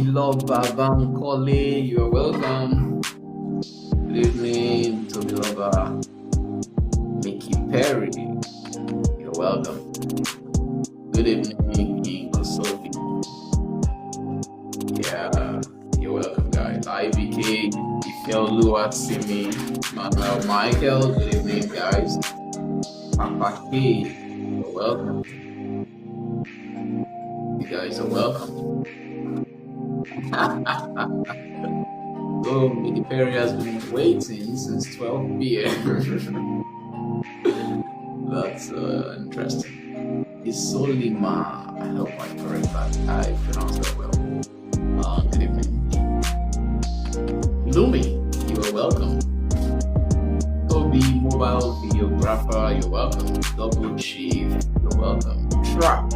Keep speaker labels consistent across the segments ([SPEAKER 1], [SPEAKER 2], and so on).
[SPEAKER 1] Tobiloba Bankole, you're welcome. Good evening, Tobiloba. Mickey Perry, you're welcome. Good evening, King Kosovi. Yeah, you're welcome, guys. IBK, Ifeolu Atsimi, Manuel Michael, good evening, guys. Papa K, you're welcome. You guys are welcome. Oh, Mickey Perry has been waiting since 12 p.m. That's interesting. Isolima, I hope I correct that. I pronounced that well. Good evening. Lumi, you are welcome. Toby, mobile videographer, you're welcome. Double Chief, you're welcome. Trap,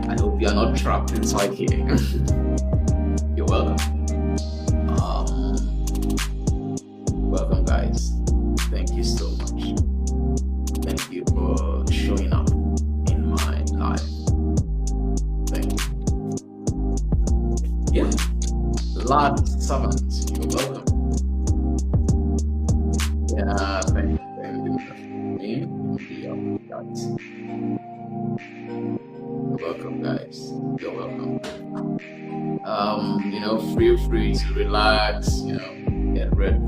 [SPEAKER 1] I hope you are not trapped inside here. You're welcome. Welcome, guys. Thank you so much. Thank you for showing up in my life. Thank you. Yeah. Lad Servant, you're welcome. Yeah, thank you. Guys. You're welcome, guys. You're welcome. Feel free to relax, get ready.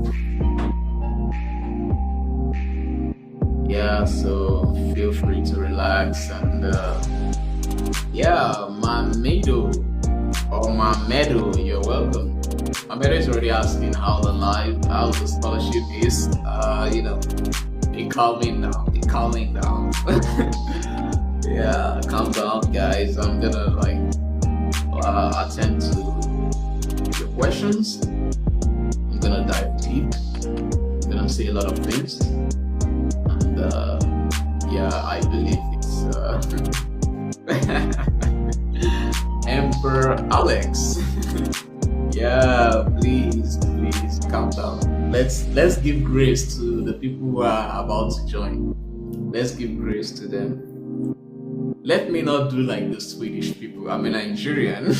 [SPEAKER 1] Yeah, so feel free to relax and Mamedo or Mamedo, you're welcome. Mamedo is already asking how the scholarship is. It calming down. Yeah, calm down, guys. I'm gonna attend to your questions. I'm gonna dive deep. I'm gonna say a lot of things. I believe it's Emperor Alex. Yeah, please calm down. Let's give grace to the people who are about to join. Let's give grace to them. Let me not do like the Swedish people. I'm a Nigerian.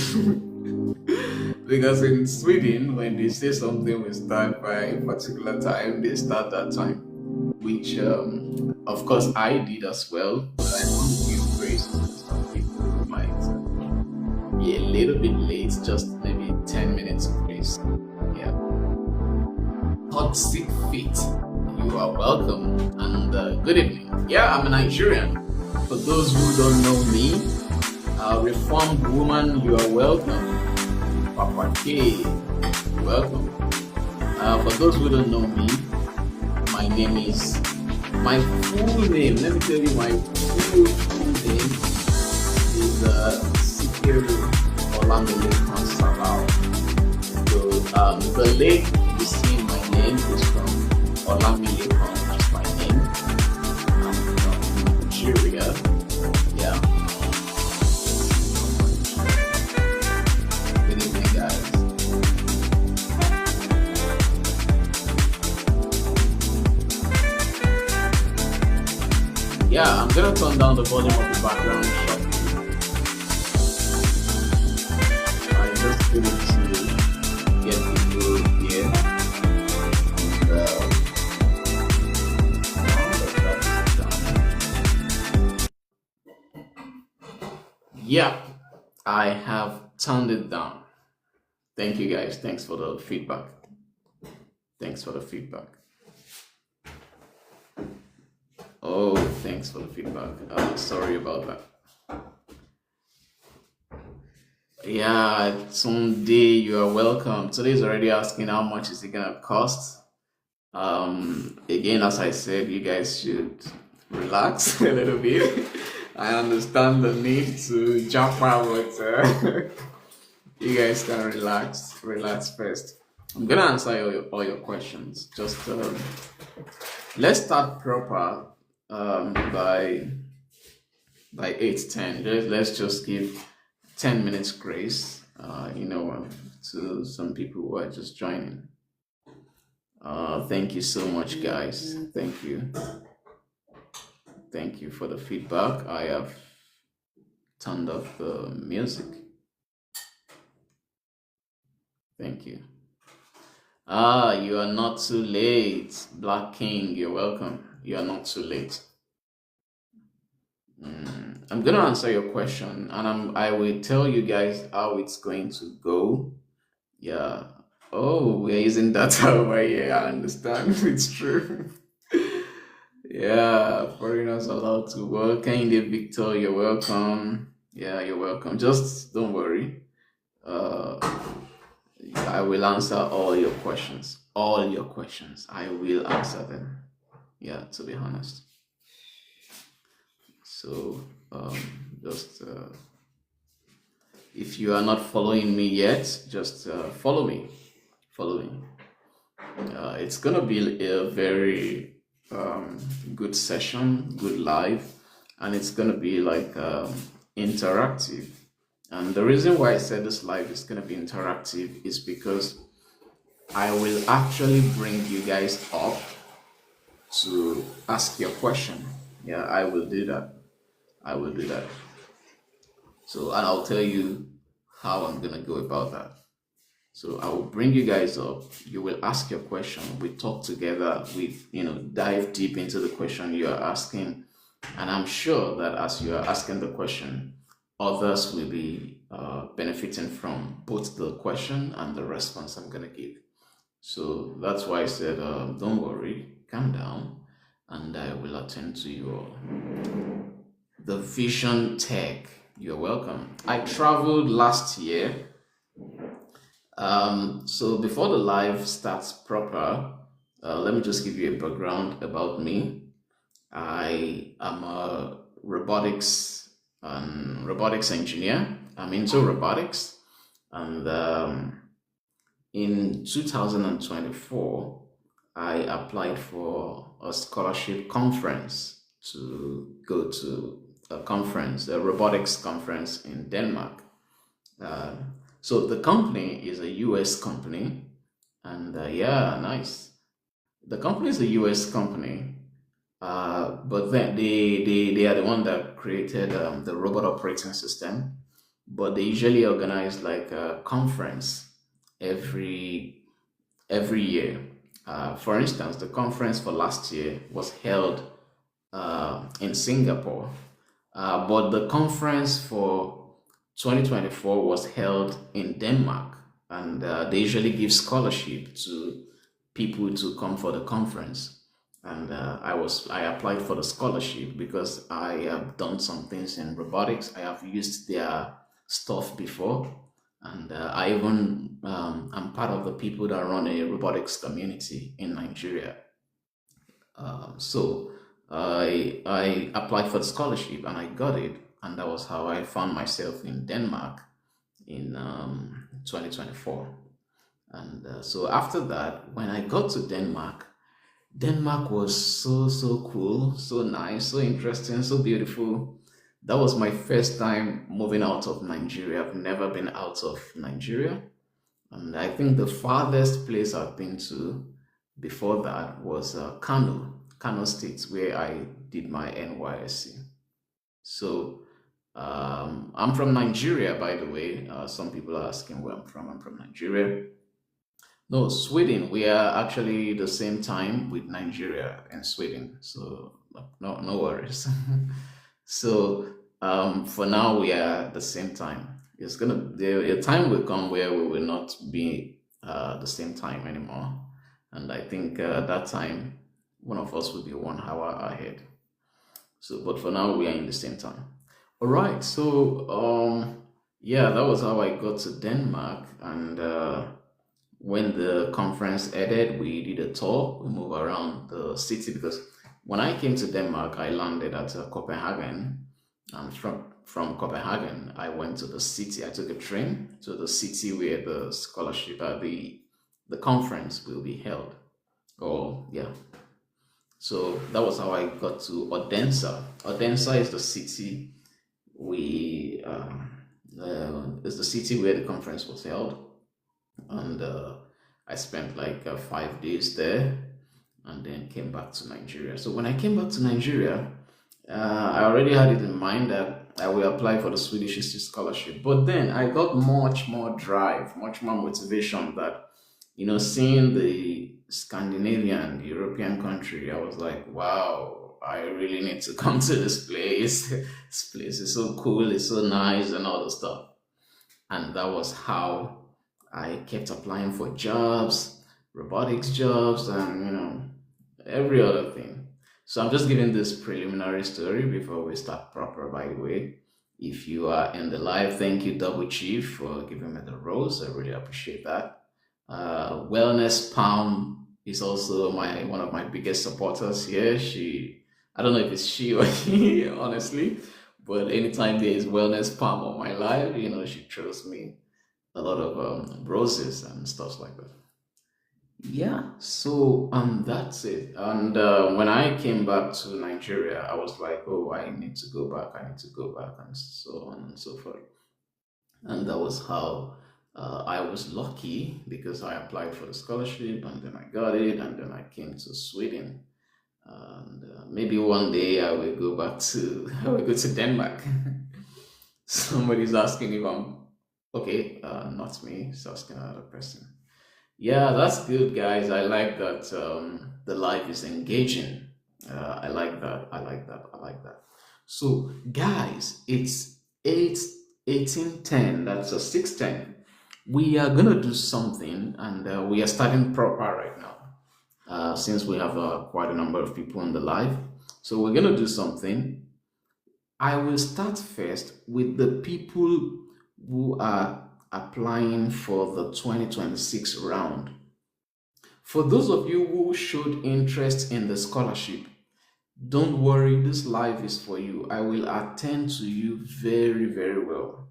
[SPEAKER 1] Because in Sweden, when they say something will start by a particular time, they start that time. Which, of course, I did as well. But I want to give grace to some people who might be a little bit late, just maybe 10 minutes of grace. Yeah. Hot Sick Feet, you are welcome. And good evening. Yeah, I'm a Nigerian. For those who don't know me, Reformed Woman, you are welcome. Papa K, welcome. For those who don't know me, my full name, let me tell you, my full name is Sikiru Olamide Consalao. So the lake you see in my name is from Olamide, which is my name. I'm from Nigeria. Yeah. Good evening, guys. Yeah, I'm gonna turn down the volume of the background shortly. I just finished to get people here. Yeah, I have turned it down. Thank you, guys. Thanks for the feedback. Oh, thanks for the feedback. Sorry about that. Yeah, Sunday, you are welcome. Today's already asking how much is it gonna cost. Again, as I said, you guys should relax a little bit. I understand the need to jump out, but you guys can relax first. I'm gonna answer all your questions. Just let's start proper by 8:10. Let's just give 10 minutes grace, to some people who are just joining. Thank you so much, guys. Thank you. Thank you for the feedback. I have turned off the music. Thank you. Ah, you are not too late. Black King, you're welcome. You are not too late. I'm gonna answer your question, and I will tell you guys how it's going to go. Yeah. Oh, we're using data over here. I understand. It's true. Yeah, foreigners allowed to work. Kinde Victor, you're welcome. Yeah, you're welcome. Just don't worry. Uh, I will answer all your questions. All your questions. I will answer them. Yeah, to be honest. So, um, just if you are not following me yet, just follow me. Follow me. It's gonna be a very good session, good live, and it's gonna be like interactive. And the reason why I said this live is gonna be interactive is because I will actually bring you guys up to ask your question. Yeah, I will do that. I will do that. So, and I'll tell you how I'm gonna go about that. So I will bring you guys up. You will ask your question. We talk together. We, dive deep into the question you are asking, and I'm sure that as you are asking the question, others will be benefiting from both the question and the response I'm gonna give. So that's why I said, don't worry, calm down, and I will attend to you all. The Vision Tech, you're welcome. I traveled last year. So before the live starts proper, let me just give you a background about me. I am a robotics engineer. I'm into robotics, and in 2024, I applied for a scholarship conference to go to a conference, a robotics conference in Denmark. Uh, so the company is a US company, and yeah, nice. The company is a US company, but then they are the one that created the robot operating system. But they usually organize like a conference every year. For instance, the conference for last year was held in Singapore, but the conference for 2024 was held in Denmark, and they usually give scholarship to people to come for the conference. And I applied for the scholarship because I have done some things in robotics. I have used their stuff before, and I even am part of the people that run a robotics community in Nigeria. So I applied for the scholarship and I got it, and that was how I found myself in Denmark in 2024. And so after that, when I got to Denmark, Denmark was so cool, so nice, so interesting, so beautiful. That was my first time moving out of Nigeria. I've never been out of Nigeria. And I think the farthest place I've been to before that was Kano State, where I did my NYSC. So I'm from Nigeria, by the way. Some people are asking where I'm from. I'm from Nigeria. No, Sweden. We are actually the same time with Nigeria and Sweden. So no worries. So for now we are the same time. It's gonna a time will come where we will not be the same time anymore, and I think that time one of us will be 1 hour ahead. So, but for now we are in the same time. All right. So yeah, that was how I got to Denmark, and when the conference ended, we did a tour. We moved around the city because when I came to Denmark, I landed at Copenhagen, and from Copenhagen, I went to the city. I took a train to the city where the scholarship, the conference will be held. Oh yeah. So that was how I got to Odense. Odense is the city is the city where the conference was held, and I spent like 5 days there, and then came back to Nigeria. So when I came back to Nigeria, I already had it in mind that I will apply for the Swedish History Scholarship. But then I got much more drive, much more motivation that, seeing the Scandinavian, the European country, I was like, wow, I really need to come to this place. This place is so cool, it's so nice, and all the stuff. And that was how I kept applying for jobs, robotics jobs, and every other thing. So I'm just giving this preliminary story before we start proper, by the way. If you are in the live, thank you, Double Chief, for giving me the rose. I really appreciate that. Wellness Palm is also one of my biggest supporters here. I don't know if it's she or he, honestly, but anytime there is Wellness Palm on my live, she throws me a lot of roses and stuff like that. Yeah, so that's it. And when I came back to Nigeria, I was like, oh, I need to go back, I need to go back, and so on and so forth. And that was how I was lucky because I applied for the scholarship and then I got it, and then I came to Sweden. And maybe one day I will go back to I will go to Denmark. Somebody's asking if I'm okay. Not me. It's asking another person. Yeah, that's good, guys. I like that the life is engaging. I like that. I like that. I like that. So, guys, it's 18:10. That's a 6:10. We are gonna do something, and we are starting proper right now. Since we have quite a number of people on the live, so we're gonna do something. I will start first with the people who are applying for the 2026 round. For those of you who showed interest in the scholarship, don't worry, this live is for you. I will attend to you very, very well.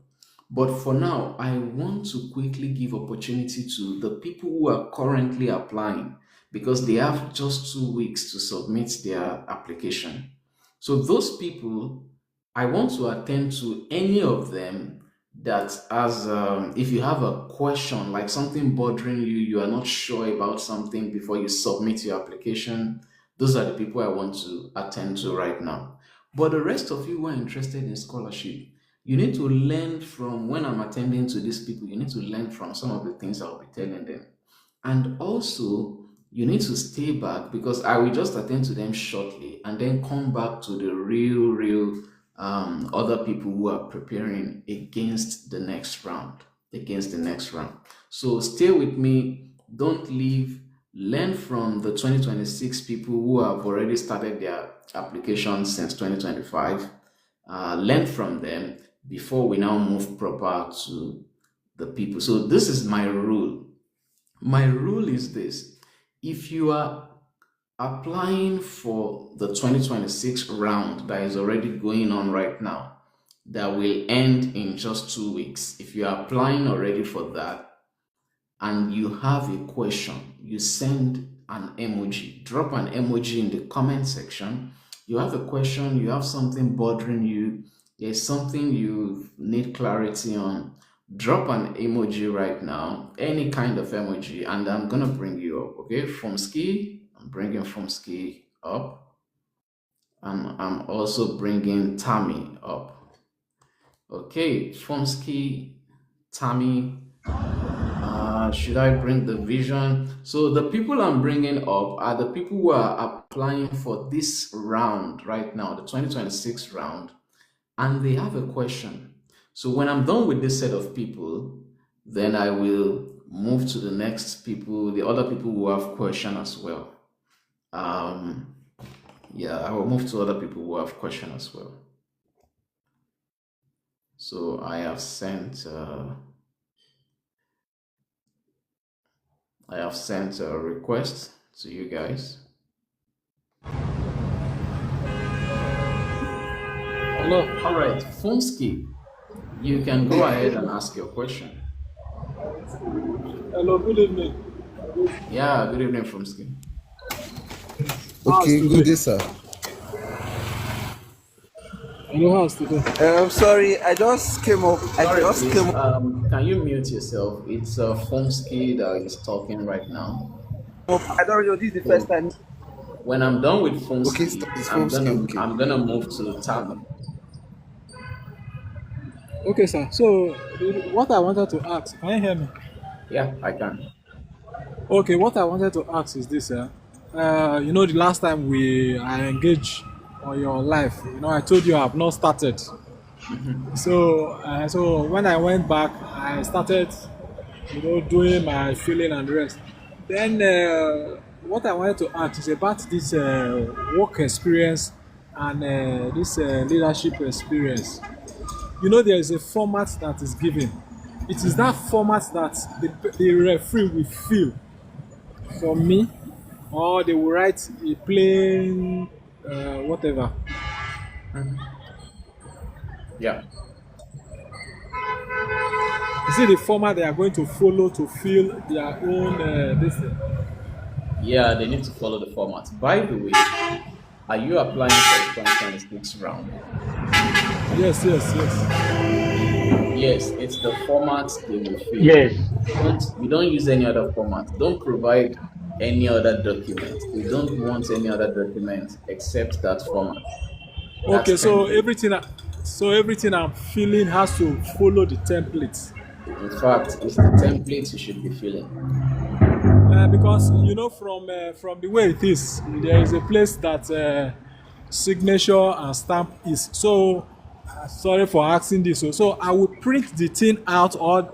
[SPEAKER 1] But for now, I want to quickly give opportunity to the people who are currently applying because they have just 2 weeks to submit their application. So those people, I want to attend to any of them that if you have a question, like something bothering you, you are not sure about something before you submit your application, those are the people I want to attend to right now. But the rest of you who are interested in scholarship, you need to learn from, when I'm attending to these people, you need to learn from some of the things I'll be telling them. And also, you need to stay back because I will just attend to them shortly and then come back to the real other people who are preparing against the next round. So stay with me, don't leave, learn from the 2026 people who have already started their applications since 2025. Learn from them before we now move proper to the people. So this is my rule. My rule is this: if you are applying for the 2026 round that is already going on right now, that will end in just 2 weeks, if you are applying already for that and you have a question, you send an emoji, drop an emoji in the comment section. You have a question, you have something bothering you, there's something you need clarity on, drop an emoji right now, any kind of emoji, and I'm gonna bring you up. Okay, Fomski, I'm bringing Fomski up, and I'm also bringing Tammy up. Okay, Fomski, Tammy, should I bring the vision? So the people I'm bringing up are the people who are applying for this round right now, the 2026 round, and they have a question. So when I'm done with this set of people, then I will move to the next people, the other people who have question as well. Yeah, I will move to other people who have question as well. So I have sent a request to you guys.
[SPEAKER 2] Hello.
[SPEAKER 1] All right, Fomski, you can go ahead and ask your question.
[SPEAKER 2] Hello, good evening.
[SPEAKER 1] Yeah, good evening, Fomski.
[SPEAKER 3] Okay, good day, sir.
[SPEAKER 2] Hello, how's today?
[SPEAKER 3] I'm sorry, I just came up.
[SPEAKER 1] Sorry, please. Can you mute yourself? It's Fomski that is talking right now.
[SPEAKER 3] I don't know. This is the first time.
[SPEAKER 1] When I'm done with Fomski,
[SPEAKER 3] Okay, it's Fomski, okay.
[SPEAKER 1] I'm gonna move to Tammy.
[SPEAKER 2] Okay, sir. So, what I wanted to ask, can you hear me?
[SPEAKER 1] Yeah, I can.
[SPEAKER 2] Okay, what I wanted to ask is this, the last time I engaged on your life, I told you I have not started.
[SPEAKER 1] Mhm.
[SPEAKER 2] So when I went back, I started, doing my feeling and rest. Then, what I wanted to ask is about this work experience and this leadership experience. There is a format that is given. It is that format that the referee will fill for me, or they will write a plain whatever.
[SPEAKER 1] Mhm. Yeah.
[SPEAKER 2] Is it the format they are going to follow to fill their own this thing?
[SPEAKER 1] Yeah, they need to follow the format. By the way, are you applying for the 2026 round?
[SPEAKER 2] Yes, yes, yes.
[SPEAKER 1] Yes, it's the format they will fill.
[SPEAKER 4] Yes.
[SPEAKER 1] We don't use any other format. Don't provide any other document. We don't want any other document except that format. That's
[SPEAKER 2] Okay,
[SPEAKER 1] template.
[SPEAKER 2] so everything I'm filling has to follow the template.
[SPEAKER 1] In fact, it's the template you should be filling.
[SPEAKER 2] Because from the way it is, there is a place that signature and stamp is. So sorry for asking this. So I will print the thing out, or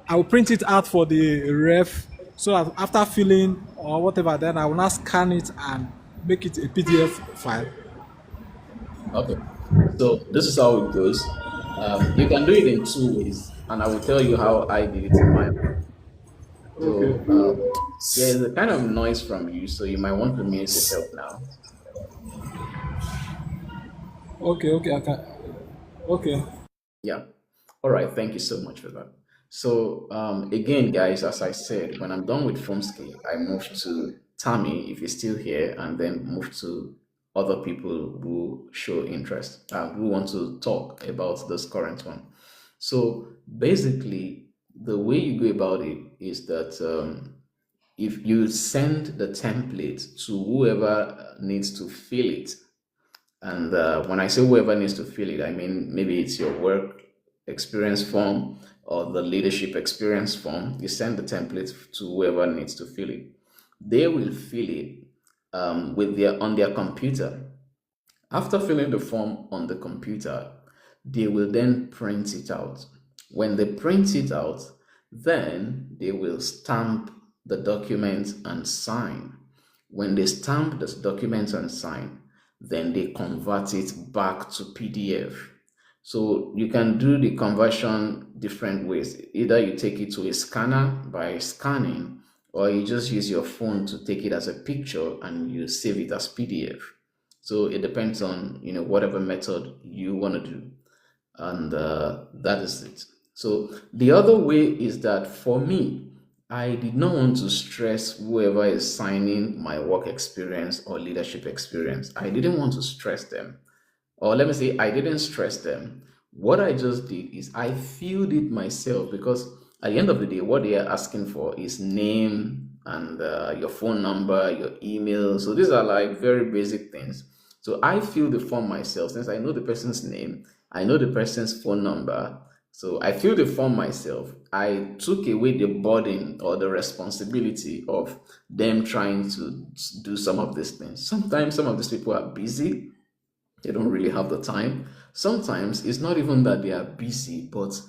[SPEAKER 2] I will print it out for the ref. So that after filling or whatever, then I will now scan it and make it a PDF file.
[SPEAKER 1] Okay. So this is how it goes. You can do it in two ways, and I will tell you how I did it in my own.
[SPEAKER 2] Okay.
[SPEAKER 1] So there is a kind of noise from you, so you might want to mute yourself now.
[SPEAKER 2] Okay. Okay. I can. Okay.
[SPEAKER 1] Yeah. All right. Thank you so much for that. So again, guys, as I said, when I'm done with Formsky, I move to Tammy if he's still here, and then move to other people who show interest, who want to talk about this current one. So basically, the way you go about it is that if you send the template to whoever needs to fill it, and when I say whoever needs to fill it, I mean maybe it's your work experience form or the leadership experience form. You send the template to whoever needs to fill it. They will fill it with their on their computer. After filling the form on the computer, they will then print it out. When they print it out, then they will stamp the document and sign. When they stamp the document and sign, then they convert it back to PDF. So you can do the conversion different ways. Either you take it to a scanner by scanning, or you just use your phone to take it as a picture and you save it as PDF. So it depends on whatever method you want to do, and that is it. So the other way is that for me, I did not want to stress whoever is signing my work experience or leadership experience. I didn't want to stress them, or let me say, I didn't stress them. What I just did is I filled it myself, because at the end of the day, what they are asking for is name and your phone number, your email. So these are like very basic things. So I fill the form myself, since I know the person's name, I know the person's phone number. So I filled the form myself. I took away the burden or the responsibility of them trying to do some of these things. Sometimes some of these people are busy, they don't really have the time. Sometimes it's not even that they are busy, but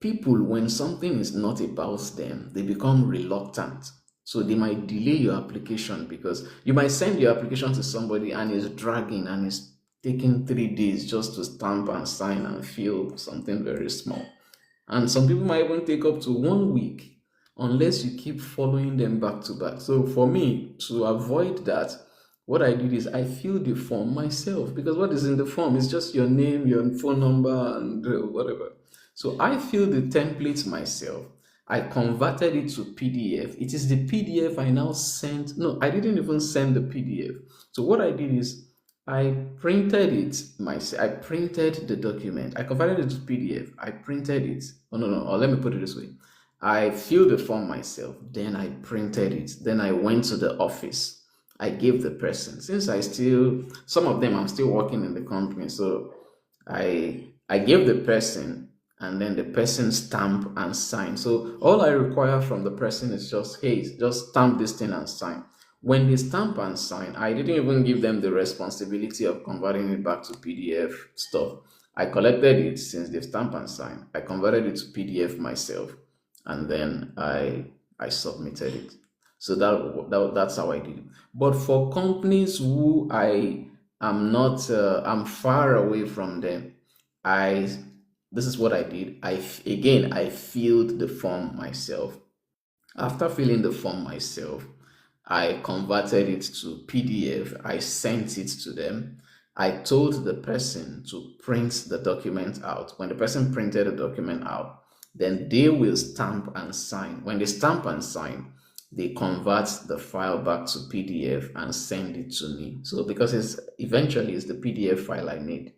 [SPEAKER 1] people, when something is not about them, they become reluctant. So they might delay your application, because you might send your application to somebody and it's dragging and it's taking 3 days just to stamp and sign and fill something very small. And some people might even take up to 1 week unless you keep following them back to back. So for me, to avoid that, what I did is I filled the form myself, because what is in the form is just your name, your phone number, and whatever. So I filled the template myself. I converted it to PDF. It is the PDF I now sent. No, I didn't even send the PDF. So what I did is I printed it myself. I printed the document. I converted it to PDF. I printed it. Oh, no, no. Or let me put it this way. I filled the form myself. Then I printed it. Then I went to the office. I gave the person. Since some of them, I'm still working in the company. So I gave the person and then the person stamp and sign. So all I require from the person is just, hey, just stamp this thing and sign. When they stamp and sign, I didn't even give them the responsibility of converting it back to PDF stuff. I collected it since they've stamped and signed. I converted it to PDF myself, and then I submitted it. So that's how I did it. But for companies who I am not, I'm far away from them. I This is what I did. I filled the form myself. After filling the form myself, I converted it to PDF. I sent it to them. I told the person to print the document out. When the person printed the document out, then they will stamp and sign. When they stamp and sign, they convert the file back to PDF and send it to me. So because eventually it's the PDF file I need,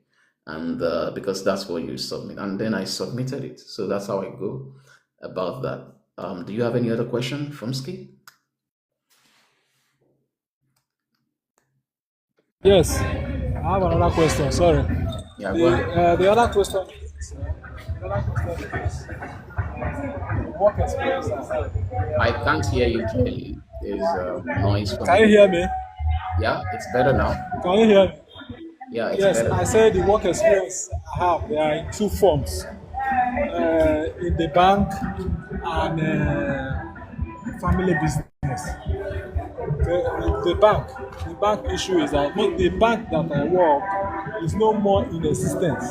[SPEAKER 1] and because that's what you submit, and then I submitted it. So that's how I go about that. Do you have any other question from Ski?
[SPEAKER 2] Yes, I have another question. Sorry.
[SPEAKER 1] Yeah, go ahead.
[SPEAKER 2] The other question is, work experience I have.
[SPEAKER 1] I can't hear you clearly. There's noise from
[SPEAKER 2] Can you hear me?
[SPEAKER 1] Yeah, it's better now.
[SPEAKER 2] Can you hear me?
[SPEAKER 1] Yeah, it's
[SPEAKER 2] Yes,
[SPEAKER 1] better.
[SPEAKER 2] I said the work experience I have. They are in two forms. In the bank and family business. The bank issue is that the bank that I work is no more in existence.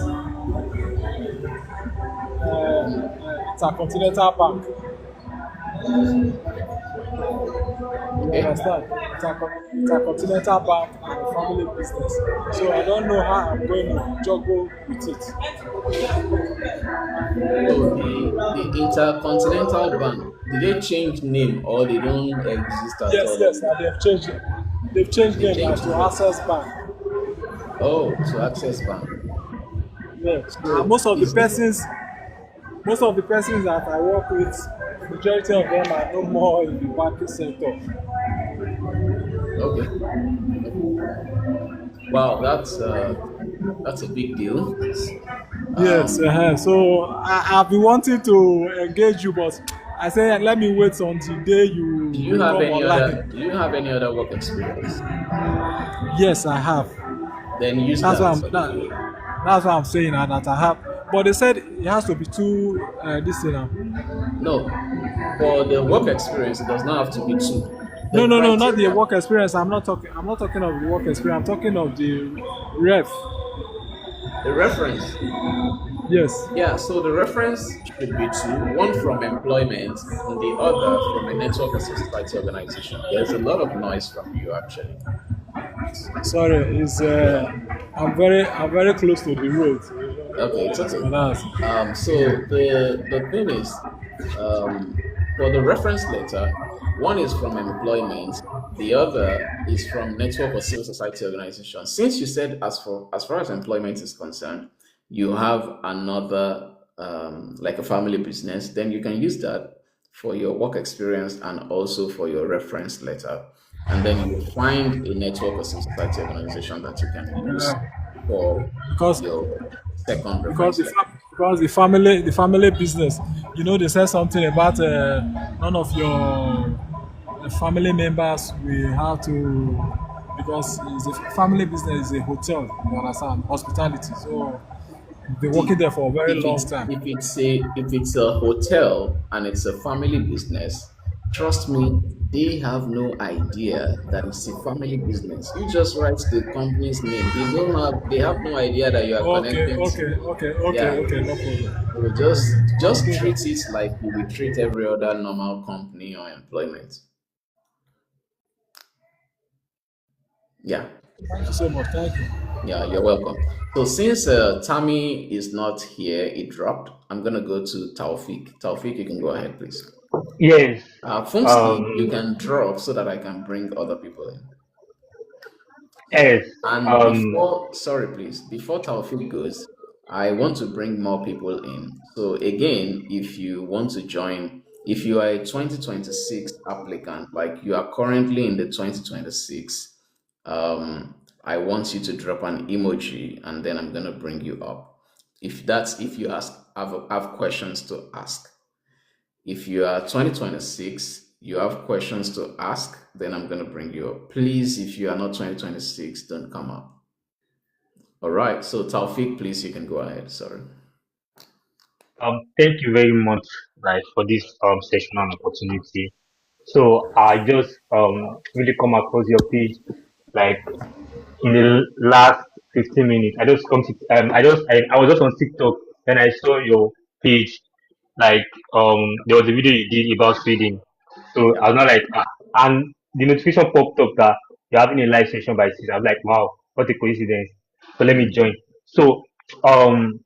[SPEAKER 2] It's a continental bank. You
[SPEAKER 1] Okay.
[SPEAKER 2] understand? It's a continental bank and a family business. So I don't know how I'm going to juggle with it.
[SPEAKER 1] So the Intercontinental Bank, did they change name or they don't exist at
[SPEAKER 2] Yes,
[SPEAKER 1] all
[SPEAKER 2] yes,
[SPEAKER 1] anymore?
[SPEAKER 2] and they've changed it. They've changed
[SPEAKER 1] They
[SPEAKER 2] them now
[SPEAKER 1] changed
[SPEAKER 2] to
[SPEAKER 1] name.
[SPEAKER 2] Access Bank.
[SPEAKER 1] Oh, to Access Bank.
[SPEAKER 2] Yeah. And
[SPEAKER 1] So is it
[SPEAKER 2] most of the persons that I work with, majority of them are no more in the banking sector.
[SPEAKER 1] okay? Okay. Wow, that's a big deal.
[SPEAKER 2] Yes,
[SPEAKER 1] Um,
[SPEAKER 2] so I've been wanting to engage you, but I say let me wait until the day
[SPEAKER 1] do
[SPEAKER 2] you
[SPEAKER 1] you have
[SPEAKER 2] come
[SPEAKER 1] any other
[SPEAKER 2] online.
[SPEAKER 1] do you have any other work experience?
[SPEAKER 2] Yes, I have.
[SPEAKER 1] Then use
[SPEAKER 2] That's what
[SPEAKER 1] that.
[SPEAKER 2] that's what I'm saying that I have. But they said it has to be two this thing now.
[SPEAKER 1] No, for the work experience, it does not have to be two. The
[SPEAKER 2] No, not the
[SPEAKER 1] criteria,
[SPEAKER 2] work experience. I'm not talking of the work experience. I'm talking of the ref.
[SPEAKER 1] the reference.
[SPEAKER 2] Yes.
[SPEAKER 1] Yeah, so the reference should be two, one from employment and the other from a network or society organization. There's a lot of noise from you actually.
[SPEAKER 2] Sorry, it's I'm very close to the road.
[SPEAKER 1] Okay, it's okay.
[SPEAKER 2] So that's
[SPEAKER 1] So the thing is, um, for the reference letter, one is from employment, the other is from network or civil society organization. Since you said as far as employment is concerned, you have another like a family business, then you can use that for your work experience and also for your reference letter. And then you find a network or civil society organization that you can use for
[SPEAKER 2] because
[SPEAKER 1] your second reference letter.
[SPEAKER 2] because the family business, you know, they said something about none of your family members will have to because it's a family business is a hotel. You understand hospitality, so you've been
[SPEAKER 1] See,
[SPEAKER 2] working there for a very
[SPEAKER 1] if
[SPEAKER 2] long
[SPEAKER 1] it's
[SPEAKER 2] time.
[SPEAKER 1] if it's a hotel and it's a family business, trust me, they have no idea that it's a family business. You just write the company's name. They have no idea that you are connecting to. Yeah.
[SPEAKER 2] Okay, no problem.
[SPEAKER 1] So
[SPEAKER 2] No
[SPEAKER 1] just
[SPEAKER 2] problem.
[SPEAKER 1] treat it like you would treat every other normal company or employment. Yeah.
[SPEAKER 2] Thank you so much. Thank you.
[SPEAKER 1] Yeah, you're welcome. So since Tammy is not here, it dropped. I'm gonna go to Taufik. Taufik, you can go ahead, please.
[SPEAKER 4] Yes.
[SPEAKER 1] Funski, you
[SPEAKER 4] Um.
[SPEAKER 1] can drop so that I can bring other people in.
[SPEAKER 4] Yes.
[SPEAKER 1] And
[SPEAKER 4] Um.
[SPEAKER 1] sorry, please, before Taufik goes, I want to bring more people in. So again, if you want to join, if you are a 2026 applicant, like you are currently in the 2026, I want you to drop an emoji and then I'm gonna bring you up. If you have questions to ask. If you are 2026, you have questions to ask, then I'm going to bring you up. Please, if you are not 2026, don't come up. All right. So Taufik, please, you can go ahead. Sorry.
[SPEAKER 4] Thank you very much, like, for this session and opportunity. So I just really come across your page, like, in the last 15 minutes. I was just on TikTok and I saw your page. Like, there was a video you did about Sweden. So
[SPEAKER 1] Yeah.
[SPEAKER 4] I was not like, and the notification popped up that you're having a live session by 6. I'm like, wow, what a coincidence. So let me join. So um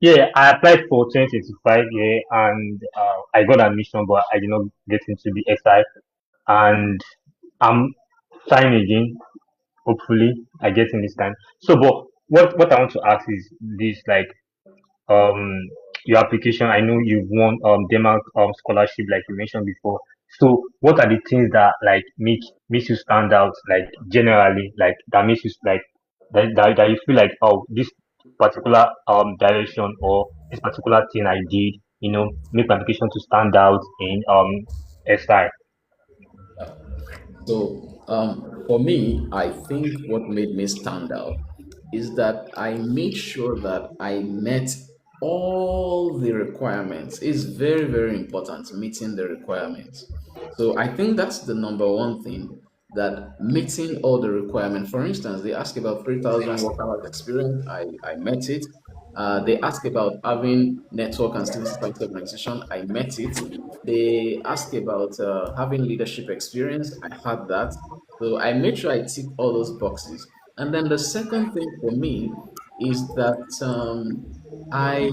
[SPEAKER 4] yeah, I applied for 2025, yeah, and I got admission, but I did not get into the SI. And I'm trying again. Hopefully, I get in this time. So, but what I want to ask is this: like, um, your application. I know you've won Denmark scholarship, like you mentioned before. So, what are the things that, like, makes you stand out, like, generally, like, that makes you, like, that you feel like, oh, this particular direction or this particular thing I did, make my application to stand out in SI.
[SPEAKER 1] So, for me, I think what made me stand out is that I made sure that I met all the requirements. It's very, very important meeting the requirements. So, I think that's the number one thing, that meeting all the requirements. For instance, they ask about 3,000 work hours experience. I met it. They ask about having network and civil society organization. I met it. They ask about having leadership experience. I had that. So I made sure I tick all those boxes. And then the second thing for me is that I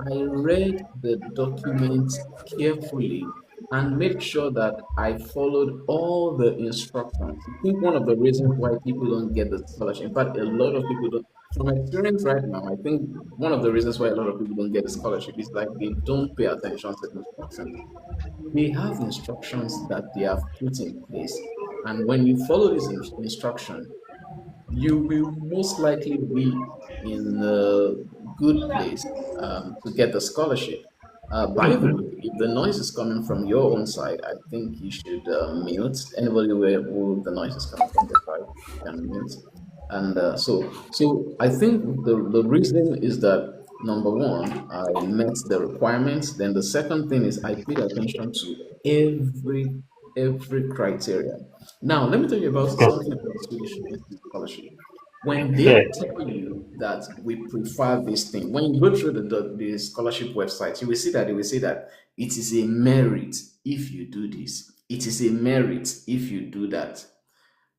[SPEAKER 1] I read the documents carefully and made sure that I followed all the instructions. I think one of the reasons why people don't get the scholarship, in fact, a lot of people don't, from experience right now, I think one of the reasons why a lot of people don't get the scholarship is like they don't pay attention to the instructions. They have instructions that they have put in place. And when you follow these instructions, you will most likely be in a good place to get the scholarship. By the way, if the noise is coming from your own side, I think you should mute. Anybody who the noise is coming from their side, you can mute. And so I think the reason is that number one, I met the requirements. Then the second thing is I paid attention to every criteria. Now, let me tell you about something about the Swedish University Scholarship. When
[SPEAKER 4] Yeah.
[SPEAKER 1] they tell you that we prefer this thing, when you go through the scholarship website, you will see that they will say that it is a merit if you do this. It is a merit if you do that.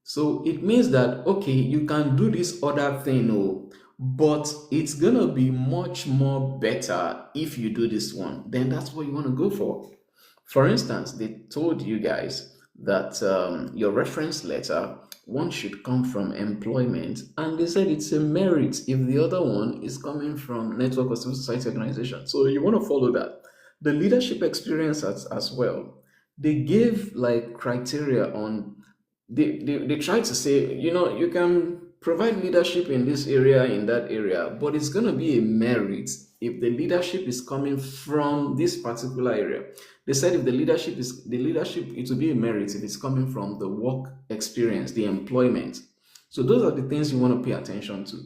[SPEAKER 1] So it means that okay, you can do this other thing, oh, but it's gonna be much more better if you do this one. Then that's what you want to go for. For instance, they told you guys that your reference letter one should come from employment, and they said it's a merit if the other one is coming from network or civil society organization. So you want to follow that. The leadership experience as well. They gave like criteria on they try to say, you can provide leadership in this area, in that area, but it's going to be a merit if the leadership is coming from this particular area. They said if the leadership, it will be a merit if it's coming from the work experience, the employment. So those are the things you want to pay attention to,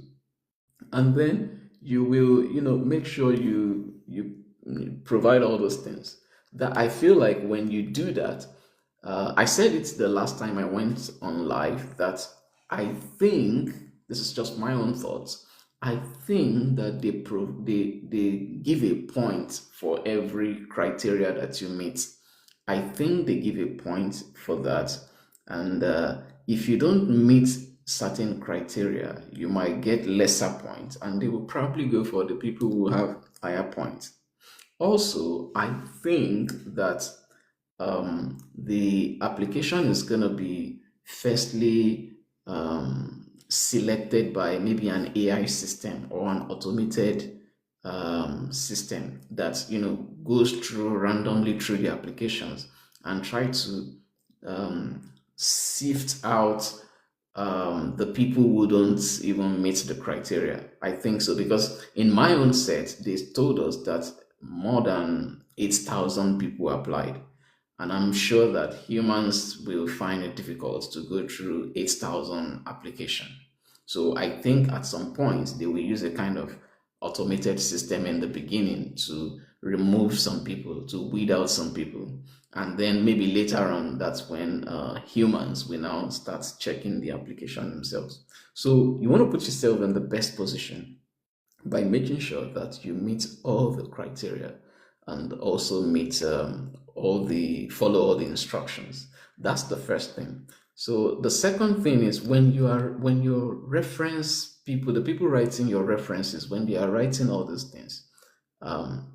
[SPEAKER 1] and then you will make sure you provide all those things. That I feel like when you do that, I said it the last time I went on live, that I think this is just my own thoughts. I think that they give a point for every criteria that you meet. I think they give a point for that. And if you don't meet certain criteria, you might get lesser points, and they will probably go for the people who have higher points. Also, I think that the application is going to be firstly selected by maybe an AI system or an automated system that goes through randomly through the applications and try to sift out the people wouldn't even meet the criteria. I think so because in my own set, they told us that more than 8,000 people applied. And I'm sure that humans will find it difficult to go through 8,000 application. So I think at some point they will use a kind of automated system in the beginning to remove some people, to weed out some people. And then maybe later on, that's when humans will now start checking the application themselves. So you want to put yourself in the best position by making sure that you meet all the criteria and also meet follow all the instructions. That's the first thing. So the second thing is when you reference people, the people writing your references, when they are writing all these things, um,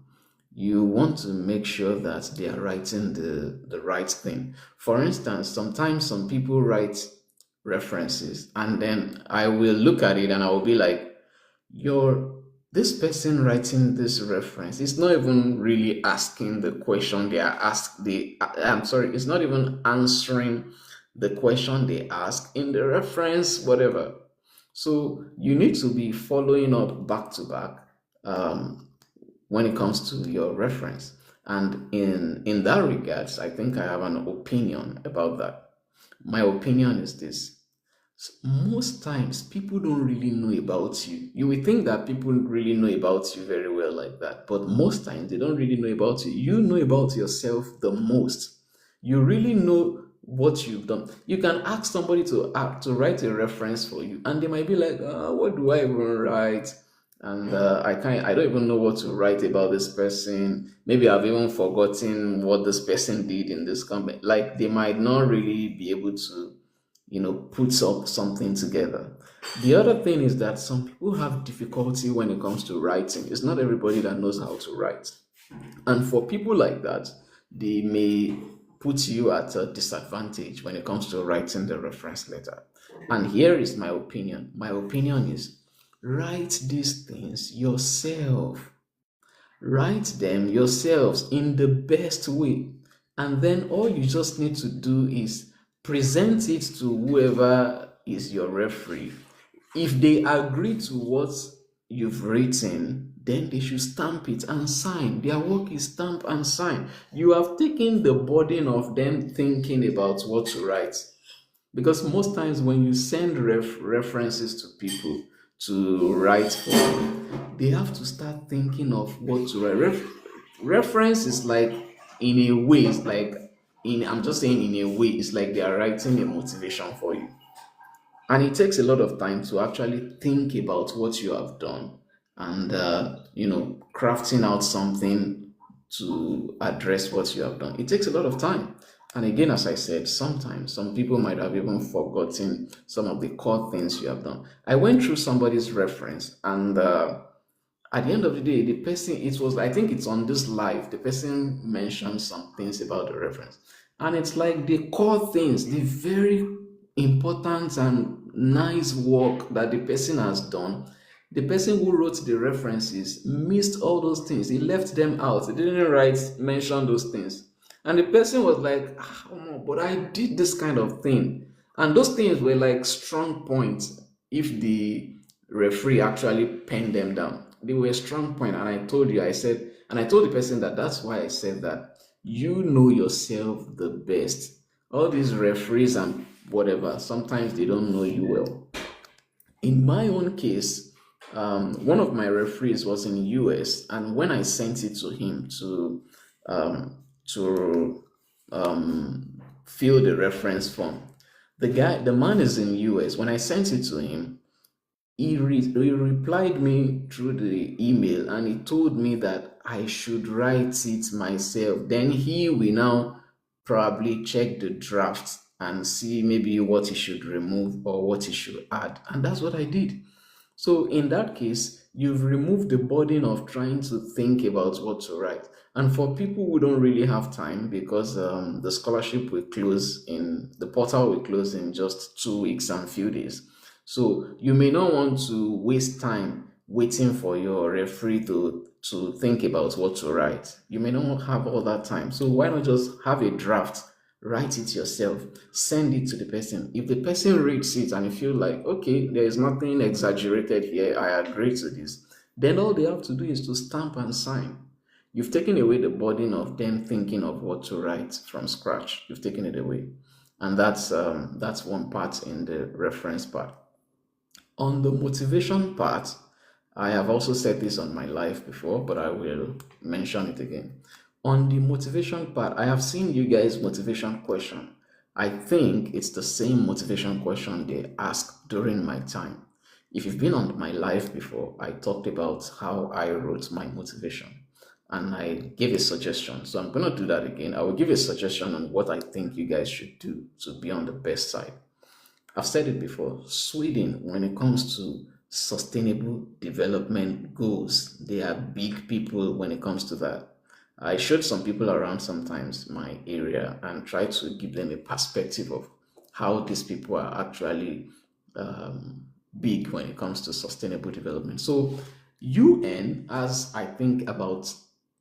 [SPEAKER 1] you want to make sure that they are writing the right thing. For instance, sometimes some people write references and then I will look at it and I will be like, this person writing this reference is not even really asking the question they are asked. I'm sorry, it's not even answering the question they ask in the reference, whatever. So you need to be following up back to back when it comes to your reference. And in that regards, I think I have an opinion about that. My opinion is this. Most times people don't really know about you. You will think that people really know about you very well like that, but most times they don't really know about you. You know about yourself the most. You really know what you've done. You can ask somebody to write a reference for you, and they might be like, "What do I even write?" And I don't even know what to write about this person. Maybe I've even forgotten what this person did in this company. Like they might not really be able to puts up something together. The other thing is that some people have difficulty when it comes to writing. It's not everybody that knows how to write. And for people like that, they may put you at a disadvantage when it comes to writing the reference letter. And here is my opinion. My opinion is write these things yourself. Write them yourselves in the best way. And then all you just need to do is present it to whoever is your referee. If they agree to what you've written, then they should stamp it and sign. Their work is stamp and sign. You have taken the burden of them thinking about what to write. Because most times when you send references to people to write for them, they have to start thinking of what to write. Reference is like, in a way, it's like, I'm just saying in a way, it's like they are writing a motivation for you. And it takes a lot of time to actually think about what you have done and, crafting out something to address what you have done. It takes a lot of time. And again, as I said, sometimes some people might have even forgotten some of the core things you have done. I went through somebody's reference and at the end of the day, the person, I think it's on this live, the person mentioned some things about the reference. And it's like the core things, the very important and nice work that the person has done. The person who wrote the references missed all those things. He left them out. He didn't mention those things. And the person was like, but I did this kind of thing. And those things were like strong points if the referee actually penned them down. They were a strong point. And I told the person that's why I said that you know yourself the best. All these referees and whatever, sometimes they don't know you well. In my own case, one of my referees was in the US, and when I sent it to him to fill the reference form, the man is in the US. When I sent it to him, he replied me through the email and he told me that I should write it myself. Then he will now probably check the draft and see maybe what he should remove or what he should add. And that's what I did. So in that case, you've removed the burden of trying to think about what to write. And for people who don't really have time, because the portal will close in just 2 weeks and few days. So you may not want to waste time waiting for your referee to think about what to write. You may not have all that time. So why not just have a draft write it yourself, send it to the person. If the person reads it and you feel like, okay, there is nothing exaggerated here, I agree to this, then all they have to do is to stamp and sign. You've taken away the burden of them thinking of what to write from scratch. You've taken it away. And that's one part in the reference part. On the motivation part, I have also said this on my live before, but I will mention it again. On the motivation part, I have seen you guys' motivation question. I think it's the same motivation question they ask during my time. If you've been on my live before, I talked about how I wrote my motivation and I gave a suggestion. So I'm going to do that again. I will give a suggestion on what I think you guys should do to be on the best side. I've said it before, Sweden, when it comes to sustainable development goals, they are big people when it comes to that. I showed some people around sometimes my area and tried to give them a perspective of how these people are actually big when it comes to sustainable development. So UN has, I think, about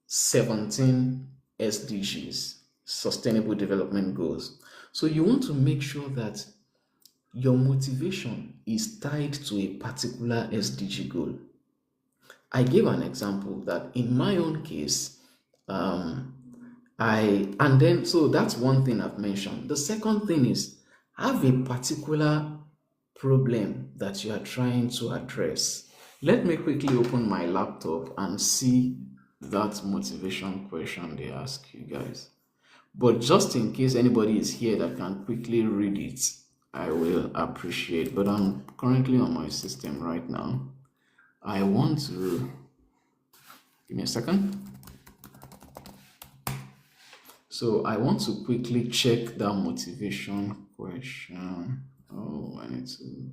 [SPEAKER 1] 17 SDGs, Sustainable Development Goals. So you want to make sure that your motivation is tied to a particular SDG goal. I gave an example that in my own case, so that's one thing I've mentioned. The second thing is have a particular problem that you are trying to address. Let me quickly open my laptop and see that motivation question they ask you guys. But just in case anybody is here that can quickly read it, I will appreciate. But I'm currently on my system right now. I want to give me a second. So I want to quickly check that motivation question. Oh, I need to.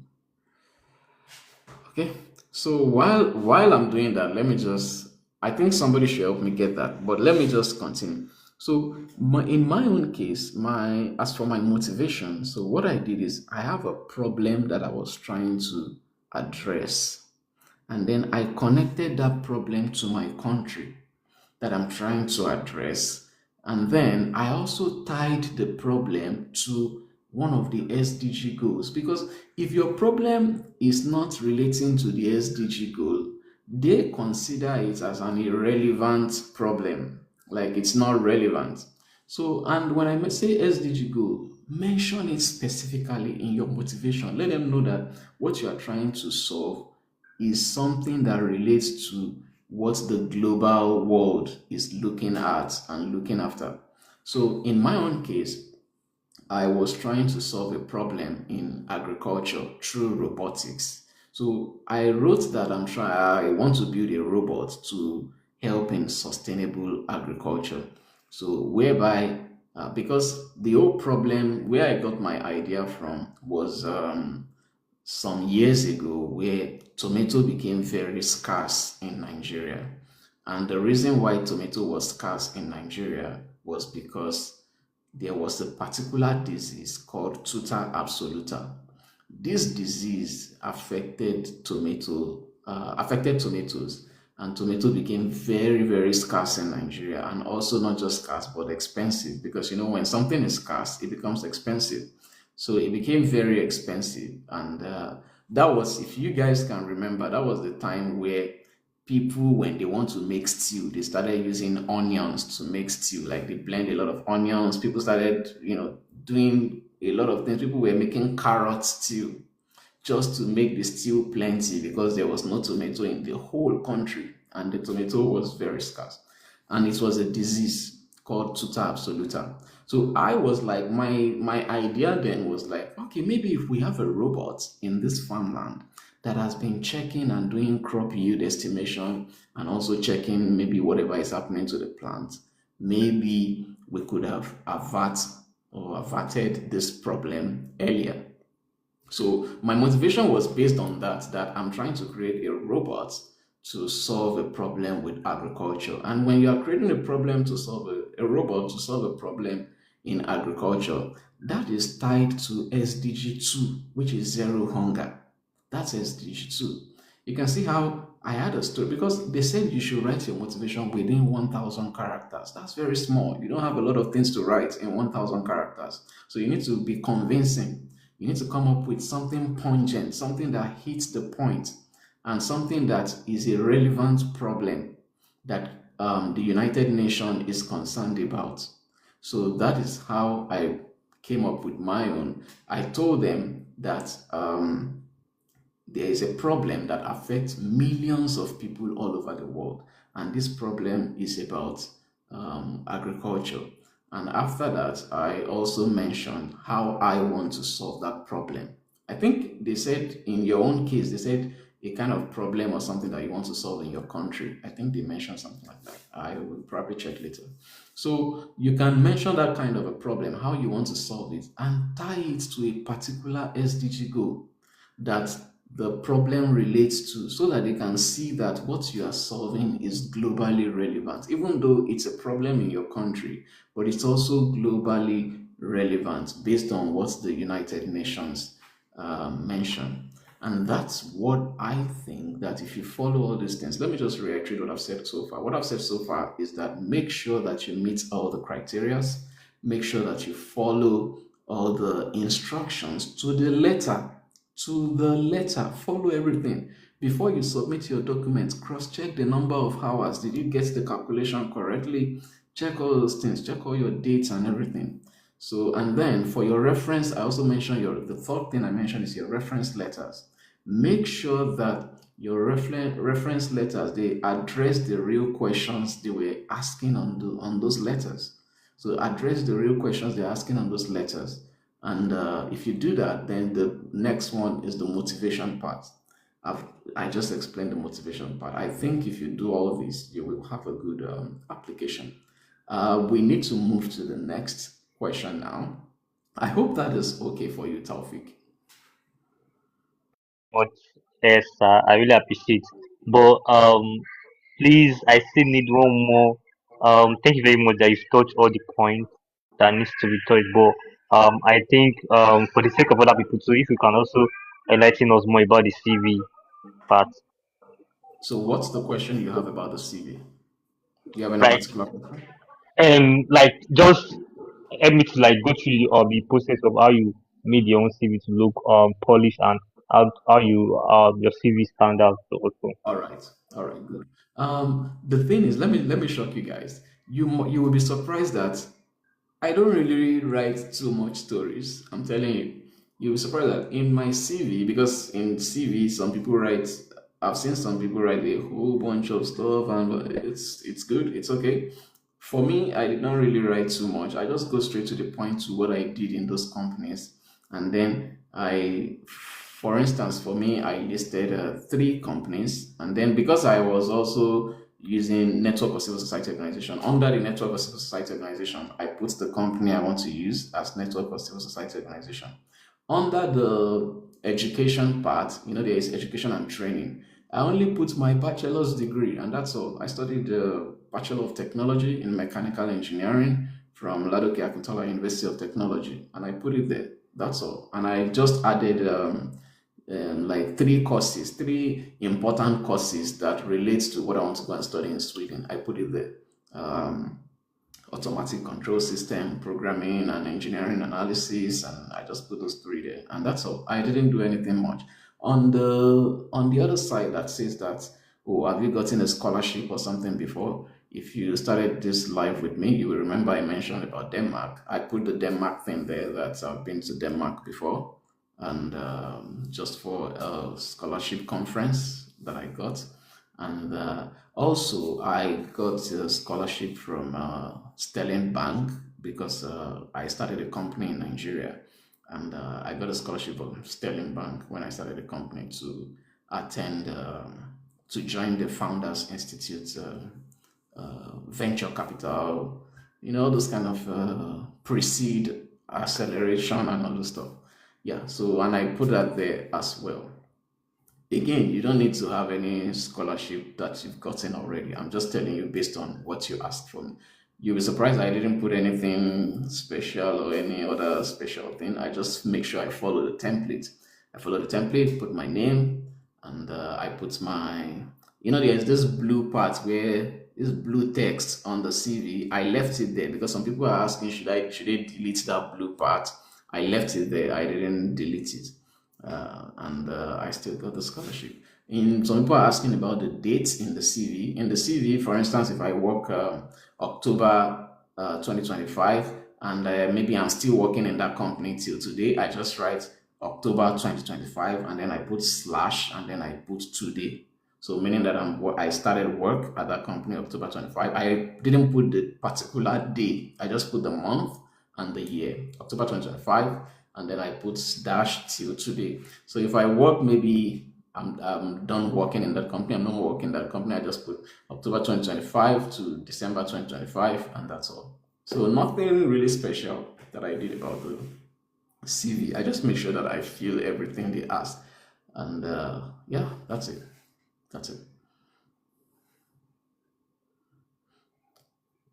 [SPEAKER 1] Okay. So while I'm doing that, let me just. I think somebody should help me get that. But let me just continue. So in my own case, as for my motivation, so what I did is I have a problem that I was trying to address, and then I connected that problem to my country that I'm trying to address, and then I also tied the problem to one of the SDG goals, because if your problem is not relating to the SDG goal, they consider it as an irrelevant problem, like it's not relevant. So, and when I say SDG goal, mention it specifically in your motivation. Let them know that what you are trying to solve is something that relates to what the global world is looking at and looking after. So in my own case, I was trying to solve a problem in agriculture through robotics. So I wrote that I want to build a robot to help in sustainable agriculture. So whereby, because the whole problem where I got my idea from was some years ago where tomato became very scarce in Nigeria. And the reason why tomato was scarce in Nigeria was because there was a particular disease called tuta absoluta. This disease affected tomatoes, and tomato became very, very scarce in Nigeria, and also not just scarce but expensive, because when something is scarce, it becomes expensive. So it became very expensive, and that was, if you guys can remember, that was the time where people, when they want to make stew, they started using onions to make stew. Like they blend a lot of onions. People started, doing a lot of things. People were making carrot stew just to make the stew plenty because there was no tomato in the whole country and the tomato was very scarce. And it was a disease called tuta absoluta. So I was like, my idea then was like, okay, maybe if we have a robot in this farmland that has been checking and doing crop yield estimation and also checking maybe whatever is happening to the plant, maybe we could have averted this problem earlier. So my motivation was based on that I'm trying to create a robot to solve a problem with agriculture. And when you are creating a problem to solve a robot to solve a problem in agriculture, that is tied to SDG 2, which is zero hunger. That's SDG 2. You can see how I had a story because they said you should write your motivation within 1,000 characters. That's very small. You don't have a lot of things to write in 1,000 characters. So you need to be convincing. You need to come up with something pungent, something that hits the point, and something that is a relevant problem that the United Nations is concerned about. So that is how I came up with my own. I told them that there is a problem that affects millions of people all over the world, and this problem is about agriculture. And after that, I also mentioned how I want to solve that problem. I think they said in your own case, they said a kind of problem or something that you want to solve in your country. I think they mentioned something like that. I will probably check later. So you can mention that kind of a problem, how you want to solve it, and tie it to a particular SDG goal that the problem relates to, so that they can see that what you are solving is globally relevant, even though it's a problem in your country, but it's also globally relevant based on what the United Nations mention. And that's what I think, that if you follow all these things, let me just reiterate what I've said so far. What I've said so far is that make sure that you meet all the criterias, make sure that you follow all the instructions to the letter. To the letter, follow everything. Before you submit your documents, cross-check the number of hours. Did you get the calculation correctly? Check all those things, check all your dates and everything. So, and then for your reference, I also mentioned the third thing I mentioned is your reference letters. Make sure that your reference letters, they address the real questions they were asking on those letters. So address the real questions they're asking on those letters. And if you do that, then the next one is the motivation part. I just explained the motivation part. I think if you do all of this, you will have a good application. We need to move to the next question now. I hope that is okay for you, Taufik.
[SPEAKER 4] Much. Yes, I really appreciate. But please, I still need one more. Thank you very much that you've touched all the points that needs to be touched. But I think for the sake of other people too, if you can also enlighten us more about the CV part,
[SPEAKER 1] So, what's the question you have about the CV? Do you have any
[SPEAKER 4] right?
[SPEAKER 1] particular question?
[SPEAKER 4] And like just help me to like go through the process of how you made your own CV to look polished, and how you your CV stand out also.
[SPEAKER 1] All right, good. The thing is, let me shock you guys. You will be surprised that I don't really write too much stories. I'm telling you, you'll be surprised that in my CV, because in CV some people write. I've seen some people write a whole bunch of stuff, and it's good. It's okay. For me, I did not really write too much. I just go straight to the point to what I did in those companies, and then for instance, for me, I listed three companies, and then because I was also using network of civil society organization, under the network of civil society organization, I put the company I want to use as network of civil society organization. Under the education part, there is education and training. I only put my bachelor's degree, and that's all. I studied the Bachelor of Technology in Mechanical Engineering from Ladoke Akintola University of Technology, and I put it there. That's all. And I just added like three important courses that relates to what I want to go and study in Sweden. I put it there. Um, Automatic control system, programming, and engineering analysis, and I just put those three there, and that's all. I didn't do anything much. On the other side that says that, oh, have you gotten a scholarship or something before? If you started this live with me, you will remember I mentioned about Denmark. I put the Denmark thing there, that I've been to Denmark before, and just for a scholarship conference that I got. And also, I got a scholarship from Sterling Bank, because I started a company in Nigeria, and I got a scholarship from Sterling Bank when I started the company to attend, to join the Founders Institute venture capital, those kind of pre-seed acceleration and all those stuff. Yeah, so, and I put that there as well. Again, you don't need to have any scholarship that you've gotten already. I'm just telling you based on what you asked for me. You'll be surprised I didn't put anything special or any other special thing. I just make sure I follow the template. I follow the template, put my name, and I put my there's this blue part where this blue text on the CV. I left it there because some people are asking, should I delete that blue part? I left it there. I didn't delete it, and I still got the scholarship. Some people are asking about the dates in the CV. In the CV, for instance, if I work October 2025, and maybe I'm still working in that company till today, I just write October 2025, and then I put slash, and then I put today. So meaning that I started work at that company October 25. I didn't put the particular day. I just put the month and the year, October 2025, and then I put dash till today. So if I work, maybe I'm done working in that company. I'm not working in that company. I just put October 2025 to December 2025, and that's all. So nothing really special that I did about the CV. I just make sure that I fill everything they asked, and yeah, that's it. That's it.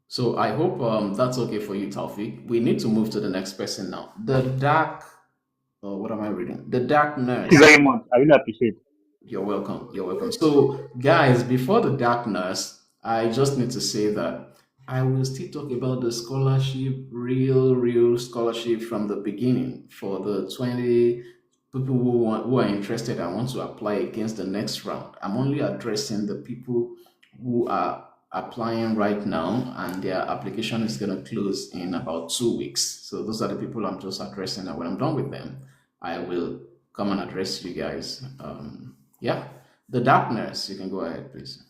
[SPEAKER 1] So I hope that's okay for you, Taufik. We need to move to the next person now. The dark, what am I reading? The dark
[SPEAKER 4] Thank you
[SPEAKER 1] nurse.
[SPEAKER 4] very much. I really appreciate.
[SPEAKER 1] You're welcome. You're welcome. So, guys, before the dark nurse, I just need to say that I will still talk about the scholarship, real scholarship from the beginning for the 20 people who are interested and want to apply against the next round. I'm only addressing the people who are applying right now, and their application is going to close in about 2 weeks. So those are the people I'm just addressing, and when I'm done with them, I will come and address you guys. Yeah, the darkness. You can go ahead, please.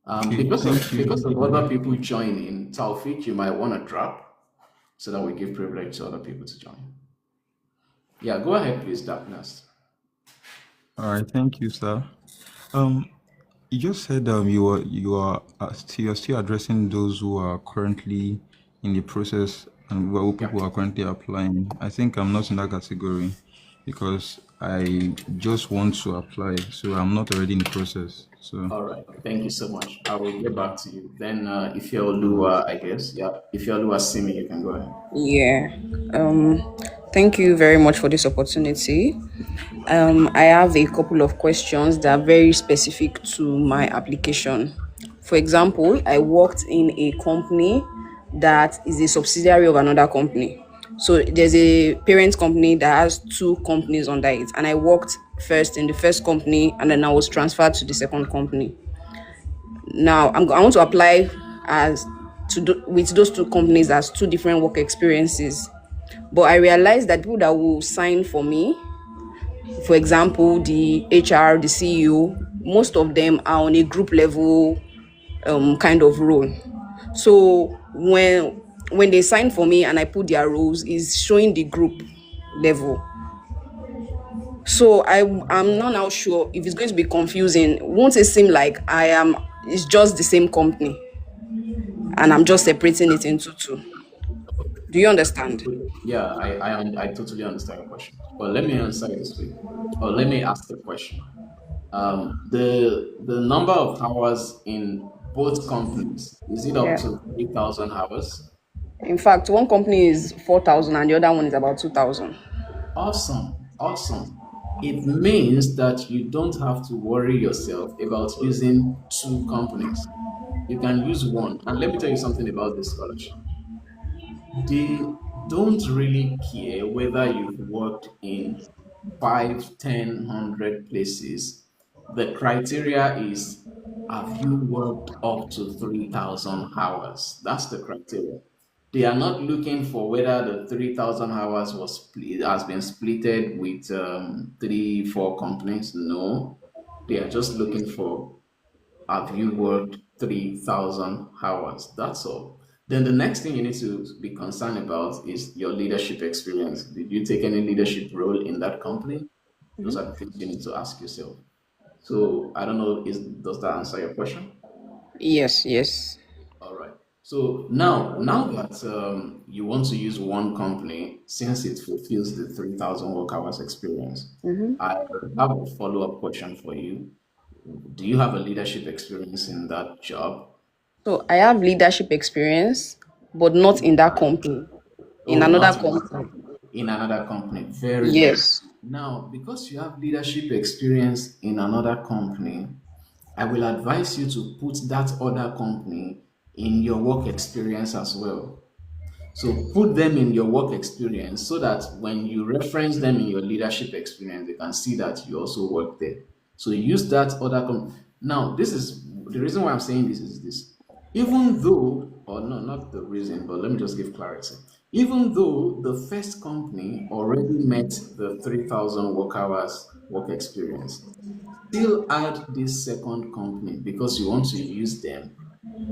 [SPEAKER 5] Okay,
[SPEAKER 1] Because
[SPEAKER 5] thank
[SPEAKER 1] of
[SPEAKER 5] you.
[SPEAKER 1] because of other people joining, Taufik, you might want to drop so that we give privilege to other people to join. Yeah, go ahead, please, darkness.
[SPEAKER 5] All right, thank you, sir. You just said you're still addressing those who are currently in the process and who
[SPEAKER 1] Yeah.
[SPEAKER 5] people are currently applying. I think I'm not in that category because I just want to apply, so I'm not already in the process. So
[SPEAKER 1] All right. Thank you so much. I will get back to you. Then, if you're Lua, I guess, yeah. If you're Lua Simi, you can go ahead.
[SPEAKER 6] Yeah. Thank you very much for this opportunity. I have a couple of questions that are very specific to my application. For example, I worked in a company that is a subsidiary of another company. So there's a parent company that has two companies under it, and I worked first in the first company, and then I was transferred to the second company. Now I want to apply as with those two companies as two different work experiences. But I realized that people that will sign for me, for example, the HR, the CEO, most of them are on a group level kind of role. So when they sign for me and I put their roles, is showing the group level. So I'm not now sure if it's going to be confusing. Won't it seem like it's just the same company and I'm just separating it into two? Do you understand?
[SPEAKER 1] Yeah, I totally understand your question. But let me answer it this way. Or let me ask the question. The number of hours in both companies, is it up
[SPEAKER 6] Yeah.
[SPEAKER 1] to 3,000 hours?
[SPEAKER 6] In fact, one company is 4,000 and the other one is about 2,000.
[SPEAKER 1] Awesome, awesome. It means that you don't have to worry yourself about using two companies. You can use one. And let me tell you something about this scholarship. They don't really care whether you've worked in 5, 10, 100 places. The criteria is, have you worked up to 3,000 hours? That's the criteria. They are not looking for whether the 3,000 hours has been splitted with 3, 4 companies. No, they are just looking for, have you worked 3,000 hours? That's all. Then the next thing you need to be concerned about is your leadership experience. Did you take any leadership role in that company? Those are the things you need to ask yourself. So I don't know, does that answer your question?
[SPEAKER 6] Yes, yes.
[SPEAKER 1] All right. So now that you want to use one company, since it fulfills the 3,000 work hours experience, I have a follow-up question for you. Do you have a leadership experience in that job?
[SPEAKER 6] So I have leadership experience, but not in that company. In
[SPEAKER 1] Oh,
[SPEAKER 6] another
[SPEAKER 1] not in that
[SPEAKER 6] company.
[SPEAKER 1] company. In another company. Very good.
[SPEAKER 6] Yes.
[SPEAKER 1] Now, because you have leadership experience in another company, I will advise you to put that other company in your work experience as well. So put them in your work experience so that when you reference them in your leadership experience, they can see that you also work there. So use that other now, this is the reason why I'm saying this is this. Even though, or no, not the reason, but let me just give clarity. Even though the first company already met the 3,000 work hours work experience, still add this second company because you want to use them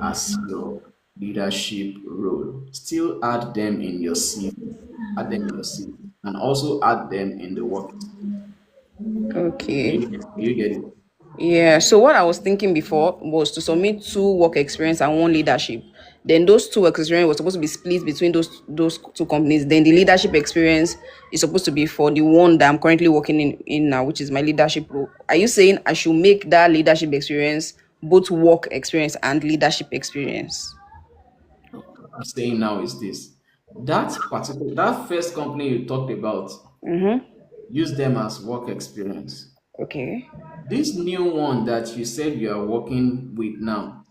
[SPEAKER 1] as your leadership role. Still add them in your CV. Add them in your CV. And also add them in the work.
[SPEAKER 6] Okay.
[SPEAKER 1] You get it?
[SPEAKER 6] Yeah, so what I was thinking before was to submit two work experience and one leadership. Then those two work experience was supposed to be split between those two companies. Then the leadership experience is supposed to be for the one that I'm currently working in now, which is my leadership role. Are you saying I should make that leadership experience both work experience and leadership experience?
[SPEAKER 1] What I'm saying now is this. That first company you talked about, use them as work experience.
[SPEAKER 6] Okay.
[SPEAKER 1] This new one that you said you are working with now,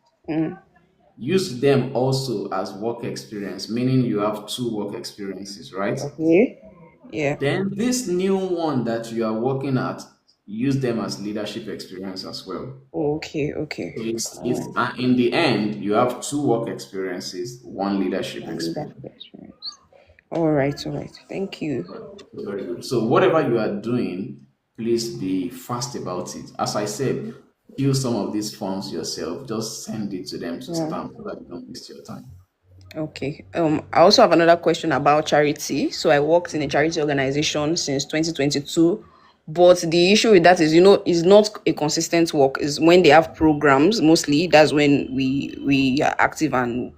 [SPEAKER 1] use them also as work experience, meaning you have two work experiences, right?
[SPEAKER 6] Okay. Yeah.
[SPEAKER 1] Then this new one that you are working at, use them as leadership experience as well.
[SPEAKER 6] Okay. Okay.
[SPEAKER 1] So it's in the end, you have two work experiences, one leadership
[SPEAKER 6] And
[SPEAKER 1] experience.
[SPEAKER 6] leadership experience. All right. All right. Thank you.
[SPEAKER 1] Very good. So whatever you are doing, please be fast about it. As I said, fill some of these forms yourself. Just send it to them to
[SPEAKER 6] Yeah.
[SPEAKER 1] stamp so that you don't waste your time.
[SPEAKER 6] Okay. I also have another question about charity. So I worked in a charity organization since 2022, but the issue with that is, is not a consistent work. Is when they have programs. Mostly, that's when we are active and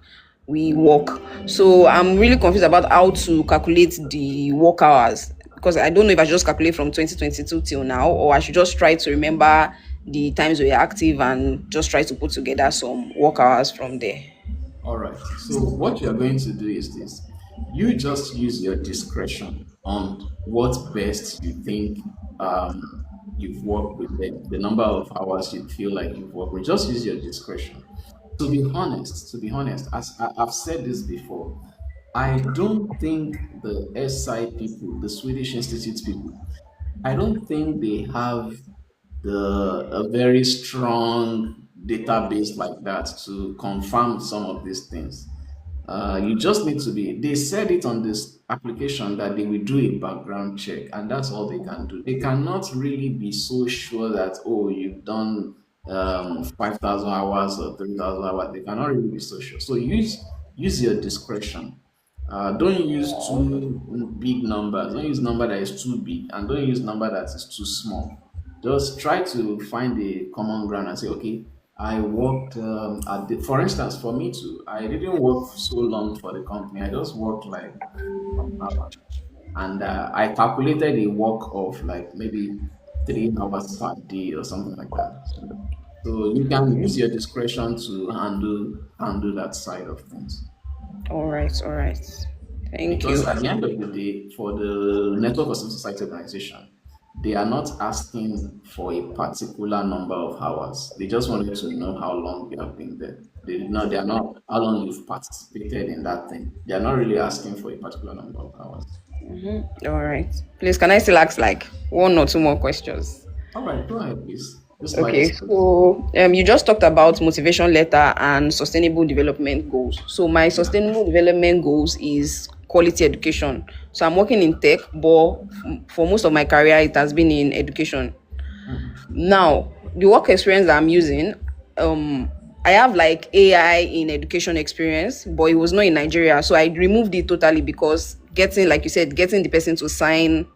[SPEAKER 6] we work. So I'm really confused about how to calculate the work hours because I don't know if I should just calculate from 2022 till now, or I should just try to remember the times we are active and just try to put together some work hours from there.
[SPEAKER 1] All right. So what you're going to do is this. You just use your discretion on what best you think you've worked with the number of hours you feel like you've worked with. Just use your discretion. To be honest, as I've said this before, I don't think the SI people, the Swedish Institute people, I don't think they have a very strong database like that to confirm some of these things. You just need to be, they said it on this application that they will do a background check, and that's all they can do. They cannot really be so sure that, oh, you've done 5,000 hours or 3,000 hours. They cannot really be so sure. So use your discretion. Don't use too big numbers. Don't use number that is too big, and don't use number that is too small. Just try to find a common ground and say, okay, I worked for instance, for me too, I didn't work so long for the company. I just worked like 1 hour. And I calculated a work of like maybe 3 hours per day or something like that. So you can use your discretion to handle that side of things.
[SPEAKER 6] All right, all right. Thank you.
[SPEAKER 1] Because at the end of the day, for the Network of Civil Society Organization, they are not asking for a particular number of hours. They just wanted to know how long you have been there. They are not how long you've participated in that thing. They are not really asking for a particular number of hours.
[SPEAKER 6] All right. Please, can I still ask like one or two more questions?
[SPEAKER 1] All right, go ahead, please. Just like
[SPEAKER 6] Okay, so you just talked about motivation letter and sustainable development goals. So my sustainable development goals is quality education. So I'm working in tech, but for most of my career, it has been in education. Now, the work experience that I'm using, I have like AI in education experience, but it was not in Nigeria. So I removed it totally because getting, like you said, getting the person to sign,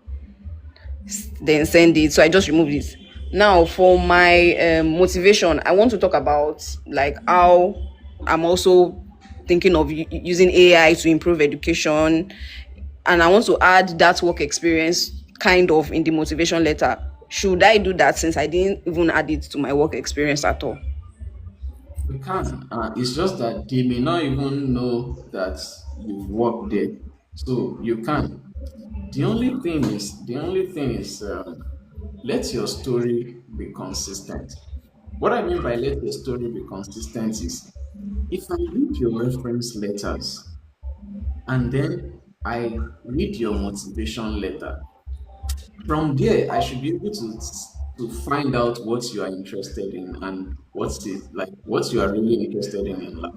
[SPEAKER 6] then send it. So I just removed it. Now, for my motivation, I want to talk about like how I'm also thinking of using AI to improve education, and I want to add that work experience kind of in the motivation letter. Should I do that since I didn't even add it to my work experience at all?
[SPEAKER 1] we can. It's just that they may not even know that you've worked there. So you can. The only thing is, let your story be consistent. What I mean by let your story be consistent is if I read your reference letters and then I read your motivation letter, from there I should be able to find out what you are interested in and what's it like what you are really interested in life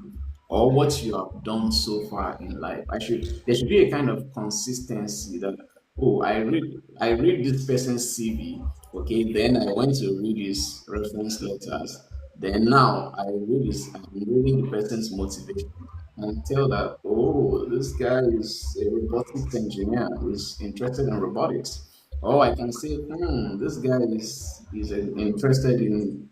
[SPEAKER 1] or what you have done so far in life. I should There should be a kind of consistency that, oh, I read this person's CV, okay, then I went to read his reference letters, then now I'm reading the person's motivation and tell that, oh, this guy is a robotics engineer, is interested in robotics. Or I can say, this guy is interested in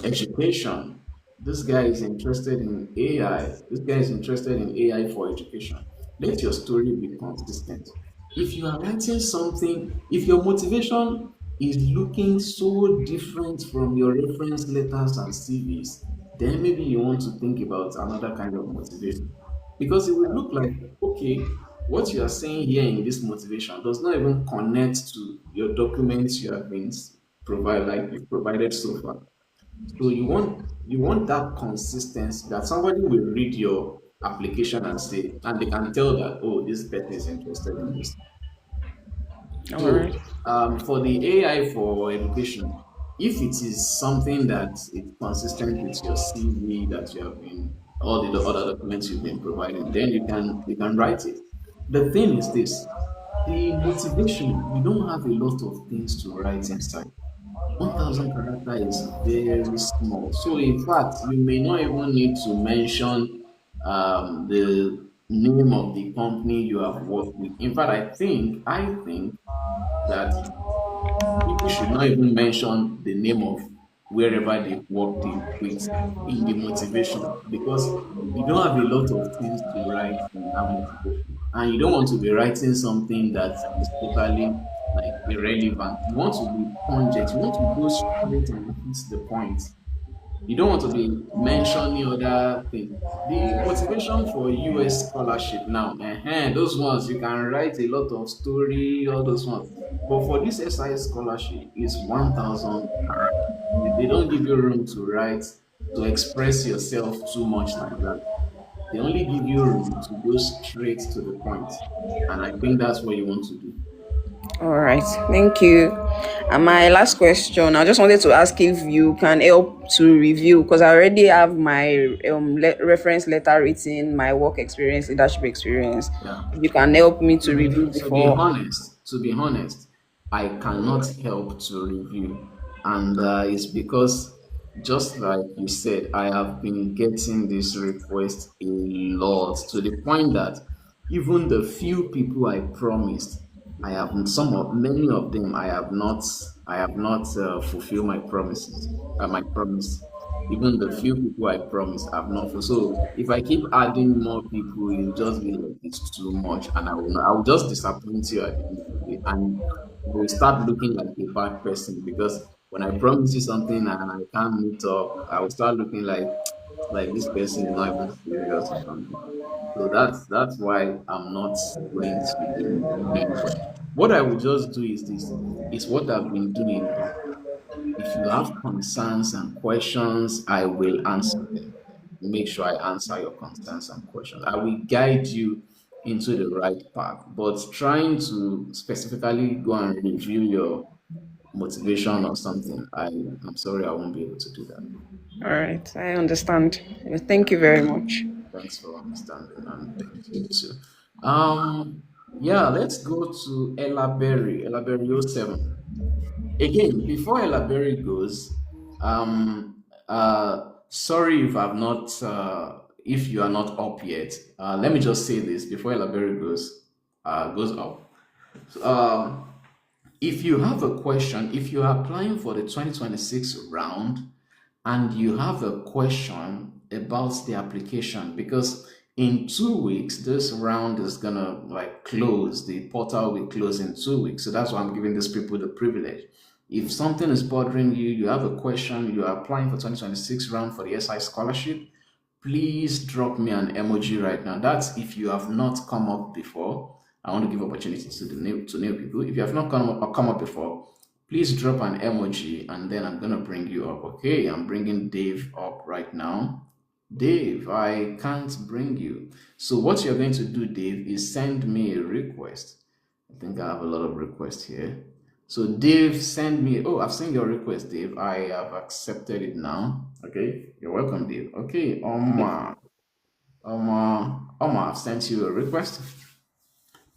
[SPEAKER 1] education. This guy is interested in AI. This guy is interested in AI for education. Let your story be consistent. If you are writing something, if your motivation is looking so different from your reference letters and CVs, then maybe you want to think about another kind of motivation. Because it will look like, okay, what you are saying here in this motivation does not even connect to your documents you have been provided so far. So you want that consistency that somebody will read your application and say, and they can tell that, oh, this person is interested in this.
[SPEAKER 6] All right.
[SPEAKER 1] So, for the AI for education, if it is something that is consistent with your CV that you have been, all the other documents you've been providing, then you can write it. The thing is this: the motivation. You don't have a lot of things to write inside. 1,000 character is very small. So in fact, you may not even need to mention the name of the company you have worked with. In fact, I think that people should not even mention the name of wherever they've worked with in the motivation because you don't have a lot of things to write in that motivation. And you don't want to be writing something that is totally like irrelevant. You want to be pungent, you want to go straight and hit the point. You don't want to be mentioning other things. The motivation for US scholarship now, those ones you can write a lot of story, all those ones. But for this SIS scholarship, it's 1,000 characters. They don't give you room to write, to express yourself too much like that. They only give you room to go straight to the point. And I think that's what you want to do.
[SPEAKER 6] All right. Thank you. And my last question, I just wanted to ask if you can help to review because I already have my reference letter written, my work experience, leadership experience.
[SPEAKER 1] Yeah.
[SPEAKER 6] If you can help me to
[SPEAKER 1] To
[SPEAKER 6] review
[SPEAKER 1] be to be
[SPEAKER 6] before.
[SPEAKER 1] honest, to be honest, I cannot help to review, and it's because just like you said, I have been getting this request a lot to the point that even the few people I promised, I have many of them I have not fulfilled my promise. Even the few people I promised have not fulfilled. So if I keep adding more people, it'll just be like it's too much, and I will just disappoint you at the end of the day, and you will start looking like a bad person because when I promise you something and I can't meet up, I will start looking like this person is not even serious or something. So that's why I'm not going to be doing well. What I will just do is this, is what I've been doing. If you have concerns and questions, I will answer them. Make sure I answer your concerns and questions. I will guide you into the right path. But trying to specifically go and review your motivation or something, I'm sorry, I won't be able to do that.
[SPEAKER 6] All right. I understand. Thank you very much.
[SPEAKER 1] Thanks for understanding and thank you too. Um, yeah, let's go to Ella Berry, Ella Berry oh 07. Again, before Ella Berry goes, sorry if I've not, if you are not up yet. Let me just say this before Ella Berry goes up. If you have a question, if you are applying for the 2026 round and you have a question about the application, because in 2 weeks, this round is gonna like close, the portal will close in 2 weeks. So that's why I'm giving these people the privilege. If something is bothering you, you have a question, you are applying for 2026 round for the SI scholarship, please drop me an emoji right now. That's if you have not come up before. I want to give opportunity to the new people. If you have not come up before, please drop an emoji and then I'm gonna bring you up. Okay, I'm bringing Dave up right now. Dave, I can't bring you. So what you're going to do, Dave, is send me a request. I think I have a lot of requests here. So Dave, send me. Oh, I've seen your request, Dave. I have accepted it now. Okay, you're welcome, Dave. Okay, Omar, I've sent you a request,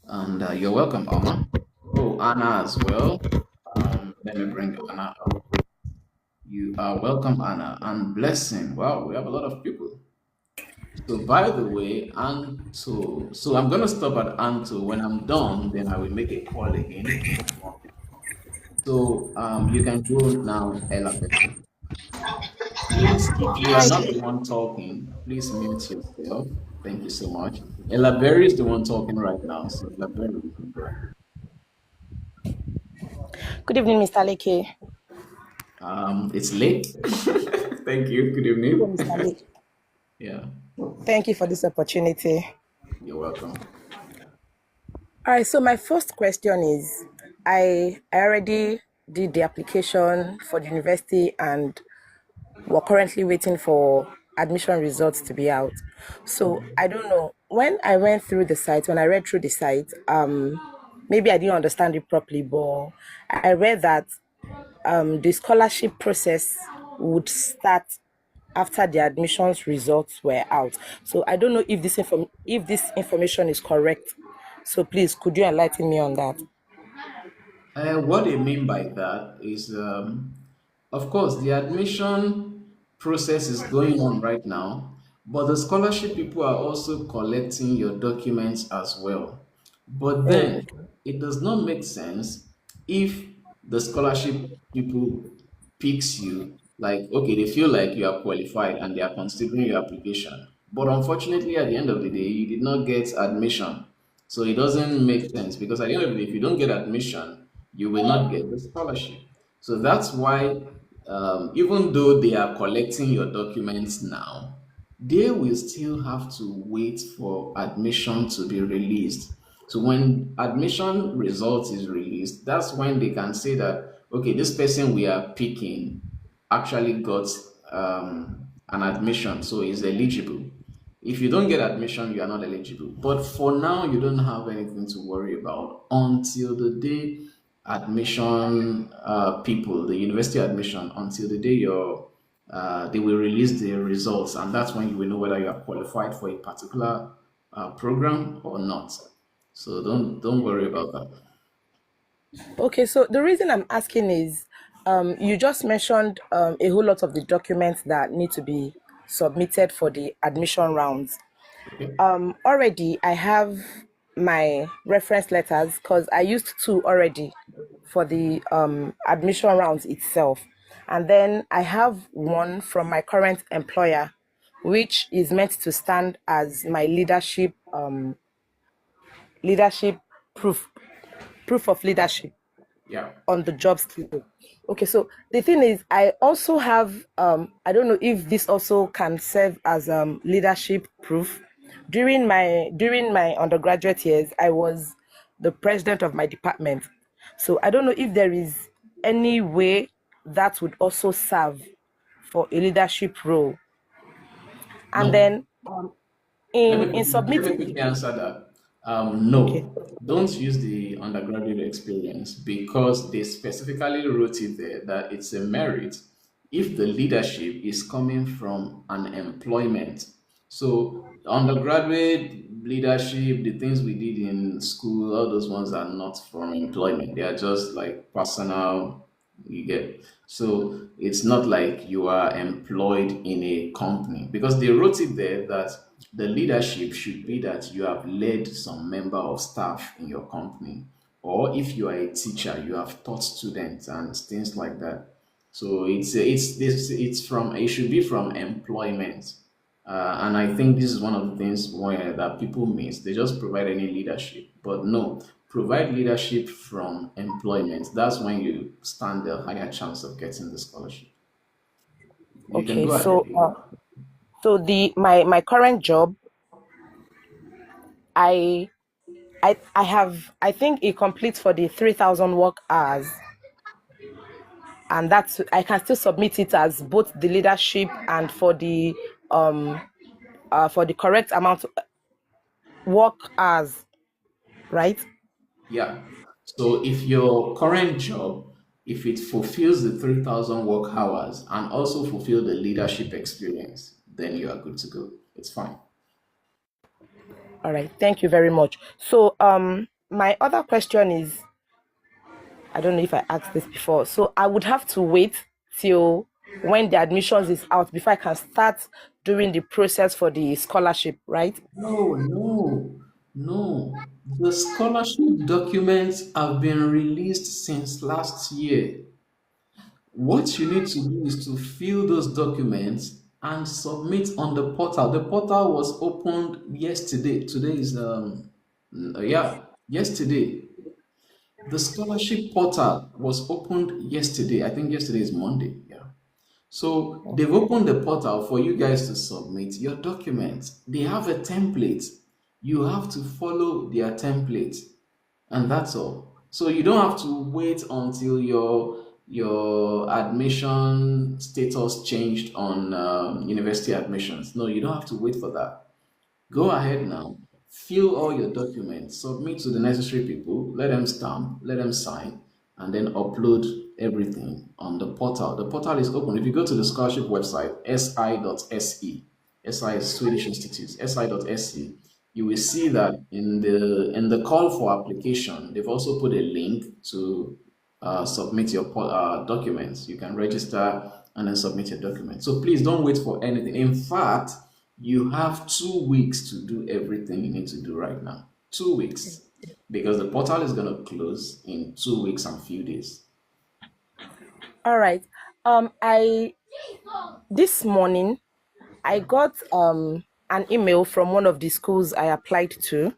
[SPEAKER 1] and you're welcome, Omar. Oh, Anna as well. Let me bring Anna up. You are welcome, Anna, and blessing. Wow, we have a lot of people. So, by the way, Anto. So, I'm gonna stop at Anto. When I'm done, then I will make a call again for more people. So, you can go now, Ella. Please, if you are not the one talking, please mute yourself. Thank you so much. Ella Berry is the one talking right now. So, Ella Berry, you can go ahead.
[SPEAKER 7] Good evening, Mr. Leke.
[SPEAKER 1] It's late. Thank you. Good
[SPEAKER 7] Hello,
[SPEAKER 1] evening.
[SPEAKER 7] Mr. Leke.
[SPEAKER 1] Yeah,
[SPEAKER 7] Thank you for this opportunity.
[SPEAKER 1] you're welcome.
[SPEAKER 7] All right, so my first question is I already did the application for the university and we're currently waiting for admission results to be out. So I don't know. When I went through the site, when I read through the site, maybe I didn't understand it properly, but I read that the scholarship process would start after the admissions results were out. So I don't know if this information is correct. So please, could you enlighten me on that?
[SPEAKER 1] What I mean by that is, of course, the admission process is going on right now, but the scholarship people are also collecting your documents as well. But
[SPEAKER 7] Oh,
[SPEAKER 1] then it does not make sense if the scholarship people picks you, like, okay, they feel like you are qualified and they are considering your application. But unfortunately, at the end of the day, you did not get admission. So it doesn't make sense because at the end of the day, if you don't get admission, you will not get the scholarship. So that's why, even though they are collecting your documents now, they will still have to wait for admission to be released. So when admission results is released, that's when they can say that, okay, this person we are picking actually got an admission, so is eligible. If you don't get admission, you are not eligible. But for now, you don't have anything to worry about until the day admission people, the university admission, until the day they will release the results, and that's when you will know whether you are qualified for a particular program or not. So don't worry about that.
[SPEAKER 7] okay. So the reason I'm asking is, you just mentioned a whole lot of the documents that need to be submitted for the admission rounds.
[SPEAKER 1] Okay.
[SPEAKER 7] Already I have my reference letters because I used two already for the admission rounds itself. And then I have one from my current employer, which is meant to stand as my leadership proof proof of leadership
[SPEAKER 1] Yeah.
[SPEAKER 7] on the job skill. Okay, so the thing is, I also have I don't know if this also can serve as leadership proof. During my undergraduate years, I was the president of my department. So I don't know if there is any way that would also serve for a leadership role. And
[SPEAKER 1] No.
[SPEAKER 7] then in
[SPEAKER 1] Let me
[SPEAKER 7] submitting
[SPEAKER 1] quickly answer that.
[SPEAKER 7] okay,
[SPEAKER 1] No, don't use the undergraduate experience because they specifically wrote it there that it's a merit if the leadership is coming from an employment. So undergraduate leadership, the things we did in school, all those ones are not from employment. They are just like personal, you get. So it's not like you are employed in a company because they wrote it there that the leadership should be that you have led some member of staff in your company, or if you are a teacher, you have taught students and things like that. So it's from, it should be from employment. And I think this is one of the things where that people miss. They just provide any leadership, but no, provide leadership from employment. That's when you stand a higher chance of getting the scholarship. You can
[SPEAKER 7] okay,
[SPEAKER 1] go ahead.
[SPEAKER 7] so the my current job, I I think it completes for the 3,000 work hours. and that's I can still submit it as both the leadership and for the correct amount of work hours, right?
[SPEAKER 1] Yeah. So if your current job, if it fulfills the 3,000 work hours and also fulfill the leadership experience, then you are good to go. It's fine.
[SPEAKER 7] All right, thank you very much. So my other question is, I don't know if I asked this before. So I would have to wait till when the admissions is out before I can start doing the process for the scholarship, right?
[SPEAKER 1] No. The scholarship documents have been released since last year. What you need to do is to fill those documents and submit on the portal. The portal was opened yesterday. Today is yesterday. The scholarship portal was opened yesterday. I think yesterday is Monday. Yeah. So they've opened the portal for you guys to submit your documents. They have a template. You have to follow their template, and that's all. So you don't have to wait until your admission status changed on university admissions. No, you don't have to wait for that. Go ahead now, fill all your documents, submit to the necessary people, let them stamp, let them sign, and then upload everything on the portal. The portal is open. If you go to the scholarship website, si.se, SI is Swedish Institute, si.se, you will see that in the call for application, they've also put a link to submit your documents. You can register and then submit your documents. So please don't wait for anything. In fact, you have 2 weeks to do everything you need to do right now. 2 weeks. Because the portal is going to close in 2 weeks and few days.
[SPEAKER 7] All right. This morning I got an email from one of the schools I applied to.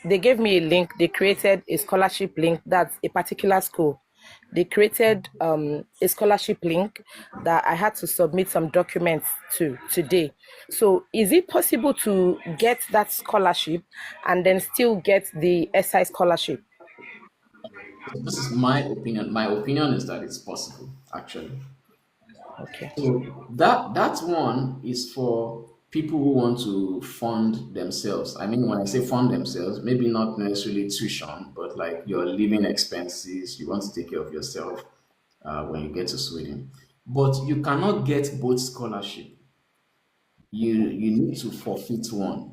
[SPEAKER 7] They gave me a link. They created a scholarship link. That's a particular school. They created a scholarship link that I had to submit some documents to today. So is it possible to get that scholarship and then still get the SI scholarship?
[SPEAKER 1] This is my opinion. My opinion is that it's possible, actually.
[SPEAKER 7] Okay.
[SPEAKER 1] So that one is for people who want to fund themselves. I mean, when I say fund themselves, maybe not necessarily tuition, but like your living expenses, you want to take care of yourself when you get to Sweden. But you cannot get both scholarship. You need to forfeit one.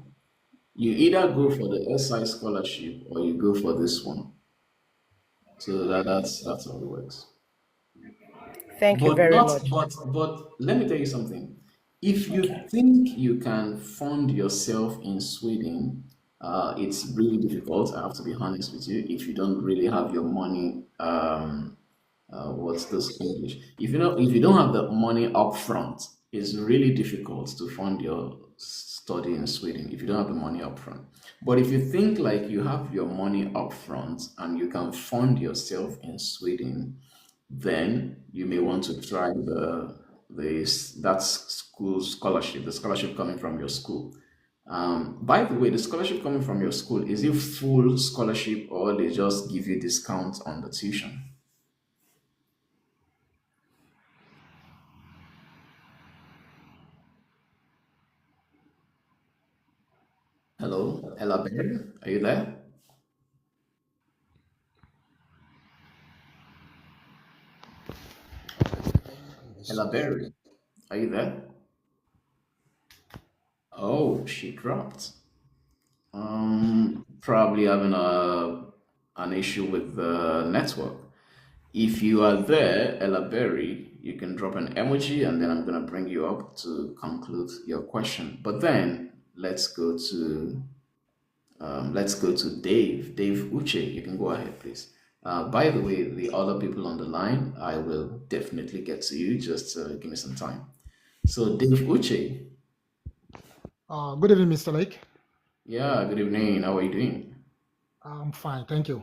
[SPEAKER 1] You either go for the SI scholarship or you go for this one. So that's how it works.
[SPEAKER 7] Thank you
[SPEAKER 1] But
[SPEAKER 7] very
[SPEAKER 1] not
[SPEAKER 7] much.
[SPEAKER 1] but let me tell you something. If you think you can fund yourself in Sweden, it's really difficult. I have to be honest with you. If you don't really have your money, what's this English? If you don't have the money up front, it's really difficult to fund your study in Sweden if you don't have the money up front. But if you think like you have your money up front and you can fund yourself in Sweden, then you may want to try that school scholarship, the scholarship coming from your school. By the way, the scholarship coming from your school, is it full scholarship or they just give you discount on the tuition? Hello, Ella Berry, are you there? Ella Berry, are you there? Oh, she dropped. Probably having an issue with the network. If you are there, Ella Berry, you can drop an emoji and then I'm gonna bring you up to conclude your question. But then let's go to Dave. Dave Uche, you can go ahead, please. By the way, the other people on the line, I will definitely get to you. Just give me some time. So Dave Uche,
[SPEAKER 8] Good evening, Mr. Lake.
[SPEAKER 1] yeah, good evening. How are you doing?
[SPEAKER 8] I'm fine, thank you.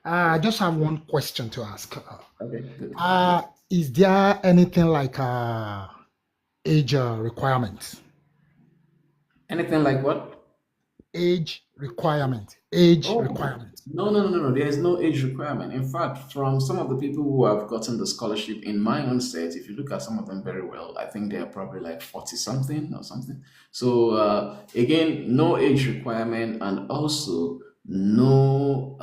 [SPEAKER 8] I just have one question to ask.
[SPEAKER 1] Okay, good.
[SPEAKER 8] Is there anything like age requirement?
[SPEAKER 1] Anything like what?
[SPEAKER 8] Age requirement, age
[SPEAKER 1] Oh,
[SPEAKER 8] requirement.
[SPEAKER 1] no. There is no age requirement. In fact, from some of the people who have gotten the scholarship in my own set, if you look at some of them very well, I think they are probably like 40 something or something. So, again, no age requirement and also no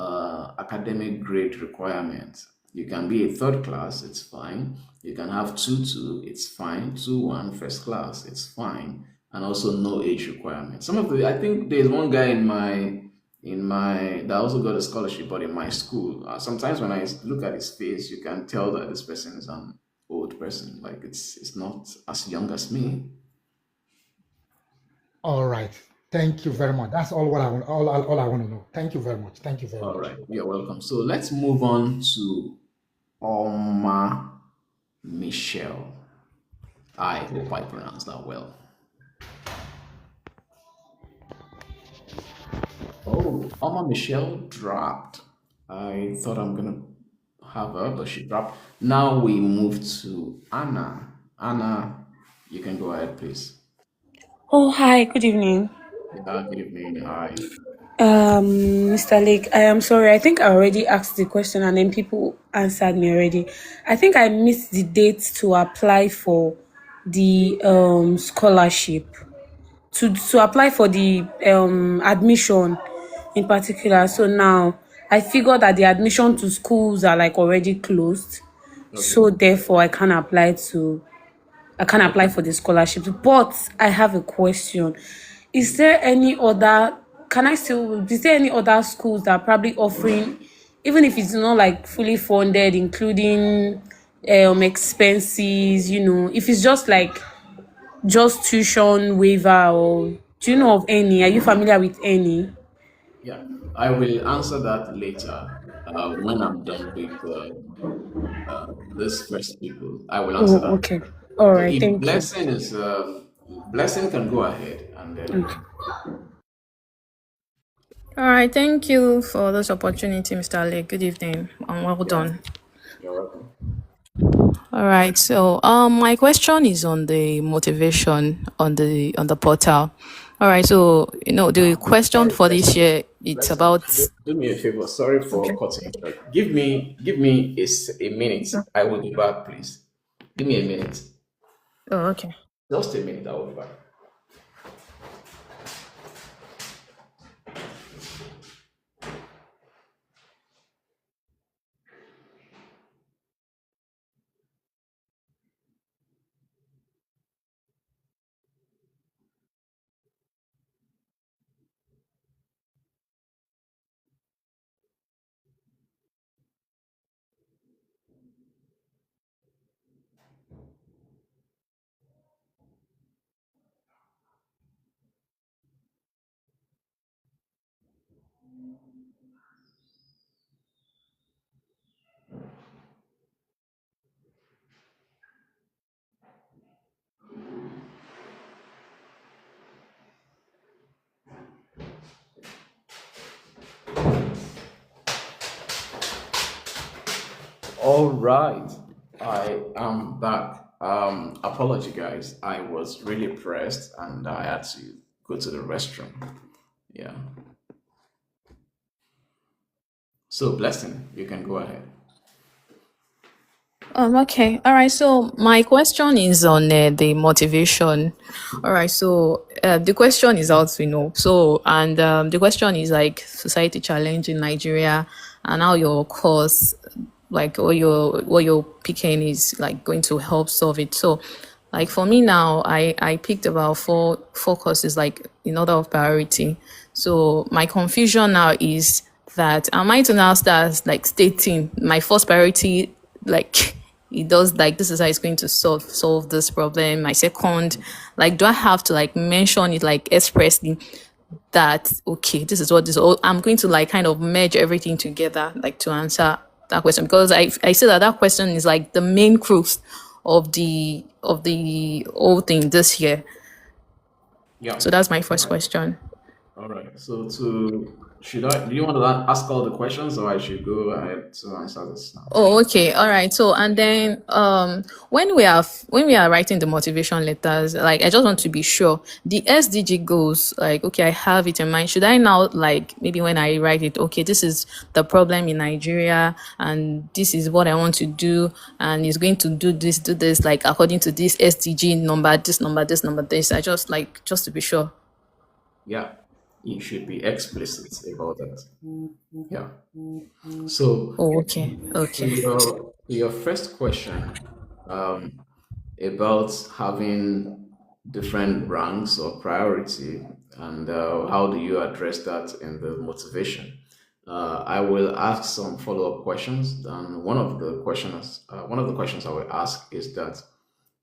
[SPEAKER 1] academic grade requirement. You can be a third class, it's fine. You can have 2-2, it's fine. 2-1, first class, it's fine. And also no age requirement. Some of the, I think there's one guy in my that also got a scholarship, but in my school. Sometimes when I look at his face, you can tell that this person is an old person. Like it's not as young as me.
[SPEAKER 8] All right. Thank you very much. That's all what I want. All I want to know. Thank you very much. Thank you very
[SPEAKER 1] All
[SPEAKER 8] much.
[SPEAKER 1] right, you're welcome. So let's move on to Oma Michelle. I hope I pronounced that well. Oh, Oma Michelle dropped. I thought I'm gonna have her, but she dropped. Now we move to Anna. Anna, you can go ahead, please.
[SPEAKER 9] Oh, hi, good evening.
[SPEAKER 1] Yeah, good evening. Hi.
[SPEAKER 9] Mr. Lake, I am sorry. I think I already asked the question and then people answered me already. I think I missed the date to apply for the scholarship. To apply for the admission in particular. So now I figured that the admission to schools are like already closed.
[SPEAKER 1] Okay.
[SPEAKER 9] So therefore I can apply
[SPEAKER 1] Okay.
[SPEAKER 9] for the scholarship. But I have a question. Is there any other is there any other schools that are probably offering, even if it's not like fully funded, including expenses, if it's just tuition waiver, or do you know of any? Are you familiar with any?
[SPEAKER 1] Yeah, I will answer that later when I'm done with this first people. I will answer
[SPEAKER 9] Oh,
[SPEAKER 1] that.
[SPEAKER 9] okay. All
[SPEAKER 1] So
[SPEAKER 9] right,
[SPEAKER 1] if
[SPEAKER 9] thank you.
[SPEAKER 1] blessing can go ahead and then
[SPEAKER 9] Okay.
[SPEAKER 10] All right, thank you for this opportunity, Mr. Ale. Good evening and well
[SPEAKER 1] yeah,
[SPEAKER 10] done.
[SPEAKER 1] you're welcome.
[SPEAKER 10] All right, so my question is on the motivation on the portal. All right, so the question
[SPEAKER 1] Sorry,
[SPEAKER 10] for this
[SPEAKER 1] blessing.
[SPEAKER 10] year it's
[SPEAKER 1] Blessing.
[SPEAKER 10] about.
[SPEAKER 1] Do me a favor. Sorry
[SPEAKER 10] Okay.
[SPEAKER 1] for cutting you short. Give me a minute. I will be back, please. Give me a minute.
[SPEAKER 10] Oh, okay.
[SPEAKER 1] Just a minute. I will be back. All right, I am back. Apology, guys. I was really pressed and I had to go to the restroom. Yeah. So, blessing, you can go ahead.
[SPEAKER 10] Okay. All right. So my question is on the motivation. All right. So the question is out, So, and the question is like society challenge in Nigeria and how your course, like what you're picking is like going to help solve it. So, like for me now, I picked about four courses like in order of priority. So my confusion now is that am I to now start like stating my first priority like it does like this is how it's going to solve this problem. My second, like do I have to like mention it like expressly that okay, this is what this all I'm going to like kind of merge everything together like to answer that question because I say that question is like the main crux of the whole thing this year.
[SPEAKER 1] Yeah.
[SPEAKER 10] So that's my
[SPEAKER 1] All
[SPEAKER 10] first
[SPEAKER 1] right.
[SPEAKER 10] question.
[SPEAKER 1] All right. So to Do you want to ask all the questions, or I should go ahead to answer this now?
[SPEAKER 10] Oh, okay. All right. So, and then when we are writing the motivation letters, like I just want to be sure the SDG goals, like okay, I have it in mind. Should I now like maybe when I write it, okay, this is the problem in Nigeria and this is what I want to do and it's going to do this like according to this SDG number, this number, this number, this. I just like just to be sure.
[SPEAKER 1] Yeah, you should be explicit about that. Yeah. So
[SPEAKER 10] Oh, okay.
[SPEAKER 1] to
[SPEAKER 10] Okay.
[SPEAKER 1] your first question, um, about having different ranks or priority, and how do you address that in the motivation? I will ask some follow-up questions, and one of the questions I will ask is that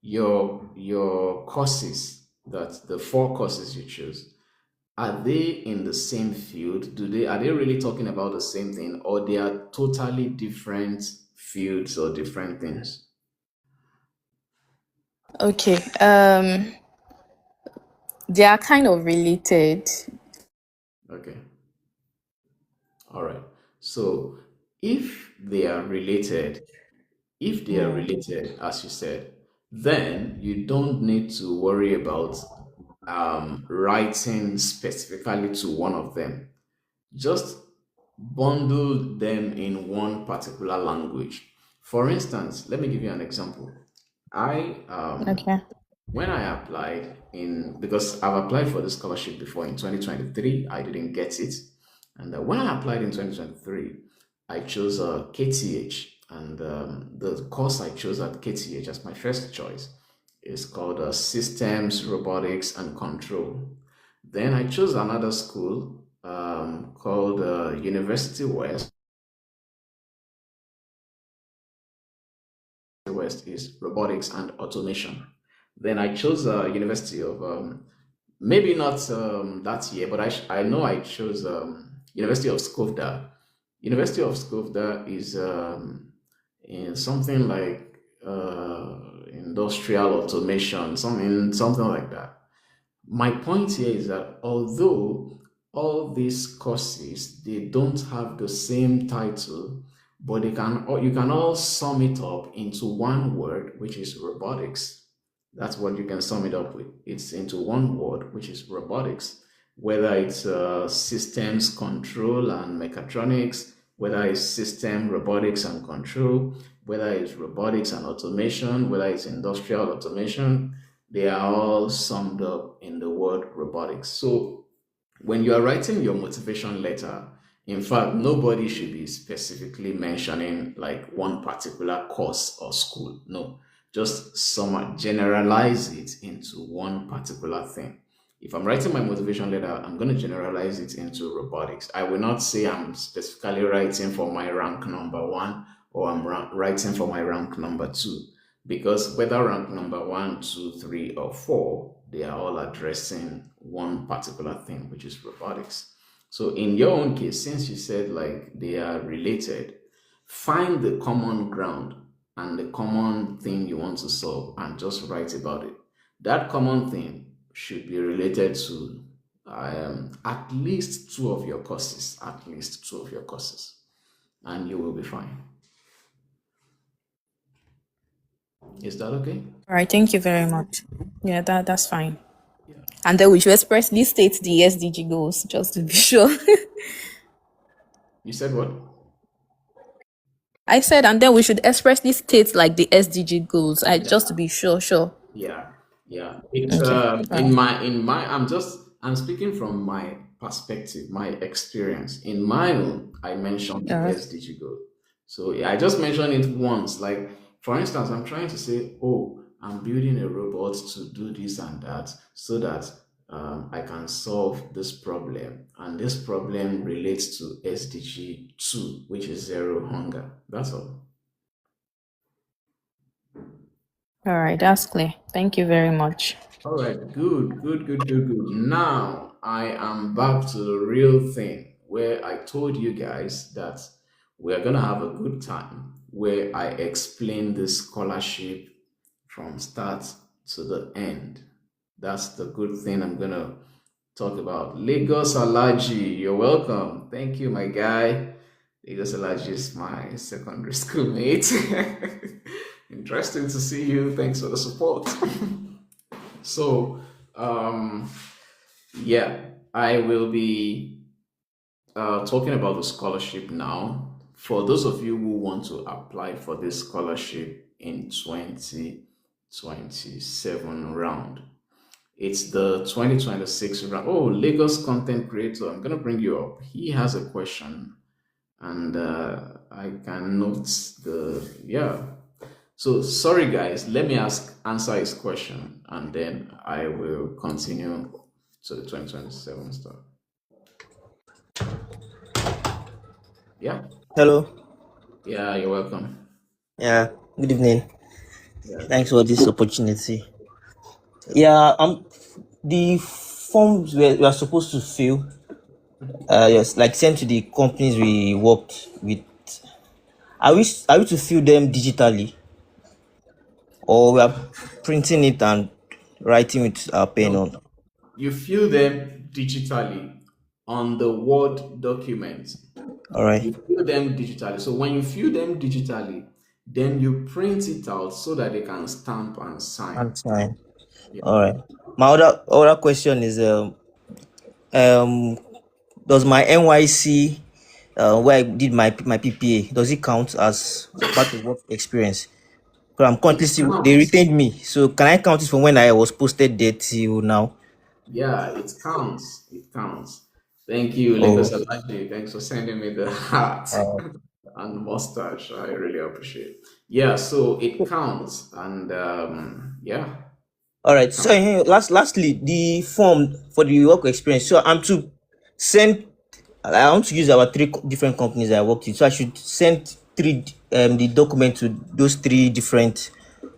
[SPEAKER 1] your courses, that the four courses you choose, are they in the same field? Are they really talking about the same thing, or they are totally different fields or different things?
[SPEAKER 10] Okay. They are kind of related.
[SPEAKER 1] Okay. All right. So if they are related, as you said, then you don't need to worry about writing specifically to one of them. Just bundle them in one particular language. For instance, let me give you an example. I
[SPEAKER 10] Okay.
[SPEAKER 1] When I applied in, because I've applied for the scholarship before in 2023, I didn't get it. And when I applied in 2023, I chose KTH. And the course I chose at KTH as my first choice is called Systems, Robotics, and Control. Then I chose another school called University West is Robotics and Automation. Then I chose University of maybe not that year, but I know I chose University of Skövde. University of Skövde is in something like industrial automation, something like that. My point here is that although all these courses they don't have the same title, but you can all sum it up into one word, which is robotics. That's what you can sum it up with. It's into one word, which is robotics. Whether it's systems control and mechatronics, whether it's system robotics and control, whether it's robotics and automation, whether it's industrial automation, they are all summed up in the word robotics. So when you are writing your motivation letter, in fact, nobody should be specifically mentioning like one particular course or school. No, just somewhat generalize it into one particular thing. If I'm writing my motivation letter, I'm going to generalize it into robotics. I will not say I'm specifically writing for my rank number one or I'm writing for my rank number two, because whether rank number one, two, three, or four, they are all addressing one particular thing, which is robotics. So in your own case, since you said like they are related, find the common ground and the common thing you want to solve and just write about it. That common thing should be related to at least two of your courses, and you will be fine. Is that okay?
[SPEAKER 10] All right. Thank you very much. Yeah, that's fine. And then we should expressly state the SDG goals just to be sure.
[SPEAKER 1] You said what?
[SPEAKER 10] I said, and then we should expressly state like the SDG goals. I
[SPEAKER 1] Yeah.
[SPEAKER 10] just to be sure. Sure.
[SPEAKER 1] Yeah, yeah. It's
[SPEAKER 10] Okay.
[SPEAKER 1] I'm speaking from my perspective, my experience. In my own, I mentioned the
[SPEAKER 10] All right.
[SPEAKER 1] SDG goal. So yeah, I just mentioned it once. Like for instance, I'm trying to say, oh, I'm building a robot to do this and that, so that I can solve this problem, and this problem relates to SDG 2, which is zero hunger. That's all.
[SPEAKER 10] All right. That's clear. Thank you very much.
[SPEAKER 1] All right, good. Now I am back to the real thing where I told you guys that we're gonna have a good time, where I explain the scholarship from start to the end. That's the good thing I'm gonna talk about. Lagos Alaji, you're welcome. Thank you, my guy. Lagos Elijah is my secondary school mate. Interesting to see you. Thanks for the support. So, um, yeah, I will be talking about the scholarship now. For those of you who want to apply for this scholarship in 2027 round, it's the 2026 round. Oh, Lagos content creator, I'm gonna bring you up. He has a question, and I can note the yeah. So sorry, guys. Let me answer his question, and then I will continue to the 2027 stuff. Yeah.
[SPEAKER 11] Hello.
[SPEAKER 1] Yeah, you're welcome.
[SPEAKER 11] Yeah. Good evening.
[SPEAKER 1] Yeah.
[SPEAKER 11] Thanks for this opportunity. Yeah. The forms we are supposed to fill. Yes, like sent to the companies we worked with. Are we to fill them digitally, or we are printing it and writing with our pen
[SPEAKER 1] No,
[SPEAKER 11] on?
[SPEAKER 1] you fill them digitally on the Word document.
[SPEAKER 11] All right.
[SPEAKER 1] You fill them digitally. So when you fill them digitally, then you print it out so that they can stamp and sign.
[SPEAKER 11] That's fine.
[SPEAKER 1] Yeah.
[SPEAKER 11] All right. My other question is does my NYC where I did my PPA, does it count as part of work experience? Because I'm currently
[SPEAKER 1] It
[SPEAKER 11] still, they
[SPEAKER 1] counts.
[SPEAKER 11] retained me. So can I count it from when I was posted there till now?
[SPEAKER 1] Yeah, it counts. It counts. Thank you,
[SPEAKER 11] Oh,
[SPEAKER 1] Lagos Alaji. Thanks for sending me the heart
[SPEAKER 11] uh,
[SPEAKER 1] and mustache. I really appreciate. Yeah, so it counts, and yeah,
[SPEAKER 11] all right.
[SPEAKER 1] it
[SPEAKER 11] So
[SPEAKER 1] counts.
[SPEAKER 11] lastly, the form for the work experience. So I'm to send. I want to use our three different companies I worked with. So I should send the document to those three different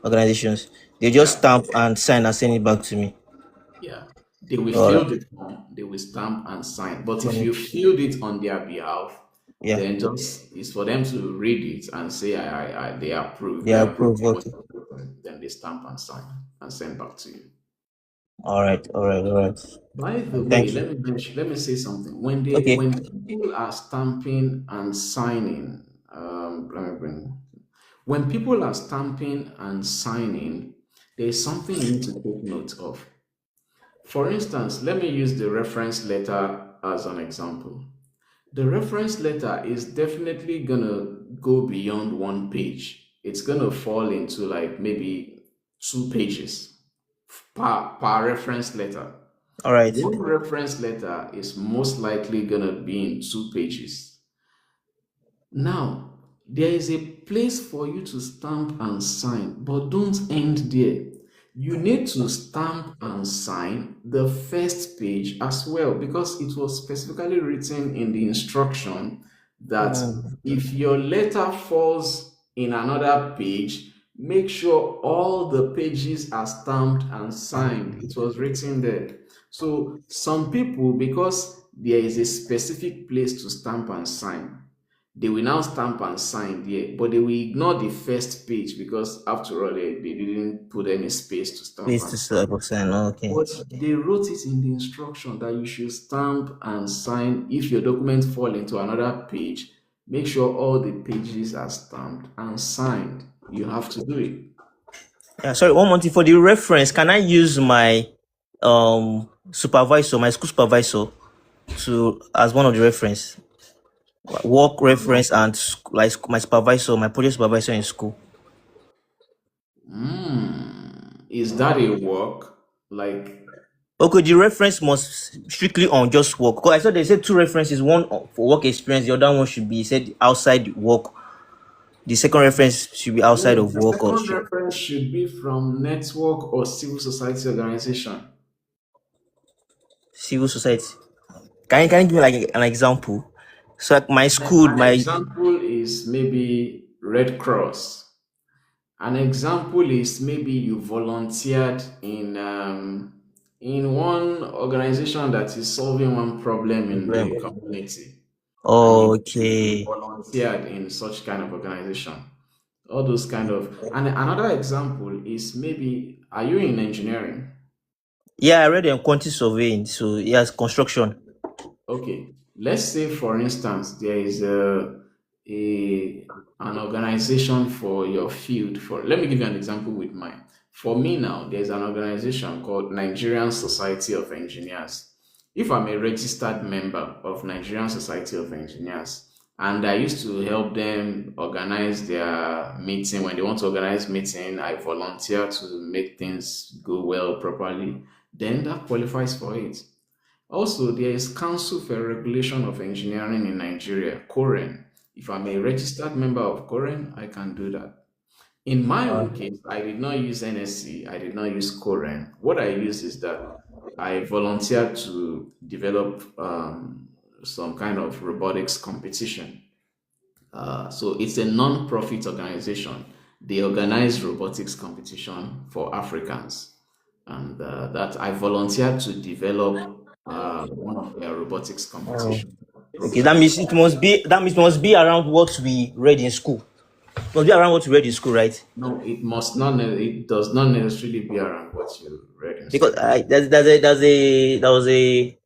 [SPEAKER 11] organizations. They just
[SPEAKER 1] Yeah,
[SPEAKER 11] stamp and sign and send it back to me.
[SPEAKER 1] yeah. They will
[SPEAKER 11] All
[SPEAKER 1] fill
[SPEAKER 11] right.
[SPEAKER 1] the form, they will stamp and sign. But if
[SPEAKER 11] From
[SPEAKER 1] you filled it on their behalf,
[SPEAKER 11] yeah,
[SPEAKER 1] then just it's for them to read it and say they approve,
[SPEAKER 11] they
[SPEAKER 1] they approve
[SPEAKER 11] approve.
[SPEAKER 1] of what
[SPEAKER 11] Okay.
[SPEAKER 1] you're doing. Then they stamp and sign and send back to you.
[SPEAKER 11] All right. All right. All right.
[SPEAKER 1] By the way,
[SPEAKER 11] Thank you.
[SPEAKER 1] let me say something.
[SPEAKER 11] Okay.
[SPEAKER 1] When people are stamping and signing, let me bring. When people are stamping and signing, there is something you need to take note of. For instance, let me use the reference letter as an example. The reference letter is definitely gonna go beyond one page. It's gonna fall into like maybe 2 pages per reference letter.
[SPEAKER 11] All right.
[SPEAKER 1] One reference letter is most likely going to be in 2 pages. Now, there is a place for you to stamp and sign, but don't end there. You need to stamp and sign the first page as well because it was specifically written in the instruction that
[SPEAKER 11] Mm,
[SPEAKER 1] if your letter falls in another page, make sure all the pages are stamped and signed. It was written there. So some people, because there is a specific place to stamp and sign, they will now stamp and sign there, but they will ignore the first page because after all, they didn't put any space to stamp
[SPEAKER 11] Please
[SPEAKER 1] and
[SPEAKER 11] to
[SPEAKER 1] sign.
[SPEAKER 11] start sign. Okay.
[SPEAKER 1] But they wrote it in the instruction that you should stamp and sign. If your document fall into another page, make sure all the pages are stamped and signed. You have to do it.
[SPEAKER 11] Yeah. Sorry. One more thing for the reference. Can I use my supervisor, my school supervisor, to as one of the reference? Work reference and like my supervisor, my project supervisor in school.
[SPEAKER 1] Is that a work? Like,
[SPEAKER 11] Okay, the reference must strictly on just work. Because I saw they said two references, one for work experience, the other one should be said outside work. The second reference should be outside
[SPEAKER 1] no,
[SPEAKER 11] of
[SPEAKER 1] the
[SPEAKER 11] work or
[SPEAKER 1] second reference should be from network or civil society organization.
[SPEAKER 11] civil society. Can you give me like an example? So like my school,
[SPEAKER 1] An
[SPEAKER 11] my
[SPEAKER 1] example is maybe Red Cross. An example is maybe you volunteered in one organization that is solving one problem in
[SPEAKER 11] problem.
[SPEAKER 1] the community, and you
[SPEAKER 11] Okay.
[SPEAKER 1] volunteered in such kind of organization. All those kind of. And another example is maybe, are you in engineering?
[SPEAKER 11] Yeah, I read quantity surveying. So yes, construction.
[SPEAKER 1] Okay. let's say, for instance, there is a an organization for your field. For let me give you an example with mine. For me now, there's an organization called Nigerian Society of Engineers. If I'm a registered member of Nigerian Society of Engineers, and I used to help them organize their meeting. When they want to organize meeting, I volunteer to make things go well properly. Then that qualifies for it. Also, there is Council for Regulation of Engineering in Nigeria, COREN. If I'm a registered member of COREN, I can do that. In my own case, I did not use NSC, I did not use COREN. What I used is that I volunteered to develop some kind of robotics competition. So it's a non-profit organization. They organize robotics competition for Africans, and that I volunteered to develop one of their robotics
[SPEAKER 11] Oh,
[SPEAKER 1] competition
[SPEAKER 11] okay.
[SPEAKER 1] program.
[SPEAKER 11] That means it must be around what we read in school. It must be around what we read in school, right?
[SPEAKER 1] No, it must not. It does not necessarily be around what you read in
[SPEAKER 11] Because
[SPEAKER 1] school.
[SPEAKER 11] there was a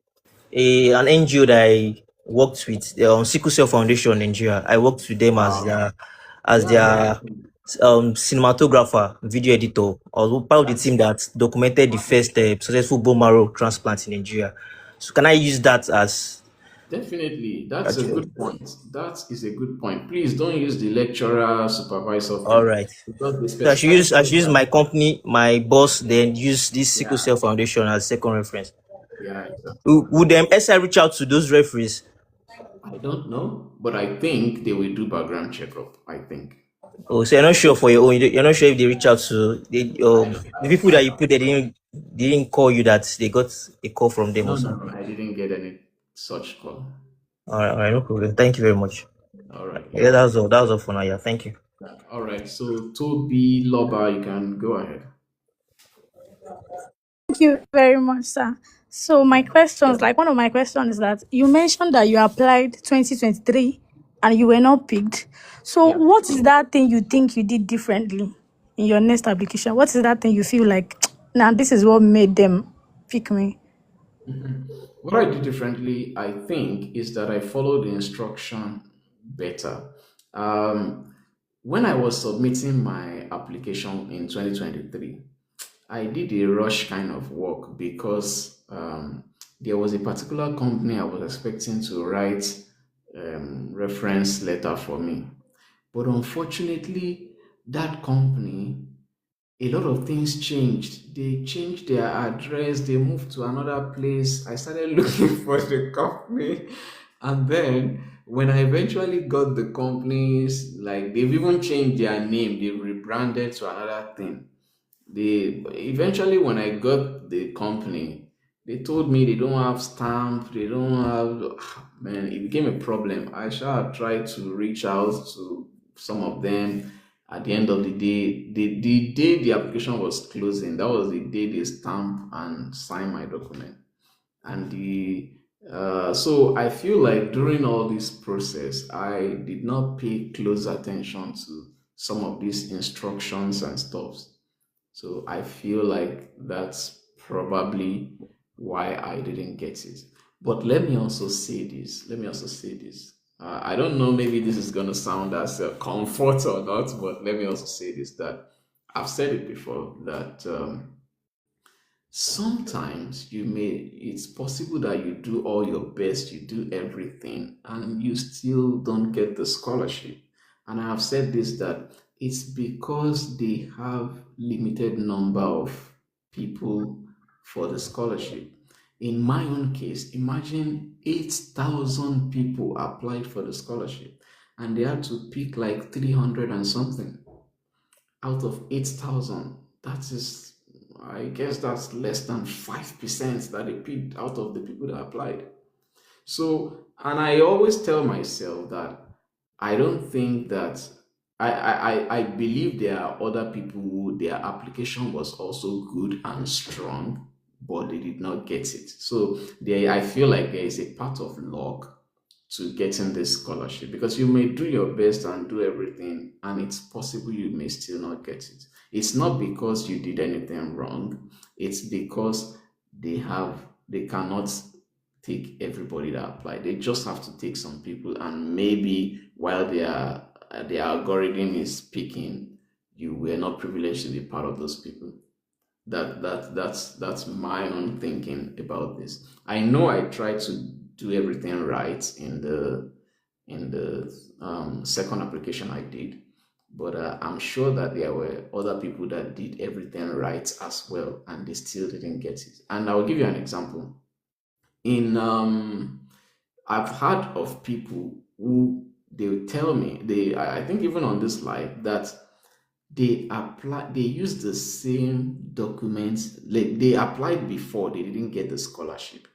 [SPEAKER 11] an NGO that I worked with, Sickle Cell Foundation Nigeria. I worked with them as
[SPEAKER 1] Wow, that's
[SPEAKER 11] their cinematographer, video editor. I was part of the team that documented the first successful bone marrow transplant in Nigeria. So can I use that as
[SPEAKER 1] definitely, that's a
[SPEAKER 11] okay?
[SPEAKER 1] good point. That is a good point. Please don't use the lecturer supervisor
[SPEAKER 11] All
[SPEAKER 1] thing
[SPEAKER 11] right.
[SPEAKER 1] because they
[SPEAKER 11] So
[SPEAKER 1] specifically
[SPEAKER 11] I
[SPEAKER 1] said
[SPEAKER 11] should use
[SPEAKER 1] that.
[SPEAKER 11] my company, my boss, then use this Sickle
[SPEAKER 1] Yeah,
[SPEAKER 11] Cell Foundation as second reference.
[SPEAKER 1] yeah, exactly.
[SPEAKER 11] Would SI reach out to those referees?
[SPEAKER 1] I don't know, but I think they will do background checkup. I think.
[SPEAKER 11] Oh, so you're not sure for your own. You're not sure if they reach out to the people that you put. They didn't call you that they got a call from them or
[SPEAKER 1] No, no,
[SPEAKER 11] something.
[SPEAKER 1] no. I didn't get any such call.
[SPEAKER 11] All right, no problem. Thank you very much.
[SPEAKER 1] All right, you're
[SPEAKER 11] Yeah,
[SPEAKER 1] welcome.
[SPEAKER 11] that was all for now. Yeah, thank you.
[SPEAKER 1] All right, so Toby Loba, you can go ahead.
[SPEAKER 12] Thank you very much, sir. So my questions, like one of my questions is that you mentioned that you applied 2023 and you were not picked. So
[SPEAKER 1] Yeah.
[SPEAKER 12] what is that thing you think you did differently in your next application? What is that thing you feel like, now this is what made them pick me?
[SPEAKER 1] What I did differently, I think, is that I followed the instruction better. Um, when I was submitting my application in 2023, I did a rush kind of work because there was a particular company I was expecting to write reference letter for me. But unfortunately, that company, a lot of things changed. They changed their address, they moved to another place. I started looking for the company. And then when I eventually got the companies, like they've even changed their name, they rebranded to another thing. They eventually, when I got the company, they told me they don't have stamp, they don't have man, it became a problem. I shall try to reach out to some of them. At the end of the day, the day the application was closing, that was the day they stamp and sign my document. And the so I feel like during all this process, I did not pay close attention to some of these instructions and stuff. So I feel like that's probably why I didn't get it. But let me also say this. Let me also say this. I don't know, maybe this is going to sound as a comfort or not, but let me also say this that I've said it before that sometimes it's possible that you do all your best, you do everything, and you still don't get the scholarship. And I have said this that it's because they have limited number of people for the scholarship. In my own case, imagine 8,000 people applied for the scholarship and they had to pick like 300 and something out of 8,000. That is, I guess that's less than 5% that they picked out of the people that applied. So, and I always tell myself that I don't think that I believe there are other people who their application was also good and strong, but they did not get it. So there, I feel like there is a part of luck to getting this scholarship because you may do your best and do everything, and it's possible you may still not get it. It's not because you did anything wrong, it's because they cannot take everybody that apply. They just have to take some people, and maybe while the algorithm is picking, you were not privileged to be part of those people. That's my own thinking about this. I know I tried to do everything right in the second application I did, but I'm sure that there were other people that did everything right as well, and they still didn't get it. And I'll give you an example. In I've heard of people who they will tell me, I think even on this live, that they use the same documents, like they applied before, they didn't get the scholarship,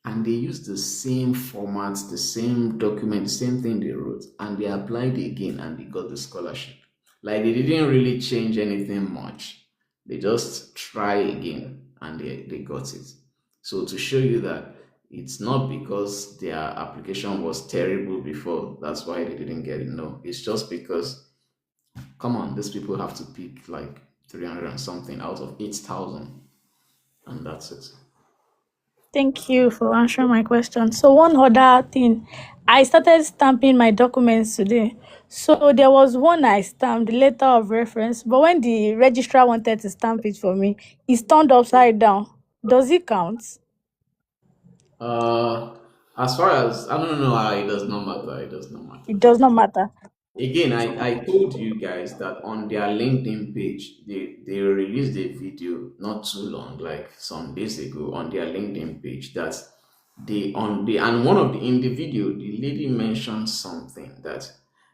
[SPEAKER 1] and they used the same formats, the same document, the same thing they wrote, and they applied again and they got the scholarship. Like they didn't really change anything much. They just try again and they got it. So to show you that it's not because their application was terrible before, that's why they didn't get it. No, it's just because, come on, these people have to pick like 300 and something out of 8,000, and that's it.
[SPEAKER 12] Thank you for answering my question. So one other thing, I started stamping my documents today. So there was one I stamped, the letter of reference, but when the registrar wanted to stamp it for me, it's turned upside down. Does it count?
[SPEAKER 1] As far as I don't know, it does not matter. It does not matter.
[SPEAKER 12] It does not matter.
[SPEAKER 1] Again, I told you guys that on their LinkedIn page, they released a video not too long, like some days ago, on their LinkedIn page, that and one of the in the video, the lady mentioned something that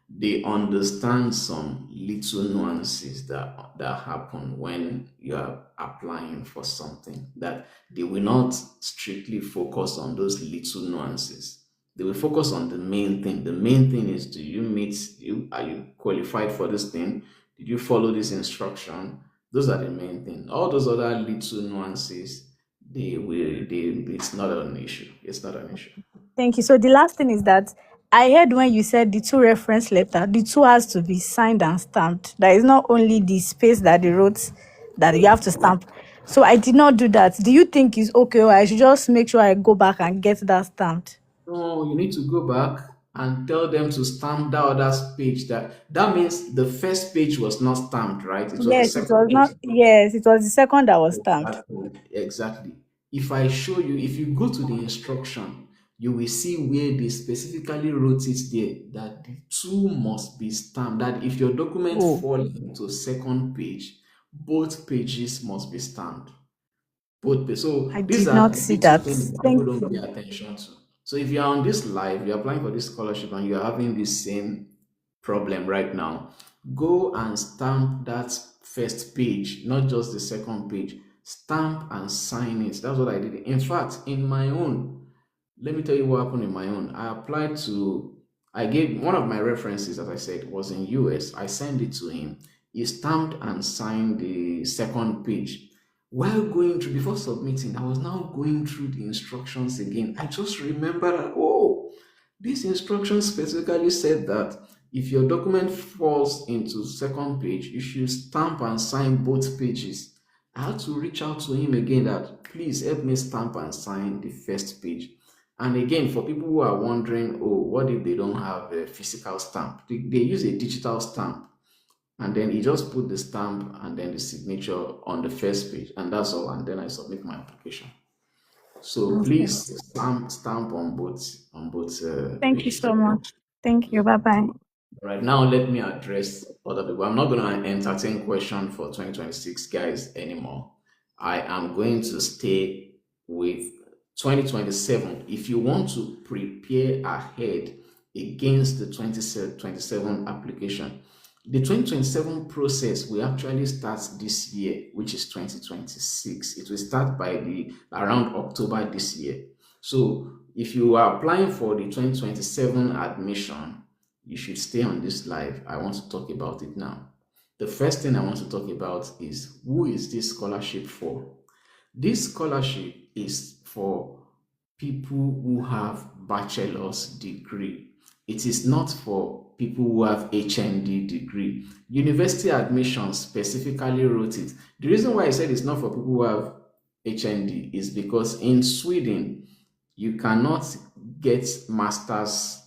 [SPEAKER 1] they understand some little nuances that happen when you are applying for something, that they will not strictly focus on those little nuances. They will focus on the main thing. The main thing is, do you meet you are you qualified for this thing? Did you follow this instruction? Those are the main thing. All those other little nuances, it's not an issue. It's not an issue.
[SPEAKER 12] Thank you. So the last thing is that I heard when you said the two reference letter, the two has to be signed and stamped. There is not only the space that they wrote that you have to stamp. So I did not do that. Do you think it's okay, or I should just make sure I go back and get that stamped?
[SPEAKER 1] No, you need to go back and tell them to stamp that other page. That means the first page was not stamped, right? It was the
[SPEAKER 12] Yes, it
[SPEAKER 1] second
[SPEAKER 12] was not.
[SPEAKER 1] page.
[SPEAKER 12] Yes, it was the second that was stamped.
[SPEAKER 1] Exactly. If I show you, if you go to the instruction, you will see where they specifically wrote it there, that the two must be stamped. That if your document falls into second page, both pages must be stamped. So
[SPEAKER 12] I
[SPEAKER 1] these
[SPEAKER 12] did
[SPEAKER 1] are
[SPEAKER 12] not
[SPEAKER 1] the
[SPEAKER 12] see
[SPEAKER 1] little
[SPEAKER 12] that.
[SPEAKER 1] things that
[SPEAKER 12] Thank
[SPEAKER 1] people don't pay
[SPEAKER 12] you.
[SPEAKER 1] attention to. So if you're on this live, you're applying for this scholarship and you're having this same problem right now, go and stamp that first page, not just the second page. Stamp and sign it. That's what I did. In fact, in my own, let me tell you what happened in my own. I gave one of my references, as I said, was in US. I sent it to him. He stamped and signed the second page. While going through, before submitting, I was now going through the instructions again. I just remembered that, this instruction specifically said that if your document falls into second page, you should stamp and sign both pages. I had to reach out to him again that, please help me stamp and sign the first page. And again, for people who are wondering, what if they don't have a physical stamp? They use a digital stamp. And then he just put the stamp and then the signature on the first page, and that's all. And then I submit my application. So please stamp on both
[SPEAKER 12] Thank you
[SPEAKER 1] pages.
[SPEAKER 12] so much. Thank you. Bye bye.
[SPEAKER 1] Right now, let me address other people. I'm not going to entertain question for 2026 guys anymore. I am going to stay with 2027. If you want to prepare ahead against the 2027 application, the 2027 process will actually start this year, which is 2026. It will start by around October this year. So if you are applying for the 2027 admission, you should stay on this live. I want to talk about it now. The first thing I want to talk about is, who is this scholarship for? This scholarship is for people who have bachelor's degree. It is not for people who have HND degree. University admissions specifically wrote it. The reason why I said it's not for people who have HND is because in Sweden, You cannot get master's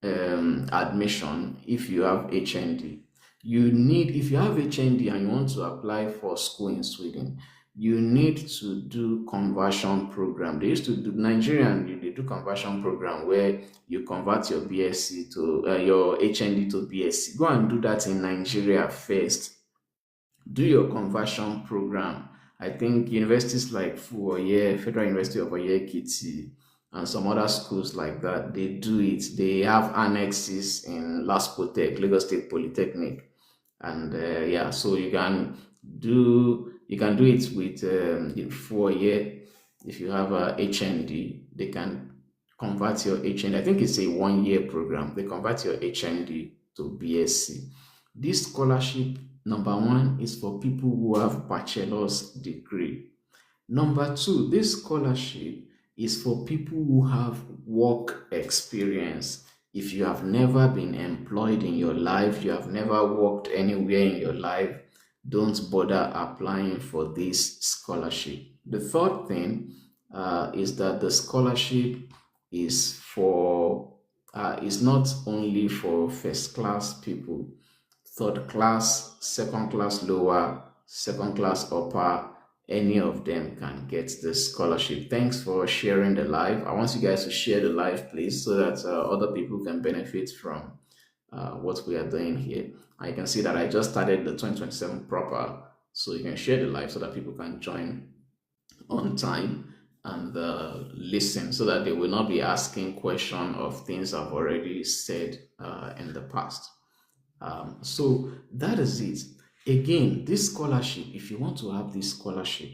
[SPEAKER 1] admission if you have HND. You need, if you have HND and you want to apply for school in Sweden, you need to do conversion program. They used to do Nigerian, they do conversion program where you convert your BSc to your HND to BSc. Go and do that in Nigeria first. Do your conversion program. I think universities like Fuoye, Federal University of Oye Kiti, and some other schools like that, they do it. They have annexes in Laspotech, Lagos State Polytechnic, and yeah, so you can do it with 4 year. If you have a HND, they can convert your HND. I think it's a 1 year program. They convert your HND to BSc. This scholarship, number one, is for people who have bachelor's degree. Number two, this scholarship is for people who have work experience. If you have never been employed in your life, you have never worked anywhere in your life, don't bother applying for this scholarship. The third thing is that the scholarship is is not only for first class people, third class, second class lower, second class upper, any of them can get the scholarship. Thanks for sharing the live. I want you guys to share the live, please, so that other people can benefit from what we are doing here. I can see that I just started the 2027 proper, so you can share the live so that people can join on time and listen, so that they will not be asking questions of things I've already said in the past. So that is it. Again, this scholarship, if you want to have this scholarship,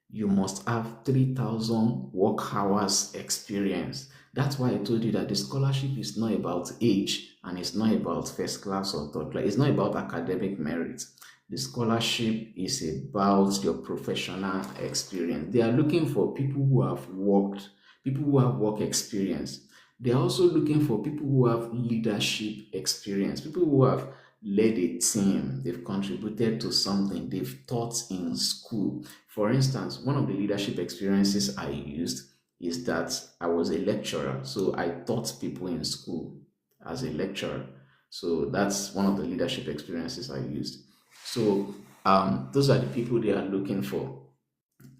[SPEAKER 1] you must have 3,000 work hours experience. That's why I told you that the scholarship is not about age and it's not about first class or third class. It's not about academic merit. The scholarship is about your professional experience. They are looking for people who have worked, people who have work experience. They are also looking for people who have leadership experience, people who have led a team, they've contributed to something, they've taught in school. For instance, one of the leadership experiences I used is that I was a lecturer, so I taught people in school as a lecturer. So that's one of the leadership experiences I used. So those are the people they are looking for.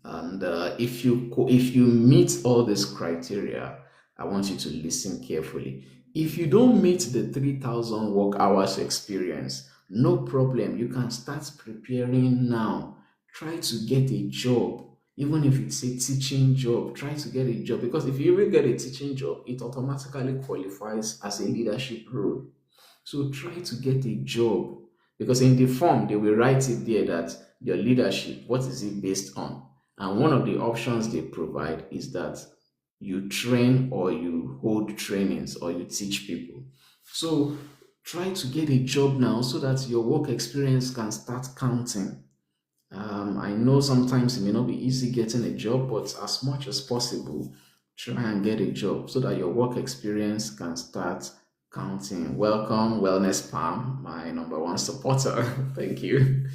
[SPEAKER 1] And if you meet all these criteria, I want you to listen carefully. If you don't meet the 3,000 work hours experience, no problem. You can start preparing now. Try to get a job, even if it's a teaching job. Try to get a job, because if you even get a teaching job, it automatically qualifies as a leadership role. So try to get a job, because in the form they will write it there that your leadership, what is it based on? And one of the options they provide is that you train or you hold trainings or you teach people. So try to get a job now so that your work experience can start counting. I know sometimes it may not be easy getting a job, but as much as possible, try and get a job so that your work experience can start counting. Welcome, Wellness Palm, my number one supporter. Thank you.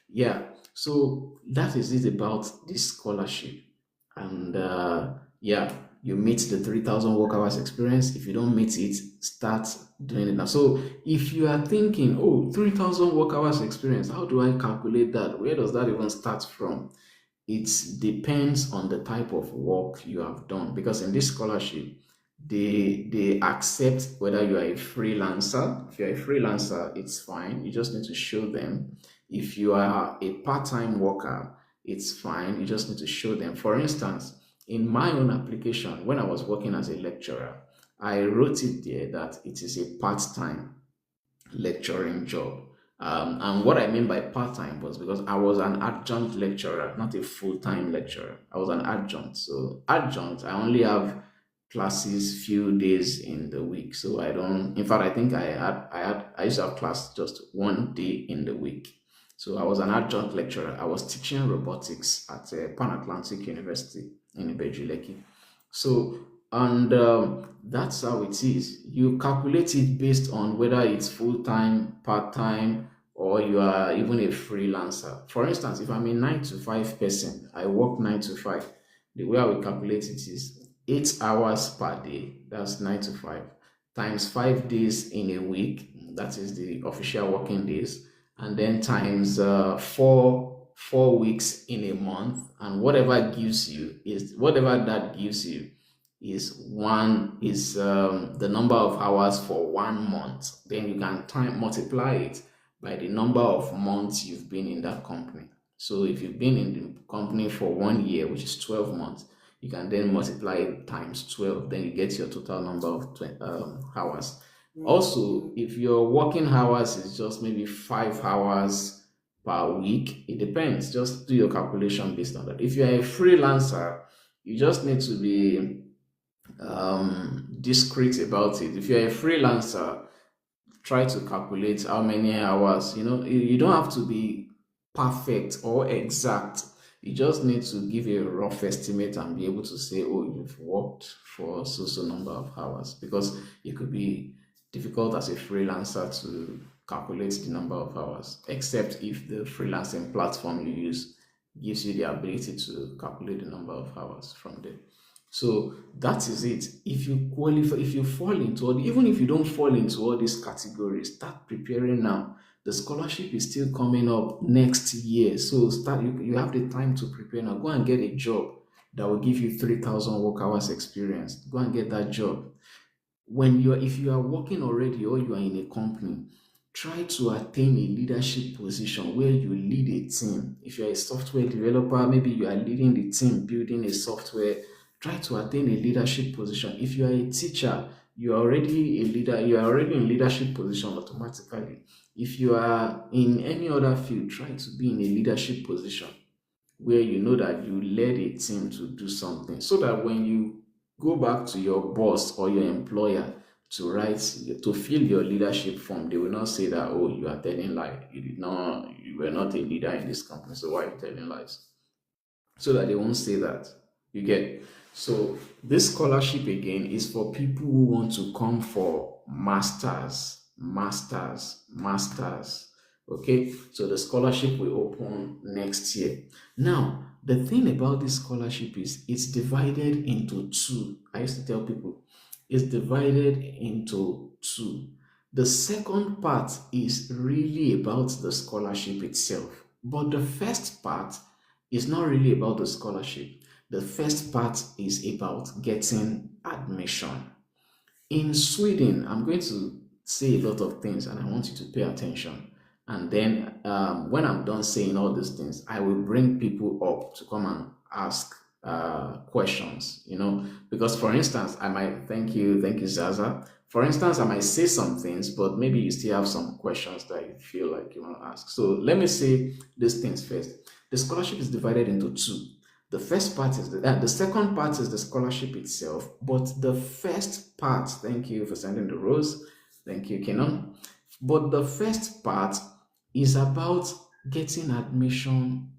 [SPEAKER 1] Yeah, so that is it about this scholarship. And yeah, you meet the 3,000 work hours experience. If you don't meet it, start doing it now. So if you are thinking, oh, 3,000 work hours experience, how do I calculate that? Where does that even start from? It depends on the type of work you have done, because in this scholarship, they accept whether you are a freelancer. If you're a freelancer, it's fine. You just need to show them. If you are a part-time worker, it's fine. You just need to show them. For instance, in my own application, when I was working as a lecturer, I wrote it there that it is a part-time lecturing job. And what I mean by part-time was because I was an adjunct lecturer, not a full-time lecturer. I was an adjunct. So adjunct, I only have classes few days in the week. So I don't, in fact, I think I used to have class just 1 day in the week. So I was an adjunct lecturer. I was teaching robotics at Pan Atlantic University in Ibejuleki. So, and that's how it is. You calculate it based on whether it's full-time, part-time, or you are even a freelancer. For instance, if I'm a 9 to 5 person, I work 9 to 5. The way I will calculate it is 8 hours per day, that's 9 to 5, times 5 days in a week, that is the official working days, and then times 4 weeks in a month, and whatever that gives you is the number of hours for 1 month. Then you can multiply it by the number of months you've been in that company. So if you've been in the company for 1 year, which is 12 months, you can then multiply it times 12. Then you get your total number of hours. Also, if your working hours is just maybe 5 hours per week, it depends. Just do your calculation based on that. If you're a freelancer, you just need to be discreet about it. If you're a freelancer, try to calculate how many hours. You don't have to be perfect or exact. You just need to give a rough estimate and be able to say, oh, you've worked for so number of hours, because it could be difficult as a freelancer to calculate the number of hours, except if the freelancing platform you use gives you the ability to calculate the number of hours from there. So that is it. If you qualify, if you fall into even if you don't fall into all these categories, start preparing now. The scholarship is still coming up next year. So you have the time to prepare now. Go and get a job that will give you 3,000 work hours experience. Go and get that job. If you are working already or you are in a company, try to attain a leadership position where you lead a team. If you're a software developer, maybe you are leading the team building a software. Try to attain a leadership position. If you are a teacher, you are already a leader. You are already in leadership position automatically. If you are in any other field, try to be in a leadership position where you know that you led a team to do something, so that when you go back to your boss or your employer to fill your leadership form, they will not say that, oh, you are telling lies. You were not a leader in this company, so why are you telling lies? So that they won't say that. You get? So this scholarship again is for people who want to come for masters. Okay, so the scholarship will open next year. Now, the thing about this scholarship is it's divided into two. I used to tell people it's divided into two. The second part is really about the scholarship itself, but the first part is not really about the scholarship. The first part is about getting admission. In Sweden, I'm going to say a lot of things and I want you to pay attention. And then when I'm done saying all these things, I will bring people up to come and ask questions, because for instance, thank you, Zaza. For instance, I might say some things, but maybe you still have some questions that you feel like you want to ask. So let me say these things first. The scholarship is divided into two. The first part is the second part is the scholarship itself, but the first part, thank you for sending the rose, thank you, Kenan. But the first part is about getting admission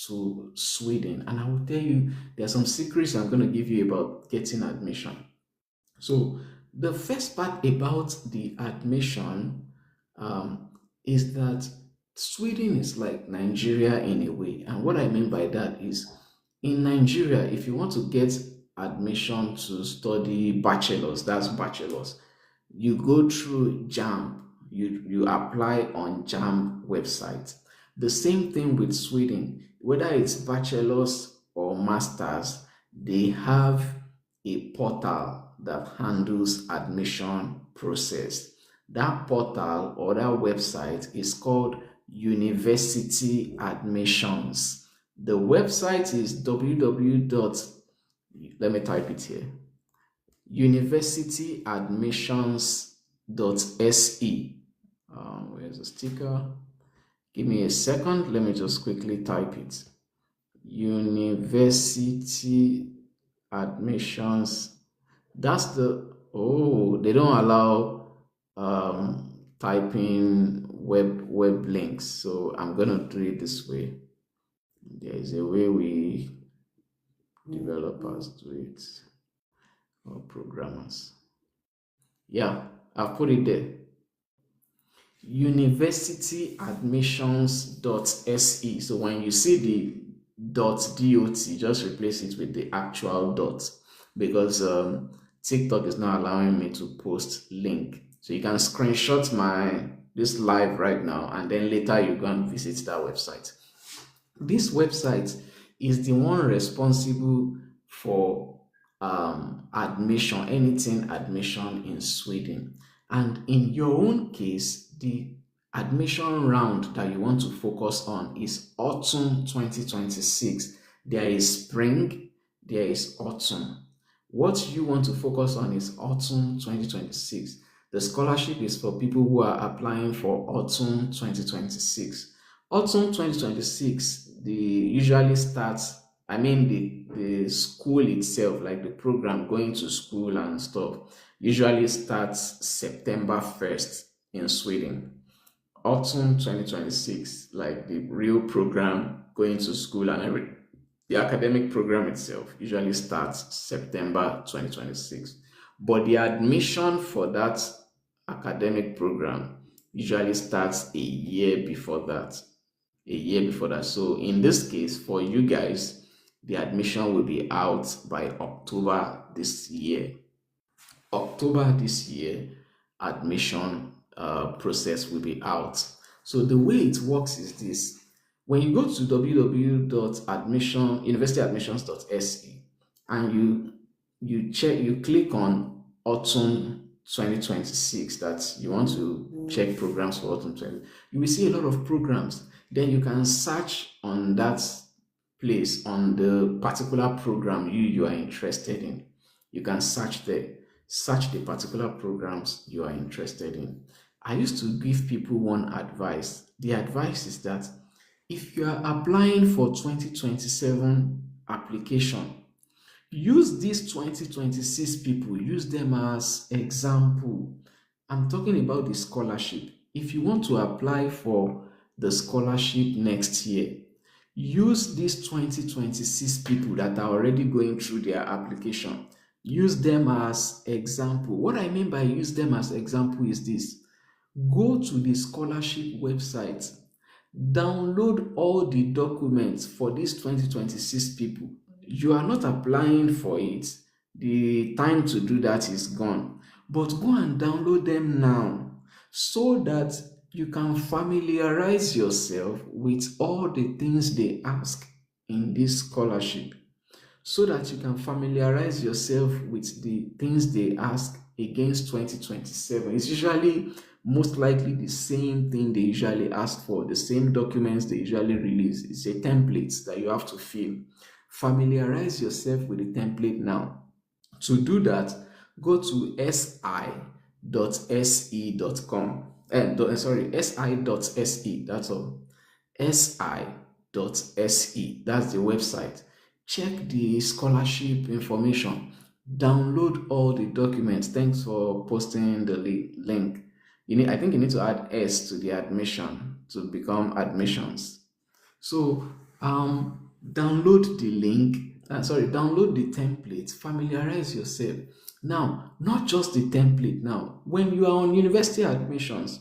[SPEAKER 1] to Sweden, and I will tell you there are some secrets I'm going to give you about getting admission. So the first part about the admission is that Sweden is like Nigeria in a way, and what I mean by that is, in Nigeria, if you want to get admission to study bachelor's, you go through JAM. You apply on JAM website. The same thing with Sweden, whether it's bachelor's or master's, they have a portal that handles admission process. That portal or that website is called University Admissions. The website is let me type it here, universityadmissions.se. Where's the sticker? Give me a second. Let me just quickly type it. University admissions. That's they don't allow typing web links. So I'm going to do it this way. There is a way we developers do it, or programmers. Yeah, I've put it there. Universityadmissions.se. So when you see the .dot, just replace it with the actual dot. because TikTok is not allowing me to post link. So you can screenshot this live right now, and then later you go and visit that website. This website is the one responsible for admission, anything admission in Sweden. And in your own case, the admission round that you want to focus on is autumn 2026. There is spring, there is autumn. What you want to focus on is autumn 2026. The scholarship is for people who are applying for autumn 2026. Autumn 2026, the usually starts, I mean the school itself, like the program going to school and stuff, usually starts September 1st in Sweden. Autumn 2026, like the real program going to school and everything, the academic program itself usually starts September 2026. But the admission for that academic program usually starts a year before that. A year before that. So in this case, for you guys, the admission will be out by October this year. October this year, admission process will be out. So the way it works is this. When you go to www.universityadmissions.se and you click on autumn 2026, that you want to check programs for autumn 20, you will see a lot of programs. Then you can search on that place, on the particular program you are interested in. You can search there, search the particular programs you are interested in. I used to give people one advice. The advice is that if you are applying for 2027 application, use these 2026 people, use them as example. I'm talking about the scholarship. If you want to apply for the scholarship next year, use these 2026 people that are already going through their application. Use them as example. What I mean by use them as example is this. Go to the scholarship website, download all the documents for these 2026 people. You are not applying for it. The time to do that is gone. But go and download them now so that you can familiarize yourself with all the things they ask in this scholarship. So that you can familiarize yourself with the things they ask against 2027. It's usually most likely the same thing they usually ask for, the same documents they usually release. It's a template that you have to fill. Familiarize yourself with the template now. To do that, go to si.se.com. si.se, that's all. si.se, that's the website. Check the scholarship information. Download all the documents. Thanks for posting the link. I think you need to add S to the admission to become admissions. So download the link. Download the template. Familiarize yourself. Now, not just the template. Now, when you are on university admissions,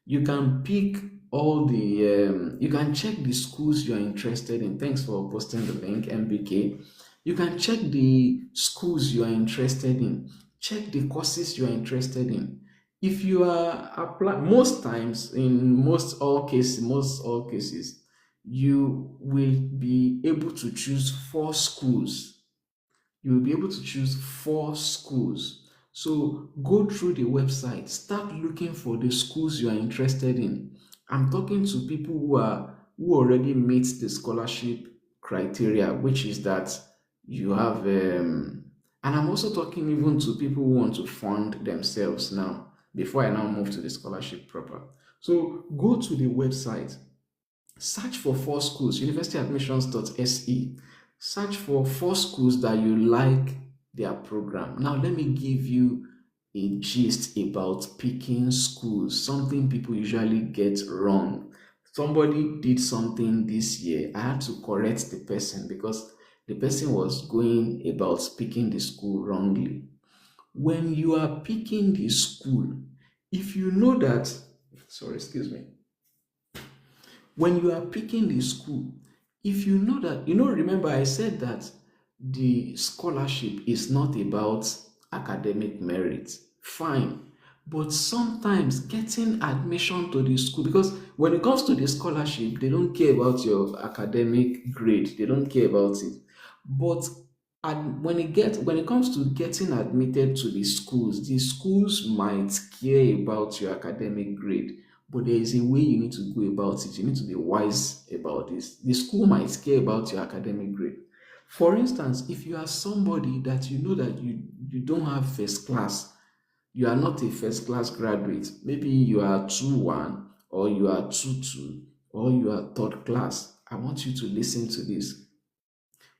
[SPEAKER 1] you can pick all the you can check the schools you are interested in. Thanks for posting the link, MBK. You can check the schools you are interested in. Check the courses you are interested in. If you are applying, most times, in most all cases, you will be able to choose 4 schools. You will be able to choose 4 schools. So go through the website, start looking for the schools you are interested in. I'm talking to people who already meet the scholarship criteria, which is that you have and I'm also talking even to people who want to fund themselves now, before I now move to the scholarship proper. So go to the website, search for 4 schools, universityadmissions.se. Search for 4 schools that you like their program. Now, let me give you a gist about picking schools, something people usually get wrong. Somebody did something this year. I had to correct the person because the person was going about picking the school wrongly. When you are picking the school, if you know that, when you are picking the school, if you know that, remember I said that the scholarship is not about academic merit. Fine. But sometimes getting admission to the school, because when it comes to the scholarship, they don't care about your academic grade, they don't care about it. But when it comes to getting admitted to the schools might care about your academic grade, but there is a way you need to go about it. You need to be wise about this. The school might care about your academic grade. For instance, if you are somebody that you know that you don't have first class, you are not a first class graduate, maybe you are 2-1 or you are 2-2 or you are third class, I want you to listen to this.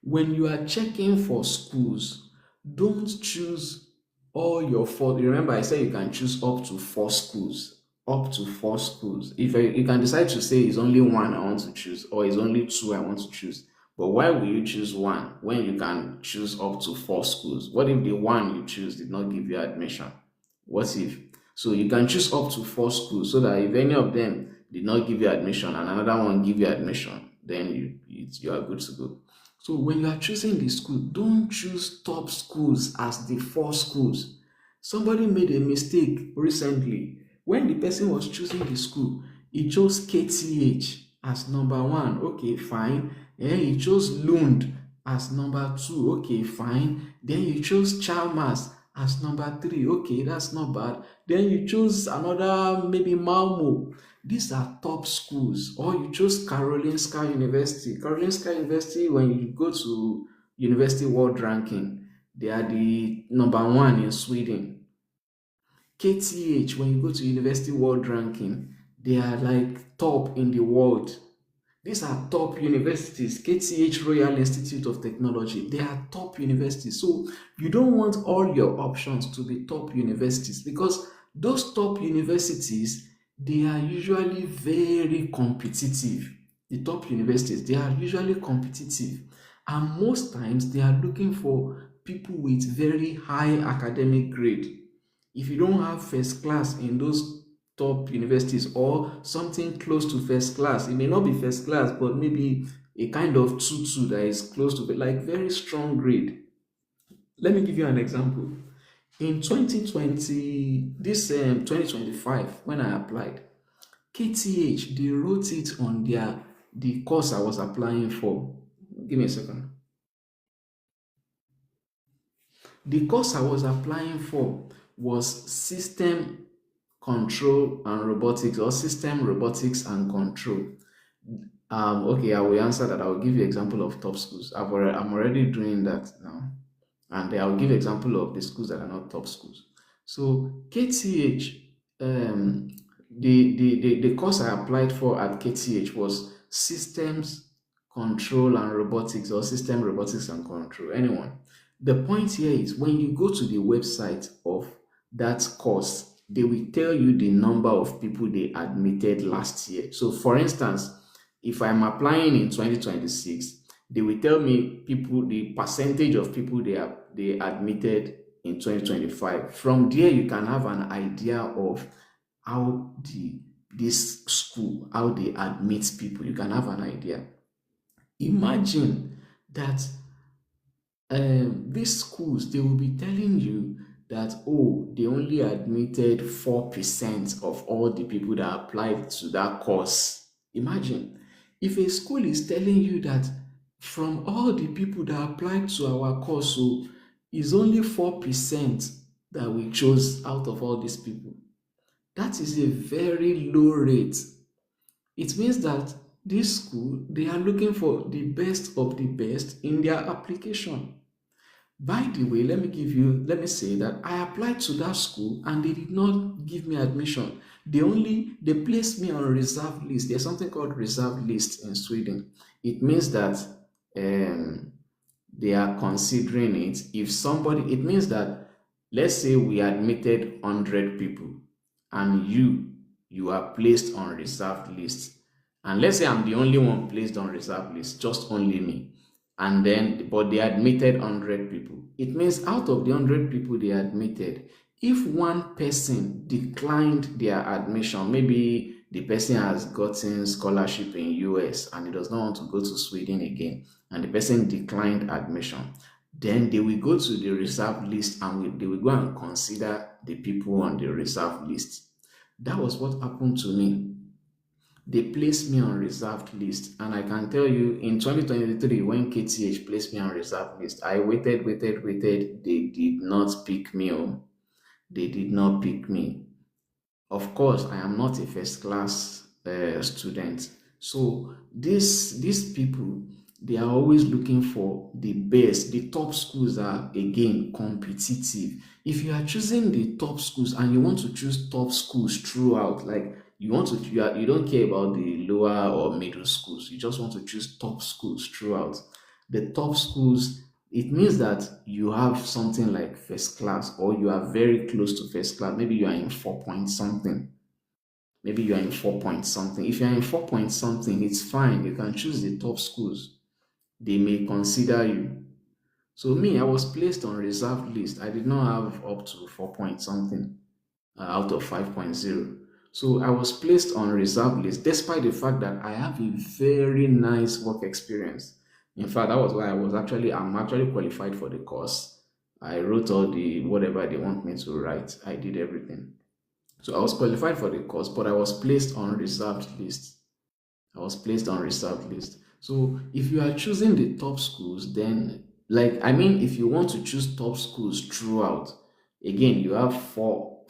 [SPEAKER 1] When you are checking for schools, don't choose all your four. Remember, I said you can choose up to four schools. Up to four schools. If you can decide to say it's only one I want to choose, or it's only two I want to choose. But why will you choose one when you can choose up to four schools? What if the one you choose did not give you admission? What if? So you can choose up to four schools so that if any of them did not give you admission and another one give you admission, then you are good to go. So when you are choosing the school, don't choose top schools as the four schools. Somebody made a mistake recently. When the person was choosing the school, he chose KTH as number one. Okay, fine. Then he chose Lund as number two. Okay, fine. Then you chose Chalmers as number three. Okay, that's not bad. Then you chose another, maybe Malmo. These are top schools. Or you chose Karolinska University. Karolinska University, when you go to University World Ranking, they are the number one in Sweden. KTH, when you go to University World Ranking, they are like top in the world. These are top universities. KTH Royal Institute of Technology, they are top universities. So you don't want all your options to be top universities, because those top universities, they are usually very competitive. The top universities, they are usually competitive. And most times they are looking for people with very high academic grade. If you don't have first class in those top universities or something close to first class, it may not be first class, but maybe a kind of 2-2 that is close to like very strong grade. Let me give you an example. In 2020, 2025, when I applied, KTH, they wrote it on the course I was applying for. Give me a second. The course I was applying for was system control and robotics, or system robotics and control. Okay, I will answer that. I will give you example of top schools. I'm already doing that now, and I will give example of the schools that are not top schools. So KTH, the course I applied for at KTH was systems control and robotics, or system robotics and control. Anyone. The point here is when you go to the website of that course, they will tell you the number of people they admitted last year. So for instance, if I'm applying in 2026, they will tell me the percentage of people they admitted in 2025. From there, you can have an idea of how this school, how they admit people. You can have an idea. Imagine that these schools, they will be telling you that, oh, they only admitted 4% of all the people that applied to that course. Imagine if a school is telling you that from all the people that applied to our course, so is only 4% that we chose out of all these people. That is a very low rate. It means that this school, they are looking for the best of the best in their application. By the way, let me say that I applied to that school and they did not give me admission. They placed me on reserve list. There's something called reserve list in Sweden. It means that they are considering it. It means that, let's say we admitted 100 people and you are placed on reserved list. And let's say I'm the only one placed on reserve list, just only me. And then, but they admitted 100 people. It means out of the 100 people they admitted, if one person declined their admission, maybe the person has gotten scholarship in US and he does not want to go to Sweden again, and the person declined admission, Then they will go to the reserve list and they will go and consider the people on the reserve list. That was what happened to me. They placed me on reserved list, and I can tell you in 2023 when KTH placed me on reserved list, I waited. They did not pick me. Oh. They did not pick me. Of course, I am not a first class student. So these people, they are always looking for the best. The top schools are again competitive. If you are choosing the top schools and you want to choose top schools throughout, like you don't care about the lower or middle schools. You just want to choose top schools throughout. The top schools, it means that you have something like first class, or you are very close to first class. Maybe you are in 4 point something. Maybe you are in 4 point something. If you are in 4 point something, it's fine. You can choose the top schools. They may consider you. So me, I was placed on reserved list. I did not have up to 4 point something out of 5.0. So I was placed on reserve list despite the fact that I have a very nice work experience. In fact, that was why I'm actually qualified for the course. I wrote all the whatever they want me to write. I did everything. So I was qualified for the course, but I was placed on reserved list. I was placed on reserved list. So if you are choosing the top schools, then if you want to choose top schools throughout, again, you have four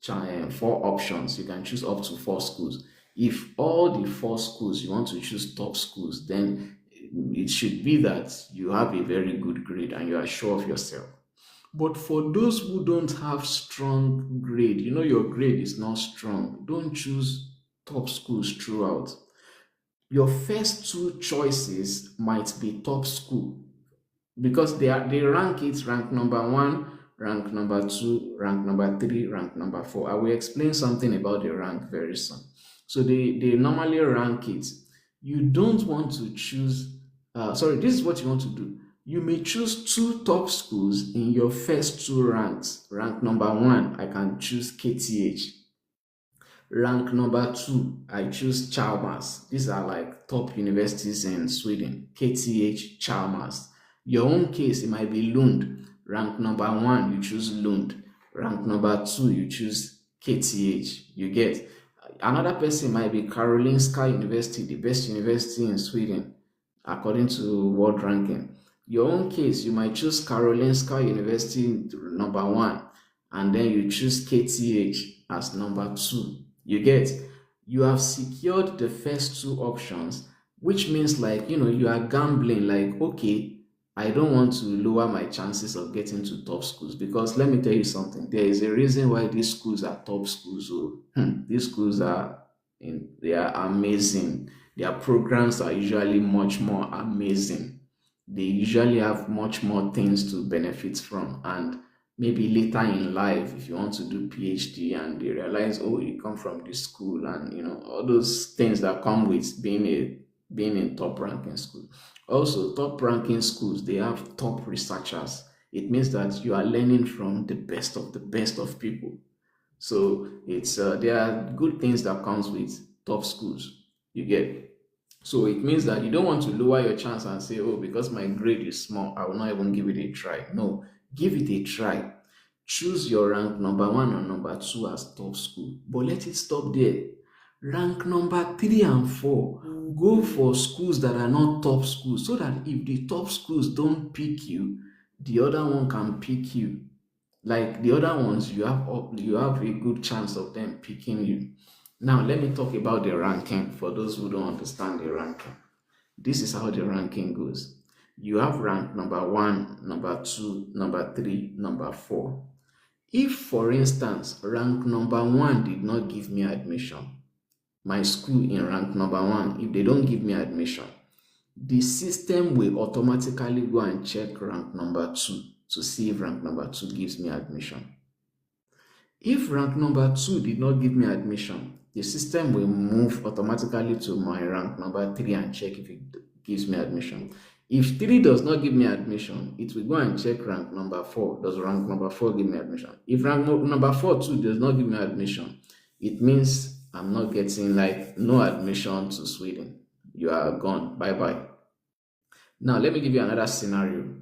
[SPEAKER 1] options. You can choose up to 4 schools. If all the 4 schools you want to choose top schools, then it should be that you have a very good grade and you are sure of yourself. But for those who don't have strong grade, your grade is not strong, don't choose top schools throughout. Your first 2 choices might be top school because they rank it rank number 1, rank number 2, rank number 3, rank number 4. I will explain something about the rank very soon. So they normally rank it. You don't want to choose, this is what you want to do. You may choose 2 top schools in your first 2 ranks. Rank number 1, I can choose KTH. Rank number 2, I choose Chalmers. These are like top universities in Sweden. KTH, Chalmers. Your own case, it might be Lund. Rank number 1, you choose Lund. Rank number 2, you choose KTH. You get. Another person might be Karolinska University, the best university in Sweden, according to world ranking. Your own case, you might choose Karolinska University number 1, and then you choose KTH as number 2. You get, you have secured the first 2 options, which means you are gambling okay, I don't want to lower my chances of getting to top schools, because let me tell you something, there is a reason why these schools are top schools. These schools they are amazing. Their programs are usually much more amazing. They usually have much more things to benefit from, and maybe later in life, if you want to do PhD and they realize, oh, you come from this school, and all those things that come with being in top ranking school. Also, top ranking schools, they have top researchers. It means that you are learning from the best of people. So there are good things that comes with top schools. You get. So it means that you don't want to lower your chance and say, oh, because my grade is small, I will not even give it a try. No, give it a try. Choose your rank number 1 or number 2 as top school, but let it stop there. Rank number 3 and 4, go for schools that are not top schools, so that if the top schools don't pick you, the other one can pick you. Like the other ones, you have a good chance of them picking you. Now, let me talk about the ranking for those who don't understand the ranking. This is how the ranking goes. You have rank number 1, number 2, number 3, number 4. If, for instance, rank number 1 did not give me admission, my school in rank number 1, if they don't give me admission, the system will automatically go and check rank number 2 to see if rank number 2 gives me admission. If rank number 2 did not give me admission, the system will move automatically to my rank number 3 and check if it gives me admission. If 3 does not give me admission, it will go and check rank number 4. Does rank number 4 give me admission? If rank number 4 too does not give me admission, it means I'm not getting no admission to Sweden. You are gone. Bye-bye. Now, let me give you another scenario.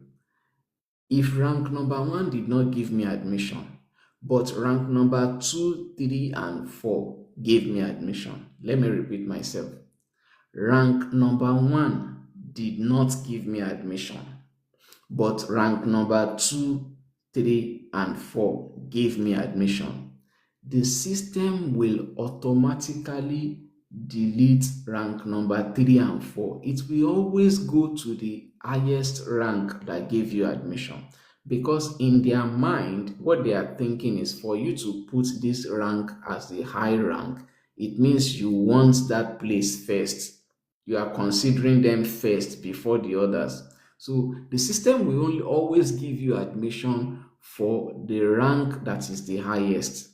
[SPEAKER 1] If rank number 1 did not give me admission, but rank number 2, 3, and 4 gave me admission. Let me repeat myself. Rank number 1 did not give me admission, but rank number 2, 3, and 4 gave me admission. The system will automatically delete rank number 3 and 4. It will always go to the highest rank that gave you admission, because in their mind, what they are thinking is for you to put this rank as the high rank, it means you want that place first. You are considering them first before the others. So the system will only always give you admission for the rank that is the highest.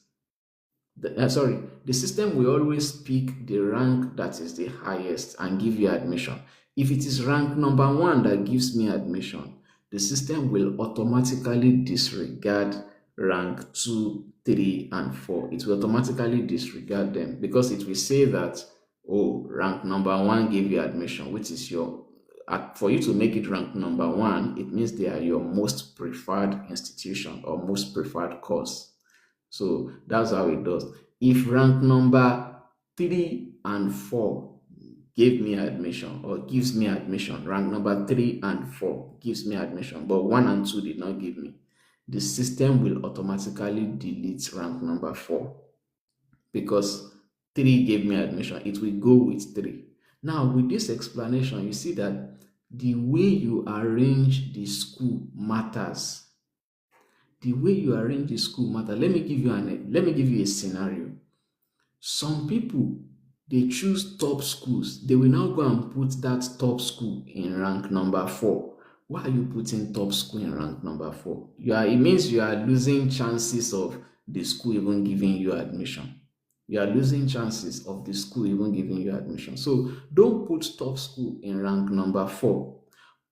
[SPEAKER 1] The system will always pick the rank that is the highest and give you admission. If it is rank number 1 that gives me admission, the system will automatically disregard rank 2, 3, and 4. It will automatically disregard them because it will say that, oh, rank number 1 gave you admission, which is for you to make it rank number 1, it means they are your most preferred institution or most preferred course. So that's how it does. If rank number 3 and 4 gave me admission or gives me admission, rank number 3 and 4 gives me admission, but 1 and 2 did not give me, the system will automatically delete rank number 4 because 3 gave me admission. It will go with 3. Now, with this explanation, you see that the way you arrange the school matters. The way you arrange the school matters. Let me give you a scenario. Some people, they choose top schools. They will now go and put that top school in rank number 4. Why are you putting top school in rank number 4? It means you are losing chances of the school even giving you admission. You are losing chances of the school even giving you admission. So don't put top school in rank number 4.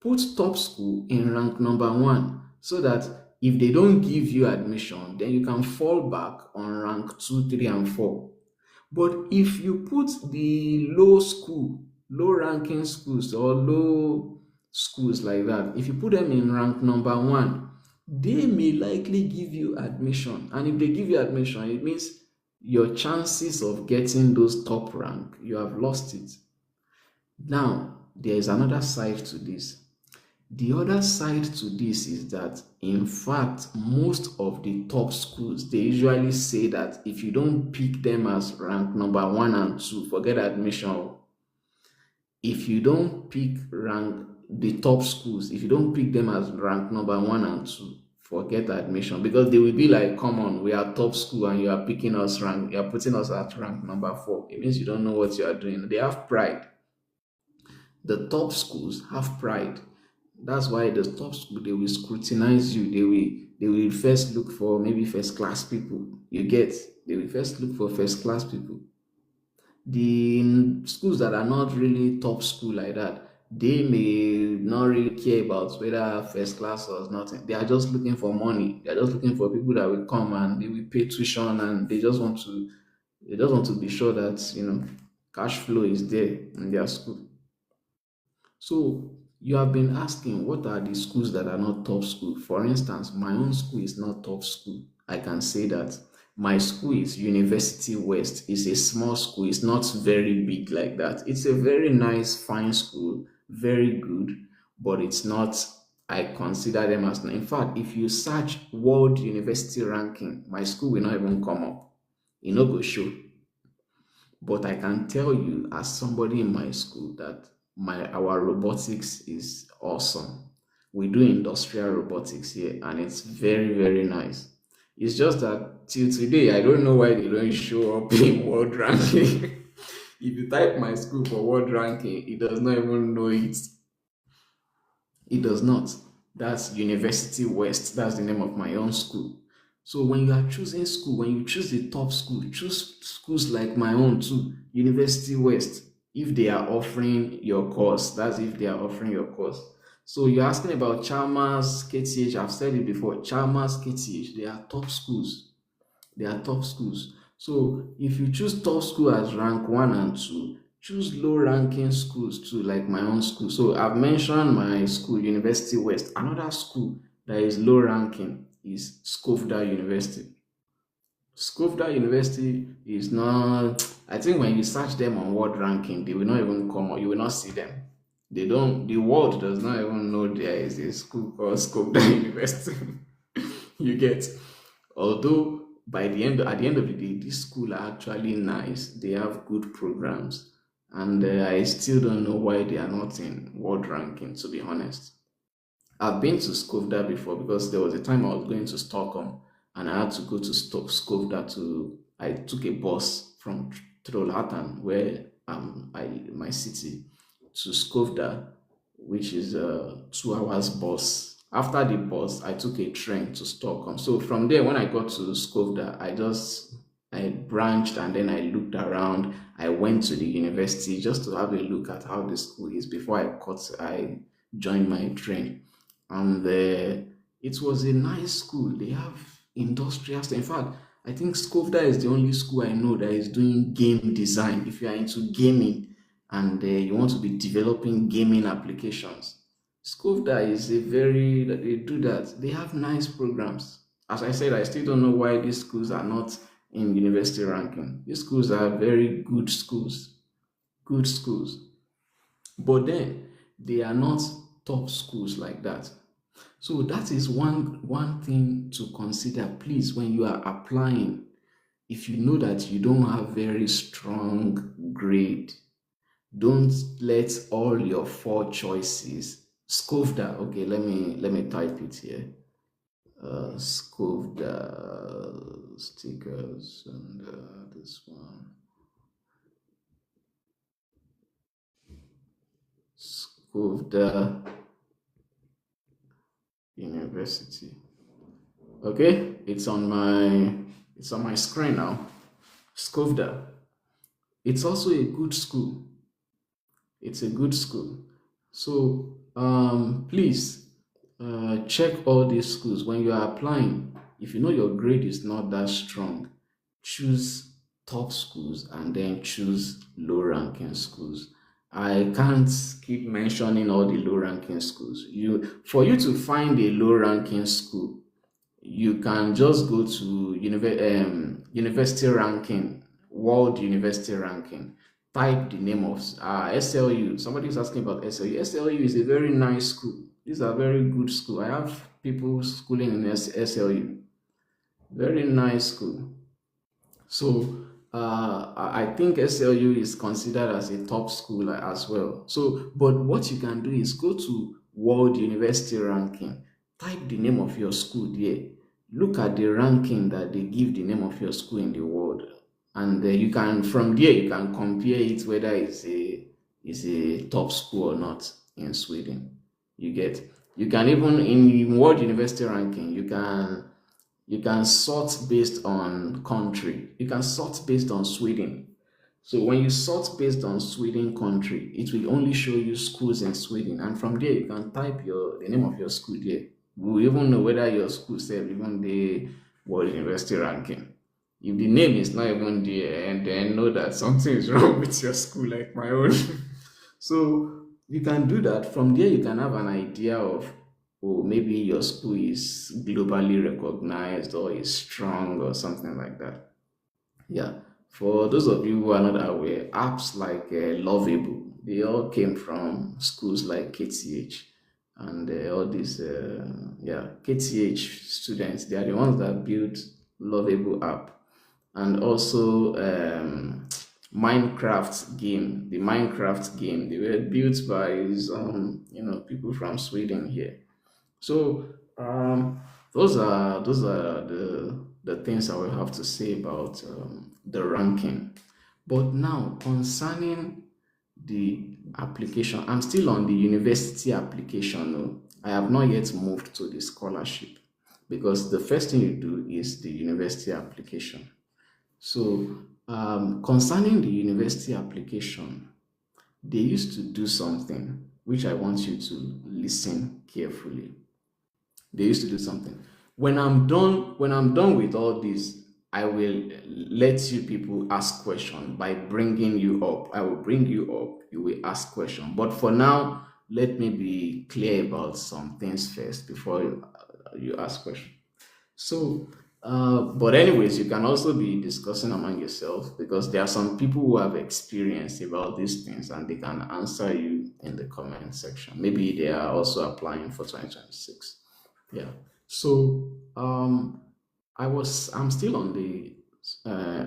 [SPEAKER 1] Put top school in rank number 1 so that if they don't give you admission, then you can fall back on rank 2, 3, and 4. But if you put the low ranking schools or low schools like that, if you put them in rank number 1, they may likely give you admission. And if they give you admission, it means your chances of getting those top rank, you have lost it. Now, there is another side to this. The other side to this is that, in fact, most of the top schools, they usually say that if you don't pick them as rank number 1 and 2, forget admission. If you don't pick the top schools, if you don't pick them as rank number 1 and 2, forget admission, because they will be like, come on, we are top school and you are putting us at rank number 4. It means you don't know what you are doing. They have pride. The top schools have pride. That's why the top school, they will scrutinize you. They will first look for maybe first class people. They will first look for first class people. The schools that are not really top school like that, they may not really care about whether first class or nothing. They are just looking for money. They are just looking for people that will come and they will pay tuition, and they just want to be sure that cash flow is there in their school. So you have been asking, what are the schools that are not top school? For instance, my own school is not top school. I can say that my school is University West. It's a small school. It's not very big like that. It's a very nice, fine school, very good, but it's not, I consider them as, in fact, if you search world university ranking, my school will not even come up. It no go show. But I can tell you, as somebody in my school, that our robotics is awesome. We do industrial robotics here, and it's very, very nice. It's just that till today, I don't know why they don't show up in world ranking. If you type my school for world ranking, it does not even know it. It does not. That's University West. That's the name of my own school. So when you are choosing school, when you choose the top school, choose schools like my own too, University West. If they are offering your course, that's if they are offering your course. So you're asking about Chalmers, KTH. I've said it before. Chalmers, KTH, they are top schools. They are top schools. So if you choose top school as rank 1 and 2, choose low ranking schools too, like my own school. So I've mentioned my school, University West. Another school that is low ranking is Skövda University. Skövda University is not, I think when you search them on world ranking, they will not even come or you will not see them. They don't, the world does not even know there is a school called Skövda University. You get, although at the end of the day, this school are actually nice. They have good programs, and I still don't know why they are not in world ranking, to be honest. I've been to Skövda before because there was a time I was going to Stockholm and I had to go to Skövda to. I took a bus from Trollhättan, where my city, to Skövda, which is a 2 hours bus. After the bus, I took a train to Stockholm. So from there, when I got to Skövda, I branched and then I looked around. I went to the university just to have a look at how the school is before I joined my train. And it was a nice school. They have industrial stuff. In fact, I think Skövda is the only school I know that is doing game design. If you are into gaming and you want to be developing gaming applications, Skövda is they do that. They have nice programs. As I said, I still don't know why these schools are not in university ranking. These schools are very good schools. Good schools. But then they are not top schools like that. So that is one thing to consider. Please, when you are applying, if you know that you don't have very strong grade, don't let all your 4 choices. Skövda, okay, let me type it here. Skövda stickers and this one. Skövda University. Okay, it's on my screen now. Skövda. It's also a good school. It's a good school. So please check all these schools when you are applying. If you know your grade is not that strong, choose top schools and then choose low ranking schools. I can't keep mentioning all the low ranking schools. For you to find a low ranking school, you can just go to university ranking, world university ranking. Type the name of SLU. Somebody is asking about SLU. SLU is a very nice school. These are very good school. I have people schooling in SLU. Very nice school. So I think SLU is considered as a top school as well. So, but what you can do is go to World University Ranking, type the name of your school there, look at the ranking that they give the name of your school in the world, and you can, from there you can compare it whether it's a top school or not in Sweden. You can even in World University Ranking, you can sort based on country. You can sort based on Sweden. So when you sort based on Sweden country, it will only show you schools in Sweden. And from there, you can type the name of your school there. We will even know whether your school said even the World University Ranking. If the name is not even there, and then know that something is wrong with your school, like my own. So you can do that. From there, you can have an idea of, or maybe your school is globally recognized or is strong or something like that. Yeah. For those of you who are not aware, apps like Lovable, they all came from schools like KTH and all these, KTH students. They are the ones that built Lovable app, and also Minecraft game. The Minecraft game, they were built by some, people from Sweden here. So those are the things I will have to say about the ranking. But now concerning the application, I'm still on the university application. No, I have not yet moved to the scholarship, because the first thing you do is the university application. So concerning the university application, they used to do something which I want you to listen carefully. They used to do something. When I'm done with all this, I will let you people ask questions by bringing you up. I will bring you up. You will ask questions. But for now, let me be clear about some things first before you ask question. So, but anyways, you can also be discussing among yourself because there are some people who have experience about these things and they can answer you in the comment section. Maybe they are also applying for 2026. Yeah. So, I'm still on the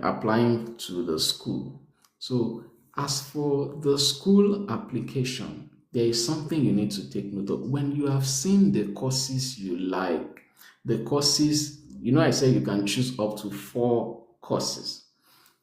[SPEAKER 1] applying to the school. So, as for the school application, there is something you need to take note of. When you have seen the courses you like, the courses, I said you can choose up to 4 courses.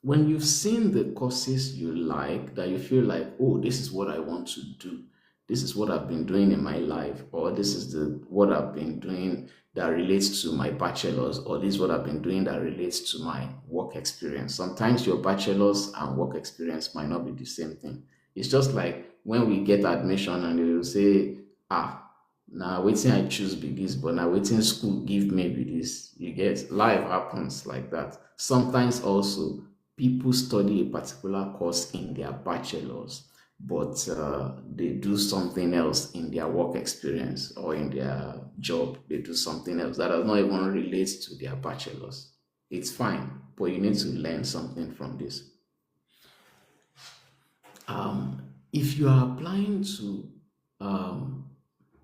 [SPEAKER 1] When you've seen the courses you like, that you feel like, oh, this is what I want to do, this is what I've been doing in my life, or this is what I've been doing that relates to my bachelor's, or this is what I've been doing that relates to my work experience. Sometimes your bachelor's and work experience might not be the same thing. It's just like when we get admission and they will say, now waiting I choose be this, but now waiting school give me be this. You get, life happens like that. Sometimes also people study a particular course in their bachelor's, but they do something else in their work experience or in their job. They do something else that does not even relate to their bachelor's. It's fine, but you need to learn something from this. If you are applying to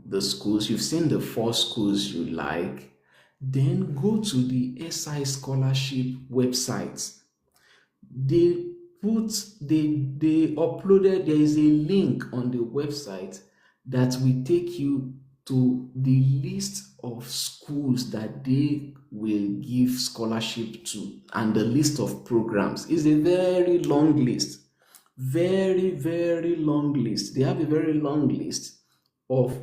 [SPEAKER 1] the schools, you've seen the 4 schools you like, then go to the SI scholarship website. They uploaded, there is a link on the website that will take you to the list of schools that they will give scholarship to, and the list of programs is a very long list. Very, very long list. They have a very long list of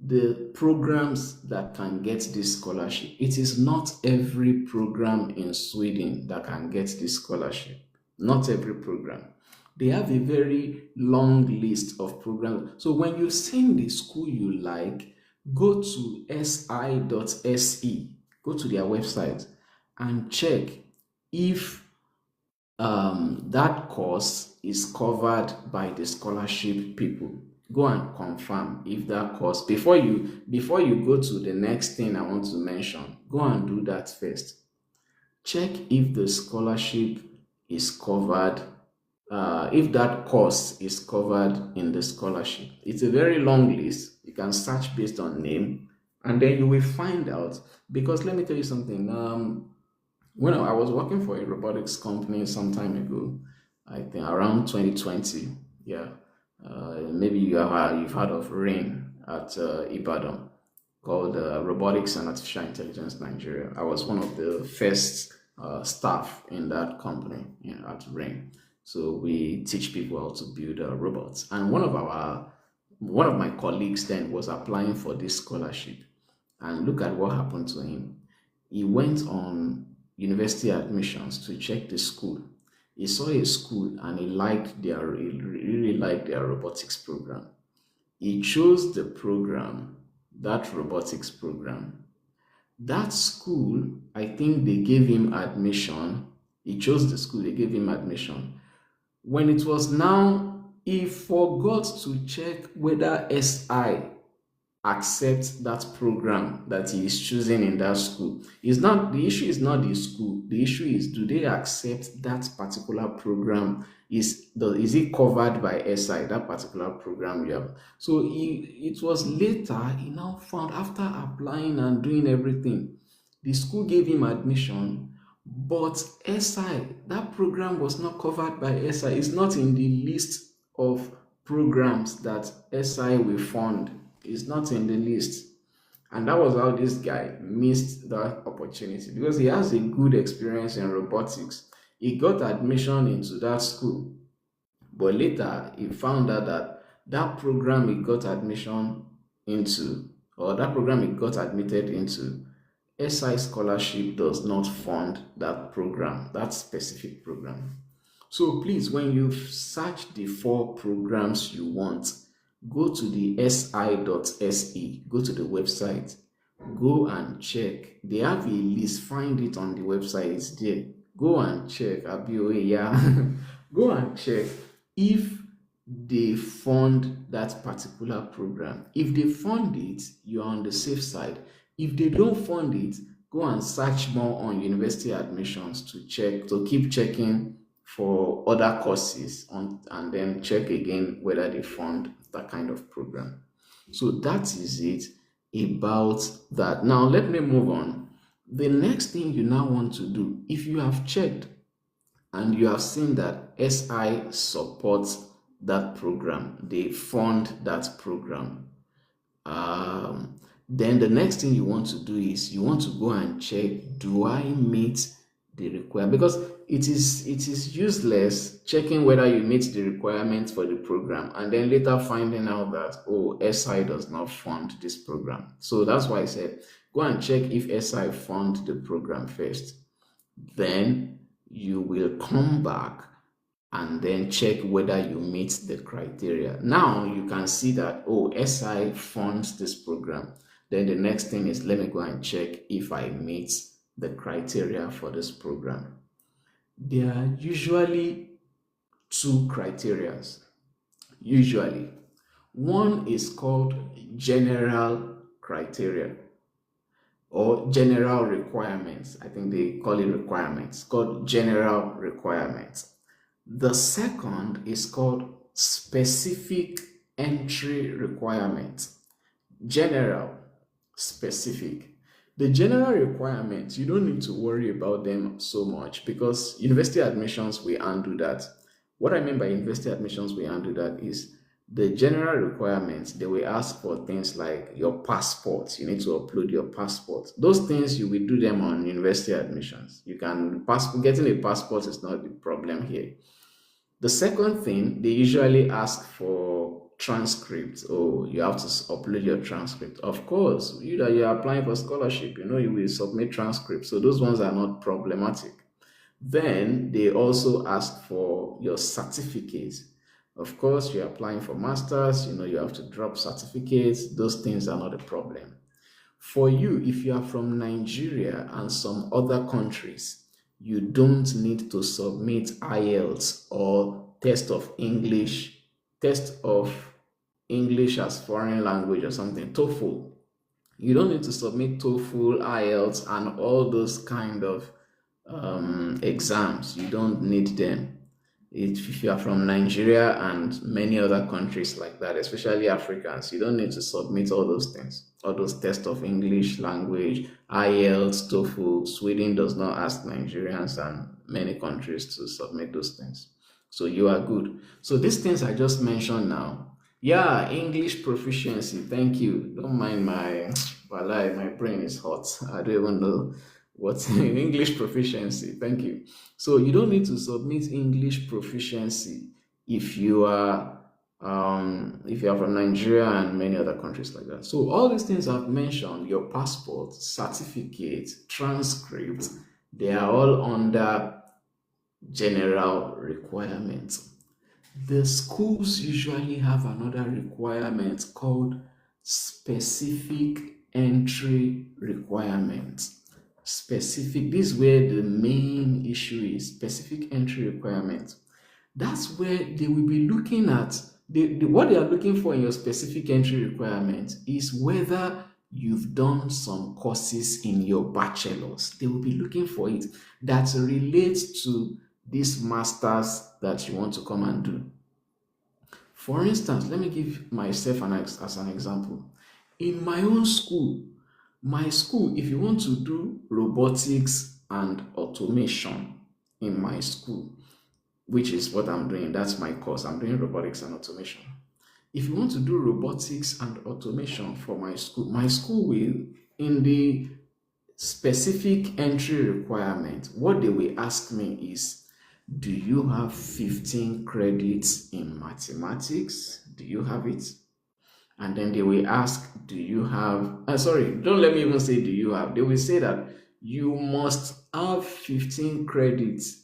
[SPEAKER 1] the programs that can get this scholarship. It is not every program in Sweden that can get this scholarship. Not every program. They have a very long list of programs. So when you've seen the school you like, go to si.se, go to their website and check if that course is covered by the scholarship people. Go and confirm if that course, before you go to the next thing I want to mention, go and do that first. Check if the scholarship is covered, if that course is covered in the scholarship. It's a very long list. You can search based on name, and then you will find out. Because let me tell you something. When I was working for a robotics company some time ago, I think around 2020, yeah. Maybe you've heard of RAIN at Ibadan, called Robotics and Artificial Intelligence Nigeria. I was one of the first staff in that company, at RAIN. So we teach people how to build robots. And one of my colleagues then was applying for this scholarship. And look at what happened to him. He went on university admissions to check the school. He saw a school and he really liked their robotics program. He chose the program, that robotics program. That school, I think they gave him admission. He chose the school, they gave him admission. When it was now, he forgot to check whether SI accepts that program that he is choosing in that school. The issue is not the school. The issue is, do they accept that particular program? Is it covered by SI, that particular program you have? So it was later he now found, after applying and doing everything, the school gave him admission, but SI, that program was not covered by SI. It's not in the list of programs that SI will fund. It's not in the list. And that was how this guy missed that opportunity, because he has a good experience in robotics. He got admission into that school, but later he found out that that program he got admission into, or that program he got admitted into, SI scholarship does not fund that program, that specific program. So please, when you search the 4 programs you want, go to the si.se, go to the website, go and check. They have a list, find it on the website, it's there. Go and check, go and check if they fund that particular program. If they fund it, you're on the safe side. If they don't fund it, go and search more on university admissions to keep checking for other courses and then check again whether they fund that kind of program. So that is it about that. Now let me move on. The next thing you now want to do, if you have checked and you have seen that SI supports that program, they fund that program, then the next thing you want to do is you want to go and check, do I meet the requirement? Because it is useless checking whether you meet the requirements for the program and then later finding out that, oh, SI does not fund this program. So that's why I said go and check if SI fund the program first. Then you will come back and then check whether you meet the criteria. Now you can see that, oh, SI funds this program. Then the next thing is, let me go and check if I meet the criteria for this program. There are usually two criteria. Usually. One is called general criteria or general requirements. I think they call it requirements, called general requirements. The second is called specific entry requirements. General, specific. The general requirements, you don't need to worry about them so much because university admissions will undo that. What I mean by university admissions will undo that is the general requirements, they will ask for things like your passport. You need to upload your passport. Those things, you will do them on university admissions. Getting a passport is not the problem here. The second thing, they usually ask for transcript. Oh, you have to upload your transcript. Of course, you that you're applying for scholarship, you will submit transcripts. So those ones are not problematic. Then they also ask for your certificate. Of course, you're applying for masters, you have to drop certificates. Those things are not a problem. For you, if you are from Nigeria and some other countries, you don't need to submit IELTS or test of English as foreign language or something, TOEFL. You don't need to submit TOEFL, IELTS, and all those kind of exams. You don't need them. If you are from Nigeria and many other countries like that, especially Africans, you don't need to submit all those things, all those tests of English language, IELTS, TOEFL. Sweden does not ask Nigerians and many countries to submit those things. So you are good. So these things I just mentioned now. Yeah, English proficiency. Thank you. Don't mind my brain is hot. I don't even know what's English proficiency. Thank you. So you don't need to submit English proficiency if you are from Nigeria and many other countries like that. So all these things I've mentioned, your passport, certificate, transcript, they are all under general requirements. The schools usually have another requirement called specific entry requirements. Specific, this is where the main issue is, specific entry requirements. That's where they will be looking at, what they are looking for in your specific entry requirement is whether you've done some courses in your bachelor's. They will be looking for it that relates to this master's that you want to come and do. For instance, let me give myself as an example. In my own school, if you want to do robotics and automation in my school, which is what I'm doing, that's my course, I'm doing robotics and automation. If you want to do robotics and automation for my school will, in the specific entry requirement, what they will ask me is, do you have 15 credits in mathematics? Do you have it? And then they will ask, do you have, don't let me even say do you have, they will say that you must have 15 credits.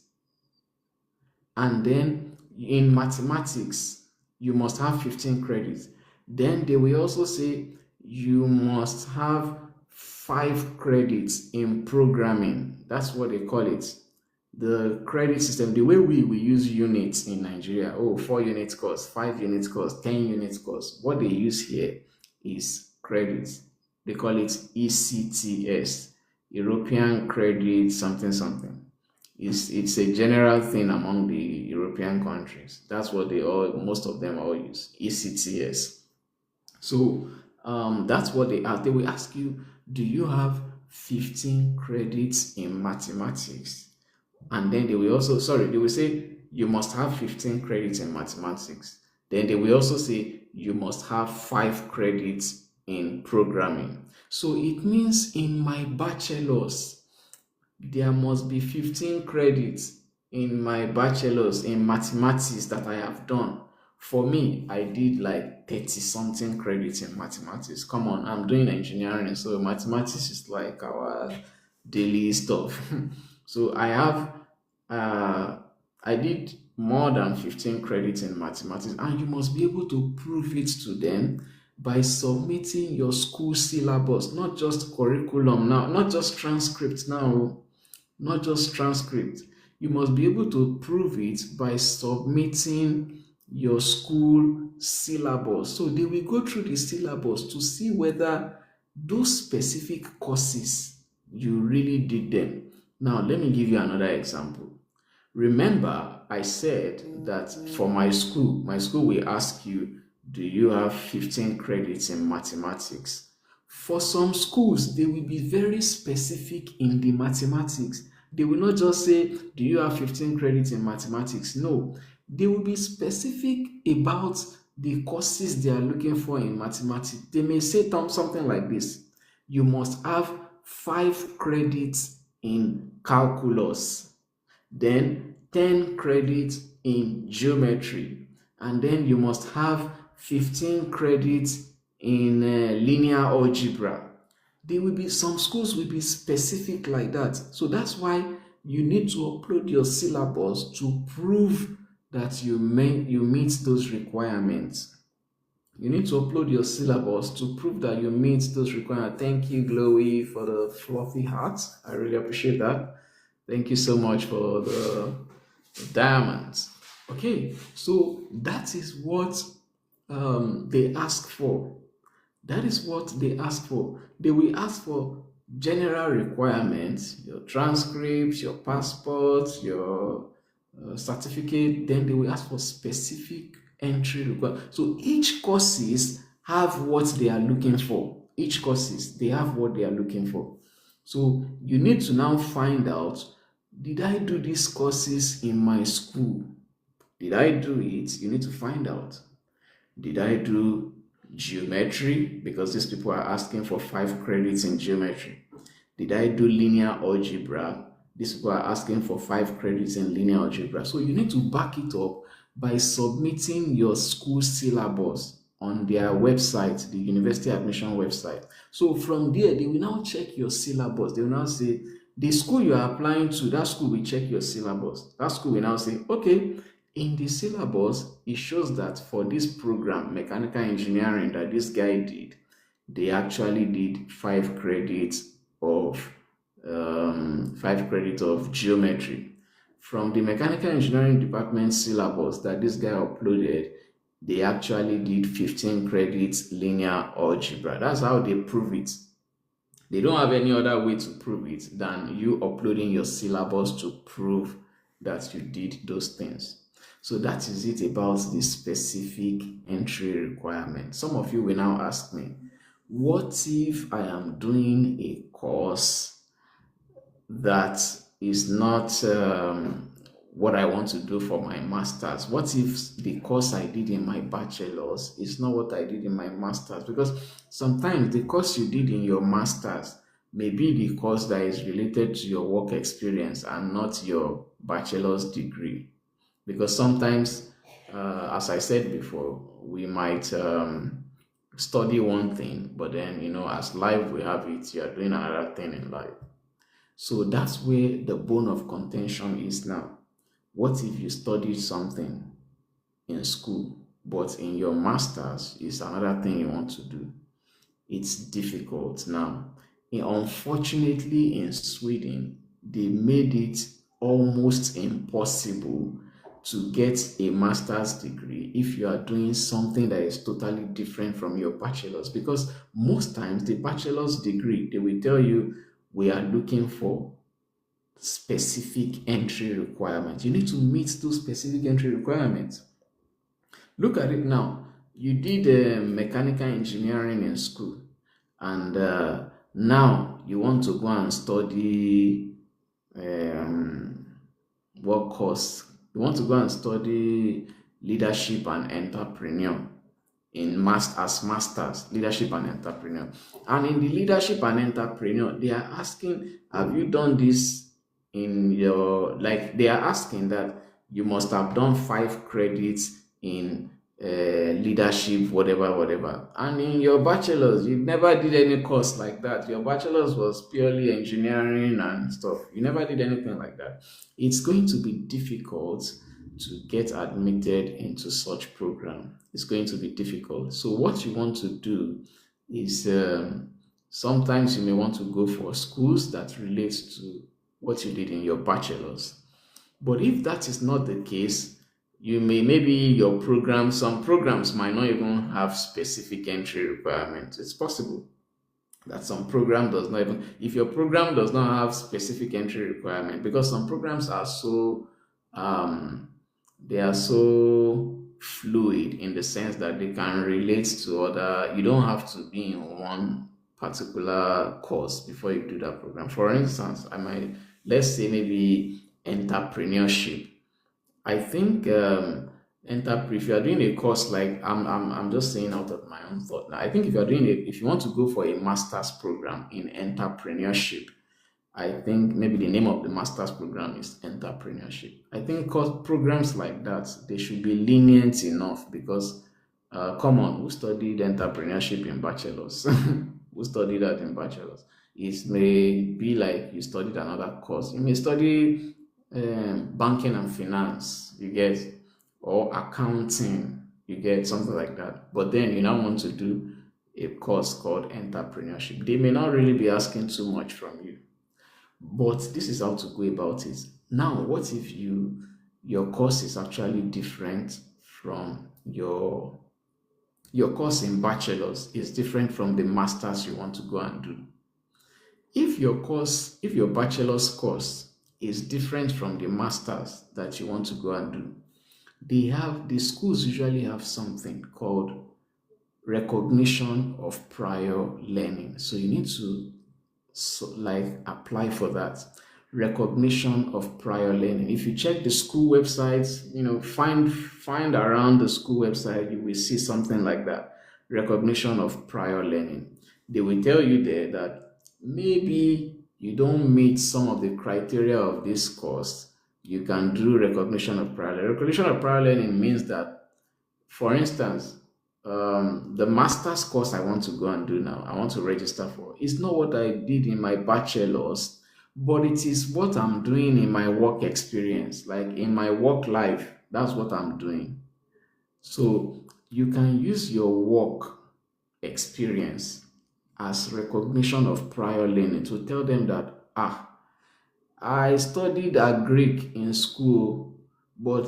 [SPEAKER 1] And then in mathematics, you must have 15 credits. Then they will also say you must have 5 credits in programming. That's what they call it. The credit system, the way we use units in Nigeria, 4 units course, 5 units course, 10 units course. What they use here is credits. They call it ECTS, European Credit something something. It's a general thing among the European countries. That's what most of them all use, ECTS. So that's what they ask. They will ask you, do you have 15 credits in mathematics? And then they will also, sorry, they will say you must have 15 credits in mathematics. Then they will also say you must have 5 credits in programming. So it means in my bachelor's, there must be 15 credits in my bachelor's in mathematics that I have done. For me, I did like 30 something credits in mathematics. Come on, I'm doing engineering, so mathematics is like our daily stuff. So I did more than 15 credits in mathematics, and you must be able to prove it to them by submitting your school syllabus, not just curriculum now, not just transcripts now, not just transcript. You must be able to prove it by submitting your school syllabus. So they will go through the syllabus to see whether those specific courses you really did them. Now, let me give you another example. Remember, I said that for my school will ask you, do you have 15 credits in mathematics? For some schools, they will be very specific in the mathematics. They will not just say, do you have 15 credits in mathematics? No, they will be specific about the courses they are looking for in mathematics. They may say something like this: you must have 5 credits in calculus, then 10 credits in geometry, and then you must have 15 credits in linear algebra. Some schools will be specific like that. So that's why you need to upload your syllabus to prove that you meet those requirements. You need to upload your syllabus to prove that you meet those requirements. Thank you, Glowy, for the fluffy heart. I really appreciate that. Thank you so much for the diamonds. Okay, so that is what they ask for. That is what they ask for. They will ask for general requirements, your transcripts, your passport, your certificate. Then they will ask for specific entry requirements. So each courses have what they are looking for. Each courses, they have what they are looking for. So you need to now find out, did I do these courses in my school? Did I do it? You need to find out. Did I do geometry? Because these people are asking for 5 credits in geometry. Did I do linear algebra? These people are asking for 5 credits in linear algebra. So you need to back it up by submitting your school syllabus on their website, the university admission website. So from there, they will now check your syllabus. They will now say, the school you are applying to, that school will check your syllabus. That school will now say, okay, in the syllabus, it shows that for this program, mechanical engineering, that this guy did, they actually did 5 credits of 5 credits of geometry. From the mechanical engineering department syllabus that this guy uploaded, they actually did 15 credits linear algebra. That's how they prove it. They don't have any other way to prove it than you uploading your syllabus to prove that you did those things. So that is it about the specific entry requirement. Some of you will now ask me, what if I am doing a course that is not what I want to do for my master's? What if the course I did in my bachelor's is not what I did in my master's? Because sometimes the course you did in your master's may be the course that is related to your work experience and not your bachelor's degree. Because sometimes, as I said before, we might study one thing, but then, as life we have it, you're doing another thing in life. So that's where the bone of contention is now. What if you studied something in school, but in your master's is another thing you want to do? It's difficult now. Unfortunately, in Sweden, they made it almost impossible to get a master's degree if you are doing something that is totally different from your bachelor's, because most times the bachelor's degree, they will tell you we are looking for specific entry requirements. You need to meet those specific entry requirements. Look at it now. You did mechanical engineering in school, and now you want to go and study what course? You want to go and study leadership and entrepreneur as masters, leadership and entrepreneur. And in the leadership and entrepreneur, they are asking, have you done this in your, like, they are asking that you must have done 5 credits in leadership, whatever. And in your bachelor's, you never did any course like that. Your bachelor's was purely engineering and stuff. You never did anything like that. It's going to be difficult to get admitted into such program. It's going to be difficult. So what you want to do is sometimes you may want to go for schools that relate to what you did in your bachelor's. But if that is not the case, you may, maybe your program, some programs might not even have specific entry requirements. It's possible that some program does not even, if your program does not have specific entry requirement, because some programs are so, they are so fluid in the sense that they can relate to other, you don't have to be in one particular course before you do that program. For instance, let's say maybe entrepreneurship. I think if you are doing a course like, I'm just saying out of my own thought now. I think if you want to go for a master's program in entrepreneurship, I think maybe the name of the master's program is entrepreneurship. I think programs like that, they should be lenient enough, because come on, who studied entrepreneurship in bachelor's? Who studied that in bachelor's? It may be like you studied another course. You may study banking and finance, you get, or accounting, you get, something like that. But then you now want to do a course called entrepreneurship. They may not really be asking too much from you, but this is how to go about it. Now, what if your course is actually different from your course in bachelor's is different from the master's you want to go and do? If your bachelor's course is different from the master's that you want to go and do, the schools usually have something called recognition of prior learning. So you need to apply for that recognition of prior learning. If you check the school websites, find around the school website, you will see something like that, recognition of prior learning. They will tell you there that maybe you don't meet some of the criteria of this course, you can do recognition of prior learning. Recognition of prior learning means that, for instance, the master's course I want to go and do now, I want to register for, it's not what I did in my bachelor's, but it is what I'm doing in my work experience, like in my work life. That's what I'm doing. So you can use your work experience as recognition of prior learning to tell them that, I studied Greek in school, but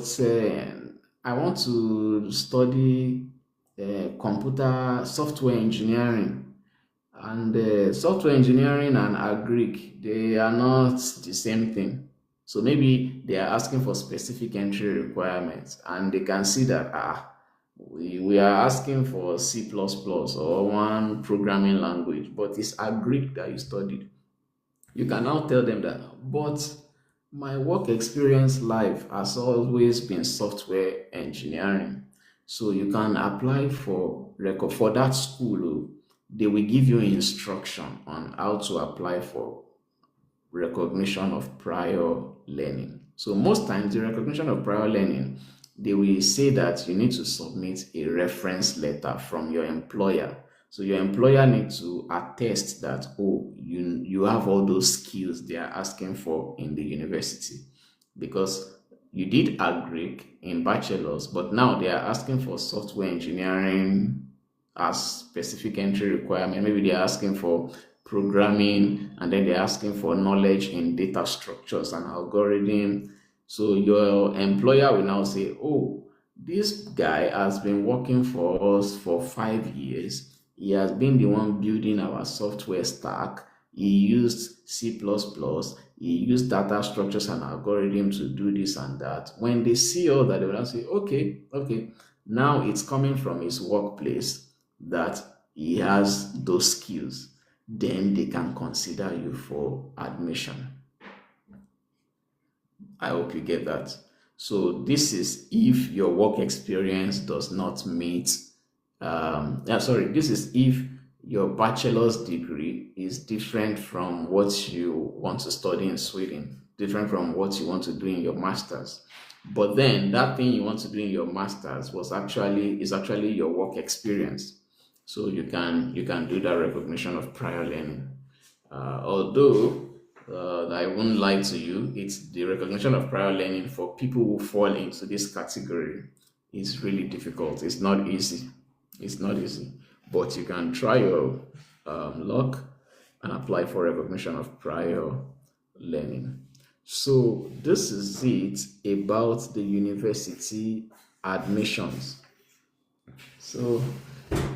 [SPEAKER 1] I want to study computer software engineering. And software engineering and Agric, they are not the same thing. So maybe they are asking for specific entry requirements, and they can see that we are asking for C++ or one programming language, but it's Agric that you studied. You can now tell them that, but my work experience life has always been software engineering. So you can apply for that school. They will give you instruction on how to apply for recognition of prior learning. So most times the recognition of prior learning, they will say that you need to submit a reference letter from your employer. So your employer needs to attest that, you have all those skills they are asking for in the university, because you did Agric in bachelor's, but now they are asking for software engineering as specific entry requirement. Maybe they're asking for programming, and then they're asking for knowledge in data structures and algorithm. So your employer will now say, oh, this guy has been working for us for 5 years. He has been the one building our software stack. He used C++. He used data structures and algorithms to do this and that. When they see all that, they will now say, okay, now it's coming from his workplace that he has those skills. Then they can consider you for admission. I hope you get that. So this is if your work experience does not meet, this is if your bachelor's degree is different from what you want to study in Sweden, different from what you want to do in your master's. But then that thing you want to do in your master's is actually your work experience. So you can do that recognition of prior learning. Although I won't lie to you, it's the recognition of prior learning for people who fall into this category is really difficult. It's not easy. But you can try your luck and apply for recognition of prior learning. So this is it about the university admissions. So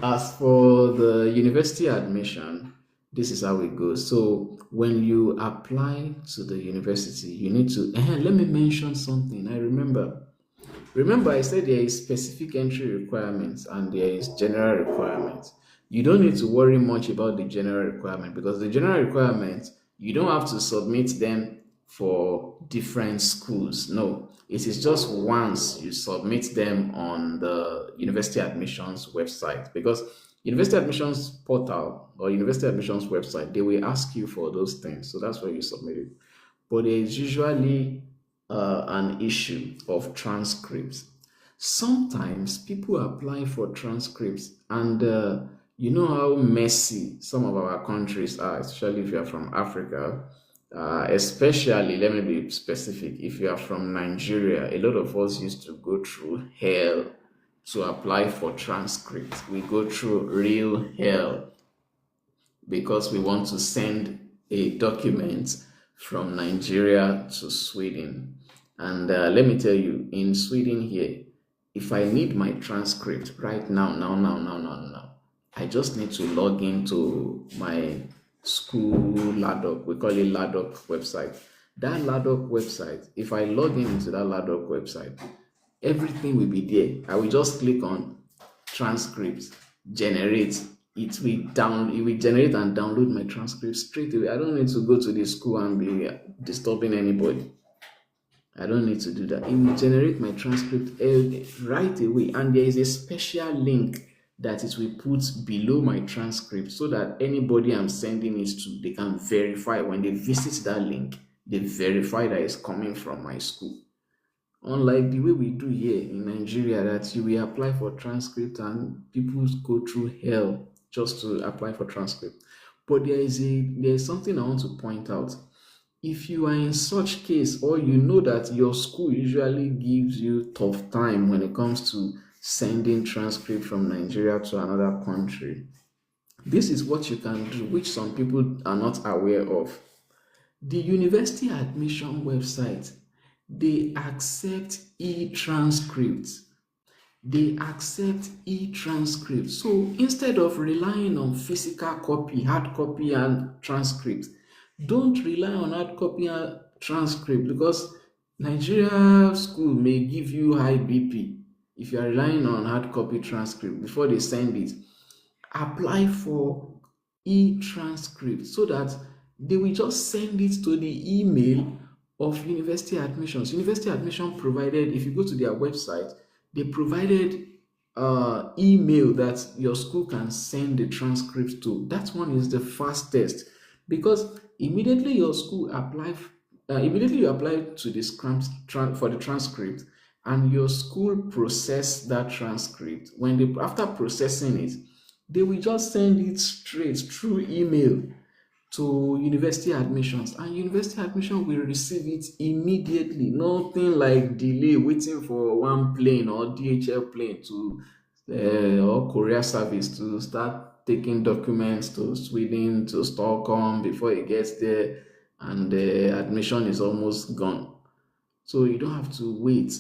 [SPEAKER 1] as for the university admission, this is how it goes. So when you apply to the university, you need to, let me mention something. I remember I said there is specific entry requirements and there is general requirements. You don't need to worry much about the general requirement, because the general requirements, you don't have to submit them for different schools. No, it is just once you submit them on the university admissions website, because university admissions portal or university admissions website, they will ask you for those things. So that's where you submit it. But there is usually an issue of transcripts. Sometimes people apply for transcripts, and you know how messy some of our countries are, especially if you are from Africa. Especially, let me be specific, if you are from Nigeria, a lot of us used to go through hell to apply for transcripts. We go through real hell because we want to send a document from Nigeria to Sweden. And let me tell you, in Sweden here, if I need my transcript right now, I just need to log into my school LADOC. We call it LADOC website. That LADOC website, if I log into that LADOC website, everything will be there. I will just click on transcripts, generate. It will generate and download my transcript straight away. I don't need to go to the school and be disturbing anybody. I don't need to do that. It will generate my transcript right away. And there is a special link that it will put below my transcript so that anybody I'm sending it to, they can verify. When they visit that link, they verify that it's coming from my school. Unlike the way we do here in Nigeria, that you will apply for transcript and people go through hell just to apply for transcript. But there is something I want to point out. If you are in such case, or you know that your school usually gives you tough time when it comes to sending transcript from Nigeria to another country, this is what you can do, which some people are not aware of. The university admission website, they accept e-transcripts. So instead of relying on physical copy, hard copy and transcript, don't rely on hard copy and transcript, because Nigeria school may give you high BP if you are relying on hard copy transcript before they send it. Apply for e-transcript so that they will just send it to the email of university admissions. University admission provided, if you go to their website, they provided email that your school can send the transcript to. That one is the fastest, because immediately your school immediately you apply to the for the transcript, and your school process that transcript. After processing it, they will just send it straight through email to university admissions, and university admission will receive it immediately. Nothing like delay waiting for one plane or DHL plane to or courier service to start taking documents to Sweden, to Stockholm before it gets there, and the admission is almost gone. So you don't have to wait.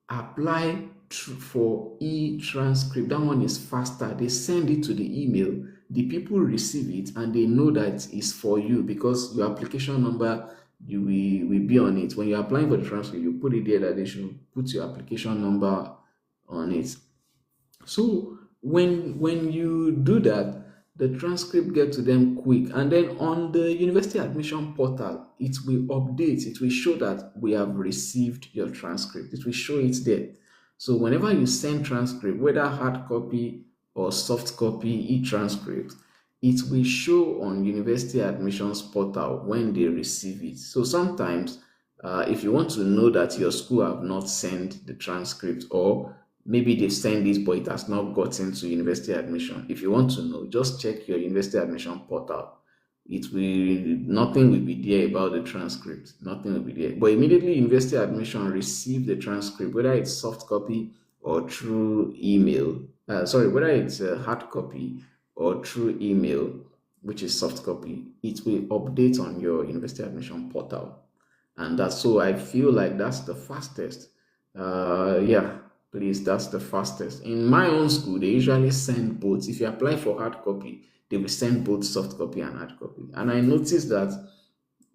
[SPEAKER 1] Apply for e-transcript. That one is faster. They send it to the email. The people receive it and they know that it's for you because your application number will be on it. When you're applying for the transcript, you put it there that they should put your application number on it. So when you do that, the transcript get to them quick, and then on the university admission portal, it will update. It will show that we have received your transcript. It will show it there. So whenever you send transcript, whether hard copy or soft copy e-transcript, it will show on university admissions portal when they receive it. So sometimes, if you want to know that your school have not sent the transcript, or maybe they've sent it but it has not gotten to university admission, if you want to know, just check your university admission portal. It will Nothing will be there about the transcript. Nothing will be there. But immediately university admission receive the transcript, whether it's soft copy or through email. Whether it's a hard copy or through email, which is soft copy, it will update on your university admission portal. And that's, so I feel like that's the fastest. Yeah, please, that's the fastest. In my own school, they usually send both. If you apply for hard copy, they will send both soft copy and hard copy. And I noticed that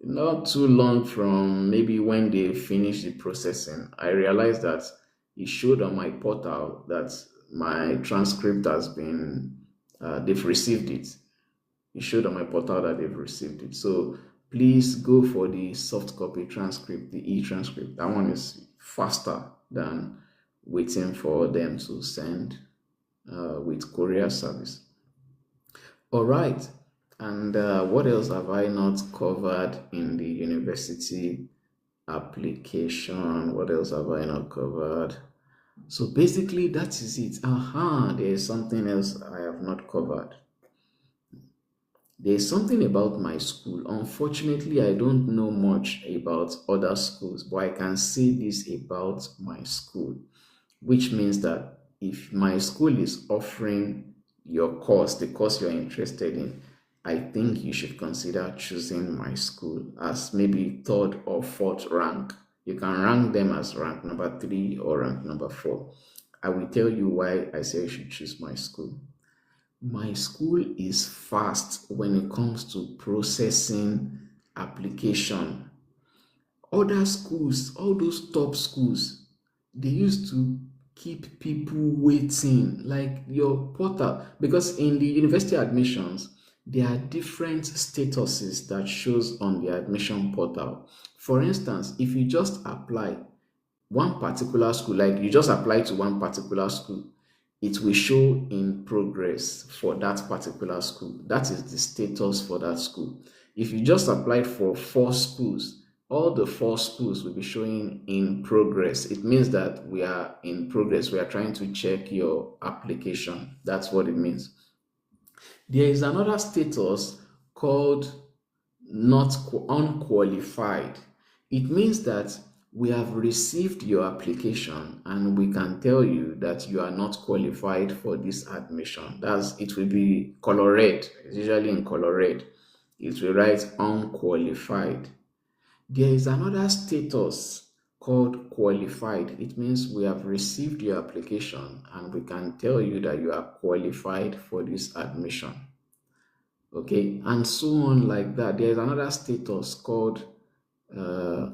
[SPEAKER 1] not too long from maybe when they finish the processing, I realized that it showed on my portal that my transcript has been, they've received it. It showed on my portal that they've received it. So please go for the soft copy transcript, the e-transcript. That one is faster than waiting for them to send with courier service. All right. And what else have I not covered in the university application? What else have I not covered? So basically, that is it. There is something else I have not covered. There's something about my school. Unfortunately, I don't know much about other schools, but I can say this about my school, which means that if my school is offering your course, the course you're interested in, I think you should consider choosing my school as maybe third or fourth rank. You can rank them as rank number 3 or rank number 4. I will tell you why I say you should choose my school. My school is fast when it comes to processing application. Other schools, all those top schools, they used to keep people waiting, like your portal, because in the university admissions, there are different statuses that shows on the admission portal. For instance, if you just apply one particular school, like you just apply to one particular school, it will show in progress for that particular school. That is the status for that school. If you just applied for 4 schools, all the 4 schools will be showing in progress. It means that we are in progress. We are trying to check your application. That's what it means. There is another status called not unqualified. It means that we have received your application and we can tell you that you are not qualified for this admission. It will be color red. It's usually in color red. It will write unqualified. There is another status called qualified. It means we have received your application and we can tell you that you are qualified for this admission. Okay, and so on like that. There is another status called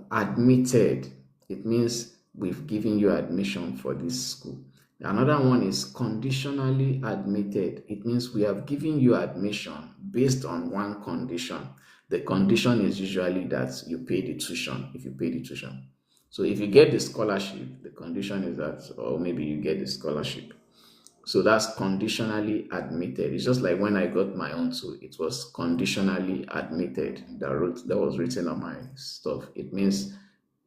[SPEAKER 1] admitted. It means we've given you admission for this school. Another one is conditionally admitted. It means we have given you admission based on one condition. The condition is usually that you pay the tuition, if you pay the tuition. So if you get the scholarship, the condition is that, or maybe you get the scholarship. So that's conditionally admitted. It's just like when I got my own too, it was conditionally admitted. That was written on my stuff. It means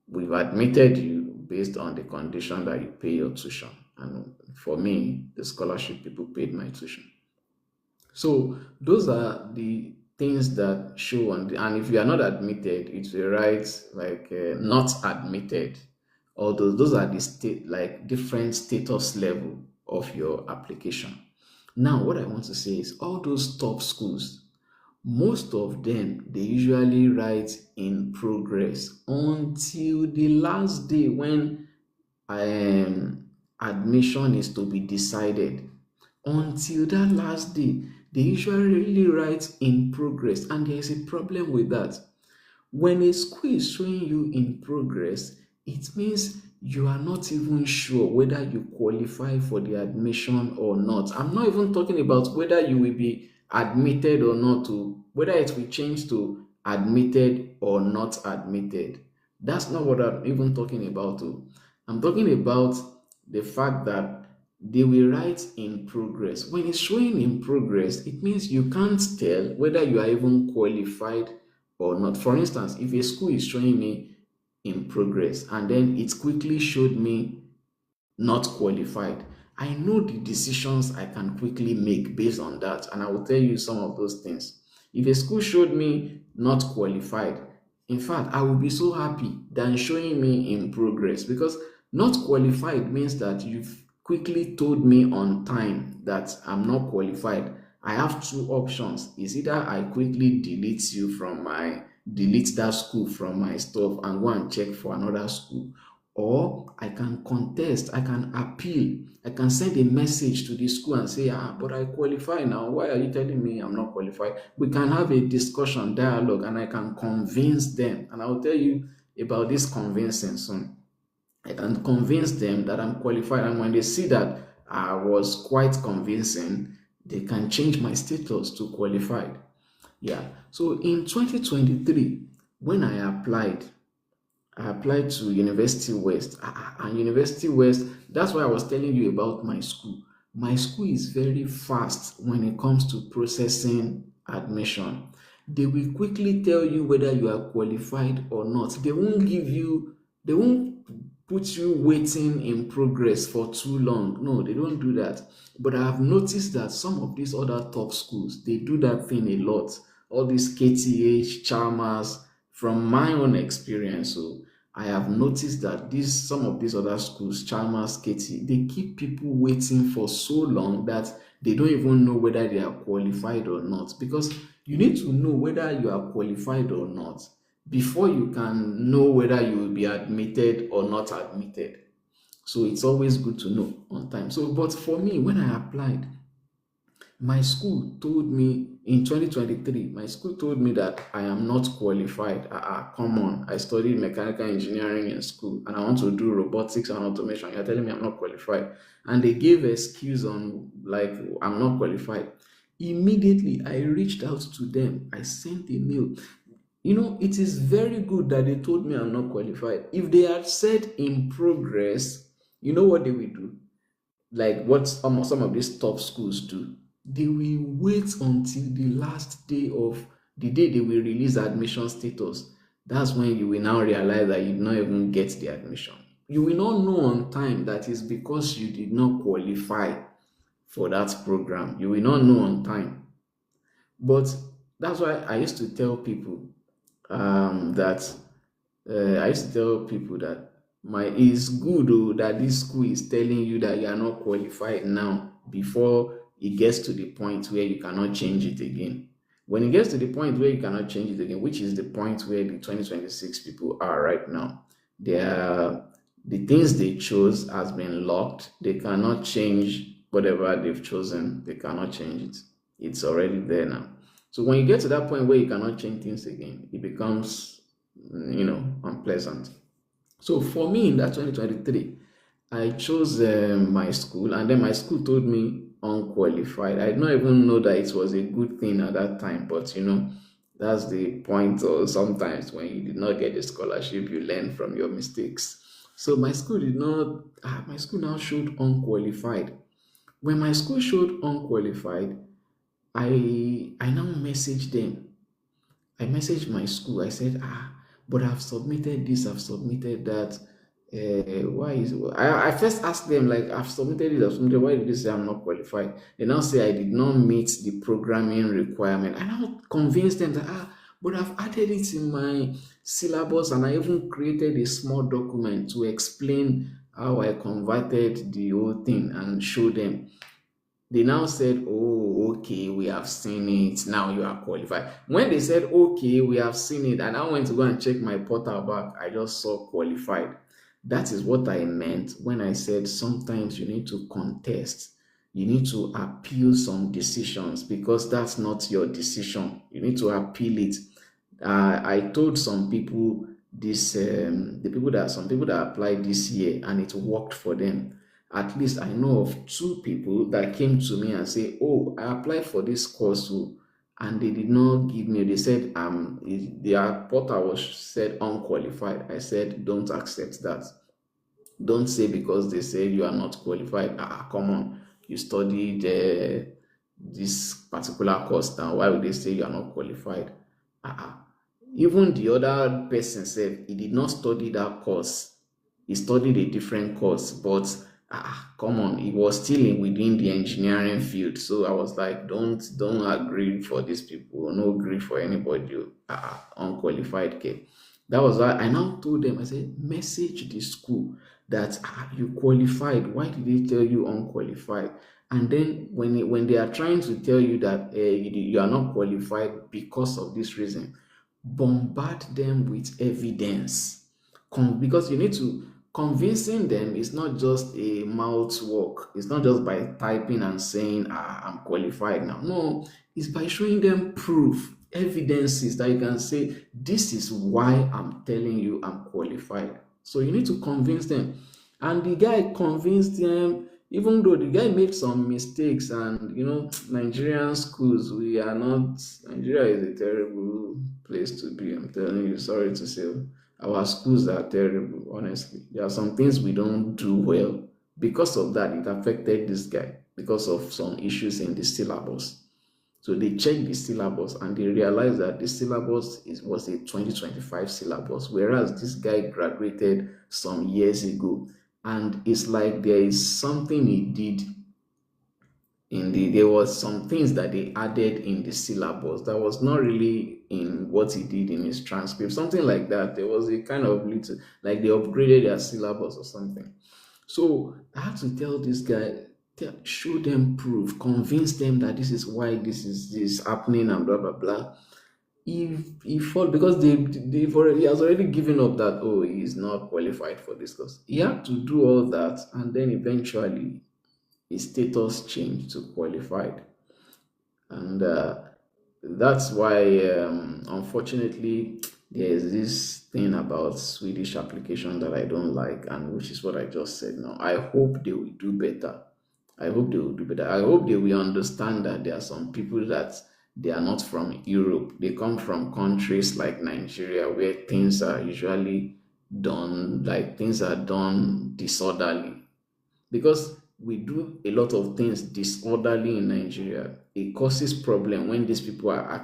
[SPEAKER 1] we've admitted you based on the condition that you pay your tuition. And for me, the scholarship people paid my tuition. So those are the things that show on and if you are not admitted, it will write like not admitted. Although those are the different status level of your application. Now, what I want to say is all those top schools, most of them they usually write in progress until the last day when admission is to be decided. Until that last day, they usually write in progress, and there is a problem with that. When a school is showing you in progress, it means you are not even sure whether you qualify for the admission or not. I'm not even talking about whether you will be admitted or not, to whether it will change to admitted or not admitted. That's not what I'm even talking about. Oh. I'm talking about the fact that they will write in progress. When it's showing in progress, it means you can't tell whether you are even qualified or not. For instance, if a school is showing me in progress and then it quickly showed me not qualified, I know the decisions I can quickly make based on that, and I will tell you some of those things. If a school showed me not qualified, in fact, I will be so happy than showing me in progress, because not qualified means that you've quickly told me on time that I'm not qualified. I have two options. Is either I quickly delete that school from my stuff and go and check for another school, or I can contest, I can appeal, I can send a message to the school and say, but I qualify now. Why are you telling me I'm not qualified? We can have a discussion, dialogue, and I can convince them. And I'll tell you about this convincing soon. I can convince them that I'm qualified. And when they see that I was quite convincing, they can change my status to qualified. Yeah. So in 2023, when I applied to University West. And University West, that's why I was telling you about my school. My school is very fast when it comes to processing admission. They will quickly tell you whether you are qualified or not. They won't put you waiting in progress for too long. No, they don't do that. But I have noticed that some of these other top schools, they do that thing a lot. All these KTH, Chalmers, from my own experience, so I have noticed that some of these other schools, Chalmers, KT, they keep people waiting for so long that they don't even know whether they are qualified or not. Because you need to know whether you are qualified or not before you can know whether you will be admitted or not admitted. So it's always good to know on time. So, but for me, when I applied, my school told me in 2023, my school told me that I am not qualified. Come on. I studied mechanical engineering in school and I want to do robotics and automation. You're telling me I'm not qualified. And they gave excuse on like I'm not qualified. Immediately, I reached out to them. I sent a mail. It is very good that they told me I'm not qualified. If they had said in progress, you know what they will do? Like what some of these top schools do, they will wait until the last day of the day they will release admission status. That's when you will now realize that you did not even get the admission. You will not know on time that is because you did not qualify for that program. You will not know on time. But that's why I used to tell people that it's good though that this school is telling you that you are not qualified now before it gets to the point where you cannot change it again. When it gets to the point where you cannot change it again, which is the point where the 2026 people are right now, the things they chose has been locked. They cannot change whatever they've chosen. They cannot change it. It's already there now. So when you get to that point where you cannot change things again, it becomes, unpleasant. So for me in that 2023, I chose my school, and then my school told me unqualified. I did not even know that it was a good thing at that time, but that's the point. Or sometimes when you did not get a scholarship, you learn from your mistakes. So my school did not. My school now showed unqualified. When my school showed unqualified, I now messaged them. I messaged my school. I said, but I've submitted this, I've submitted that. Why is I first asked them, like, I've submitted it, I've submitted, why did they say I'm not qualified? They now say I did not meet the programming requirement. I now convinced them that but I've added it in my syllabus, and I even created a small document to explain how I converted the whole thing and show them. They now said, oh, okay, we have seen it. Now you are qualified. When they said, okay, we have seen it, and I went to go and check my portal back, I just saw qualified. That is what I meant when I said sometimes you need to contest. You need to appeal some decisions because that's not your decision. You need to appeal it. I told some people this, some people that applied this year and it worked for them. At least I know of two people that came to me and say, "Oh, I applied for this course, oh," and they did not give me. They said, their portal was said unqualified." I said, "Don't accept that. Don't say because they say you are not qualified. Come on, you studied this particular course now. Why would they say you are not qualified?" Even the other person said he did not study that course. He studied a different course, but come on, he was still within the engineering field. So I was like, don't agree for these people. No agree for anybody. Unqualified kid. That was why I now told them, I said, message the school that you qualified. Why did they tell you unqualified? And then when they are trying to tell you that you are not qualified because of this reason, bombard them with evidence. Because you need to convincing them is not just a mouth work. It's not just by typing and saying I'm qualified now. No, it's by showing them proof, evidences that you can say this is why I'm telling you I'm qualified. So you need to convince them. And the guy convinced them, even though the guy made some mistakes. And Nigerian schools, Nigeria is a terrible place to be. I'm telling you, sorry to say, our schools are terrible. Honestly, there are some things we don't do well. Because of that, it affected this guy because of some issues in the syllabus. So they checked the syllabus and they realized that the syllabus was a 2025 syllabus, whereas this guy graduated some years ago. And it's like there is something he did there was some things that they added in the syllabus that was not really in what he did in his transcript, something like that. There was a kind of little, like they upgraded their syllabus or something. So I had to tell this guy, show them proof, convince them that this is why this is happening and blah blah blah. He fought because he has already given up that, oh, he's not qualified for this course. He had to do all that, and then eventually his status changed to qualified. And that's why, unfortunately, there's this thing about Swedish application that I don't like, and which is what I just said now. I hope they will do better. I hope they will do better. I hope they will understand that there are some people that they are not from Europe. They come from countries like Nigeria where things are usually done, like things are done disorderly. Because we do a lot of things disorderly in Nigeria. It causes problem when these people are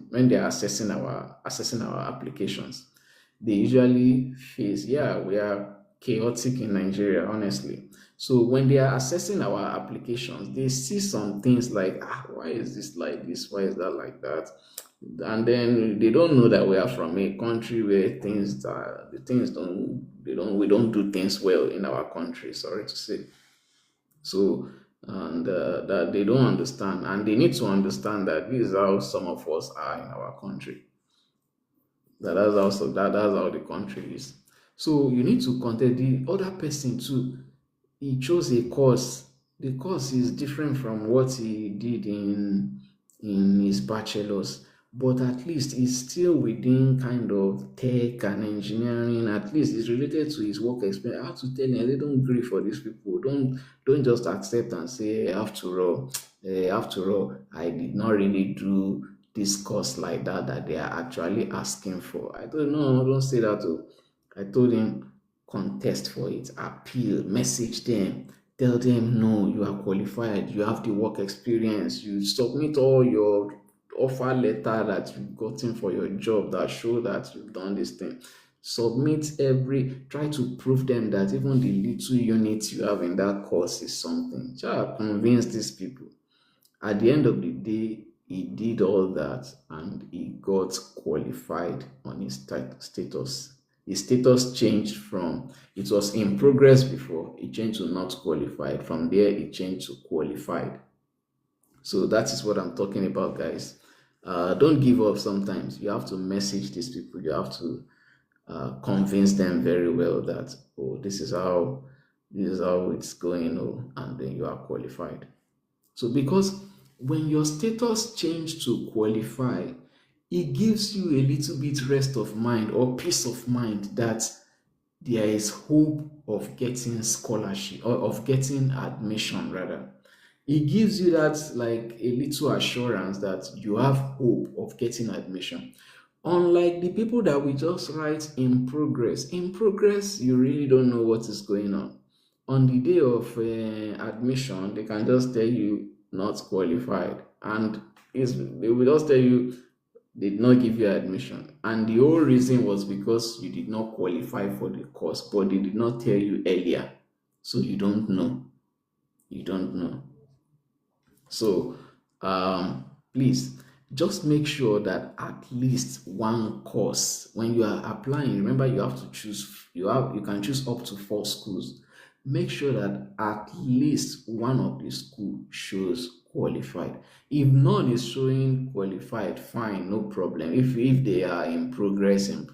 [SPEAKER 1] when they are assessing our applications. They usually face, we are chaotic in Nigeria, honestly. So when they are assessing our applications, they see some things like, why is this like this? Why is that like that? And then they don't know that we are from a country where we don't do things well in our country, sorry to say. So, and that they don't understand, and they need to understand that this is how some of us are in our country. That's how the country is. So you need to contact the other person too. He chose a course. The course is different from what he did in his bachelor's, but at least it's still within kind of tech and engineering. At least it's related to his work experience. I have to tell you, they don't agree for these people. Don't just accept and say, after all, I did not really do this course like that they are actually asking for. I don't know, don't say that. I told him, contest for it, appeal, message them, tell them, no, you are qualified, you have the work experience, you submit all your offer letter that you've gotten for your job that show that you've done this thing. Try to prove them that even the little units you have in that course is something. Try to convince these people. At the end of the day, he did all that and he got qualified on his status. His status changed from, it was in progress before, it changed to not qualified. From there, it changed to qualified. So that is what I'm talking about, guys. Don't give up sometimes. You have to message these people. You have to convince them very well that, oh, this is how it's going, oh, and then you are qualified. So because when your status change to qualify, it gives you a little bit rest of mind or peace of mind that there is hope of getting scholarship or of getting admission rather. It gives you that like a little assurance that you have hope of getting admission. Unlike the people that we just write in progress, you really don't know what is going on. On the day of admission, they can just tell you not qualified, and they will just tell you did not give you admission. And the whole reason was because you did not qualify for the course, but they did not tell you earlier. So you don't know. You don't know. So please just make sure that at least one course when you are applying, remember you have to choose, you can choose up to 4 schools. Make sure that at least one of the school shows qualified. If none is showing qualified, fine, no problem. If they are in progress and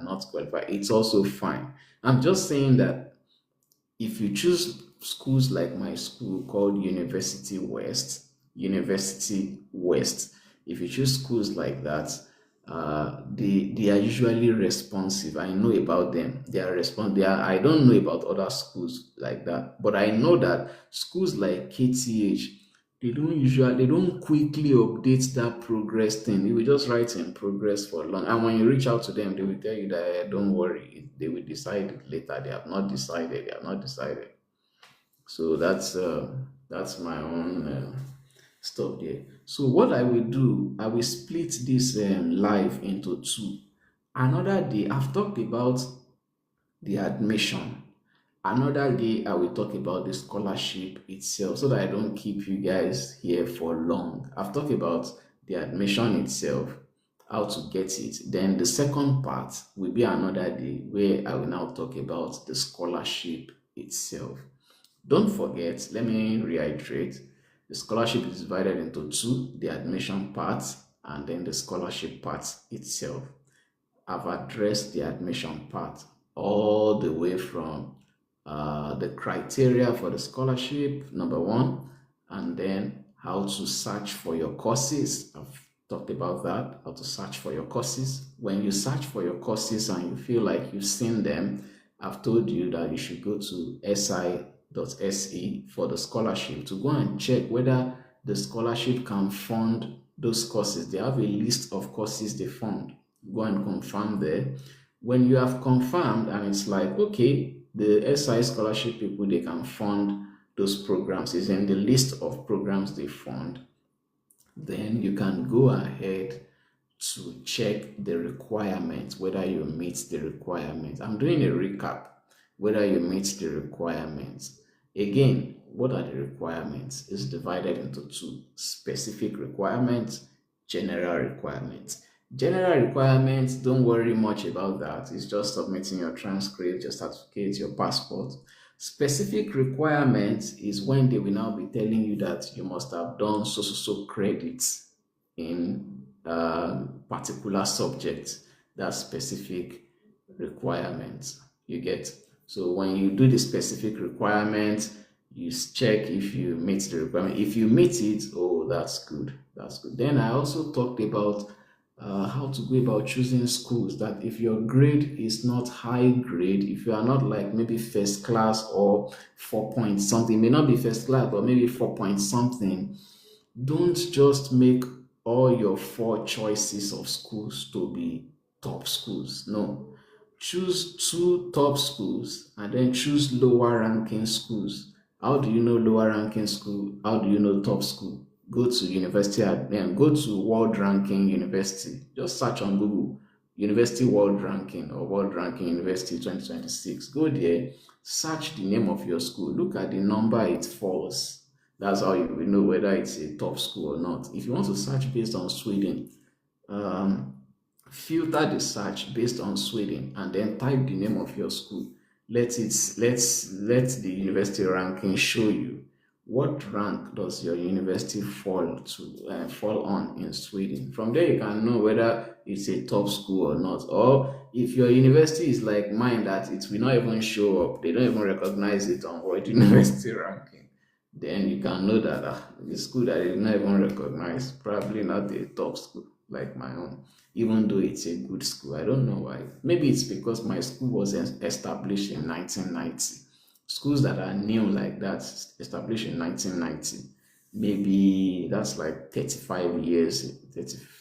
[SPEAKER 1] not qualified, it's also fine. I'm just saying that if you choose schools like my school called University West, if you choose schools like that, they are usually responsive. I know about them. They are I don't know about other schools like that, but I know that schools like KTH, they don't quickly update that progress thing. They will just write in progress for long. And when you reach out to them, they will tell you that don't worry, they will decide it later. They have not decided. They have not decided. So that's my own stuff there. So what I will do, I will split this live into 2. Another day, I've talked about the admission. Another day, I will talk about the scholarship itself so that I don't keep you guys here for long. I've talked about the admission itself, how to get it. Then the second part will be another day where I will now talk about the scholarship itself. Don't forget, let me reiterate, the scholarship is divided into 2, the admission part and then the scholarship part itself. I've addressed the admission part all the way from the criteria for the scholarship, number 1, and then how to search for your courses. I've talked about that, how to search for your courses. When you search for your courses and you feel like you've seen them, I've told you that you should go to si.se for the scholarship to go and check whether the scholarship can fund those courses. They have a list of courses they fund. Go and confirm there. When you have confirmed and it's like, okay, the SI scholarship people, they can fund those programs, is in the list of programs they fund, then you can go ahead to check the requirements, whether you meet the requirements. I'm doing a recap, whether you meet the requirements. Again, what are the requirements? It's divided into 2, specific requirements, general requirements. General requirements, don't worry much about that. It's just submitting your transcript, your certificate, your passport. Specific requirements is when they will now be telling you that you must have done so credits in particular subject. That's specific requirements. You get. So when you do the specific requirements, you check if you meet the requirement. If you meet it, oh, that's good. That's good. Then I also talked about how to go about choosing schools, that if your grade is not high grade, if you are not like maybe first class or 4 point something, may not be first class, but maybe 4 point something, don't just make all your 4 choices of schools to be top schools. No, choose 2 top schools and then choose lower ranking schools. How do you know lower ranking school? How do you know top school? Go to university and go to world ranking university. Just search on Google university world ranking or world ranking university 2026. Go there, search the name of your school, look at the number it falls. That's how you will know whether it's a top school or not. If you want to search based on Sweden, filter the search based on Sweden and then type the name of your school. Let the university ranking show you what rank does your university fall on in Sweden? From there, you can know whether it's a top school or not. Or if your university is like mine, that it will not even show up, they don't even recognize it on World University ranking, then you can know that the school that is not even recognized, probably not a top school like my own, even though it's a good school. I don't know why. Maybe it's because my school was established in 1990. Schools that are new like that, established in 1990, maybe that's like 35 years,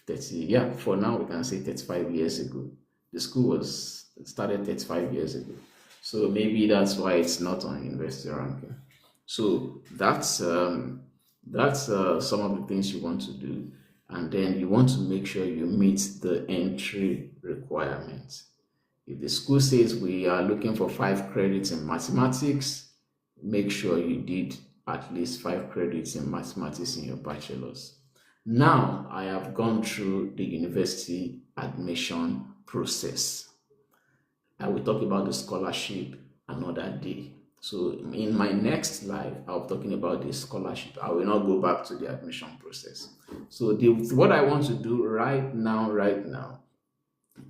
[SPEAKER 1] 30, yeah, for now we can say 35 years ago. The school was started 35 years ago. So maybe that's why it's not on university ranking. So that's some of the things you want to do, and then you want to make sure you meet the entry requirements. If the school says we are looking for 5 credits in mathematics, make sure you did at least 5 credits in mathematics in your bachelor's. Now I have gone through the university admission process. I will talk about the scholarship another day. So in my next live, I'll be talking about the scholarship. I will not go back to the admission process. So what I want to do right now,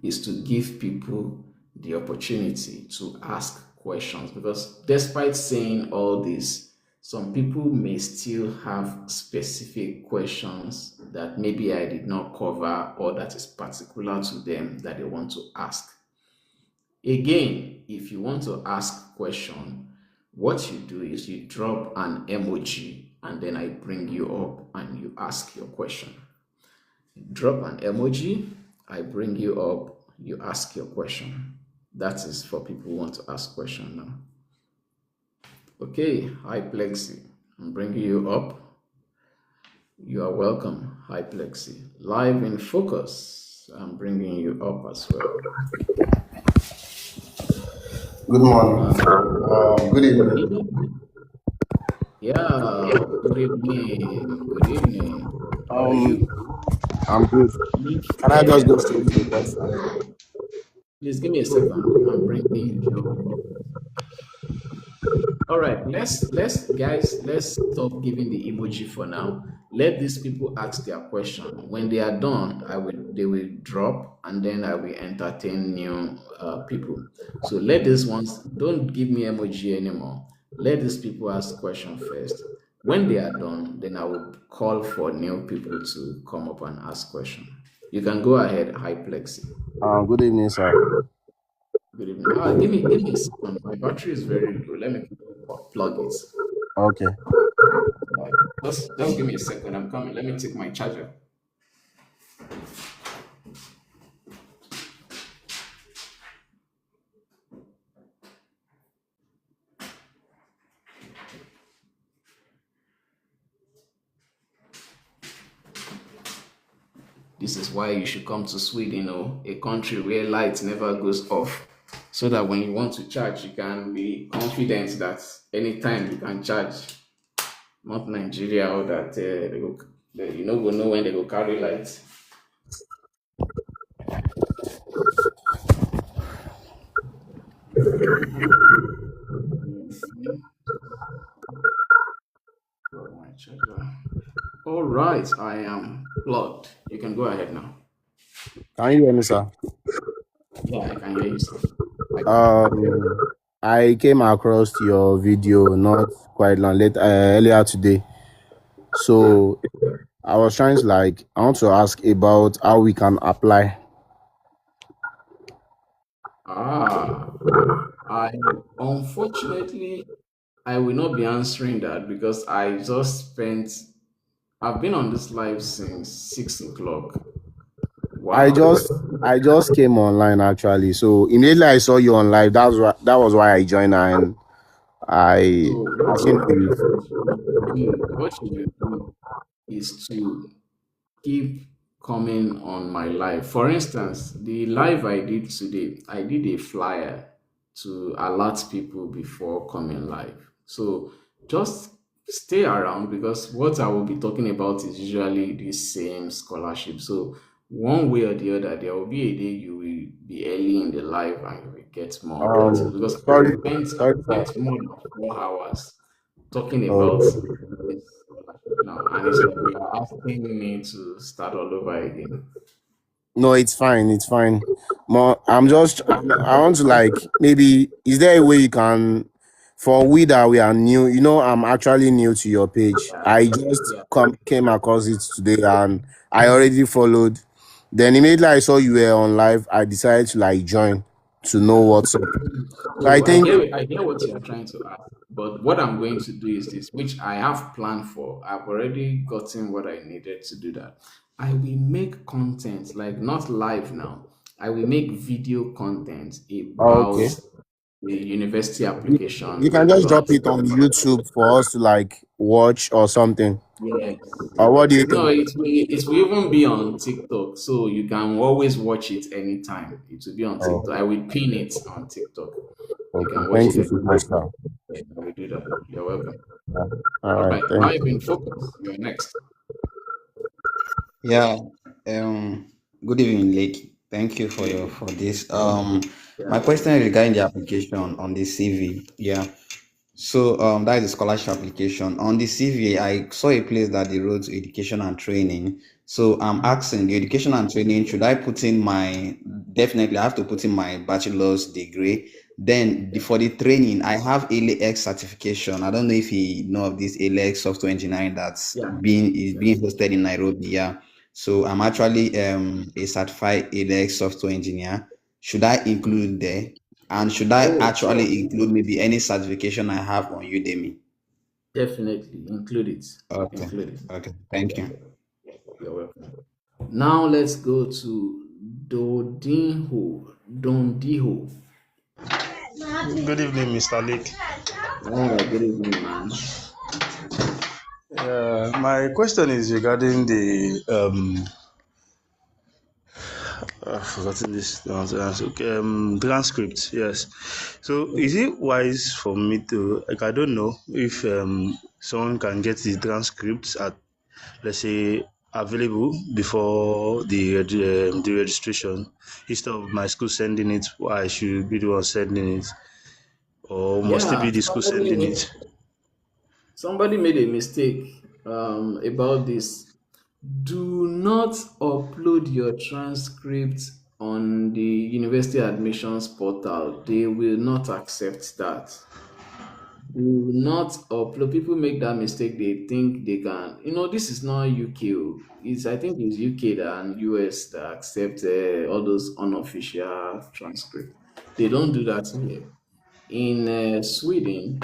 [SPEAKER 1] is to give people the opportunity to ask questions, because despite saying all this, some people may still have specific questions that maybe I did not cover, or that is particular to them that they want to ask. Again, if you want to ask question, what you do is you drop an emoji, and then I bring you up and you ask your question. Drop an emoji, I bring you up, you ask your question. That is for people who want to ask question now. Okay, hi Plexi, I'm bringing you up. You are welcome. Hi Plexi. Live in focus, I'm bringing you up as well.
[SPEAKER 13] Good morning. Good evening.
[SPEAKER 1] Yeah, good evening. Good evening. How are you?
[SPEAKER 13] I'm good. Can I just go straight to the question?
[SPEAKER 1] Please give me a second. I'm bringing you. All right, let's stop giving the emoji for now. Let these people ask their question. When they are done, they will drop, and then I will entertain new people. So let these ones, don't give me emoji anymore. Let these people ask question first. When they are done, then I will call for new people to come up and ask question. You can go ahead. Hi Plexi.
[SPEAKER 13] Good evening, sir.
[SPEAKER 1] Good evening. Give me a second. My battery is very low. Let me plug it.
[SPEAKER 13] Okay.
[SPEAKER 1] Just give me a second. I'm coming. Let me take my charger. This is why you should come to Sweden, a country where light never goes off, so that when you want to charge, you can be confident that anytime you can charge. Not Nigeria, or that you know go know when they go carry light. My charger. All right, I am plugged. You can go ahead now.
[SPEAKER 13] Can you hear me, sir?
[SPEAKER 1] Yeah, I can hear you, sir.
[SPEAKER 13] I came across your video not quite long late earlier today. So I was trying to I want to ask about how we can apply.
[SPEAKER 1] Unfortunately, I will not be answering that, because I've been on this live since 6 o'clock. Wow.
[SPEAKER 13] I just came online actually. So immediately I saw you on live. That was why I joined, and
[SPEAKER 1] what you do is to keep coming on my live. For instance, the live I did today, I did a flyer to alert people before coming live. So just stay around, because what I will be talking about is usually the same scholarship. So one way or the other, there will be a day you will be early in the live and you will get more details, because I spent more than 4 hours talking
[SPEAKER 13] Oh,
[SPEAKER 1] about this now, and it's like you're asking me to start all over again.
[SPEAKER 13] no, it's fine. It's fine. More, I want to like maybe. Is there a way you can, for we that we are new? You know, I'm actually new to your page.
[SPEAKER 1] Yeah,
[SPEAKER 13] I just
[SPEAKER 1] yeah.
[SPEAKER 13] came across it today, and I already followed. Then immediately I saw you were on live, I decided to like join to know what's up. So I
[SPEAKER 1] So
[SPEAKER 13] think,
[SPEAKER 1] I hear what you're trying to ask, but what I'm going to do is this, which I have planned for. I've already gotten what I needed to do that. I will make content, like not live now. I will make video content
[SPEAKER 13] oh,
[SPEAKER 1] about
[SPEAKER 13] okay.
[SPEAKER 1] the university
[SPEAKER 13] You
[SPEAKER 1] application
[SPEAKER 13] can just
[SPEAKER 1] process.
[SPEAKER 13] drop it on YouTube for us to like watch or something.
[SPEAKER 1] Yes,
[SPEAKER 13] Or what do
[SPEAKER 1] yes.
[SPEAKER 13] you
[SPEAKER 1] No,
[SPEAKER 13] think?
[SPEAKER 1] it will even be on TikTok, so you can always watch it anytime. It will be on
[SPEAKER 13] Oh,
[SPEAKER 1] TikTok. I will pin it on TikTok. You
[SPEAKER 13] okay.
[SPEAKER 1] can watch
[SPEAKER 13] Thank
[SPEAKER 1] it
[SPEAKER 13] you so much,
[SPEAKER 1] anytime.
[SPEAKER 13] sir.
[SPEAKER 1] Yeah, I will do that. You're welcome.
[SPEAKER 13] All
[SPEAKER 1] All
[SPEAKER 13] right.
[SPEAKER 1] right, now
[SPEAKER 13] Thank
[SPEAKER 1] you've
[SPEAKER 13] you.
[SPEAKER 1] been focused. You're next.
[SPEAKER 14] Yeah. Um. Good evening, Lake. Thank you
[SPEAKER 1] Good evening.
[SPEAKER 14] for this.
[SPEAKER 1] Yeah.
[SPEAKER 14] My question is regarding the application on the CV. Yeah. So that is the scholarship application. On the CV, I saw a place that they wrote education and training. So I'm asking the education and training, should I put in my, definitely I have to put in my bachelor's degree. Then for the training, I have ALX certification. I don't know if you know of this ALX software engineering that's
[SPEAKER 1] Yeah.
[SPEAKER 14] being
[SPEAKER 1] Yes.
[SPEAKER 14] hosted in Nairobi. Yeah. So I'm actually a certified ALX software engineer. Should I include there? And should I
[SPEAKER 1] Oh, sure.
[SPEAKER 14] actually include maybe any certification I have on Udemy?
[SPEAKER 1] Definitely include it.
[SPEAKER 14] Okay.
[SPEAKER 1] Include it.
[SPEAKER 14] Okay. Thank
[SPEAKER 1] Yeah.
[SPEAKER 14] you.
[SPEAKER 1] You're welcome. Now let's go to Dodinho. Dondiho.
[SPEAKER 15] Good evening, Mr. Lake.
[SPEAKER 1] Good evening, man.
[SPEAKER 15] My question is regarding the I've forgotten this answer. Okay, transcript. Yes. So, is it wise for me to like? I don't know if someone can get the transcripts at, let's say, available before the registration, instead of my school sending it. I should be the one sending it, or must it
[SPEAKER 1] Yeah,
[SPEAKER 15] be the school sending it?
[SPEAKER 1] somebody made a mistake about this. Do not upload your transcript on the university admissions portal. They will not accept that. Do not upload. People make that mistake. They think they can. This is not UK. It's I think it's UK and US that accept all those unofficial transcripts. They don't do that here. In Sweden,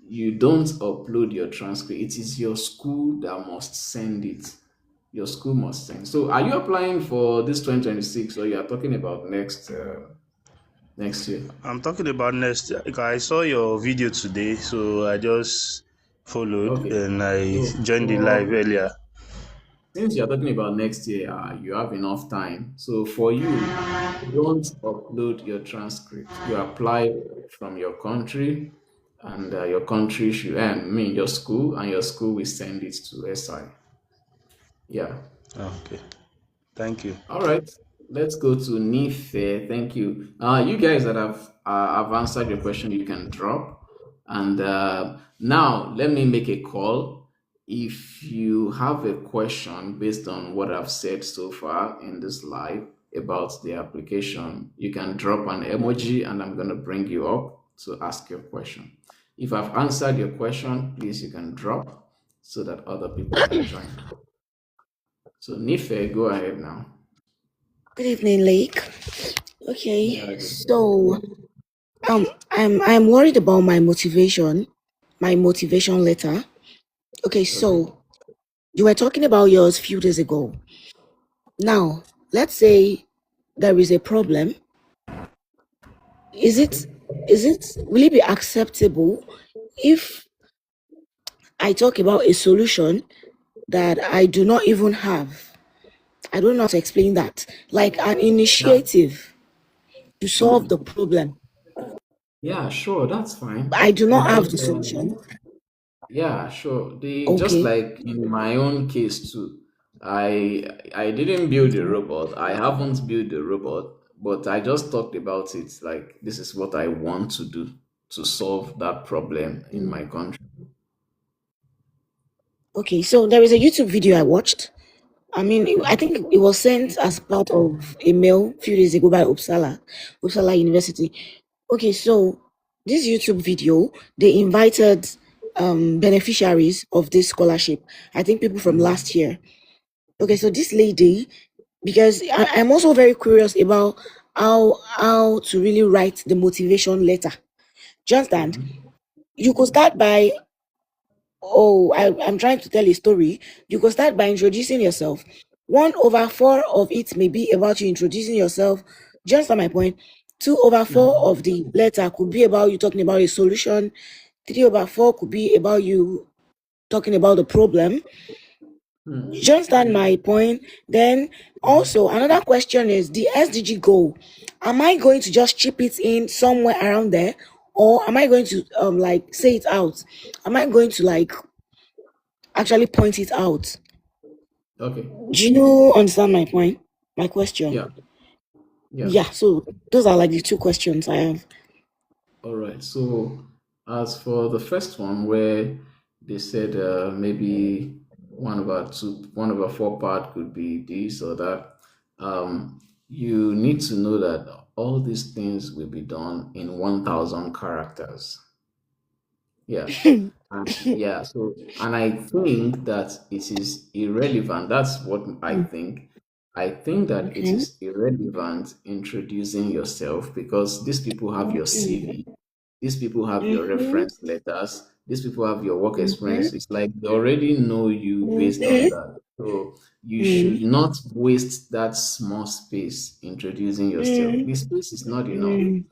[SPEAKER 1] you don't upload your transcript. It is your school that must send it. Your school must send. So, are you applying for this 2026, or you are talking about next year?
[SPEAKER 15] I'm talking about next. Like, I saw your video today, so I just followed
[SPEAKER 1] Okay.
[SPEAKER 15] and I
[SPEAKER 1] So,
[SPEAKER 15] joined the live earlier.
[SPEAKER 1] since you're talking about next year, you have enough time. So, for you, don't upload your transcript. You apply from your country, and your country should, your school, and your school will send it to SI. Yeah.
[SPEAKER 15] Okay, thank you.
[SPEAKER 1] All right, let's go to Nife. Thank you. You guys that have answered your question, you can drop. And now let me make a call. If you have a question based on what I've said so far in this live about the application, you can drop an emoji, and I'm going to bring you up to ask your question. If I've answered your question, please you can drop so that other people can join. So Nife, go ahead now.
[SPEAKER 16] Good evening, Lake.
[SPEAKER 1] Yeah,
[SPEAKER 16] Okay,
[SPEAKER 1] good.
[SPEAKER 16] so I'm worried about my motivation letter. Okay,
[SPEAKER 1] Okay.
[SPEAKER 16] so you were talking about yours few days ago. Now, let's say there is a problem. Is it will it be acceptable if I talk about a solution that I do not even have? I don't know how to explain that. Like an
[SPEAKER 1] Yeah.
[SPEAKER 16] initiative to solve the problem.
[SPEAKER 1] Yeah, sure, that's
[SPEAKER 16] But
[SPEAKER 1] fine.
[SPEAKER 16] I do not have
[SPEAKER 1] Because
[SPEAKER 16] the solution.
[SPEAKER 1] yeah, sure. The just
[SPEAKER 16] Okay.
[SPEAKER 1] like in my own case too, I didn't build a robot. I haven't built a robot, but I just talked about it like this is what I want to do to solve that problem in my country.
[SPEAKER 16] Okay, so there is a YouTube video I watched. I mean, I think it was sent as part of a mail a few days ago by Uppsala University. Okay, so this YouTube video, they invited beneficiaries of this scholarship. I think people from last year. Okay, so this lady, because I'm also very curious about how to really write the motivation letter. Just and you could start by I'm trying to tell a story. You could start by introducing yourself. 1/4 of it may be about you introducing yourself. Just on my point. 2/4 of the letter could be about you talking about a solution. 3/4 could be about you talking about the problem. Just on my point. Then also another question is the SDG goal. Am I going to just chip it in somewhere around there, or am I going to like say it out? Am I going to like actually point it out?
[SPEAKER 1] Okay.
[SPEAKER 16] Do you understand my point? My question?
[SPEAKER 1] Yeah. Yeah.
[SPEAKER 16] Yeah, so those are like the two questions I have.
[SPEAKER 1] All right. So, as for the first one, where they said maybe 1/4 part could be this or that, you need to know that all these things will be done in 1,000 characters. Yeah. Yeah. So, and I think that it is irrelevant. That's what I think. I think that it
[SPEAKER 16] Okay.
[SPEAKER 1] is irrelevant introducing yourself because these people have your CV, these people have your
[SPEAKER 16] Mm-hmm.
[SPEAKER 1] reference letters, these people have your work
[SPEAKER 16] Mm-hmm.
[SPEAKER 1] experience. It's like they already know you based on
[SPEAKER 16] Mm-hmm.
[SPEAKER 1] that. So you should not waste that small space introducing yourself.
[SPEAKER 16] Mm-hmm.
[SPEAKER 1] The space is not enough.
[SPEAKER 16] Mm-hmm.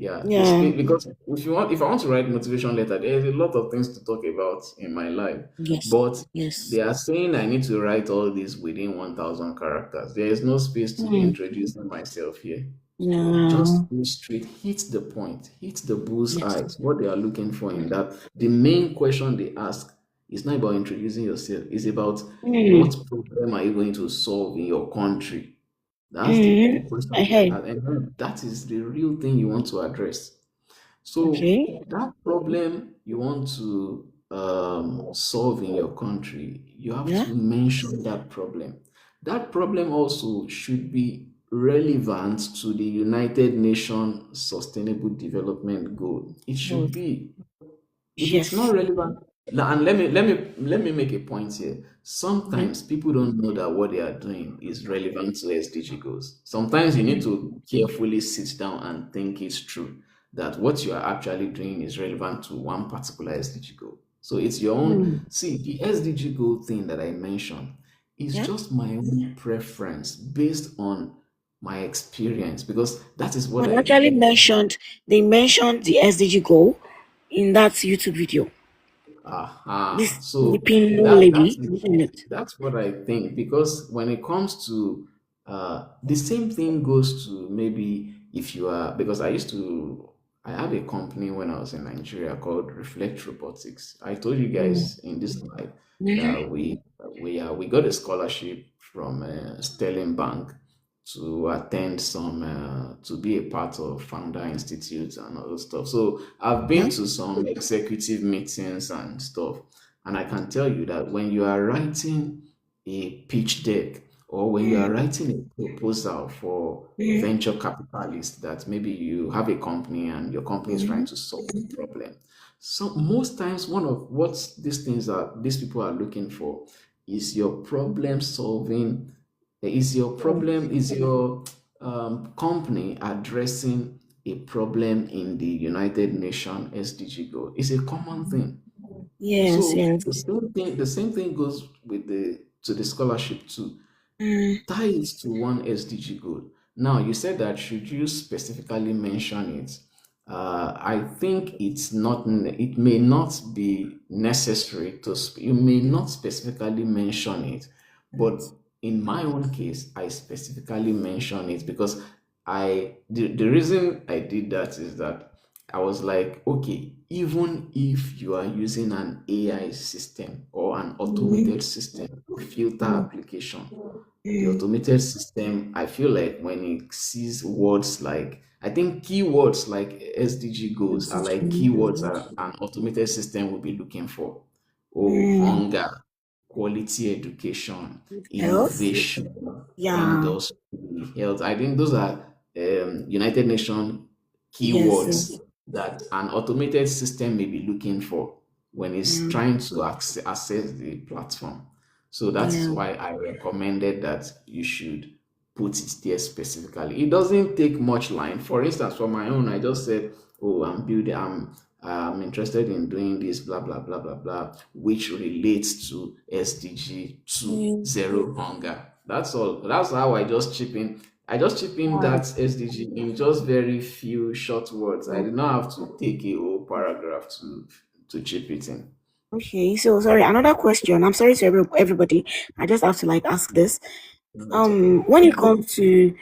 [SPEAKER 1] Yeah, this
[SPEAKER 16] Yeah.
[SPEAKER 1] space because if I want to write motivation letter, there's a lot of things to talk about in my life.
[SPEAKER 16] Yes.
[SPEAKER 1] But
[SPEAKER 16] Yes.
[SPEAKER 1] they are saying I need to write all this within 1,000 characters. There is no space to be
[SPEAKER 16] Mm.
[SPEAKER 1] introducing myself here. Just
[SPEAKER 16] No.
[SPEAKER 1] go straight, hit the point, hit the bull's
[SPEAKER 16] Yes.
[SPEAKER 1] eyes, what they are looking for in that. The main question they ask is not about introducing yourself, it's about
[SPEAKER 16] Mm.
[SPEAKER 1] what problem are you going to solve in your country. That's the
[SPEAKER 16] Mm-hmm. I
[SPEAKER 1] question.
[SPEAKER 16] heard.
[SPEAKER 1] And that is the real thing you want to address. So
[SPEAKER 16] Okay.
[SPEAKER 1] that problem you want to solve in your country, you have
[SPEAKER 16] Yeah.
[SPEAKER 1] to mention that problem. That problem also should be relevant to the United Nations Sustainable Development Goal. It should
[SPEAKER 16] Good.
[SPEAKER 1] be. If it's not
[SPEAKER 16] Yes.
[SPEAKER 1] relevant, and let me make a point here.
[SPEAKER 16] Mm-hmm.
[SPEAKER 1] Sometimes people don't know that what they are doing is relevant to SDG goals. Sometimes you need to carefully sit down and think it's true that what you are actually doing is relevant to one particular SDG goal. So it's your own.
[SPEAKER 16] Mm.
[SPEAKER 1] See, the SDG goal thing that I mentioned is
[SPEAKER 16] Yeah.
[SPEAKER 1] just my own preference based on my experience because that is what
[SPEAKER 16] But
[SPEAKER 1] I
[SPEAKER 16] actually
[SPEAKER 1] do.
[SPEAKER 16] they mentioned the SDG goal in that YouTube video.
[SPEAKER 1] Aha.
[SPEAKER 16] This
[SPEAKER 1] So
[SPEAKER 16] Filipino
[SPEAKER 1] that
[SPEAKER 16] lady,
[SPEAKER 1] that's the-
[SPEAKER 16] isn't it?
[SPEAKER 1] that's what I think because when it comes to the same thing goes to maybe if you are because I have a company when I was in Nigeria called Reflect Robotics. I told you
[SPEAKER 16] Mm.
[SPEAKER 1] guys in this live
[SPEAKER 16] Mm-hmm.
[SPEAKER 1] that we got a scholarship from Sterling Bank to attend some to be a part of founder institutes and all those stuff. So I've been
[SPEAKER 16] Yeah.
[SPEAKER 1] to some executive meetings and stuff, and I can tell you that when you are writing a pitch deck or when you are
[SPEAKER 16] Mm.
[SPEAKER 1] writing a proposal for
[SPEAKER 16] Mm.
[SPEAKER 1] venture capitalists that maybe you have a company and your company is trying
[SPEAKER 16] Mm.
[SPEAKER 1] to solve a problem. So most times one of what these people are looking for is your problem solving is your company addressing a problem in the United Nations SDG goal? It's a common thing.
[SPEAKER 16] Yes.
[SPEAKER 1] So
[SPEAKER 16] Yes.
[SPEAKER 1] the same thing goes with the scholarship too.
[SPEAKER 16] Mm.
[SPEAKER 1] Tie it to one SDG goal. Now, you said that should you specifically mention it? I think it may not be necessary you may not specifically mention it, but in my own case, I specifically mention it because the reason I did that is that I was like, okay, even if you are using an AI system or an
[SPEAKER 16] Mm.
[SPEAKER 1] automated system to filter
[SPEAKER 16] Mm.
[SPEAKER 1] application, the
[SPEAKER 16] Mm.
[SPEAKER 1] automated system, I feel like when it sees words like, I think keywords like SDG goals are like keywords that an automated system will be looking for. Oh,
[SPEAKER 16] Mm.
[SPEAKER 1] hunger. quality education,
[SPEAKER 16] Health?
[SPEAKER 1] innovation,
[SPEAKER 16] Yeah.
[SPEAKER 1] industry, health. I think those are United Nations
[SPEAKER 16] Yes.
[SPEAKER 1] keywords that an automated system may be looking for when it's
[SPEAKER 16] Yeah.
[SPEAKER 1] trying to access the platform. So that's
[SPEAKER 16] Yeah.
[SPEAKER 1] why I recommended that you should put it there specifically. It doesn't take much line. For instance, for my own, I just said, "Oh, I'm interested in doing this, blah blah blah blah blah," which relates to SDG to
[SPEAKER 16] Mm.
[SPEAKER 1] zero hunger. That's all. That's how I just chip in. I just chip in
[SPEAKER 16] Alright.
[SPEAKER 1] that SDG in just very few short words. I did not have to take a whole paragraph to chip it in.
[SPEAKER 16] Okay, so sorry, another question. I'm sorry to everybody. I just have to like ask this.
[SPEAKER 1] No, it's okay.
[SPEAKER 16] When it comes to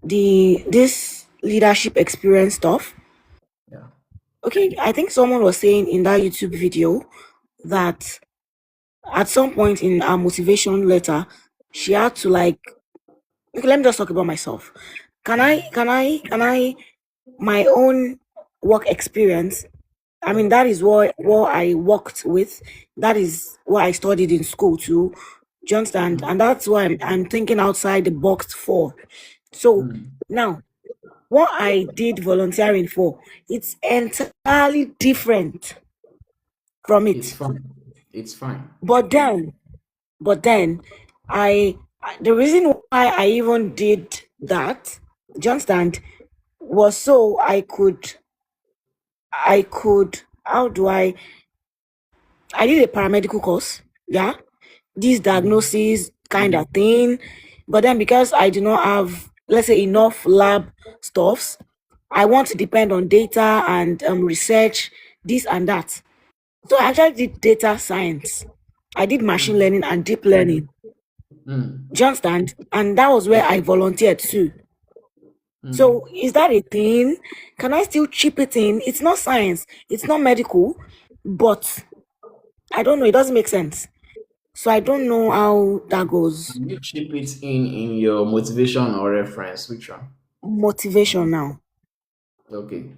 [SPEAKER 16] this leadership experience stuff,
[SPEAKER 1] Yeah.
[SPEAKER 16] okay, I think someone was saying in that YouTube video that at some point in our motivation letter, she had to like, okay, let me just talk about myself. Can I my own work experience? I mean, that is what I worked with. That is what I studied in school too. Do you understand? And that's why I'm thinking outside the box for. So now, what I did volunteering for, it's entirely different from
[SPEAKER 1] It's
[SPEAKER 16] it.
[SPEAKER 1] fine. It's fine.
[SPEAKER 16] But then, but then, the reason why I even did that, do you understand, was so I could, how do I did a paramedical course, yeah, this diagnosis kind of thing. But then because I do not have, let's say, enough lab stuffs, I want to depend on data and research, this and that. So I actually did data science. I did machine learning and deep learning.
[SPEAKER 1] Mm.
[SPEAKER 16] Do you understand? And that was where
[SPEAKER 1] Yeah.
[SPEAKER 16] I volunteered too.
[SPEAKER 1] Mm.
[SPEAKER 16] So is that a thing? Can I still chip it in? It's not science, it's not medical, but I don't know, it doesn't make sense. So I don't know how that goes.
[SPEAKER 1] Can you chip it in your motivation or reference? Which one?
[SPEAKER 16] Motivation now.
[SPEAKER 1] Okay.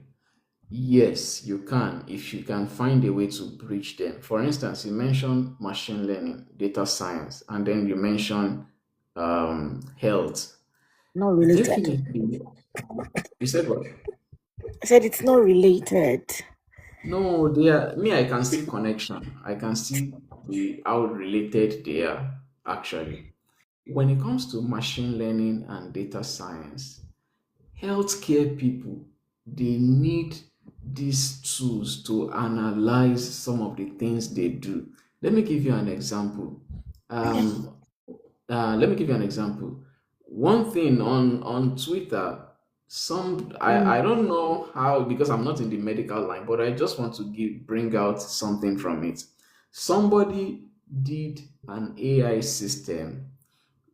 [SPEAKER 1] Yes, you can if you can find a way to bridge them. For instance, you mentioned machine learning, data science, and then you mentioned health.
[SPEAKER 16] Not related.
[SPEAKER 1] Definitely. You said what?
[SPEAKER 16] I said it's not related.
[SPEAKER 1] No, they are me. I can see connection. I can see how related they are actually. When it comes to machine learning and data science, healthcare people they need these tools to analyze some of the things they do. Let me give you an example.
[SPEAKER 16] Yeah.
[SPEAKER 1] Um, Let me give you an example. One thing on Twitter, I don't know how because I'm not in the medical line, but I just want to bring out something from it. Somebody did an AI system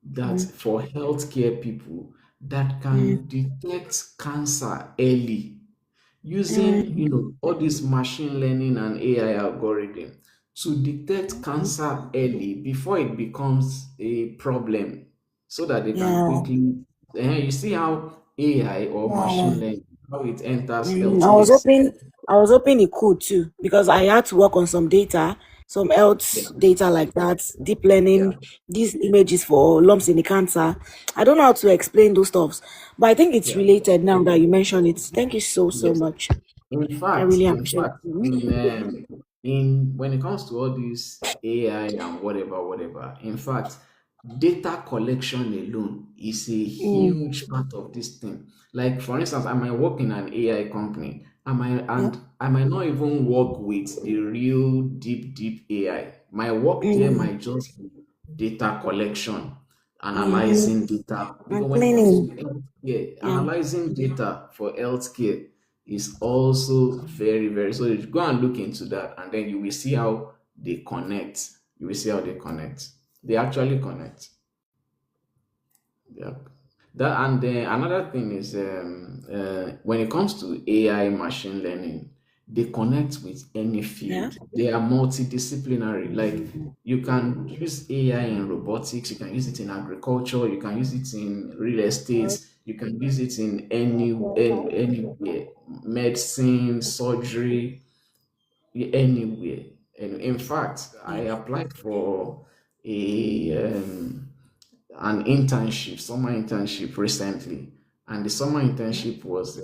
[SPEAKER 1] that
[SPEAKER 16] Mm,
[SPEAKER 1] for healthcare people that
[SPEAKER 16] mm,
[SPEAKER 1] can detect cancer early using
[SPEAKER 16] mm,
[SPEAKER 1] all this machine learning and AI algorithm to detect cancer early before it becomes a problem so that they can
[SPEAKER 16] yeah.
[SPEAKER 1] quickly you see how AI or
[SPEAKER 16] Yeah.
[SPEAKER 1] machine learning how it enters
[SPEAKER 16] Mm, I
[SPEAKER 1] healthcare
[SPEAKER 16] was hoping
[SPEAKER 1] system.
[SPEAKER 16] I was hoping it could too because I had to work on some data, some
[SPEAKER 1] Yeah,
[SPEAKER 16] health data like that, deep
[SPEAKER 1] yeah,
[SPEAKER 16] learning, these images for lumps in the cancer. I don't know how to explain those stuffs, but I think it's
[SPEAKER 1] yeah.
[SPEAKER 16] related now that you mention it. Thank you so
[SPEAKER 1] Yes.
[SPEAKER 16] much. I really
[SPEAKER 1] In
[SPEAKER 16] appreciate
[SPEAKER 1] fact,
[SPEAKER 16] it.
[SPEAKER 1] in when it comes to all these AI and whatever, in fact, data collection alone is a
[SPEAKER 16] Mm,
[SPEAKER 1] huge part of this thing. Like for instance, I might work in an AI company.
[SPEAKER 16] yeah.
[SPEAKER 1] I might not even work with the real deep AI. My work there
[SPEAKER 16] Mm,
[SPEAKER 1] might just be data collection,
[SPEAKER 16] mm,
[SPEAKER 1] analyzing data. Because
[SPEAKER 16] and
[SPEAKER 1] when it comes to
[SPEAKER 16] cleaning.
[SPEAKER 1] healthcare,
[SPEAKER 16] Yeah.
[SPEAKER 1] analyzing data for healthcare is also very. So you go and look into that, and then you will see how they connect. You will see how they connect. They actually connect. Yeah. That and then another thing is when it comes to AI machine learning, they connect with any
[SPEAKER 16] Yeah.
[SPEAKER 1] field. They are multidisciplinary. Like you can use AI in robotics, you can use it in agriculture, you can use it in real estate, you can use it in anywhere, medicine, surgery, anywhere. And in fact, I applied for an internship, summer internship recently, and the summer internship was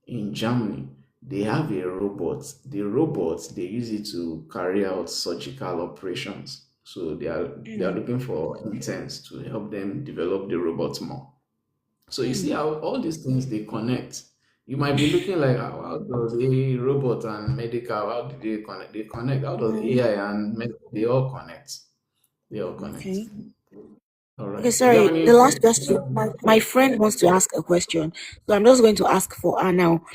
[SPEAKER 1] in Germany. They have a robot. The robot, they use it to carry out surgical operations. So they are looking for interns to help them develop the robot more. So you see how all these things they connect. You might be looking like, how does a robot and medical, how do they connect? They connect. How does AI and they all connect? They all connect.
[SPEAKER 16] Okay.
[SPEAKER 1] All
[SPEAKER 16] Okay,
[SPEAKER 1] right. Do you have
[SPEAKER 16] sorry.
[SPEAKER 1] any
[SPEAKER 16] The last
[SPEAKER 1] question?
[SPEAKER 16] question. My friend wants to ask a question. So I'm just going to ask for her now.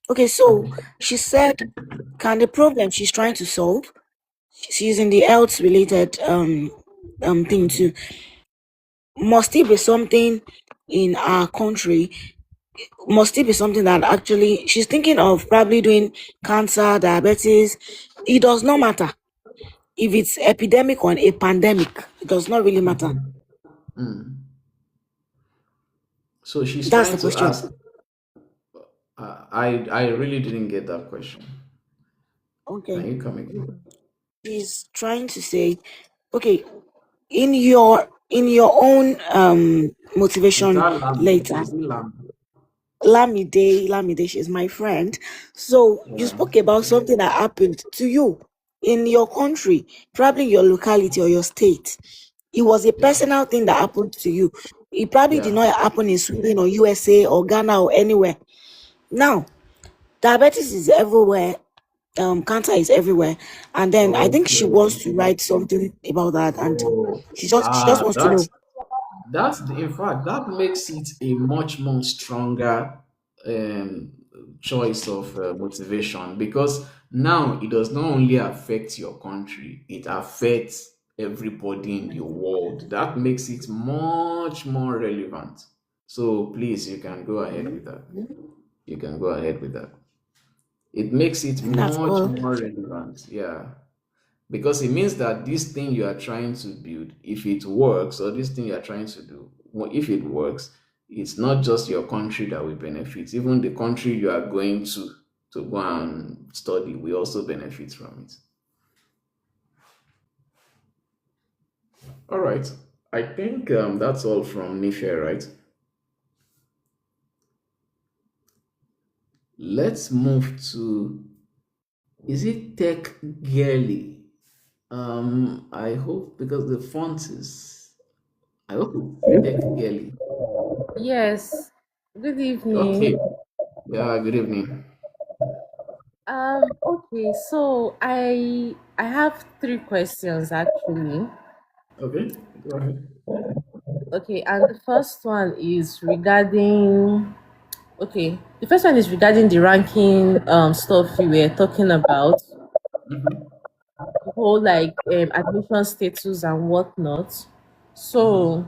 [SPEAKER 16] Okay, so she said, can the problem she's trying to solve, she's in the health related thing too. Must it be something in our country? Must it be something that actually she's thinking of probably doing cancer, diabetes? It does not matter. If it's epidemic or a pandemic, it does not really matter.
[SPEAKER 1] Mm. So she's
[SPEAKER 16] That's the
[SPEAKER 1] trying to
[SPEAKER 16] question.
[SPEAKER 1] ask. I really didn't get that question. Can
[SPEAKER 16] Okay.
[SPEAKER 1] you come again?
[SPEAKER 16] She's trying to say, okay, in your own
[SPEAKER 1] Is
[SPEAKER 16] motivation
[SPEAKER 1] that lamb?
[SPEAKER 16] later,
[SPEAKER 1] Is it lamb?
[SPEAKER 16] Lamide, she's my friend. So you
[SPEAKER 1] Yeah.
[SPEAKER 16] spoke about something that happened to you in your country, probably your locality or your state. It was a
[SPEAKER 1] Yeah.
[SPEAKER 16] personal thing that happened to you. It probably did
[SPEAKER 1] Yeah.
[SPEAKER 16] not happen in Sweden or USA or Ghana or anywhere. Now, diabetes is everywhere. Cancer is everywhere. And then I think she
[SPEAKER 1] Okay.
[SPEAKER 16] wants to write something about that, and
[SPEAKER 1] Oh.
[SPEAKER 16] she just wants to know.
[SPEAKER 1] In fact, that makes it a much more stronger um, choice of motivation, because now it does not only affect your country, it affects everybody in the world. That makes it much more relevant. So please, you can go ahead with that. You can go ahead with that. It makes it
[SPEAKER 16] That's
[SPEAKER 1] much
[SPEAKER 16] all.
[SPEAKER 1] more relevant. Yeah. Because it means that this thing you are trying to build, if it works, or this thing you are trying to do, if it works, it's not just your country that will benefit. Even the country you are going to go and study will also benefit from it. All right. I think that's all from Nife, right? Let's move to, is it Tech Girly? I hope, because the font is, I hope it's Tech Girly.
[SPEAKER 17] Yes. Good evening.
[SPEAKER 1] Okay. Yeah, good evening.
[SPEAKER 17] Okay, so I have three questions actually.
[SPEAKER 1] Okay, go ahead.
[SPEAKER 17] Okay, and the first one is regarding okay, the first one is regarding the ranking stuff we were talking about, the whole like admission status and whatnot. So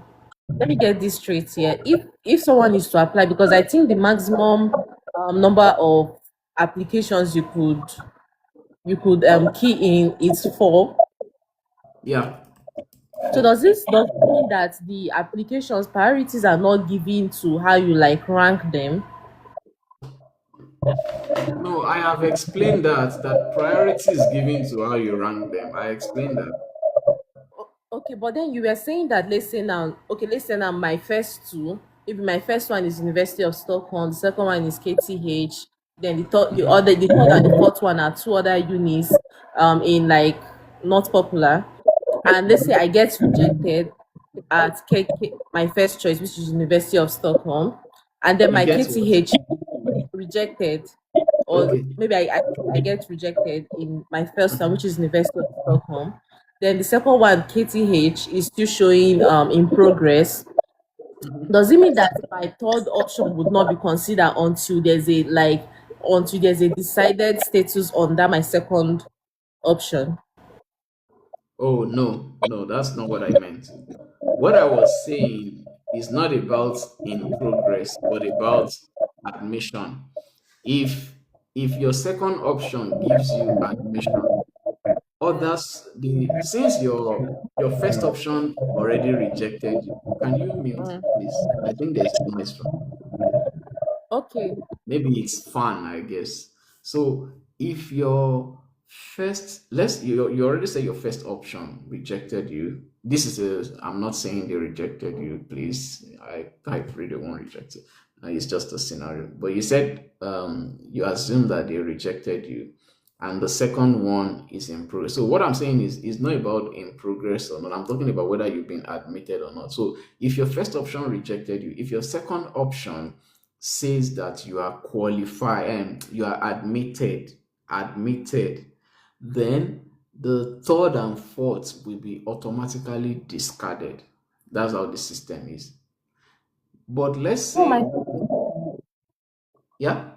[SPEAKER 17] let me get this straight here. If someone is to apply, because I think the maximum number of applications you could key in is four.
[SPEAKER 1] Yeah.
[SPEAKER 17] So does it mean that the applications priorities are not given to how you like rank them?
[SPEAKER 1] No, I have explained that priority is given to how you rank them. I explained that.
[SPEAKER 17] Okay, but then you were saying that let's say now my first two, maybe my first one is University of Stockholm, the second one is KTH, then the third and the fourth one are two other unis in like not popular. And let's say I get rejected at my first choice, which is University of Stockholm, and then
[SPEAKER 1] You
[SPEAKER 17] my
[SPEAKER 1] get what?
[SPEAKER 17] KTH rejected, or
[SPEAKER 1] Okay.
[SPEAKER 17] maybe I get rejected in my first one, which is University of Stockholm. Then the second one, KTH, is still showing in progress. Does it mean that my third option would not be considered until there's a decided status on that my second option?
[SPEAKER 1] Oh, no, no, that's not what I meant. What I was saying is not about in progress, but about admission. If if your second option gives you admission, others, the since your first option already rejected you, can you mute,
[SPEAKER 17] Mm.
[SPEAKER 1] please? I think there's noise from,
[SPEAKER 17] Okay.
[SPEAKER 1] maybe it's fun, I guess. So if your First, you already say your first option rejected you. This is a I'm not saying they rejected you, please. I pray they won't reject it. It's just a scenario. But you said you assume that they rejected you, and the second one is in progress. So what I'm saying is not about in progress or not. I'm talking about whether you've been admitted or not. So if your first option rejected you, if your second option says that you are qualified and you are admitted, then the third and fourth will be automatically discarded. That's how the system is. But let's
[SPEAKER 17] No,
[SPEAKER 1] say, yeah.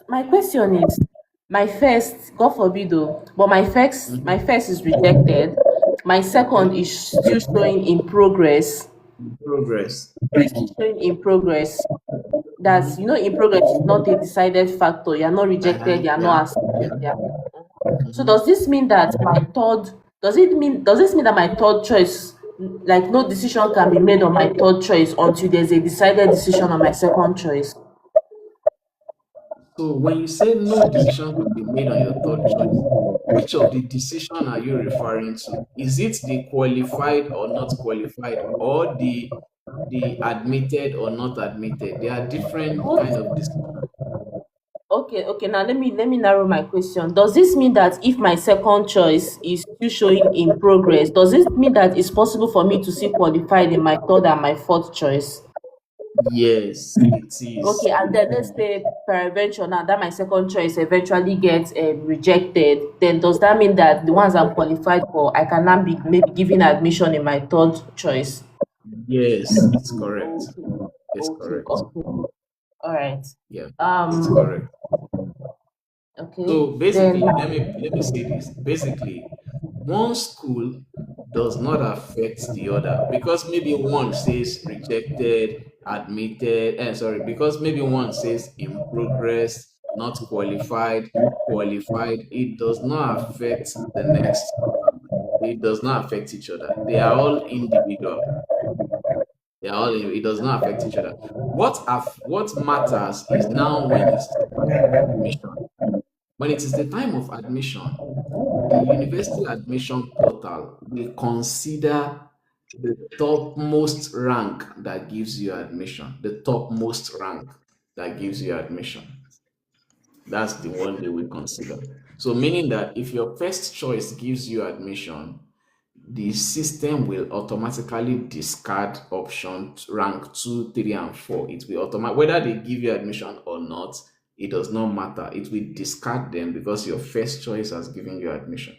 [SPEAKER 17] my question is, my first, God forbid though, but my first is rejected. My second
[SPEAKER 1] Okay.
[SPEAKER 17] is still showing in progress.
[SPEAKER 1] Progress.
[SPEAKER 17] It's still showing in progress. That's, in progress is not a decided factor. You're not rejected, you're
[SPEAKER 1] Yeah.
[SPEAKER 17] not accepted.
[SPEAKER 1] Yeah.
[SPEAKER 17] Yeah. So
[SPEAKER 1] Mhm.
[SPEAKER 17] does this mean that does this mean that my third choice, like no decision can be made on my third choice until there's a decided decision on my second choice?
[SPEAKER 1] So when you say no decision can be made on your third choice, which of the decision are you referring to? Is it the qualified or not qualified, or the admitted or not admitted? They are different kind of decisions.
[SPEAKER 17] Okay. Now let me narrow my question. Does this mean that if my second choice is still showing in progress, does this mean that it's possible for me to see qualified in my third and my fourth choice?
[SPEAKER 1] Yes, it
[SPEAKER 17] Okay,
[SPEAKER 1] is.
[SPEAKER 17] and then let's say peradventure now that my second choice eventually gets rejected, then does that mean that the ones I'm qualified for, I can now be maybe given admission in my third choice?
[SPEAKER 1] Yes, it's correct.
[SPEAKER 17] Okay,
[SPEAKER 1] It's correct.
[SPEAKER 17] okay. All right.
[SPEAKER 1] Yeah, it's
[SPEAKER 17] Um.
[SPEAKER 1] correct.
[SPEAKER 17] Okay.
[SPEAKER 1] So
[SPEAKER 17] Then.
[SPEAKER 1] basically, let me say this. Basically, one school does not affect the other because maybe one says rejected, admitted, and sorry, because maybe one says in progress, not qualified, qualified, it does not affect the next. It does not affect each other. They are all individual. They are all, it does not affect each other. What matters is now when it's time of admission. When it is the time of admission, the university admission portal will consider the topmost rank that gives you admission. The topmost rank that gives you admission. That's the one they will consider. So, meaning that if your first choice gives you admission, the system will automatically discard option rank 2, 3, and 4. It will automatic whether they give you admission or not, it does not matter. It will discard them because your first choice has given you admission.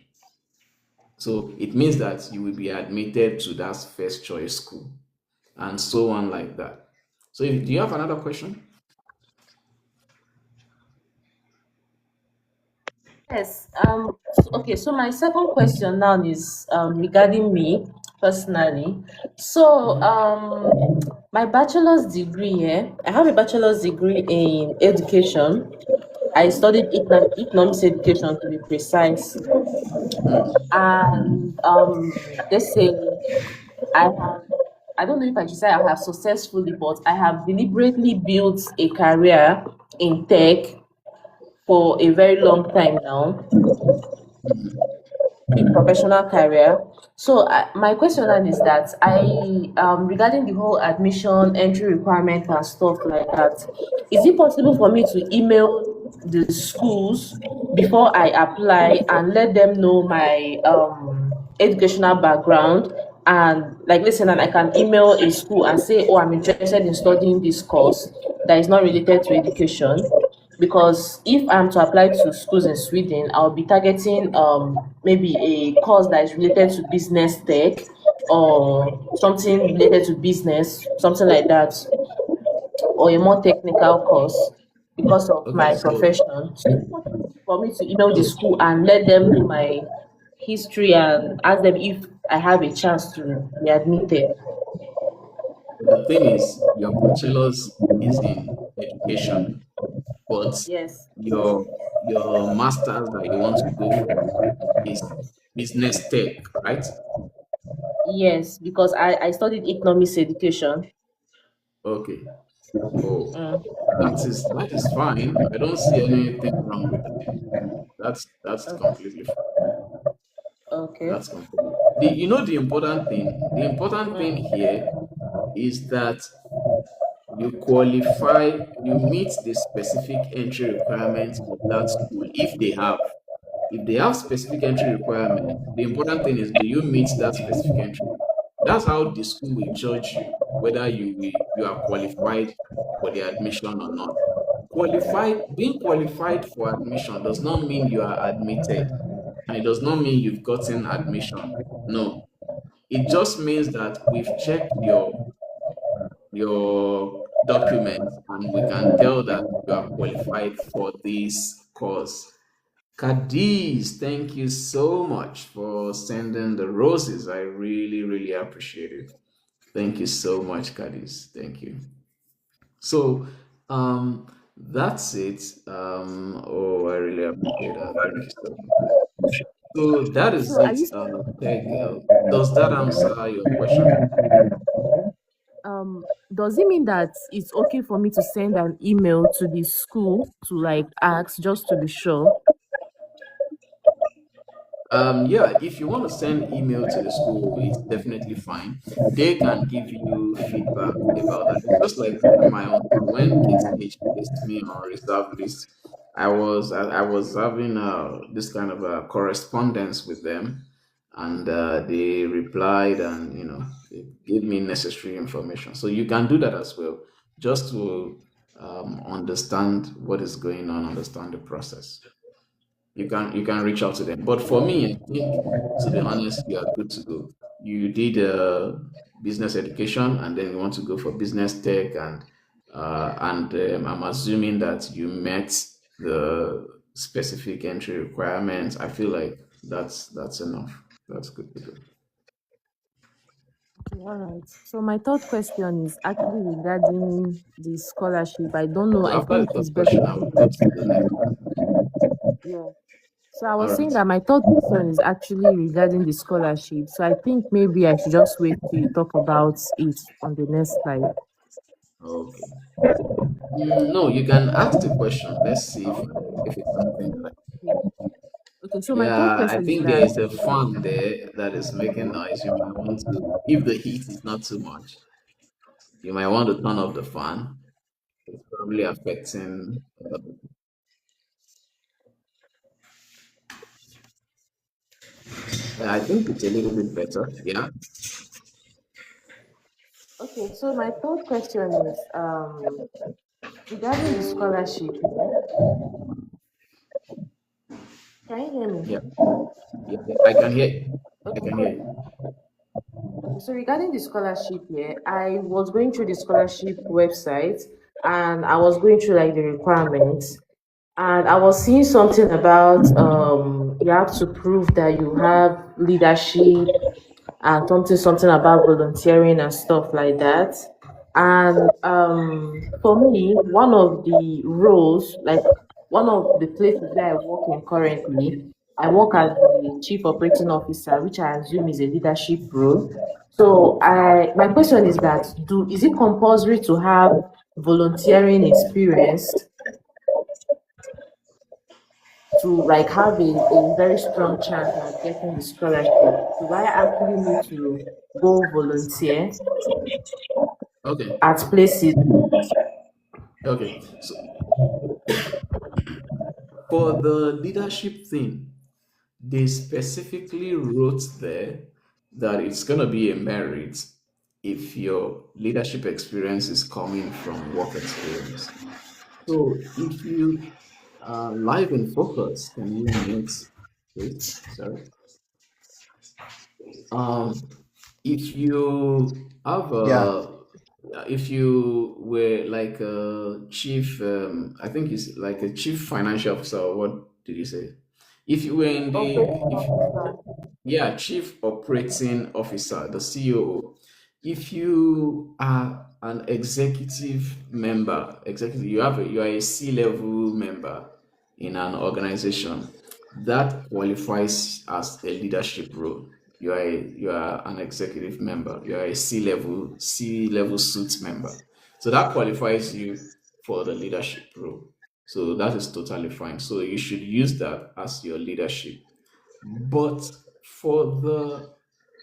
[SPEAKER 1] So it means that you will be admitted to that first choice school and so on like that. So do you have another question?
[SPEAKER 17] Yes. Okay. So my second question now is regarding me personally. So my bachelor's degree here. I have a bachelor's degree in education. I studied economics education to be precise. And let's say I have. I don't know if I should say I have successfully, but I have deliberately built a career in tech for a very long time now, a professional career. So my question then is that regarding the whole admission entry requirement and stuff like that, is it possible for me to email the schools before I apply and let them know my educational background, and like listen, and I can email a school and say, oh, I'm interested in studying this course that is not related to education, because if I'm to apply to schools in Sweden, I'll be targeting maybe a course that is related to business tech or something related to business, something like that, or a more technical course because of
[SPEAKER 1] Okay,
[SPEAKER 17] my
[SPEAKER 1] so
[SPEAKER 17] profession. So for me to email the
[SPEAKER 1] so
[SPEAKER 17] school and let them know my history and ask them if I have a chance to be admitted.
[SPEAKER 1] the thing is, your bachelor's is in education, but
[SPEAKER 17] Yes.
[SPEAKER 1] your master's that you want to go for is business tech, right?
[SPEAKER 17] Yes, because I studied economics education.
[SPEAKER 1] Okay. Oh, that is fine. I don't see anything wrong with that. That's completely fine.
[SPEAKER 17] Okay.
[SPEAKER 1] That's completely. The important thing. The important thing here is that you qualify, you meet the specific entry requirements of that school if they have. If they have specific entry requirements, the important thing is, do you meet that specific entry? That's how the school will judge you whether you are qualified for the admission or not. Being qualified for admission does not mean you are admitted, and it does not mean you've gotten admission. No, it just means that we've checked your documents and we can tell that you are qualified for this course. Cadiz, thank you so much for sending the roses. I really, really appreciate it. Thank you so much, Cadiz. Thank you. So, that's it. Oh, I really appreciate that. Thank you so much. So that is
[SPEAKER 17] So are
[SPEAKER 1] it,
[SPEAKER 17] you
[SPEAKER 1] Peg. Does that answer your question?
[SPEAKER 17] does it mean that it's okay for me to send an email to the school to like ask just to be sure?
[SPEAKER 1] Yeah, if you want to send email to the school, it's definitely fine. They can give you feedback about that. It's just like my own son. When KTH placed me on reserve list, I was having this kind of a correspondence with them, and they replied, and they gave me necessary information. So you can do that as well, just to understand what is going on, understand the process. You can reach out to them. But for me, I think, to be honest, you are good to go. You did business education, and then you want to go for business tech, and I'm assuming that you met the specific entry requirements. I feel like that's enough. That's good to go.
[SPEAKER 17] Okay, all right. So my third question is actually regarding the scholarship. I don't know.
[SPEAKER 1] So
[SPEAKER 17] I
[SPEAKER 1] after
[SPEAKER 17] think
[SPEAKER 1] the
[SPEAKER 17] it's
[SPEAKER 1] third
[SPEAKER 17] better.
[SPEAKER 1] question, I will go to the next question.
[SPEAKER 17] Yeah. So I
[SPEAKER 1] All
[SPEAKER 17] was saying
[SPEAKER 1] right.
[SPEAKER 17] that my third question is actually regarding the scholarship. So I think maybe I should just wait till you talk about it on the next slide.
[SPEAKER 1] Okay. No, you can ask the question. Let's see if it's something that I.
[SPEAKER 17] Okay, so my third
[SPEAKER 1] Yeah, I
[SPEAKER 17] question is
[SPEAKER 1] think there
[SPEAKER 17] that
[SPEAKER 1] is a fan there that is making noise. You might want to, if the heat is not too much, you might want to turn off the fan. It's probably affecting. Yeah, I think it's a little bit better. Yeah.
[SPEAKER 17] okay, so my third question is regarding the scholarship. Yeah? Can you hear
[SPEAKER 1] Yeah.
[SPEAKER 17] me?
[SPEAKER 1] Yeah. I can hear you. I
[SPEAKER 17] Okay,
[SPEAKER 1] can hear
[SPEAKER 17] so
[SPEAKER 1] you.
[SPEAKER 17] okay, so regarding the scholarship here, I was going through the scholarship website and I was going through like the requirements, and I was seeing something about you have to prove that you have leadership and something about volunteering and stuff like that. And for me, one of the roles, like one of the places that I work in currently, I work as the chief operating officer, which I assume is a leadership role. So I my question is that do is it compulsory to have volunteering experience to like have a very strong chance at getting the scholarship? Do I actually need to go volunteer
[SPEAKER 1] Okay.
[SPEAKER 17] at places?
[SPEAKER 1] Okay. So for the leadership thing, they specifically wrote there that it's going to be a merit if your leadership experience is coming from work experience. So if you live in focus, can you mute, please? Sorry. Um, if you have
[SPEAKER 14] Yeah.
[SPEAKER 1] a, if you were like a chief, I think it's like a chief financial officer. Or what did you say? If you were in the,
[SPEAKER 17] Operating
[SPEAKER 1] if
[SPEAKER 17] officer.
[SPEAKER 1] Yeah, Chief Operating Officer, the COO. If you are an executive member, you are a C-level member in an organization, that qualifies as a leadership role. You are an executive member. You are a C-level suit member. So that qualifies you for the leadership role. So that is totally fine. So you should use that as your leadership. But for the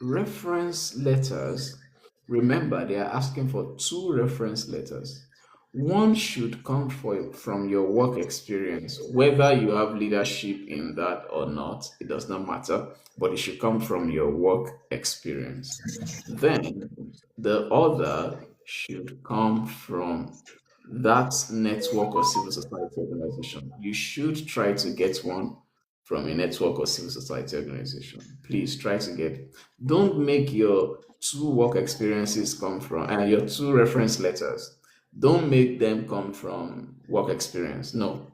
[SPEAKER 1] reference letters, remember they are asking for two reference letters. One should come from your work experience, whether you have leadership in that or not, it does not matter, but it should come from your work experience. Then the other should come from that network or civil society organization. You should try to get one from a network or civil society organization. Please try to get. Don't make your two work experiences come from and your two reference letters. Don't make them come from work experience. No,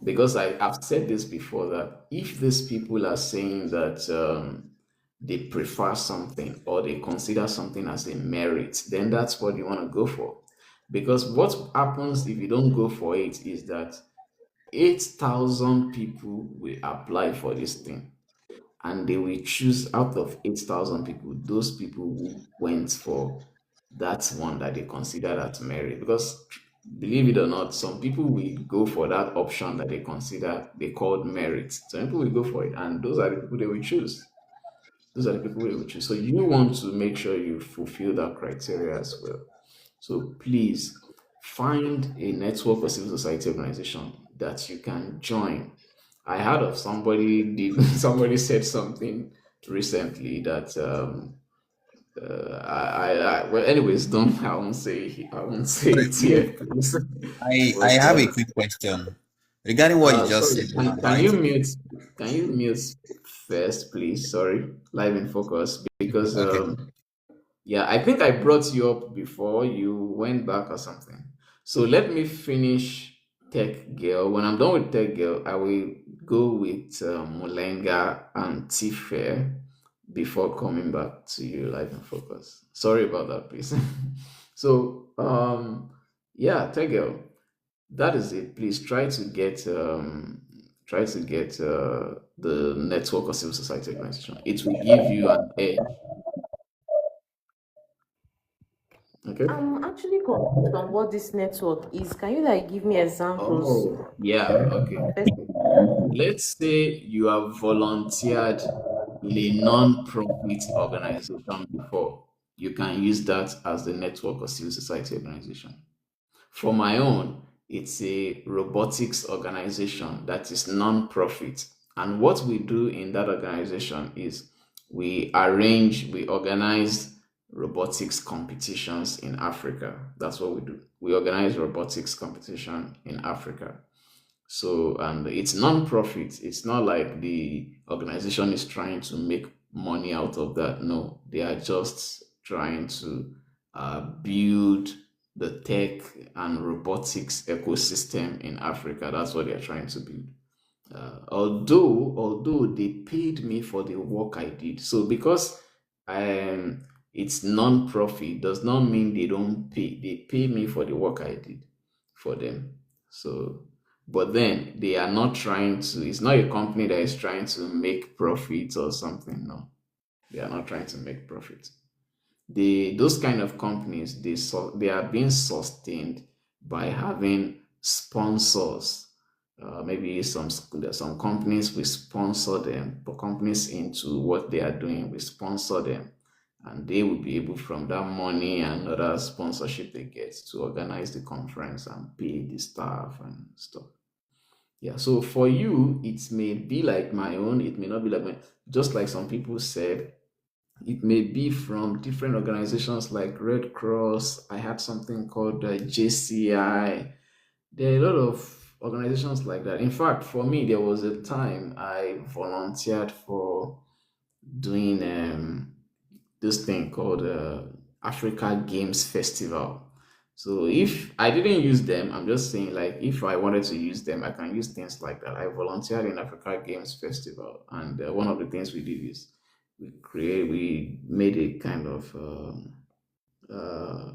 [SPEAKER 1] because I've said this before that if these people are saying that they prefer something or they consider something as a merit, then that's what you want to go for. Because what happens if you don't go for it is that 8,000 people will apply for this thing and they will choose out of 8,000 people, those people who went for that one that they consider that merit. Because believe it or not, some people will go for that option that they consider they called merit. Some people will go for it, and those are the people they will choose. Those are the people they will choose. So you want to make sure you fulfill that criteria as well. So please find a network or civil society organization that you can join. I heard of somebody did somebody said something recently that well, anyways, don't I won't say
[SPEAKER 14] Sorry,
[SPEAKER 1] it
[SPEAKER 14] please.
[SPEAKER 1] here, please.
[SPEAKER 14] I
[SPEAKER 1] But
[SPEAKER 14] have a quick question regarding what you just
[SPEAKER 1] sorry,
[SPEAKER 14] said now,
[SPEAKER 1] can
[SPEAKER 14] right?
[SPEAKER 1] you mute first, please? Sorry, live in focus because
[SPEAKER 14] Okay.
[SPEAKER 1] yeah, I think I brought you up before you went back or something. So let me finish Tech Girl. When I'm done with Tech Girl, I will go with Mulenga and Tife before coming back to you live in focus. Sorry about that, please. So yeah, Tech Girl, that is it. Please try to get the network of civil society organization. It will give you an edge. Okay.
[SPEAKER 17] I'm actually confused on what this network is. Can you like give me examples?
[SPEAKER 1] Oh, yeah. Okay. Let's say you have volunteered in a non-profit organization before. You can use that as the network or civil society organization. For my own, it's a robotics organization that is non-profit. And what we do in that organization is we organize robotics competitions in Africa. That's what we do. We organize robotics competition in Africa. So, and it's non-profit. It's not like the organization is trying to make money out of that. No, they are just trying to build the tech and robotics ecosystem in Africa. That's what they're trying to build. Although they paid me for the work I did. So because it's non-profit does not mean they don't pay. They pay me for the work I did for them. So but then they are not trying to, it's not a company that is trying to make profit or something. No, they are not trying to make profit. Those kind of companies, they are being sustained by having sponsors. Maybe some companies will sponsor them, but companies into what they are doing will sponsor them, and they will be able from that money and other sponsorship they get to organize the conference and pay the staff and stuff. Yeah, so for you, it may be like my own, it may not be like my, just like some people said, it may be from different organizations like Red Cross. I had something called JCI. There are a lot of organizations like that. In fact, for me, there was a time I volunteered for doing this thing called Africa Games Festival. So if I didn't use them, I'm just saying like if I wanted to use them, I can use things like that. I volunteered in Africa Games Festival, and one of the things we did is we made a kind of uh,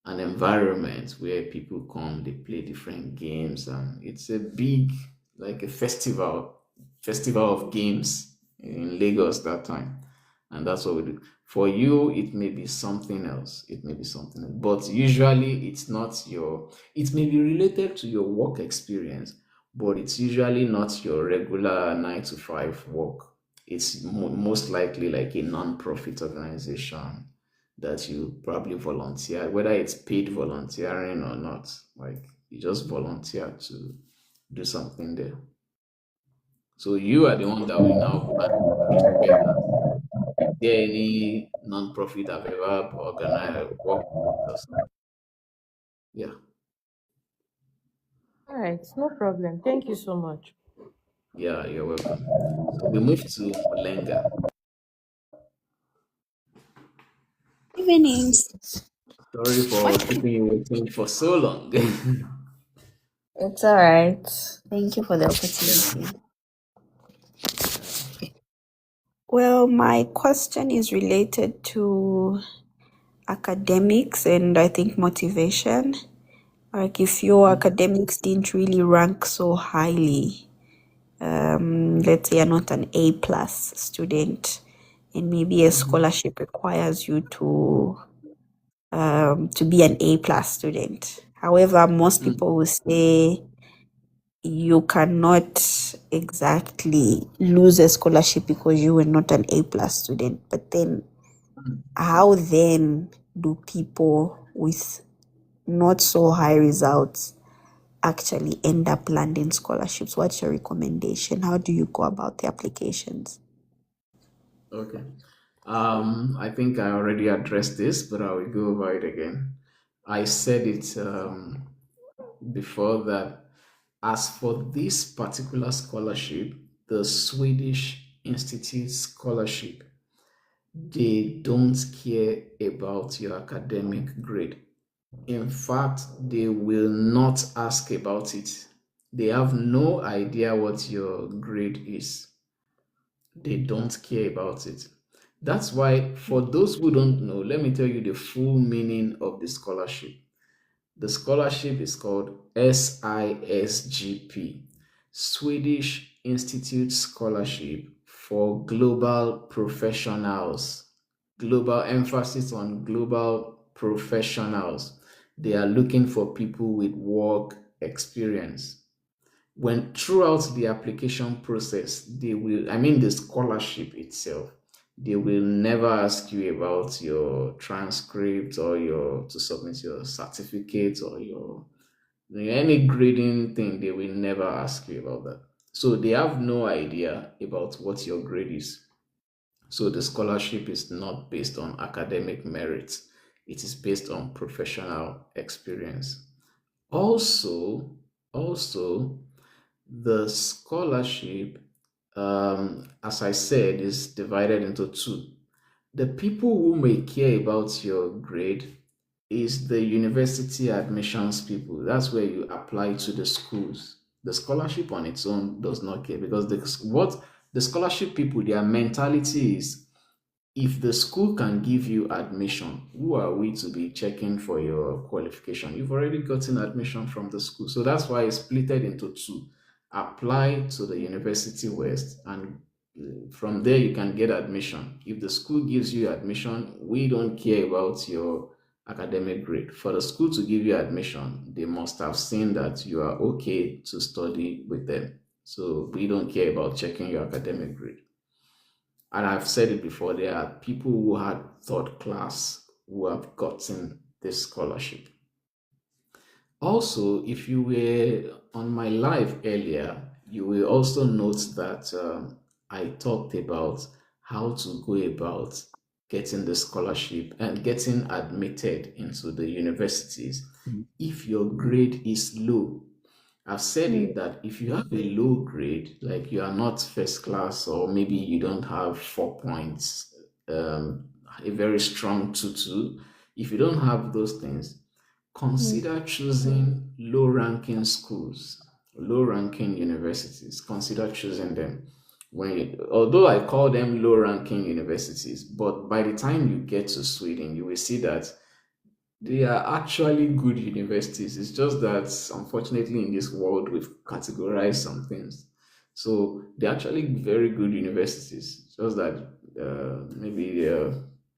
[SPEAKER 1] an environment where people come, they play different games, and it's a big like a festival of games in Lagos that time, and that's what we do. For you, it may be something else. It may be something else. But usually, it's not your, it may be related to your work experience, but it's usually not your regular 9 to 5 work. It's most likely like a non-profit organization that you probably volunteer, whether it's paid volunteering or not. Like you just volunteer to do something there. So you are the one that will now plan which better. Is there any non-profit I've ever organized worked with or something? Yeah,
[SPEAKER 17] All right, no problem. Thank you so much.
[SPEAKER 1] yeah, you're welcome. So we move to Mulenga.
[SPEAKER 18] Evenings.
[SPEAKER 1] Sorry for keeping you waiting for so long.
[SPEAKER 18] It's all right. Thank you for the
[SPEAKER 1] Yeah,
[SPEAKER 18] opportunity.
[SPEAKER 1] yeah.
[SPEAKER 18] Well, my question is related to academics and I think motivation. Like if your academics didn't really rank so highly, let's say you're not an A plus student, and maybe a scholarship requires you to be an A plus student. However, most people will say you cannot exactly lose a scholarship because you were not an A plus student. But then, how then do people with not so high results actually end up landing scholarships? What's your recommendation? How do you go about the applications?
[SPEAKER 1] Okay. I think I already addressed this, but I will go over it again. I said it before that as for this particular scholarship, the Swedish Institute Scholarship, they don't care about your academic grade. In fact, they will not ask about it. They have no idea what your grade is. They don't care about it. That's why, for those who don't know, let me tell you the full meaning of the scholarship. The scholarship is called SISGP, Swedish Institute Scholarship for Global Professionals. Global emphasis on global professionals. They are looking for people with work experience. When throughout the application process, they will, I mean, the scholarship itself, they will never ask you about your transcript or your to submit your certificate or your any grading thing. They will never ask you about that. So they have no idea about what your grade is. So the scholarship is not based on academic merit. It is based on professional experience. Also, the scholarship, as I said, is divided into two. The people who may care about your grade is the university admissions people. That's where you apply to the schools. The scholarship on its own does not care because what the scholarship people, their mentality is, if the school can give you admission, who are we to be checking for your qualification? You've already gotten admission from the school. So that's why it's splitted into two. Apply to the University West, and from there you can get admission. If the school gives you admission, we don't care about your academic grade. For the school to give you admission, they must have seen that you are okay to study with them. So we don't care about checking your academic grade. And I've said it before, there are people who had third class who have gotten this scholarship. Also, if you were on my live earlier, you will also note that I talked about how to go about getting the scholarship and getting admitted into the universities if your grade is low. I've said it that if you have a low grade, like you are not first class, or maybe you don't have 4 points, a very strong 2-2, if you don't have those things, consider choosing low ranking schools, low ranking universities. Consider choosing them. Although I call them low ranking universities, but by the time you get to Sweden, you will see that they are actually good universities. It's just that unfortunately in this world we've categorized some things. So they're actually very good universities. Just that maybe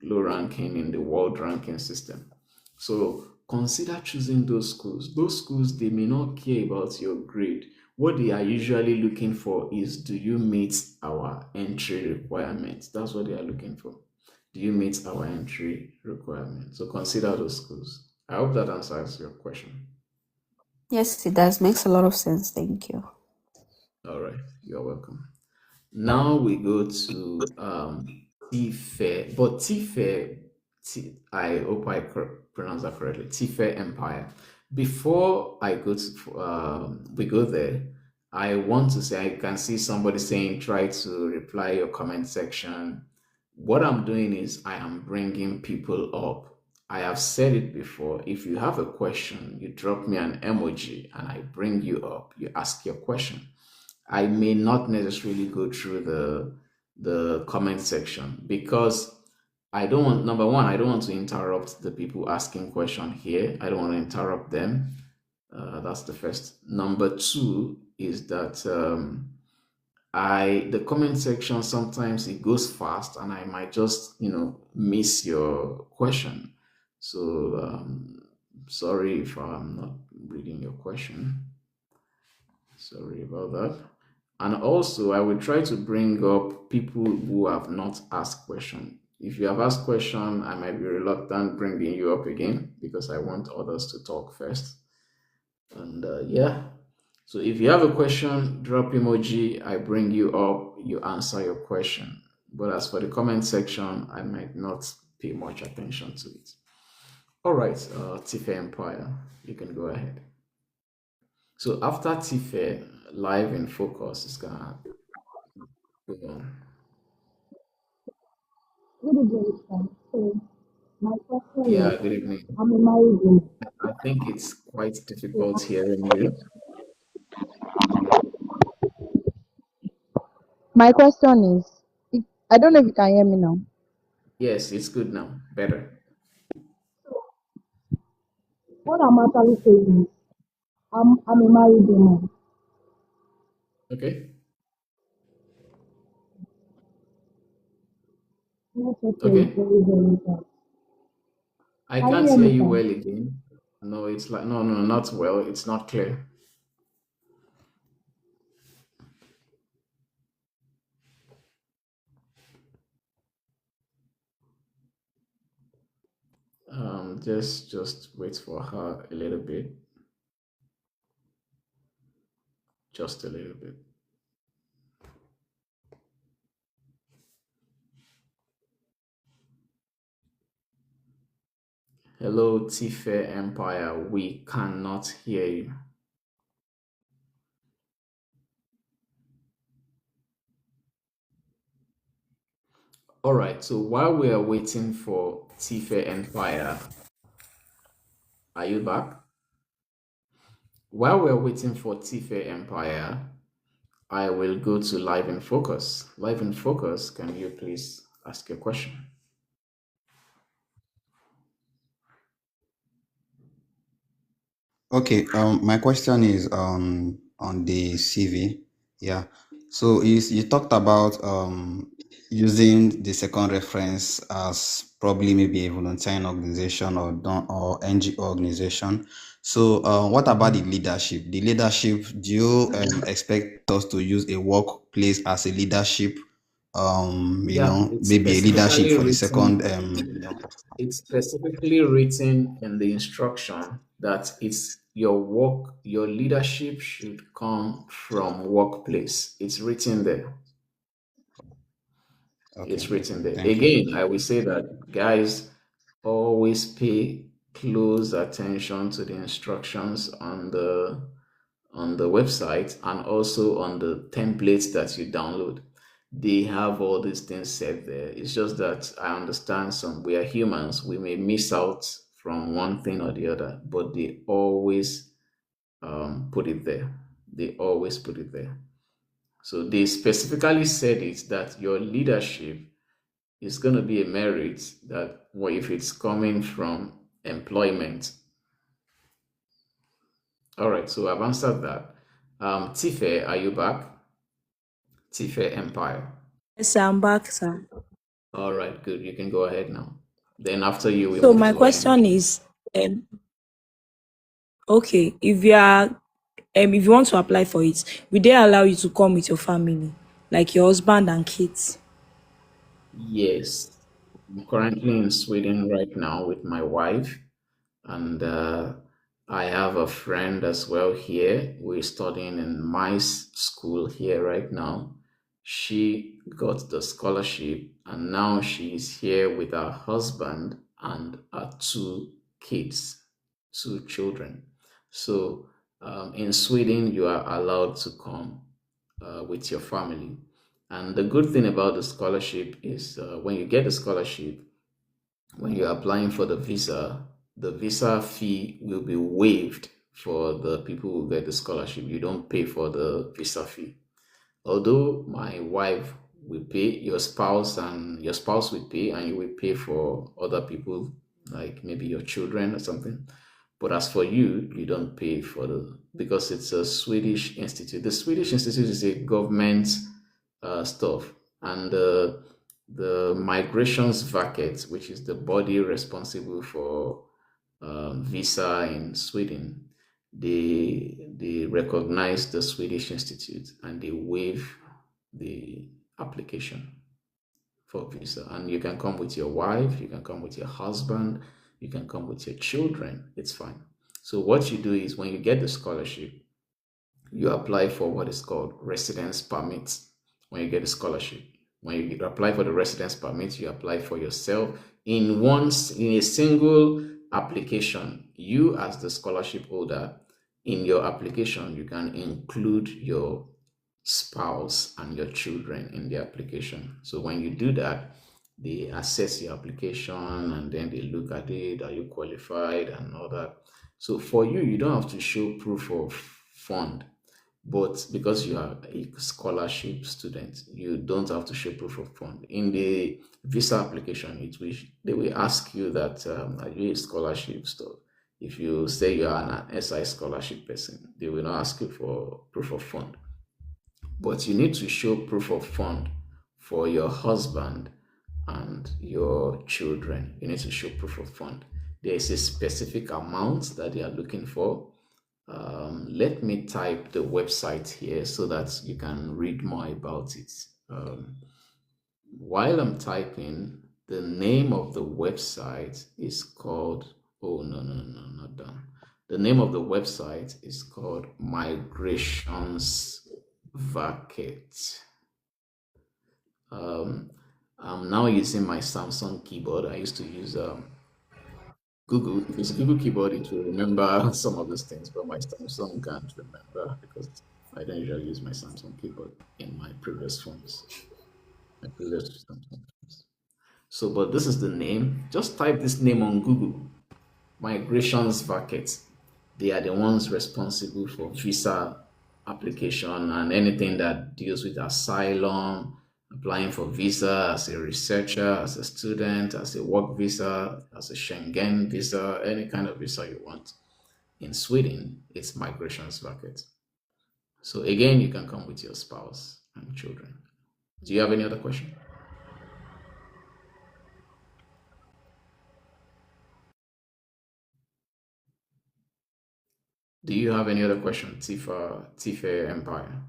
[SPEAKER 1] low ranking in the world ranking system. So consider choosing those schools. Those schools, they may not care about your grade. What they are usually looking for is, do you meet our entry requirements? That's what they are looking for. Do you meet our entry requirements? So consider those schools. I hope that answers your question.
[SPEAKER 18] Yes, it does. Makes a lot of sense. Thank you.
[SPEAKER 1] All right, you're welcome. Now we go to Tife, but Tife, I hope I pronounce that correctly. Tife Empire. Before I go to we go there, I want to say, I can see somebody saying try to reply your comment section. What I'm doing is I am bringing people up. I have said it before. If you have a question, you drop me an emoji and I bring you up. You ask your question. I may not necessarily go through the comment section because I don't want, number one, I don't want to interrupt the people asking question here. I don't want to interrupt them. That's the first. Number two is that the comment section, sometimes it goes fast and I might just miss your question. So sorry if I'm not reading your question. Sorry about that. And also, I will try to bring up people who have not asked question. If you have asked question, I might be reluctant bringing you up again because I want others to talk first. And yeah, so if you have a question, drop emoji. I bring you up. You answer your question. But as for the comment section, I might not pay much attention to it. All right, Tife Empire, you can go ahead. So after Tife, live in focus is gonna go on.
[SPEAKER 19] Good evening, sir. So my question
[SPEAKER 1] Yeah,
[SPEAKER 19] is,
[SPEAKER 1] good evening.
[SPEAKER 19] I'm a married woman.
[SPEAKER 1] I think it's quite
[SPEAKER 19] So
[SPEAKER 1] difficult hearing you.
[SPEAKER 19] my question is, I don't know if you can hear me now.
[SPEAKER 1] Yes, it's good now. Better.
[SPEAKER 19] What I'm actually saying is, I'm a married woman.
[SPEAKER 1] Okay.
[SPEAKER 19] Network here is
[SPEAKER 1] Okay.
[SPEAKER 19] very, very bad.
[SPEAKER 1] I
[SPEAKER 19] Can you
[SPEAKER 1] can't
[SPEAKER 19] hear
[SPEAKER 1] hear
[SPEAKER 19] me,
[SPEAKER 1] you
[SPEAKER 19] sir?
[SPEAKER 1] well again. No, it's like no, no, not well. It's not clear. Just wait for her a little bit. Just a little bit. Hello, Tife Empire. We cannot hear you. All right. So while we are waiting for Tife Empire, are you back? While we're waiting for Tife Empire, I will go to Live in Focus. Live in Focus, can you please ask your question?
[SPEAKER 14] Okay, my question is on the CV. Yeah. So you talked about using the second reference as probably maybe a volunteering organization or NGO organization. So what about the leadership? The leadership, do you expect us to use a workplace as a leadership?
[SPEAKER 1] Yeah, it's
[SPEAKER 14] Maybe a leadership
[SPEAKER 1] specifically
[SPEAKER 14] for the
[SPEAKER 1] written.
[SPEAKER 14] second
[SPEAKER 1] It's specifically written in the instruction that it's your work, your leadership should come from workplace. It's written there.
[SPEAKER 14] Okay,
[SPEAKER 1] It's written there.
[SPEAKER 14] thank you.
[SPEAKER 1] Again, I will say that guys always pay close attention to the instructions on the website and also on the templates that you download. They have all these things set there. It's just that I understand we are humans, we may miss out from one thing or the other, but they always put it there. They always put it there. So they specifically said it that your leadership is going to be a merit that what if it's coming from employment. All right, so I've answered that. Tife, are you back? Tife Empire.
[SPEAKER 9] Yes, sir, I'm back, sir.
[SPEAKER 1] All right, good. You can go ahead now. Then after you, we
[SPEAKER 9] So
[SPEAKER 1] move
[SPEAKER 9] my
[SPEAKER 1] to Eng.
[SPEAKER 9] question is, okay, if you want to apply for it, will they allow you to come with your family, like your husband and kids?
[SPEAKER 1] Yes, I'm currently in Sweden right now with my wife, and I have a friend as well here. We're studying in my school here right now. She got the scholarship, and now she's here with her husband and her two kids, two children. So in Sweden, you are allowed to come with your family. And the good thing about the scholarship is when you get the scholarship, when you're applying for the visa fee will be waived for the people who get the scholarship. You don't pay for the visa fee. Although my wife will pay, your spouse will pay, and you will pay for other people, like maybe your children or something. But as for you, you don't pay for the because it's a Swedish institute. The Swedish institute is a government stuff, and the migrations vacate, which is the body responsible for visa in Sweden, they recognize the Swedish institute and they waive the application for visa. And you can come with your wife, you can come with your husband, you can come with your children. It's fine. So what you do is when you get the scholarship, you apply for what is called residence permit when you get a scholarship. When you apply for the residence permit, you apply for yourself in a single application. You as the scholarship holder, in your application, you can include your spouse and your children in the application. So when you do that, they assess your application and then they look at it. Are you qualified and all that? So for you, you don't have to show proof of fund, but because you are a scholarship student, you don't have to show proof of fund. In the visa application, they will ask you that are you a scholarship stuff. If you say you are an SI scholarship person, they will not ask you for proof of fund. But you need to show proof of fund for your husband and your children. You need to show proof of fund. There is a specific amount that they are looking for. Let me type the website here so that you can read more about it. While I'm typing, the name of the website is called, oh, no, not done. The name of the website is called Migrations Vacate. I'm now using my Samsung keyboard. I used to use Google. If it's a Google keyboard, it will remember some of these things, but my Samsung can't remember because I don't usually use my Samsung keyboard in my previous phones. My previous Samsung phones. So, but this is the name. Just type this name on Google. Migrations Vacate. They are the ones responsible for visa application and anything that deals with asylum, applying for visa as a researcher, as a student, as a work visa, as a Schengen visa, any kind of visa you want. In Sweden, it's migrations vacate. So again, you can come with your spouse and children. Do you have any other question? Do you have any other question, Tifa Empire?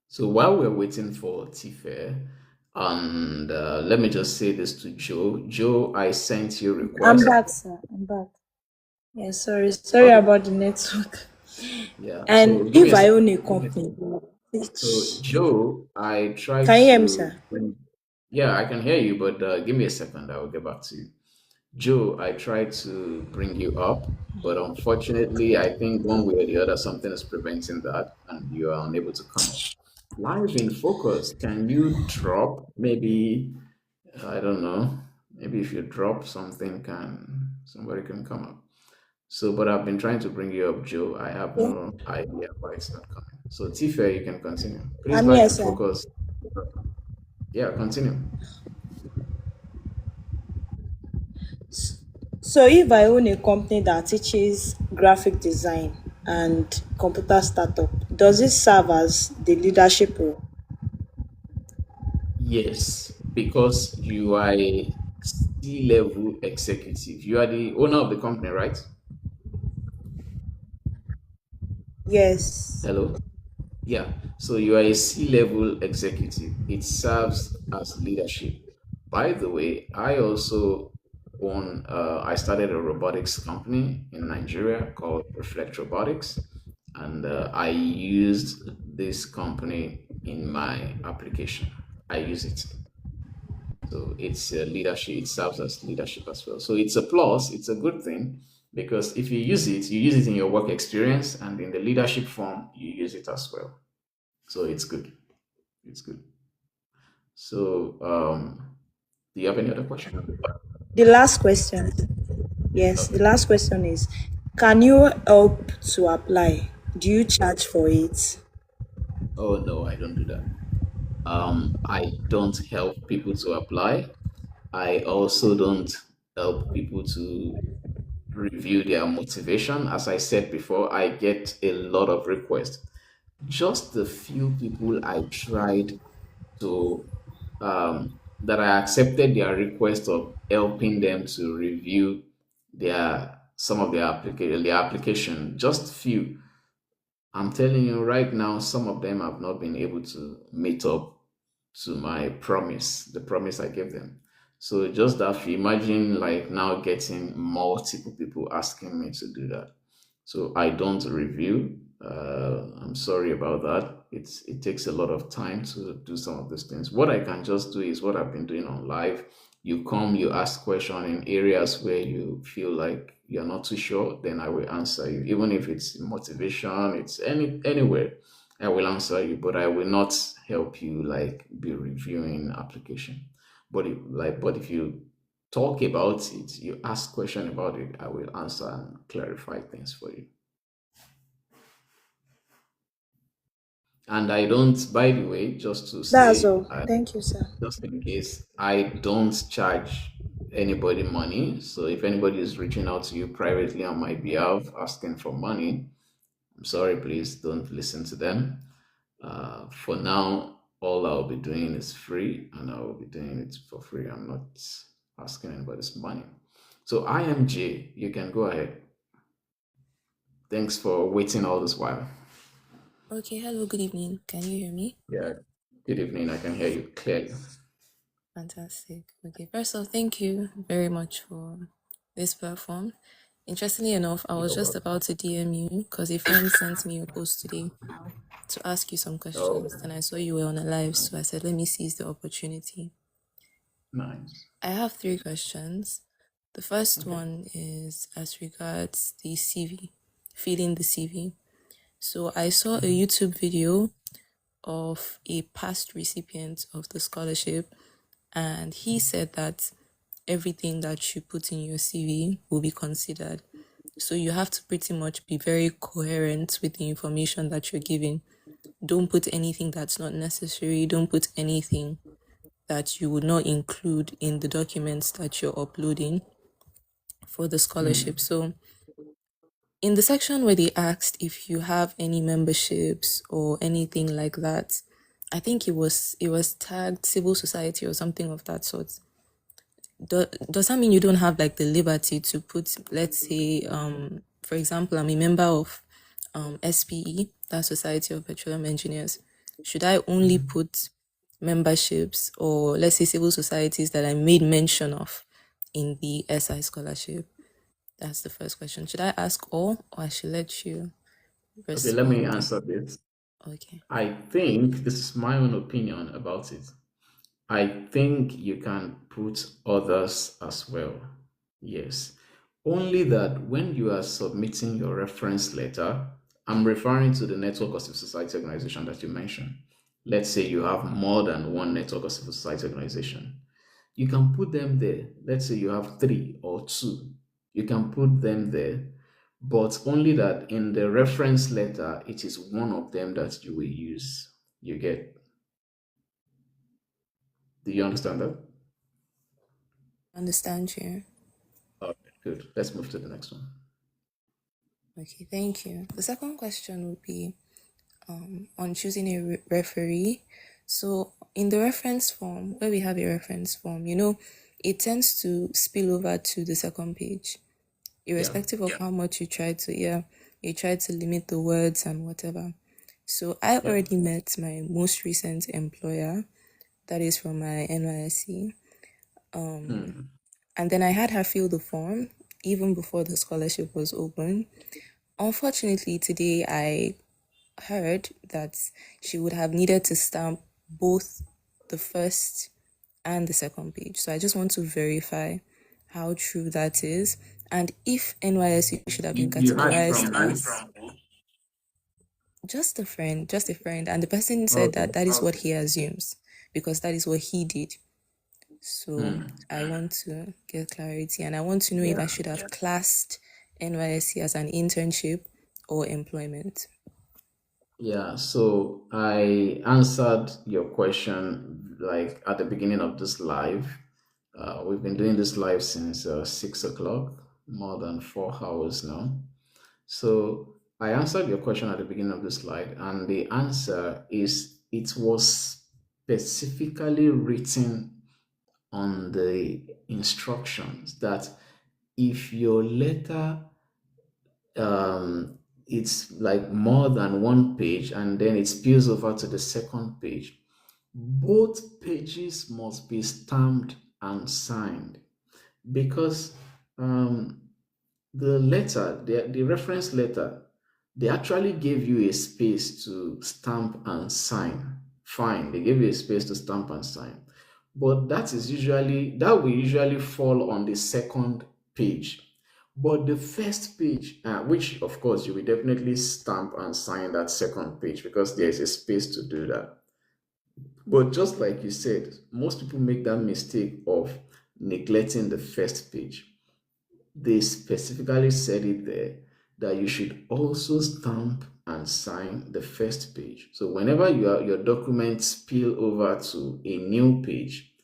[SPEAKER 1] So while we're waiting for Tifa, and let me just say this to Joe. Joe, I sent you a
[SPEAKER 9] I'm
[SPEAKER 1] request.
[SPEAKER 9] back, sir. I'm back. Yeah, sorry
[SPEAKER 1] Okay.
[SPEAKER 9] about the network.
[SPEAKER 1] Yeah.
[SPEAKER 9] And
[SPEAKER 1] So give me
[SPEAKER 9] if I own a
[SPEAKER 1] give me
[SPEAKER 9] company,
[SPEAKER 1] So Joe, I tried
[SPEAKER 9] can you hear me,
[SPEAKER 1] to
[SPEAKER 9] sir?
[SPEAKER 1] yeah, I can hear you, but give me a second. I will get back to you. Joe, I tried to bring you up, but unfortunately, I think one way or the other, something is preventing that, and you are unable to come up. Live in focus, can you drop maybe, I don't know, maybe if you drop something, can somebody can come up. So, but I've been trying to bring you up, Joe. I have
[SPEAKER 9] Yeah.
[SPEAKER 1] no idea why it's not coming. So, Tifa, you can continue. Please,
[SPEAKER 9] I'm
[SPEAKER 1] live
[SPEAKER 9] here,
[SPEAKER 1] in
[SPEAKER 9] sir.
[SPEAKER 1] focus. Yeah, continue.
[SPEAKER 9] So if I own a company that teaches graphic design
[SPEAKER 16] and computer startup. Does it serve as the leadership role?
[SPEAKER 1] Yes, because you are a C-level executive. You are the owner of the company, right?
[SPEAKER 16] Yes.
[SPEAKER 1] Hello? Yeah. So you are a C-level executive. It serves as leadership. By the way, I started a robotics company in Nigeria called Reflect Robotics, and I used this company in my application. I use it. So it's leadership, it serves as leadership as well. So it's a plus, it's a good thing because if you use it in your work experience and in the leadership form, you use it as well. So it's good. It's good. So do you have any other question?
[SPEAKER 16] The last question. Yes, the
[SPEAKER 1] Okay.
[SPEAKER 16] last question is, can you help to apply? Do you charge for it?
[SPEAKER 1] Oh no, I don't do that. I don't help people to apply. I also don't help people to review their motivation. As I said before, I get a lot of requests. Just the few people I tried to that I accepted their request of helping them to review their application. Just few. I'm telling you right now, some of them have not been able to meet up to my promise, the promise I gave them. So just that, if you imagine like now getting multiple people asking me to do that. So I don't review. I'm sorry about that. It takes a lot of time to do some of these things. What I can just do is what I've been doing on live. You come, you ask question in areas where you feel like you're not too sure, then I will answer you. Even if it's motivation, it's anywhere, I will answer you, but I will not help you like be reviewing application. But if you talk about it, you ask question about it, I will answer and clarify things for you. And I don't, by the way, just to
[SPEAKER 16] That's
[SPEAKER 1] say,
[SPEAKER 16] all. Thank you, sir.
[SPEAKER 1] just in case, I don't charge anybody money. So if anybody is reaching out to you privately on my behalf asking for money, I'm sorry, please don't listen to them. For now, all I'll be doing is free and I will be doing it for free. I'm not asking anybody's money. So I am Jay. You can go ahead. Thanks for waiting all this while.
[SPEAKER 10] Okay, hello, good evening. Can you hear me?
[SPEAKER 1] Yeah. Good evening. I can hear you clearly.
[SPEAKER 10] Fantastic. Okay, first of all, thank you very much for this platform. Interestingly enough, I was
[SPEAKER 1] You're
[SPEAKER 10] just
[SPEAKER 1] welcome.
[SPEAKER 10] about to DM you because a friend sent me a post today to ask you some
[SPEAKER 1] Oh,
[SPEAKER 10] questions. Then I saw you were on a live, so I said, let me seize the opportunity.
[SPEAKER 1] nice.
[SPEAKER 10] I have 3 questions. The first
[SPEAKER 1] Okay.
[SPEAKER 10] one is as regards the CV, filling the CV. So I saw a YouTube video of a past recipient of the scholarship, and he said that everything that you put in your CV will be considered. So you have to pretty much be very coherent with the information that you're giving. Don't put anything that's not necessary. Don't put anything that you would not include in the documents that you're uploading for the scholarship. So in the section where they asked if you have any memberships or anything like that, I think it was tagged civil society or something of that sort. Does that mean you don't have like the liberty to put, let's say, for example, I'm a member of SPE, that Society of Petroleum Engineers. Should I only put memberships or let's say civil societies that I made mention of in the SI scholarship? That's the first question. Should I ask all or I should let you
[SPEAKER 1] Okay, let me
[SPEAKER 10] respond?
[SPEAKER 1] answer this.
[SPEAKER 10] Okay.
[SPEAKER 1] I think this is my own opinion about it. I think you can put others as well. Yes. Only that when you are submitting your reference letter, I'm referring to the network of civil society organization that you mentioned. Let's say you have more than one network of civil society organization. You can put them there. Let's say you have 3 or 2. You can put them there, but only that in the reference letter, it is one of them that you will use. You get, do you understand that?
[SPEAKER 10] Understand you.
[SPEAKER 1] Okay, good. Let's move to the next one.
[SPEAKER 10] Okay, thank you. The second question would be on choosing a referee. So in the reference form, where we have a reference form, it tends to spill over to the second page,
[SPEAKER 1] Yeah.
[SPEAKER 10] irrespective of how much you try to limit the words and whatever. So I
[SPEAKER 1] Yeah.
[SPEAKER 10] already met my most recent employer, that is from my NYSC. And then I had her fill the form even before the scholarship was open. Unfortunately, today I heard that she would have needed to stamp both the first and the second page. So I just want to verify how true that is, and if NYSC should have been
[SPEAKER 1] You heard
[SPEAKER 10] categorized
[SPEAKER 1] from who?
[SPEAKER 10] as just a friend, and the person said
[SPEAKER 1] Okay.
[SPEAKER 10] that that is what he assumes because that is what he did. So I want to get clarity, and I want to know if I should have classed NYSC as an internship or employment.
[SPEAKER 1] Yeah, so I answered your question like at the beginning of this live. We've been doing this live since 6 o'clock, more than 4 hours now. So I answered your question at the beginning of the slide, and the answer is it was specifically written on the instructions that if your letter it's like more than one page and then it spills over to the second page, both pages must be stamped and signed because um, the reference letter, they actually gave you a space to stamp and sign. Fine, they gave you a space to stamp and sign. But that will usually fall on the second page. But the first page, which of course you will definitely stamp and sign that second page because there is a space to do that. But just like you said, most people make that mistake of neglecting the first page. They specifically said it there that you should also stamp and sign the first page. So whenever your documents spill over to a new page,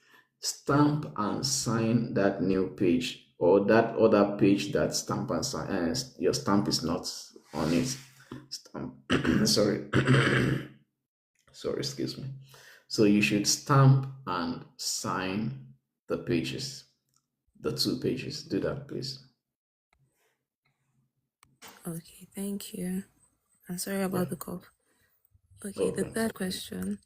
[SPEAKER 1] stamp and sign that new page or that other page that stamp and sign your stamp is not on it. Stamp. Sorry. Sorry, excuse me. So you should stamp and sign the pages, the two pages. Do that, please.
[SPEAKER 10] Okay, thank you. I'm sorry
[SPEAKER 1] Yeah.
[SPEAKER 10] about the cough. Okay,
[SPEAKER 1] Oh,
[SPEAKER 10] the
[SPEAKER 1] thanks.
[SPEAKER 10] third question.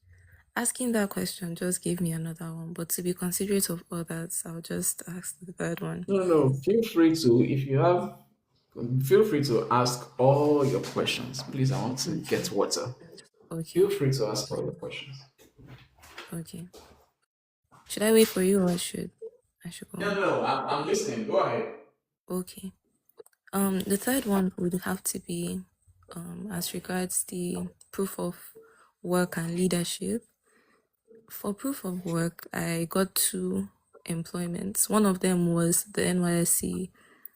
[SPEAKER 10] Asking that question just gave me another one, but to be considerate of others, I'll just ask the third one.
[SPEAKER 1] No, no. Feel free to, if you have, feel free to ask all your questions. Please, I want to get water.
[SPEAKER 10] Okay,
[SPEAKER 1] Feel free to ask all your questions.
[SPEAKER 10] okay. Should I wait for you or I should go
[SPEAKER 1] No,
[SPEAKER 10] on?
[SPEAKER 1] no, I'm listening. Go ahead.
[SPEAKER 10] Okay. The third one would have to be as regards the proof of work and leadership. For proof of work, I got two employments. One of them was the NYSC.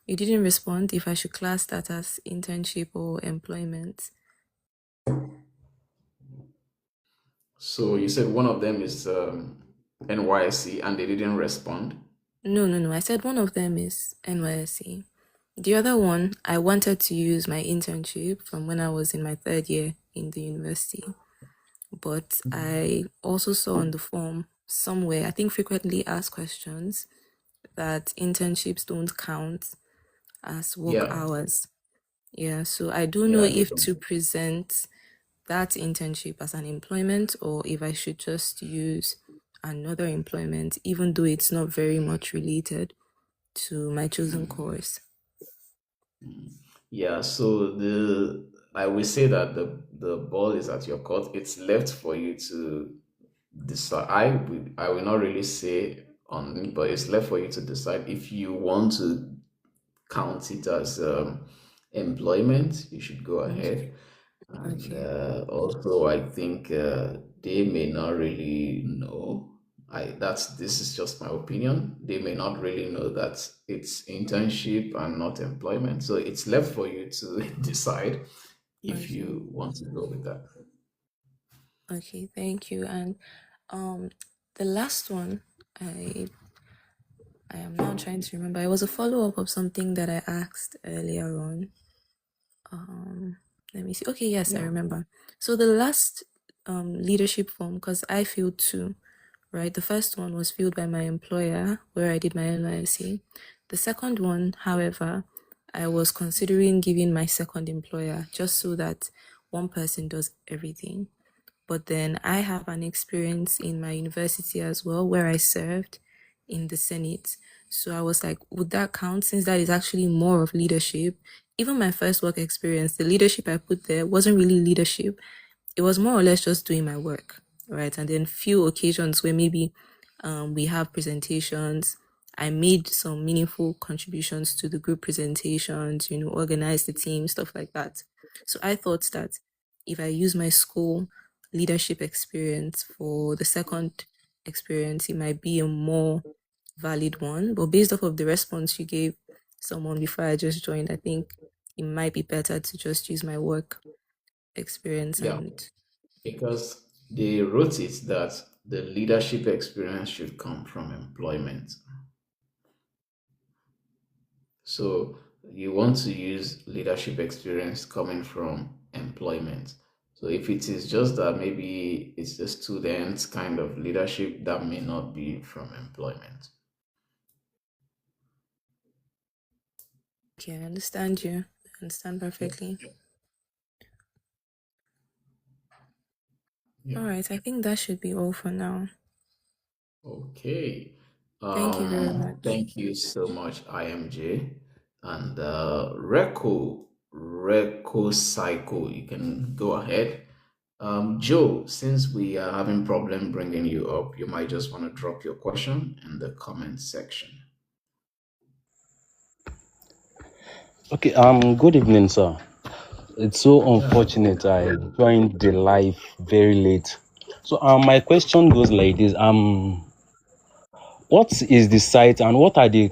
[SPEAKER 10] You didn't respond if I should class that as internship or employment.
[SPEAKER 1] So you said one of them is NYC and they didn't respond.
[SPEAKER 10] No. I said one of them is NYSC. The other one, I wanted to use my internship from when I was in my third year in the university. But I also saw on the form somewhere, I think frequently asked questions, that internships don't count as work
[SPEAKER 1] Yeah,
[SPEAKER 10] hours. Yeah, so I don't know
[SPEAKER 1] yeah, they
[SPEAKER 10] if
[SPEAKER 1] don't.
[SPEAKER 10] to present that internship as an employment or if I should just use another employment, even though it's not very much related to my chosen course.
[SPEAKER 1] Yeah, so the I will say that the ball is at your court. It's left for you to decide. I will not really say on, but it's left for you to decide if you want to count it as employment. You should go
[SPEAKER 10] Okay.
[SPEAKER 1] ahead. And
[SPEAKER 10] Okay.
[SPEAKER 1] also, I think they may not really know. This is just my opinion. They may not really know that it's internship and not employment. So it's left for you to decide if
[SPEAKER 10] Okay.
[SPEAKER 1] you want to go with that.
[SPEAKER 10] Okay, thank you. And um the last one, I am now trying to remember. It was a follow-up of something that I asked earlier on. Um, Let me see. Okay, yes, I remember. So the last leadership form, because I filled two, right? The first one was filled by my employer, where I did my NYSC. The second one, however, I was considering giving my second employer just so that one person does everything. But then I have an experience in my university as well, where I served in the Senate. So I was like, would that count, since that is actually more of leadership? Even my first work experience, the leadership I put there wasn't really leadership. It was more or less just doing my work, right? And then few occasions where maybe we have presentations. I made some meaningful contributions to the group presentations, organize the team, stuff like that. So I thought that if I use my school leadership experience for the second experience, it might be a more valid one. But based off of the response you gave someone before I just joined, I think it might be better to just use my work experience.
[SPEAKER 1] Yeah,
[SPEAKER 10] And
[SPEAKER 1] because they wrote it that the leadership experience should come from employment. So you want to use leadership experience coming from employment. So if it is just that maybe it's the student kind of leadership, that may not be from employment.
[SPEAKER 10] okay, I understand you. I understand perfectly.
[SPEAKER 1] Yeah.
[SPEAKER 10] All right, I think that should be all for now.
[SPEAKER 1] Okay.
[SPEAKER 10] Thank you very much.
[SPEAKER 1] Thank you so much, IMJ. And Reco Psycho, you can go ahead. Joe, since we are having problem bringing you up, you might just want to drop your question in the comment section.
[SPEAKER 20] Okay, good evening, sir. It's so unfortunate I joined the live very late. So my question goes like this. What is the site and what are the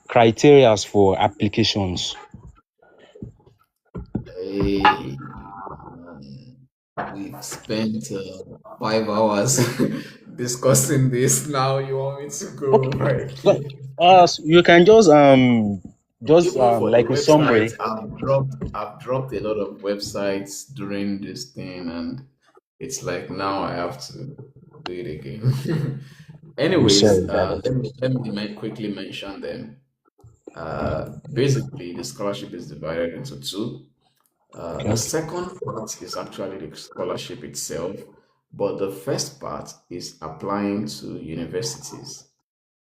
[SPEAKER 20] criteria for applications?
[SPEAKER 1] Hey, we've spent 5 hours discussing this. Now you want me to go right?
[SPEAKER 20] You can just
[SPEAKER 1] Even for the
[SPEAKER 20] like a summary.
[SPEAKER 1] website, I've dropped a lot of websites during this thing, and it's like now I have to do it again.
[SPEAKER 20] I'm sorry
[SPEAKER 1] Anyways,
[SPEAKER 20] about that.
[SPEAKER 1] let me quickly mention them. Basically, the scholarship is divided into two. The
[SPEAKER 20] Okay.
[SPEAKER 1] second part is actually the scholarship itself, but the first part is applying to universities.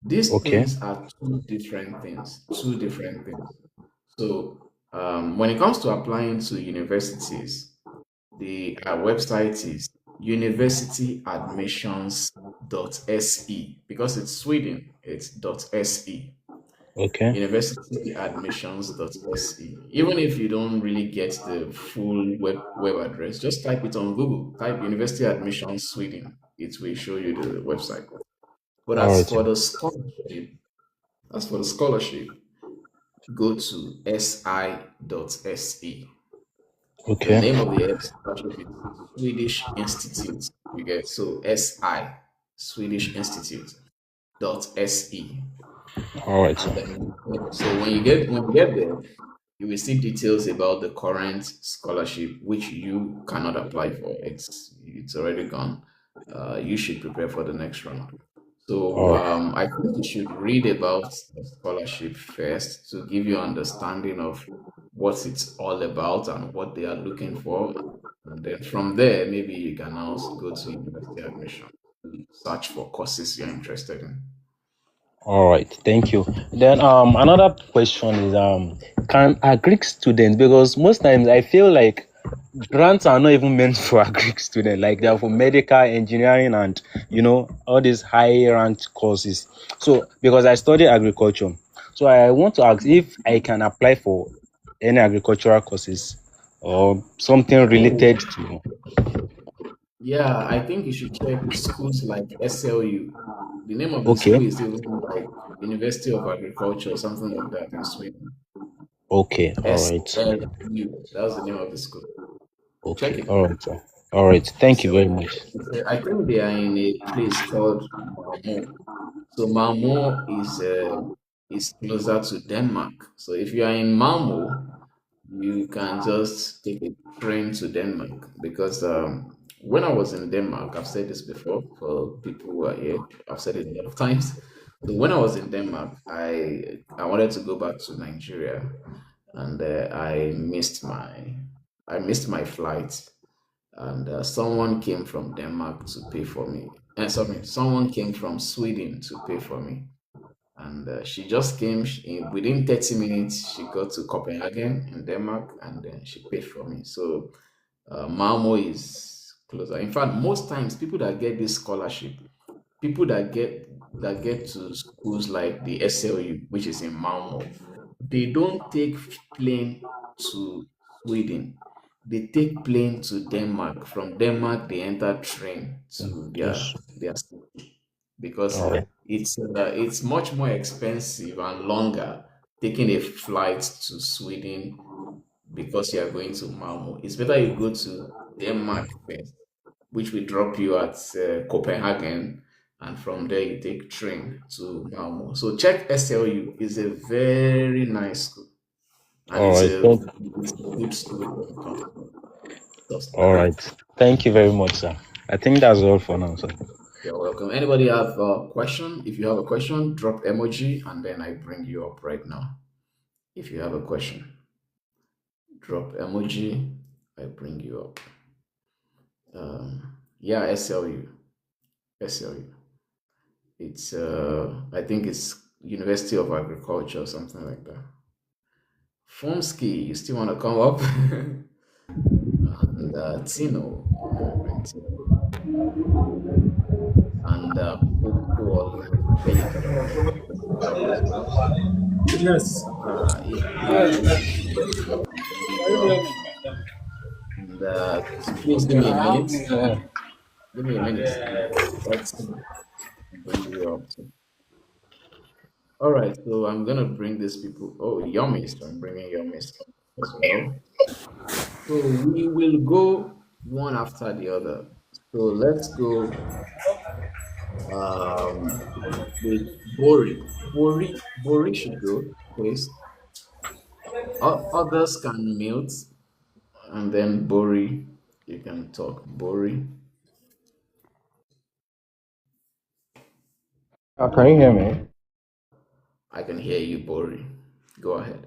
[SPEAKER 1] These
[SPEAKER 20] Okay.
[SPEAKER 1] things are two different things. Two different things. So, when it comes to applying to universities, the website is universityadmissions.se because it's Sweden, it's .se.
[SPEAKER 20] Okay.
[SPEAKER 1] Universityadmissions.se. Even if you don't really get the full web address, just type it on Google. Type University Admissions Sweden. It will show you the website. But
[SPEAKER 20] All right.
[SPEAKER 1] as for the scholarship, go to si.se. The
[SPEAKER 20] Okay.
[SPEAKER 1] name of the scholarship is Swedish Institute. You get so SI, Swedish Institute .se.
[SPEAKER 20] All right.
[SPEAKER 1] And then, so when you get there, you will see details about the current scholarship which you cannot apply for. It's already gone. You should prepare for the next round. So
[SPEAKER 20] All right.
[SPEAKER 1] I think you should read about the scholarship first to give you understanding of what it's all about and what they are looking for. And then from there, maybe you can also go to university admission, search for courses you're interested in.
[SPEAKER 20] All right, thank you. Then another question is can a Greek student, because most times I feel like grants are not even meant for a Greek student, like they are for medical engineering and all these high ranked courses. So because I study agriculture, so I want to ask if I can apply for any agricultural courses or something
[SPEAKER 1] Oh,
[SPEAKER 20] related to.
[SPEAKER 1] yeah, I think you should check schools like SLU. The name of the school
[SPEAKER 20] Okay.
[SPEAKER 1] is even like University of Agriculture or something like that in Sweden.
[SPEAKER 20] Okay, all right.
[SPEAKER 1] SLU. That's the name of the school. Check
[SPEAKER 20] Okay,
[SPEAKER 1] it.
[SPEAKER 20] all right, sir. All right, thank you very
[SPEAKER 1] SLU.
[SPEAKER 20] much.
[SPEAKER 1] I think they are in a place called Malmo. So Malmo is closer to Denmark. So if you are in Malmo, you can just take a train to Denmark because when I was in Denmark, I've said this before for people who are here, I've said it a lot of times. So when I was in Denmark, I wanted to go back to Nigeria, and I missed my flight, and someone came from Denmark to pay for me. Sorry, someone came from Sweden to pay for me, and she just came within 30 minutes. She got to Copenhagen in Denmark, and then she paid for me. So Malmo is closer. In fact, most times people that get this scholarship, people that get to schools like the SLU, which is in Malmo, they don't take plane to Sweden. They take plane to Denmark. From Denmark, they enter train to
[SPEAKER 20] Yes.
[SPEAKER 1] their school because
[SPEAKER 20] All right.
[SPEAKER 1] it's much more expensive and longer taking a flight to Sweden because you are going to Malmo. It's better you go to Denmark first, which will drop you at Copenhagen, and from there you take train to Malmo. So check SLU is a very nice school, and
[SPEAKER 20] All right.
[SPEAKER 1] it's a good school when it comes to stuff like
[SPEAKER 20] All
[SPEAKER 1] that.
[SPEAKER 20] right. Thank you very much, sir. I think that's all for now, sir.
[SPEAKER 1] You're welcome. Anybody have a question? If you have a question, drop emoji and then I bring you up right now. If you have a question, drop emoji, I bring you up. Yeah, SLU. SLU. It's I think it's University of Agriculture or something like that. Formsky, you still want to come up? And Tino, bring Tino. And Paul, can you come up as well?
[SPEAKER 2] Yes.
[SPEAKER 1] If you bring you up, and please give me a minute. Give me a minute. Let's bring you up. All right, so I'm gonna bring these people. Oh, Yomis, I'm bringing Yomis as well. So we will go one after the other. So let's go with Bori. Bori should go, please. Others can mute, and then Bori, you can talk. Bori.
[SPEAKER 21] Can you hear me?
[SPEAKER 1] I can hear you, Bori. Go ahead.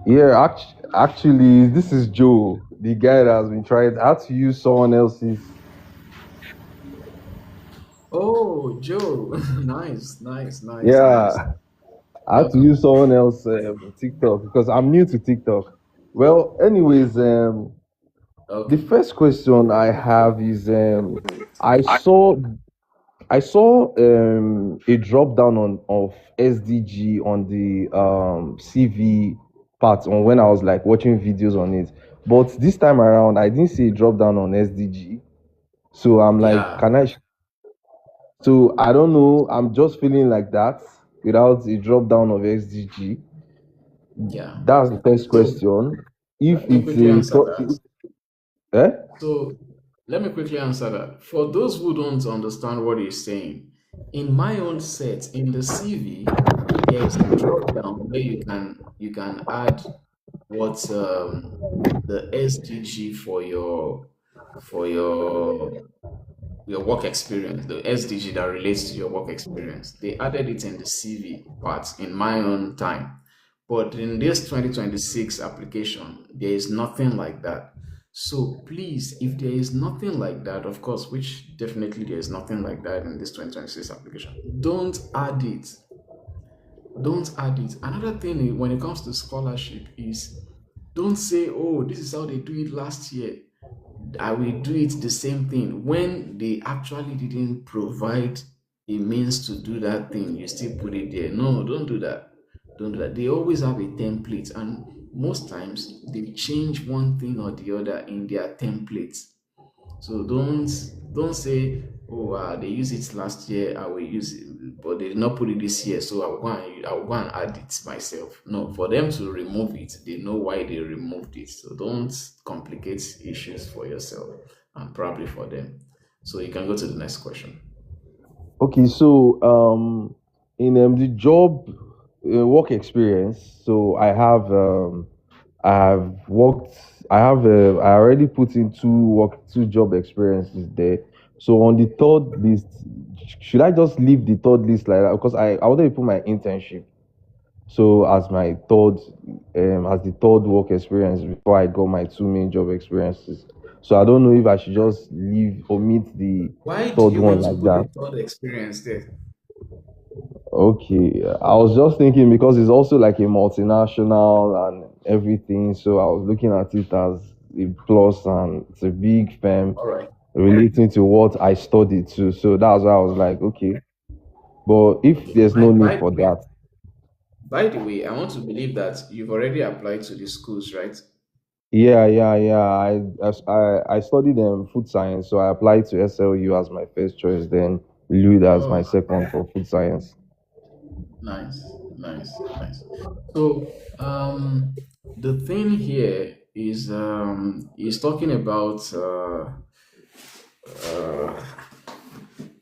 [SPEAKER 21] Yeah, actually, this is Joe, the guy that has been trying. I had to use someone else's.
[SPEAKER 1] Oh, Joe. Nice.
[SPEAKER 21] Yeah, I had to
[SPEAKER 1] Welcome.
[SPEAKER 21] use someone else TikTok because I'm new to TikTok. Well, anyways, the
[SPEAKER 1] Okay.
[SPEAKER 21] first question I have is I saw I saw a drop down on of SDG on the CV part on when I was like watching videos on it. But this time around, I didn't see a drop down on SDG. So I'm like,
[SPEAKER 1] Yeah,
[SPEAKER 21] can I? So I don't know. I'm just feeling like that without a drop down of SDG.
[SPEAKER 1] yeah.
[SPEAKER 21] That's the first
[SPEAKER 1] So
[SPEAKER 21] question. If
[SPEAKER 1] let me
[SPEAKER 21] it's
[SPEAKER 1] quickly answer that.
[SPEAKER 21] eh?
[SPEAKER 1] So let me quickly answer that. For those who don't understand what he's saying, in my own set, in the CV, there is a drop down where you can add what the SDG for your work experience, the SDG that relates to your work experience. They added it in the CV part in my own time. But in this 2026 application, there is nothing like that. So please, if there is nothing like that, of course, which definitely there is nothing like that in this 2026 application, don't add it. Don't add it. Another thing when it comes to scholarship is don't say, oh, this is how they do it last year. I will do it the same thing when they actually didn't provide a means to do that thing. You still put it there. No, don't do that. Don't do that. They always have a template, and most times they change one thing or the other in their templates. So don't say, oh, they used it last year, I will use it, but they did not put it this year, so I will go and add it myself. No, for them to remove it, they know why they removed it. So don't complicate issues for yourself and probably for them. So you can go to the next question.
[SPEAKER 21] Okay, so in the job work experience. So I have worked. I have I already put in two job experiences there. So on the third list, should I just leave the third list like that? Because I wanted to put my internship. So as my third, as the third work experience before I got my two main job experiences. So I don't know if I should just leave omit the
[SPEAKER 1] Why do
[SPEAKER 21] third
[SPEAKER 1] you
[SPEAKER 21] one
[SPEAKER 1] want to
[SPEAKER 21] like
[SPEAKER 1] put the
[SPEAKER 21] that.
[SPEAKER 1] third experience there?
[SPEAKER 21] Okay, I was just thinking because it's also like a multinational and everything. So I was looking at it as a plus, and it's a big firm
[SPEAKER 1] All right.
[SPEAKER 21] relating to what I studied too. So that's why I was like, okay. But if
[SPEAKER 1] Okay.
[SPEAKER 21] there's no need for
[SPEAKER 1] Wait.
[SPEAKER 21] that,
[SPEAKER 1] By the way, I want to believe that you've already applied to the schools, right?
[SPEAKER 21] yeah. I studied food science, so I applied to SLU as my first choice, then LUD as my
[SPEAKER 1] Oh,
[SPEAKER 21] second for food science.
[SPEAKER 1] nice. So, the thing here is talking about uh,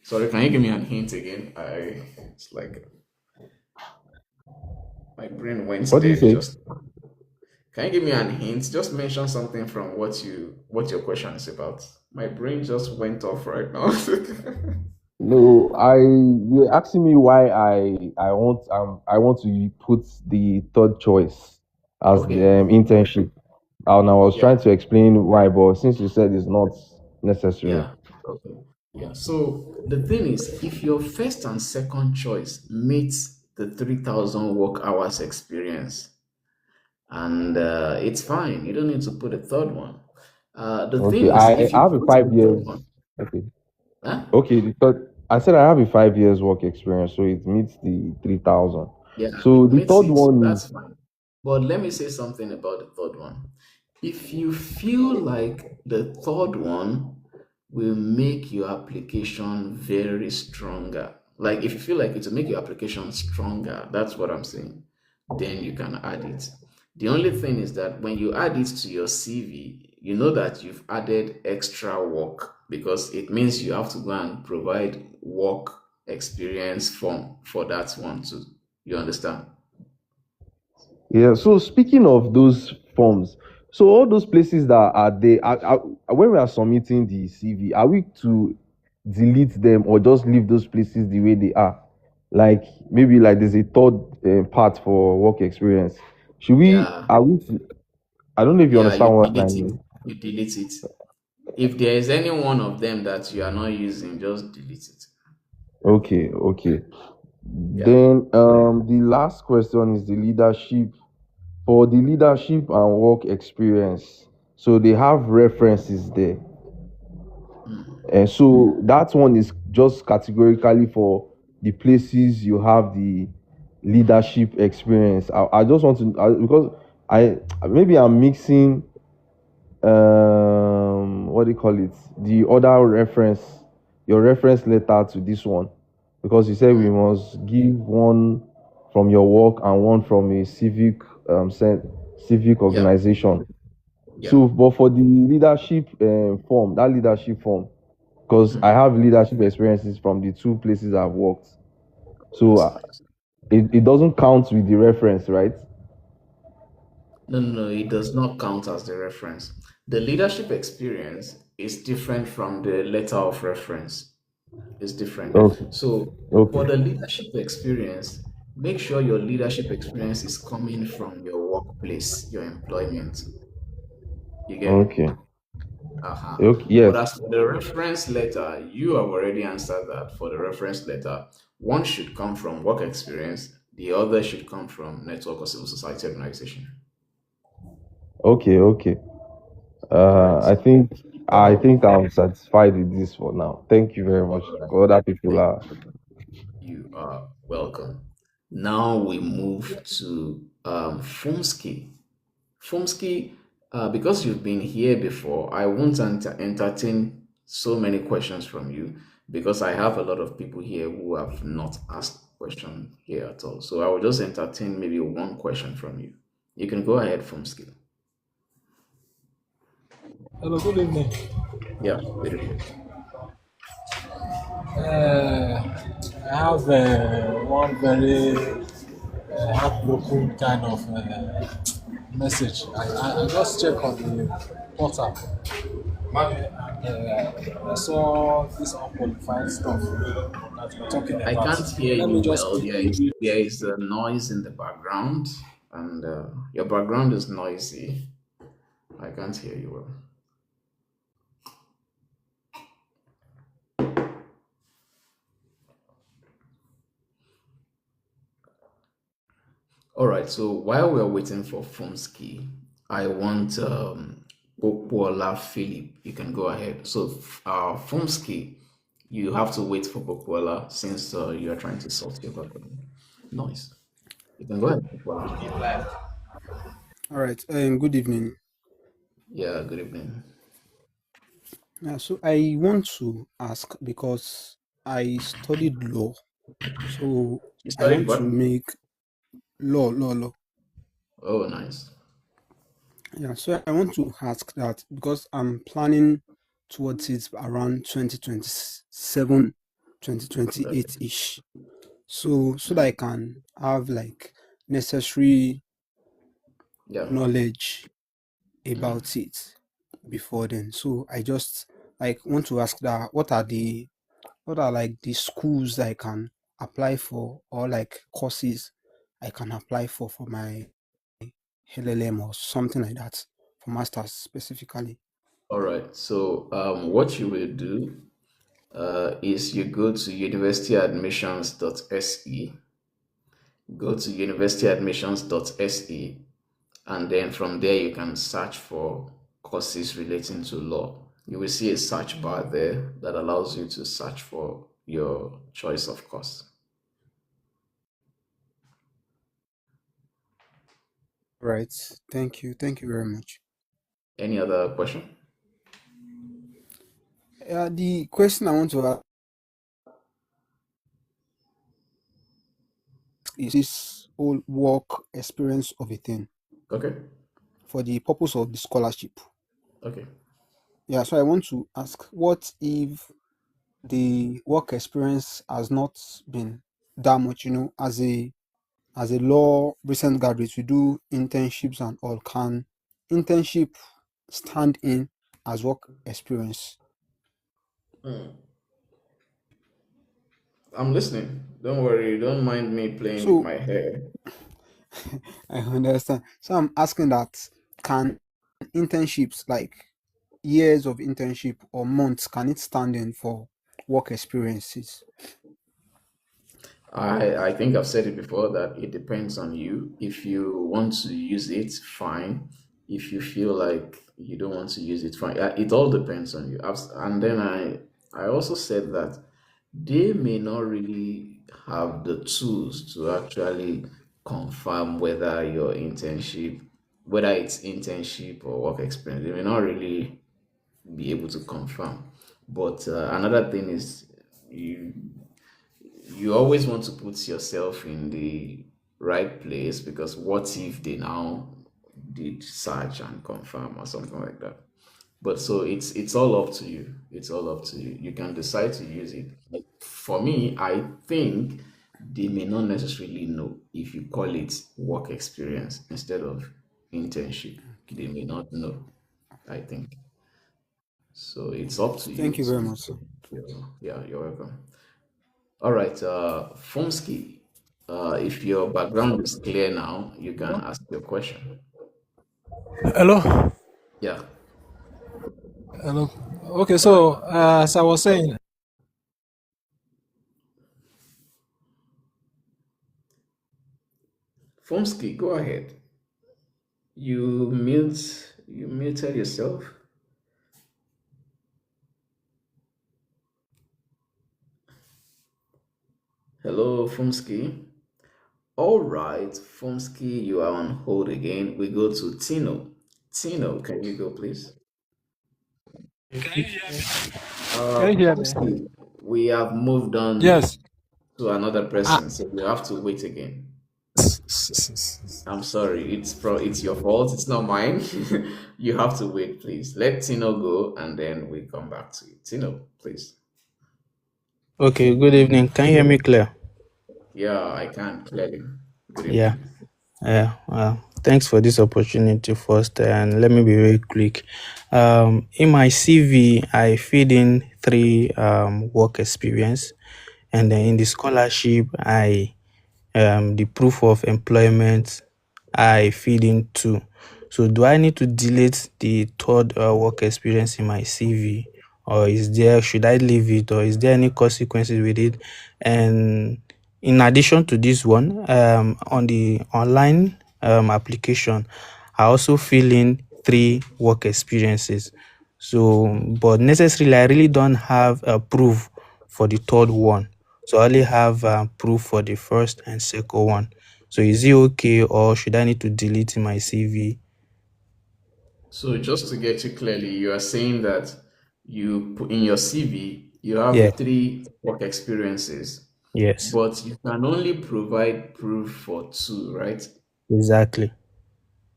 [SPEAKER 1] sorry, can you give me an hint again? It's like my brain went
[SPEAKER 21] What do you
[SPEAKER 1] dead.
[SPEAKER 21] say?
[SPEAKER 1] Just can you give me an hint? Just mention something from what your question is about. My brain just went off right now.
[SPEAKER 21] No, you're asking me why I want to put the third choice as the
[SPEAKER 1] Okay.
[SPEAKER 21] internship. And I was
[SPEAKER 1] Yeah.
[SPEAKER 21] trying to explain why, but since you said it's not necessary.
[SPEAKER 1] Yeah. Okay. Yeah. So the thing is, if your first and second choice meets the 3,000 work hours experience, and it's fine, you don't need to put a third one. The
[SPEAKER 21] Okay,
[SPEAKER 1] thing is,
[SPEAKER 21] I
[SPEAKER 1] if you
[SPEAKER 21] have a
[SPEAKER 1] put the
[SPEAKER 21] five
[SPEAKER 1] third
[SPEAKER 21] years.
[SPEAKER 1] one,
[SPEAKER 21] Okay,
[SPEAKER 1] huh?
[SPEAKER 21] okay. I said I have a 5 years work experience, so it meets the 3,000.
[SPEAKER 1] Yeah,
[SPEAKER 21] So
[SPEAKER 1] it
[SPEAKER 21] the
[SPEAKER 1] meets
[SPEAKER 21] third
[SPEAKER 1] it, so
[SPEAKER 21] one
[SPEAKER 1] that's
[SPEAKER 21] is
[SPEAKER 1] fine. But let me say something about the third one. If you feel like the third one will make your application very stronger, like if you feel like it will make your application stronger, that's what I'm saying, then you can add it. The only thing is that when you add it to your CV, you know that you've added extra work because it means you have to go and provide work experience form for that one too. You understand?
[SPEAKER 21] Yeah. So speaking of those forms, so all those places that are there, when we are submitting the CV, are we to delete them or just leave those places the way they are? Like maybe like there's a third part for work experience. Should we?
[SPEAKER 1] Yeah,
[SPEAKER 21] Are we? I don't know if you
[SPEAKER 1] yeah, you
[SPEAKER 21] understand what I
[SPEAKER 1] delete it.
[SPEAKER 21] mean.
[SPEAKER 1] You delete it. If there is any one of them that you are not using, just delete it.
[SPEAKER 21] Okay.
[SPEAKER 1] Yeah.
[SPEAKER 21] Then the last question is the leadership. For the leadership and work experience, so they have references there.
[SPEAKER 1] Mm.
[SPEAKER 21] And so that one is just categorically for the places you have the leadership experience. I just want to because I maybe I'm mixing what do you call it, the other reference, your reference letter to this one, because you said we must give one from your work and one from a civic
[SPEAKER 1] Yeah.
[SPEAKER 21] organization.
[SPEAKER 1] Yeah.
[SPEAKER 21] So but for the leadership form, that leadership form, because I
[SPEAKER 1] Mm.
[SPEAKER 21] have leadership experiences from the two places I've worked. So
[SPEAKER 1] That's nice.
[SPEAKER 21] it doesn't count with the reference, right?
[SPEAKER 1] No, it does not count as the reference. The leadership experience is different from the letter of reference. It's different.
[SPEAKER 21] Okay.
[SPEAKER 1] So for
[SPEAKER 21] Okay.
[SPEAKER 1] the leadership experience, make sure your leadership experience is coming from your workplace, your employment. You get?
[SPEAKER 21] Okay.
[SPEAKER 1] Uh-huh.
[SPEAKER 21] Okay.
[SPEAKER 1] But
[SPEAKER 21] Yes.
[SPEAKER 1] as for the reference letter, you have already answered that. For the reference letter, one should come from work experience, the other should come from network or civil society organization.
[SPEAKER 21] Okay.
[SPEAKER 1] All right.
[SPEAKER 21] I think I'm satisfied with this for now. Thank you very much.
[SPEAKER 1] All right.
[SPEAKER 21] For other people
[SPEAKER 1] Thank
[SPEAKER 21] are
[SPEAKER 1] you. Are welcome. Now we move to Fumski. Fumski, because you've been here before, I won't entertain so many questions from you because I have a lot of people here who have not asked question here at all. So I will just entertain maybe one question from you. You can go ahead, Fumski.
[SPEAKER 2] Hello, good evening.
[SPEAKER 1] Yeah, good evening.
[SPEAKER 2] I have one very heartbroken kind of message. I just check on the portal and I saw this unqualified stuff that we're talking
[SPEAKER 1] I
[SPEAKER 2] about.
[SPEAKER 1] can't hear
[SPEAKER 2] Let
[SPEAKER 1] you
[SPEAKER 2] me just
[SPEAKER 1] well.
[SPEAKER 2] quickly.
[SPEAKER 1] There is a noise in the background, and your background is noisy. I can't hear you well. All right. So while we're waiting for Fumski, I want Popola Philip. You can go ahead. So Fumski, you have to wait for Popola since you are trying to sort your background noise. You can go ahead, Popola.
[SPEAKER 3] All right. Good evening.
[SPEAKER 1] Yeah. Good evening.
[SPEAKER 3] Yeah, so I want to ask because I studied law. So
[SPEAKER 1] You
[SPEAKER 3] I
[SPEAKER 1] studied
[SPEAKER 3] want to
[SPEAKER 1] what?
[SPEAKER 3] make law.
[SPEAKER 1] Oh, nice.
[SPEAKER 3] Yeah, so I want to ask that because I'm planning towards it around 2027,
[SPEAKER 1] Okay.
[SPEAKER 3] 2028-ish. So that I can have like necessary
[SPEAKER 1] Yeah.
[SPEAKER 3] knowledge about it before then. So I just like want to ask that what are like the schools I can apply for or like courses I can apply for my LLM or something like that for masters specifically.
[SPEAKER 1] All right. So what you will do is you go to universityadmissions.se, go to universityadmissions.se, and then from there you can search for courses relating to law. You will see a search bar there that allows you to search for your choice of course.
[SPEAKER 3] Right. Thank you. Thank you very much.
[SPEAKER 1] Any other question?
[SPEAKER 3] The question I want to ask is this whole work experience of a thing
[SPEAKER 1] Okay.
[SPEAKER 3] for the purpose of the scholarship.
[SPEAKER 1] Okay.
[SPEAKER 3] Yeah, so I want to ask what if the work experience has not been that much, as a law recent graduate, we do internships and all. Can internship stand in as work experience?
[SPEAKER 1] Hmm. I'm listening. Don't worry. Don't mind me playing with
[SPEAKER 3] So
[SPEAKER 1] my hair.
[SPEAKER 3] I understand. So I'm asking that can internships like years of internship or months can it stand in for work experiences?
[SPEAKER 1] I think I've said it before that it depends on you. If you want to use it, fine. If you feel like you don't want to use it, fine. It all depends on you. And then I also said that they may not really have the tools to actually confirm whether it's internship or work experience. They may not really be able to confirm. But another thing is you you always want to put yourself in the right place because what if they now did search and confirm or something like that. But so it's all up to you. It's all up to you. You can decide to use it. Like, for me, I think they may not necessarily know if you call it work experience instead of internship. They may not know, I think. So it's up to you.
[SPEAKER 3] Thank you
[SPEAKER 1] It's
[SPEAKER 3] very
[SPEAKER 1] up
[SPEAKER 3] much,
[SPEAKER 1] to
[SPEAKER 3] sir.
[SPEAKER 1] you. Yeah, you're welcome. All right, Fumski, if your background is clear now, you can ask your question.
[SPEAKER 2] Hello.
[SPEAKER 1] Yeah,
[SPEAKER 2] Hello. Okay, so as I was saying,
[SPEAKER 1] Fumski, go ahead. You muted yourself. Hello, Fumski. All right, Fumski, you are on hold again. We go to Tino. Tino, can you go, please?
[SPEAKER 2] can you hear me?
[SPEAKER 1] Fumski, we have moved on
[SPEAKER 2] Yes.
[SPEAKER 1] to another
[SPEAKER 2] Ah,
[SPEAKER 1] person, so you have to wait again. I'm sorry, it's your fault. It's not mine. You have to wait, please. Let Tino go, and then we come back to you. Tino, please.
[SPEAKER 22] Okay, good evening. Can you hear me clear?
[SPEAKER 1] Yeah, I can clearly. Good
[SPEAKER 4] Yeah.
[SPEAKER 1] evening.
[SPEAKER 4] Yeah. Thanks for this opportunity first, and let me be very quick. In my CV, I feed in 3 work experience, and then in the scholarship, I the proof of employment, I feed in 2. So do I need to delete the third work experience in my CV, or should I leave it, or is there any consequences with it? And in addition to this one, on the online application, I also fill in 3 work experiences. So, but necessarily, I really don't have a proof for the third one. So I only have proof for the first and second one. So is it okay, or should I need to delete my CV?
[SPEAKER 1] So just to get you clearly, you are saying that you put in your CV, you
[SPEAKER 4] Yeah.
[SPEAKER 1] have 3 work experiences,
[SPEAKER 4] Yes.
[SPEAKER 1] but you can only provide proof for 2, right?
[SPEAKER 4] Exactly.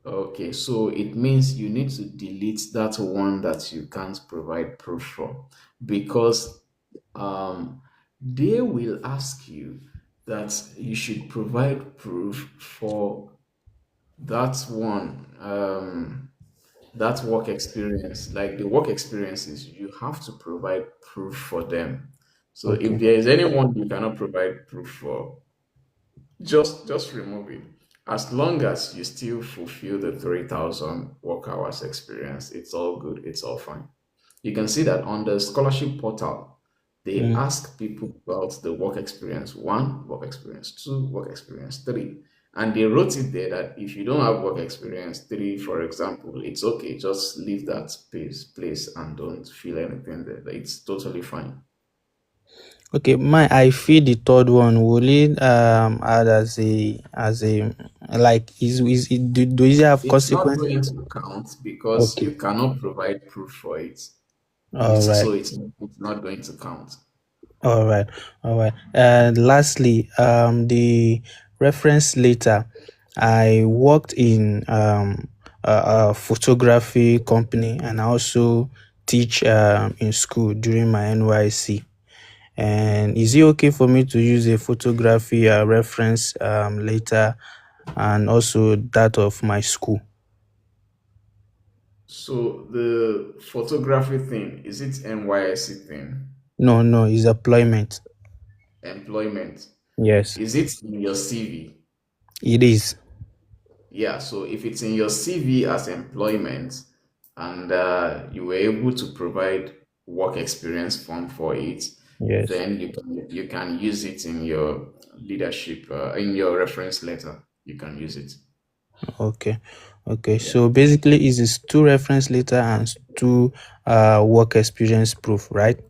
[SPEAKER 1] Okay, so it means you need to delete that one that you can't provide proof for, because they will ask you that you should provide proof for that one, that work experience. Like the work experiences, you have to provide proof for them. So if
[SPEAKER 4] Okay.
[SPEAKER 1] there is anyone you cannot provide proof for, just remove it. As long as you still fulfill the 3,000 work hours experience, it's all good. It's all fine. You can see that on the scholarship portal, they
[SPEAKER 4] Mm.
[SPEAKER 1] ask people about the work experience one, work experience two, work experience three. And they wrote it there that if you don't have work experience three, for example, it's okay. Just leave that place and don't feel anything there. It's totally fine.
[SPEAKER 4] Okay, I feel the third one. Will it add as a like is it do you have
[SPEAKER 1] It's not
[SPEAKER 4] consequence?
[SPEAKER 1] going to count because
[SPEAKER 4] Okay.
[SPEAKER 1] you cannot provide proof for it.
[SPEAKER 4] All right.
[SPEAKER 1] It's not going to count.
[SPEAKER 4] All right. All right. And lastly, the reference later, I worked in a photography company, and I also teach in school during my NYC. And is it okay for me to use a photography reference later, and also that of my school?
[SPEAKER 1] So the photography thing, is it NYSC thing?
[SPEAKER 4] No, no, it's employment.
[SPEAKER 1] Employment.
[SPEAKER 4] Yes,
[SPEAKER 1] Is it in your CV?
[SPEAKER 4] it is.
[SPEAKER 1] Yeah, so if it's in your CV as employment and you were able to provide work experience form for it,
[SPEAKER 4] Yes.
[SPEAKER 1] then you can use it in your leadership, in your reference letter. You can use it.
[SPEAKER 4] Okay. Okay.
[SPEAKER 1] Yeah.
[SPEAKER 4] So basically, it is 2 reference letter and 2 work experience proof, right?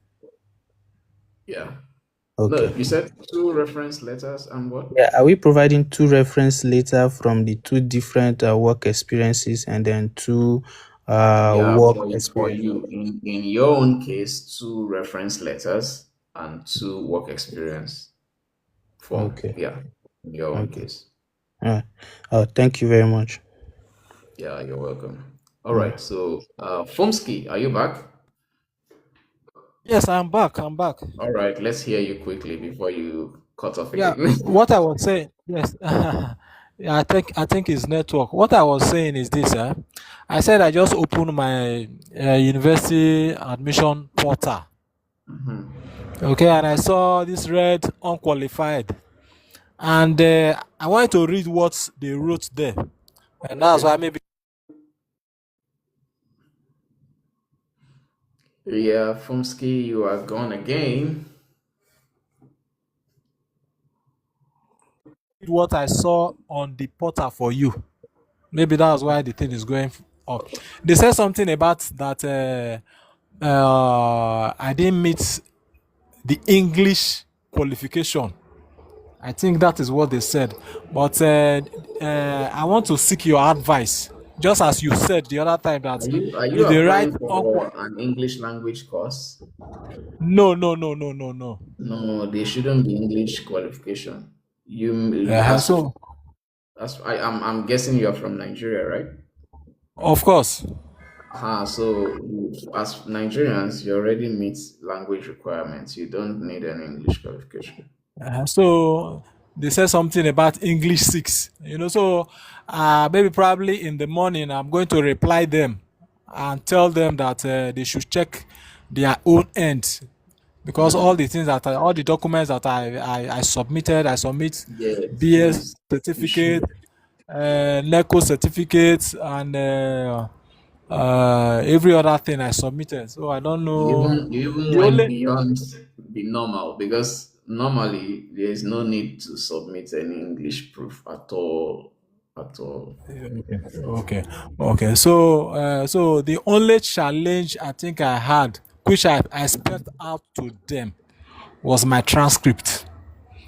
[SPEAKER 1] Yeah. No,
[SPEAKER 4] Okay.
[SPEAKER 1] you said 2 reference letters and what?
[SPEAKER 4] Yeah. Are we providing 2 reference letter from the 2 different work experiences, and then 2
[SPEAKER 1] Yeah,
[SPEAKER 4] work
[SPEAKER 1] for
[SPEAKER 4] experience?
[SPEAKER 1] you, in your own case, 2 reference letters and 2 work experience form.
[SPEAKER 4] Okay.
[SPEAKER 1] Yeah, in your own
[SPEAKER 4] Okay.
[SPEAKER 1] case.
[SPEAKER 4] Thank you very much.
[SPEAKER 1] Yeah, you're welcome. All
[SPEAKER 4] Yeah.
[SPEAKER 1] right, so Fomsky, are you back?
[SPEAKER 2] Yes, I'm back. I'm back.
[SPEAKER 1] All right, let's hear you quickly before you cut off
[SPEAKER 2] Yeah,
[SPEAKER 1] again.
[SPEAKER 2] what I was saying, yes, yeah, I think it's network. What I was saying is this. I said I just opened my university admission portal.
[SPEAKER 1] Mhm.
[SPEAKER 2] Okay, and I saw this red unqualified, and I wanted to read what they wrote there, and that's
[SPEAKER 1] Okay.
[SPEAKER 2] why maybe
[SPEAKER 1] Yeah, Fomsky, you are gone again.
[SPEAKER 2] what I saw on the portal for you. Maybe that's why the thing is going up. They said something about that I didn't meet the English qualification. I think that is what they said. But I want to seek your advice. Just as you said the other time that
[SPEAKER 1] Are you
[SPEAKER 2] if they write
[SPEAKER 1] applying for an English language course?
[SPEAKER 2] no, no, no, no, no, no.
[SPEAKER 1] No, they shouldn't be English qualification.
[SPEAKER 2] So
[SPEAKER 1] As I'm guessing you're from Nigeria, right?
[SPEAKER 2] of course.
[SPEAKER 1] So as Nigerians, you already meet language requirements. You don't need an English qualification.
[SPEAKER 2] So they said something about English 6. So maybe probably in the morning I'm going to reply them and tell them that they should check their own end, because all the things all the documents that I submitted, I submit
[SPEAKER 1] Yes,
[SPEAKER 2] BS
[SPEAKER 1] yes, you
[SPEAKER 2] certificate,
[SPEAKER 1] should.
[SPEAKER 2] NECO certificates, and every other thing I submitted. So I don't know.
[SPEAKER 1] You even
[SPEAKER 2] The
[SPEAKER 1] went
[SPEAKER 2] only
[SPEAKER 1] beyond the normal, because normally there is no need to submit any English proof at all. At all.
[SPEAKER 2] okay. So the only challenge I think I had, which I spelled out to them, was my transcript.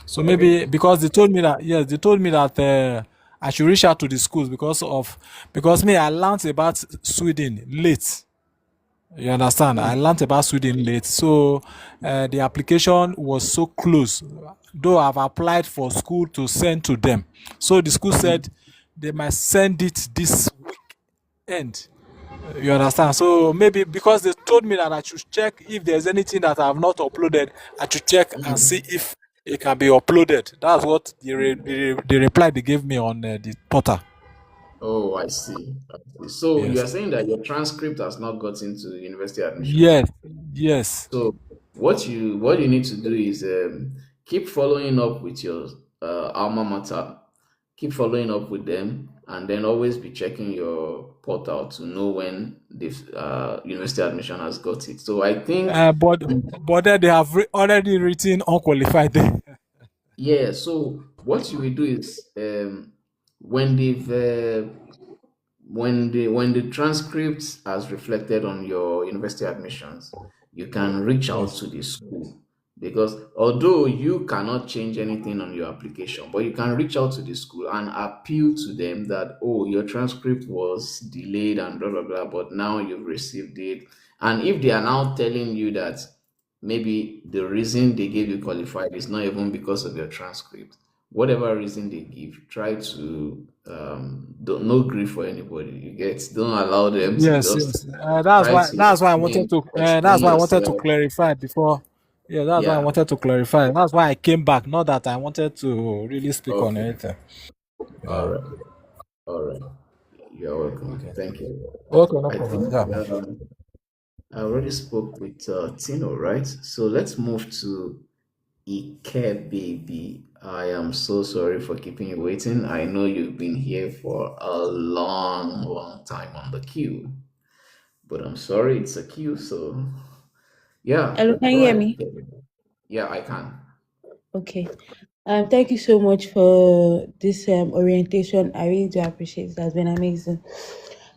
[SPEAKER 2] So maybe
[SPEAKER 1] Okay.
[SPEAKER 2] because they told me that, yes, they told me that I should reach out to the schools because me, I learned about Sweden late. You understand? I learned about Sweden late, so the application was so close. Though I've applied for school to send to them, so the school said they might send it this weekend. You understand? So maybe because they told me that I should check if there's anything that I have not uploaded, I should check and see if it can be uploaded. That's what the reply they gave me on the portal.
[SPEAKER 1] Oh, I see. I see. So you are
[SPEAKER 2] Yes.
[SPEAKER 1] saying that your transcript has not gotten to university admissions.
[SPEAKER 2] Yes. Yes.
[SPEAKER 1] So what you need to do is keep following up with your alma mater, keep following up with them, and then always be checking your portal to know when the university admission has got it. So I think,
[SPEAKER 2] But then they have already written unqualified there.
[SPEAKER 1] yeah. So what you will do is when they've when the transcript has reflected on your university admissions, you can reach out
[SPEAKER 2] Yes.
[SPEAKER 1] to the school, because although you cannot change anything on your application, but you can reach out to the school and appeal to them that, oh, your transcript was delayed and blah blah blah, but now you've received it. And if they are now telling you that maybe the reason they gave you qualified is not even because of your transcript, whatever reason they give, try to don't no grief for anybody. You get, don't allow them to
[SPEAKER 2] Yes,
[SPEAKER 1] just
[SPEAKER 2] yes. That's
[SPEAKER 1] try
[SPEAKER 2] why.
[SPEAKER 1] to
[SPEAKER 2] That's why I wanted to.
[SPEAKER 1] explain
[SPEAKER 2] That's why I wanted to
[SPEAKER 1] yourself.
[SPEAKER 2] clarify before. Yeah, that's why I
[SPEAKER 1] Yeah.
[SPEAKER 2] wanted to clarify. That's why I came back. Not that I wanted to really speak on
[SPEAKER 1] Okay.
[SPEAKER 2] anything.
[SPEAKER 1] All
[SPEAKER 2] Yeah.
[SPEAKER 1] right. All right. You're welcome.
[SPEAKER 2] Okay.
[SPEAKER 1] Thank you.
[SPEAKER 2] Okay, no
[SPEAKER 1] I
[SPEAKER 2] problem.
[SPEAKER 1] think
[SPEAKER 2] Yeah.
[SPEAKER 1] I already spoke with Tino, right? So let's move to Ike baby. I am so sorry for keeping you waiting. I know you've been here for a long, long time on the queue, but I'm sorry, it's a queue. So yeah,
[SPEAKER 9] Hello, can you
[SPEAKER 1] go
[SPEAKER 9] hear
[SPEAKER 1] ahead.
[SPEAKER 9] me?
[SPEAKER 1] Yeah, I can.
[SPEAKER 9] Okay. Thank you so much for this orientation. I really do appreciate it. It has been amazing.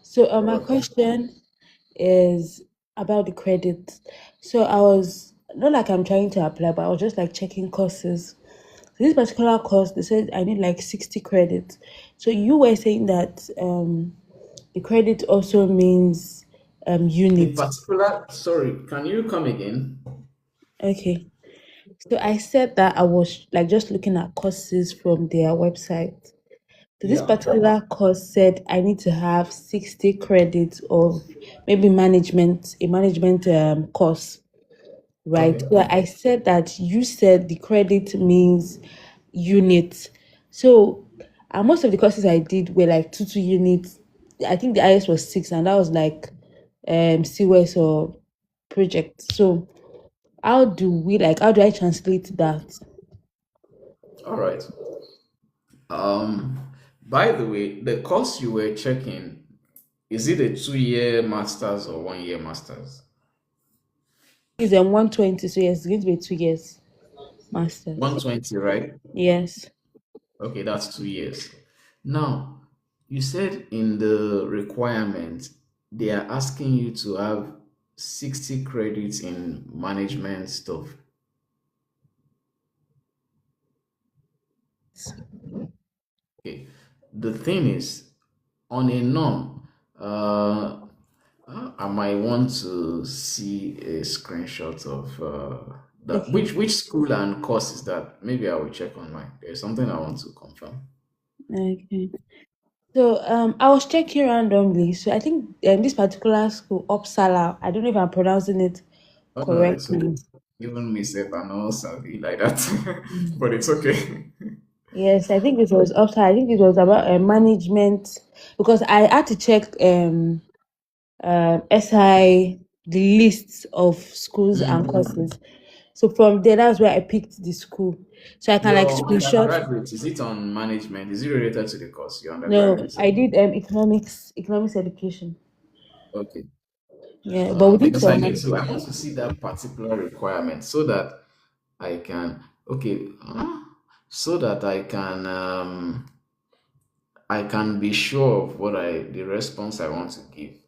[SPEAKER 9] So,
[SPEAKER 1] You're
[SPEAKER 9] my
[SPEAKER 1] welcome.
[SPEAKER 9] question is about the credit. So, I was not like I'm trying to apply, but I was just like checking courses. So this particular course, they said I need like 60 credits. So, you were saying that the credit also means
[SPEAKER 1] In
[SPEAKER 9] unit.
[SPEAKER 1] particular, sorry, can you come again?
[SPEAKER 9] Okay. So I said that I was like just looking at courses from their website. So this
[SPEAKER 1] Yeah.
[SPEAKER 9] particular course said I need to have 60 credits of maybe a management course, right?
[SPEAKER 1] Okay.
[SPEAKER 9] So I said that you said the credit means units. So most of the courses I did were like two units. I think the highest was 6, and that was like COS or project. So how do I translate that?
[SPEAKER 1] All right. Um, by the way, the course you were checking, is it a 2 year master's or 1 year master's?
[SPEAKER 9] Is 120, so yes, it's going to be 2 years masters.
[SPEAKER 1] 120, right?
[SPEAKER 9] Yes.
[SPEAKER 1] Okay, that's 2 years. Now, you said in the requirement they are asking you to have 60 credits in management stuff. Okay. The thing is, on a norm, I might want to see a screenshot of that.
[SPEAKER 9] Okay.
[SPEAKER 1] Which school and course is that? Maybe I will check online. There's something I want to confirm.
[SPEAKER 9] Okay. So I was checking randomly. So I think this particular school, Uppsala, I don't know if I'm pronouncing it
[SPEAKER 1] Oh no, no, it's okay.
[SPEAKER 9] correctly.
[SPEAKER 1] Even me said I'm not savvy like that,
[SPEAKER 9] Mm.
[SPEAKER 1] but it's okay.
[SPEAKER 9] Yes, I think it was after. I think it was about management because I had to check SI the lists of schools and courses. So from there, that's where I picked the school. So I can like
[SPEAKER 1] Your
[SPEAKER 9] screenshot.
[SPEAKER 1] undergraduate, is it on management? Is it related to the course, your
[SPEAKER 9] No,
[SPEAKER 1] undergraduate?
[SPEAKER 9] I did economics education.
[SPEAKER 1] Okay.
[SPEAKER 9] Yeah, but we did
[SPEAKER 1] Because I
[SPEAKER 9] some
[SPEAKER 1] need to, I
[SPEAKER 9] management.
[SPEAKER 1] want to see that particular requirement so that I can, okay, so that I can be sure of the response I want to give.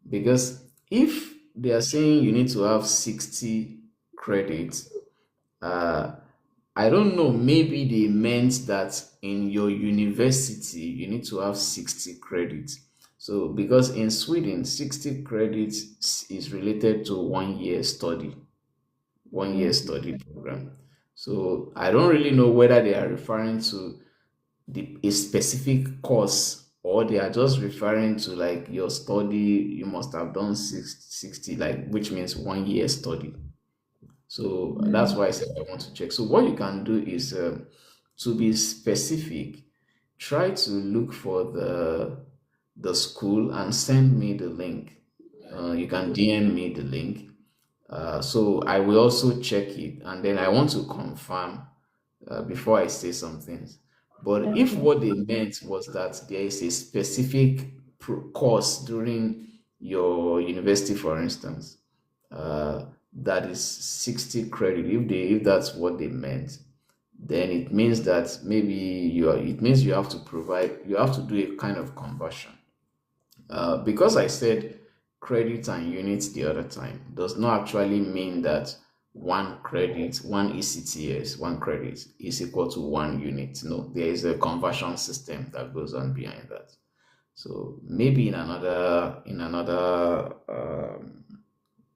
[SPEAKER 1] Because if they are saying you need to have 60 credits, uh, I don't know, maybe they meant that in your university you need to have 60 credits. So, because in Sweden, 60 credits is related to 1 year study, 1 year study program. So, I don't really know whether they are referring to a specific course or they are just referring to like your study, you must have done 60, like, which means 1 year study. So that's why I said I want to check. So what you can do is to be specific, try to look for the school and send me the link. You can DM me the link. So I will also check it, and then I want to confirm before I say some things. But if
[SPEAKER 9] Okay.
[SPEAKER 1] what they meant was that there is a specific course during your university, for instance, that is 60 credit, if that's what they meant, then it means that maybe it means you have to do a kind of conversion. Because I said credit and units the other time does not actually mean that one credit, one ECTS, one credit is equal to 1 unit. No, there is a conversion system that goes on behind that. So maybe in another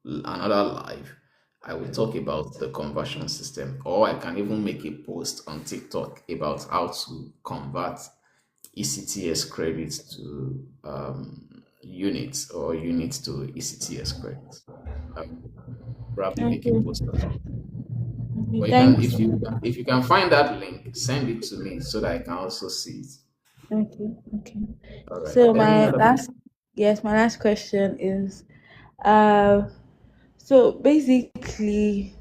[SPEAKER 1] live, I will talk about the conversion system, or I can even make a post on TikTok about how to convert ECTS credits to units or units to ECTS credits. I will probably make a
[SPEAKER 9] Okay.
[SPEAKER 1] post about it.
[SPEAKER 9] Okay.
[SPEAKER 1] But you can,
[SPEAKER 9] Thanks.
[SPEAKER 1] if you can find that link, send it to me so that I can also see it.
[SPEAKER 9] Okay. Okay.
[SPEAKER 1] All right.
[SPEAKER 9] So
[SPEAKER 1] Any
[SPEAKER 9] my
[SPEAKER 1] other
[SPEAKER 9] last, yes, my last question is, uh, so basically,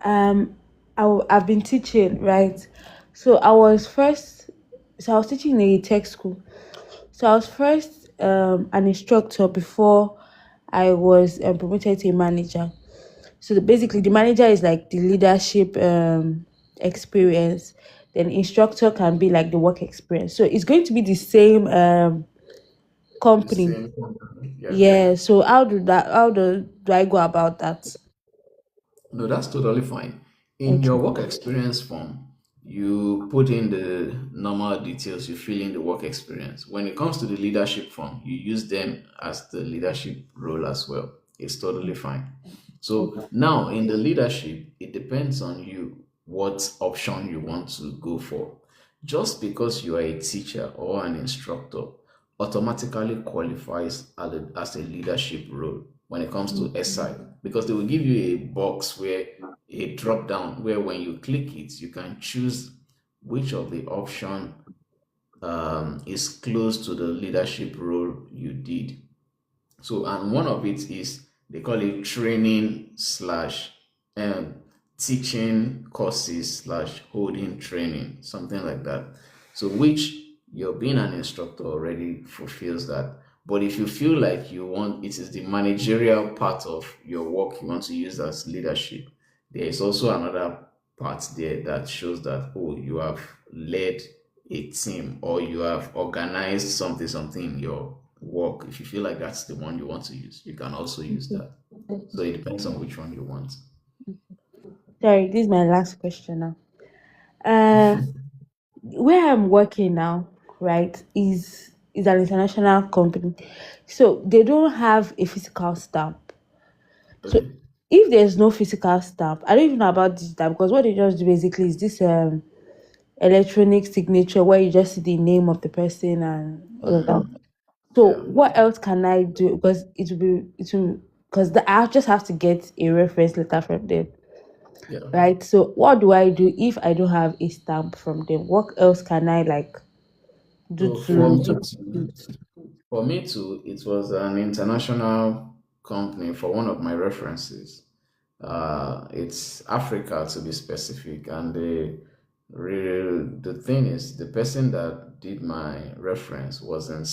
[SPEAKER 9] um, I've been teaching, right? So I was teaching in a tech school. So I was first an instructor before I was promoted to a manager. So basically, the manager is like the leadership experience. Then instructor can be like the work experience. So it's going to be the same
[SPEAKER 1] the
[SPEAKER 9] company.
[SPEAKER 1] same? Yeah.
[SPEAKER 9] Yeah. So how do I go about that?
[SPEAKER 1] No, that's totally fine. In your
[SPEAKER 9] Okay.
[SPEAKER 1] work experience form, you put in the normal details, you fill in the work experience. When it comes to the leadership form, you use them as the leadership role as well. It's totally fine. So
[SPEAKER 9] Okay.
[SPEAKER 1] now in the leadership, it depends on you what option you want to go for. Just because you are a teacher or an instructor automatically qualifies as a leadership role when it comes to SI, because they will give you a box where a drop down where when you click it, you can choose which of the option is close to the leadership role you did. So, and one of it is they call it training slash um, teaching courses slash holding training, something like that. So, which you're being an instructor already fulfills that. But if you feel like it is the managerial part of your work you want to use as leadership, there is also another part there that shows that, oh, you have led a team or you have organized something in your work. If you feel like that's the one you want to use, you can also use that. So it depends on which one you want.
[SPEAKER 9] Sorry, this is my last question now. Uh, where I'm working now, right, is an international company. So they don't have a physical stamp. So
[SPEAKER 1] Okay.
[SPEAKER 9] if there's no physical stamp, I don't even know about digital because what they just do basically is this electronic signature where you just see the name of the person and all of that. So
[SPEAKER 1] Yeah.
[SPEAKER 9] what else can I do? Because it will because I just have to get a reference letter from them.
[SPEAKER 1] Yeah.
[SPEAKER 9] right? So what do I do if I don't have a stamp from them? What else can I like do
[SPEAKER 1] So
[SPEAKER 9] to substitute?
[SPEAKER 1] for me too, it was an international company for one of my references. It's Africa to be specific, and the thing is, the person that did my reference was in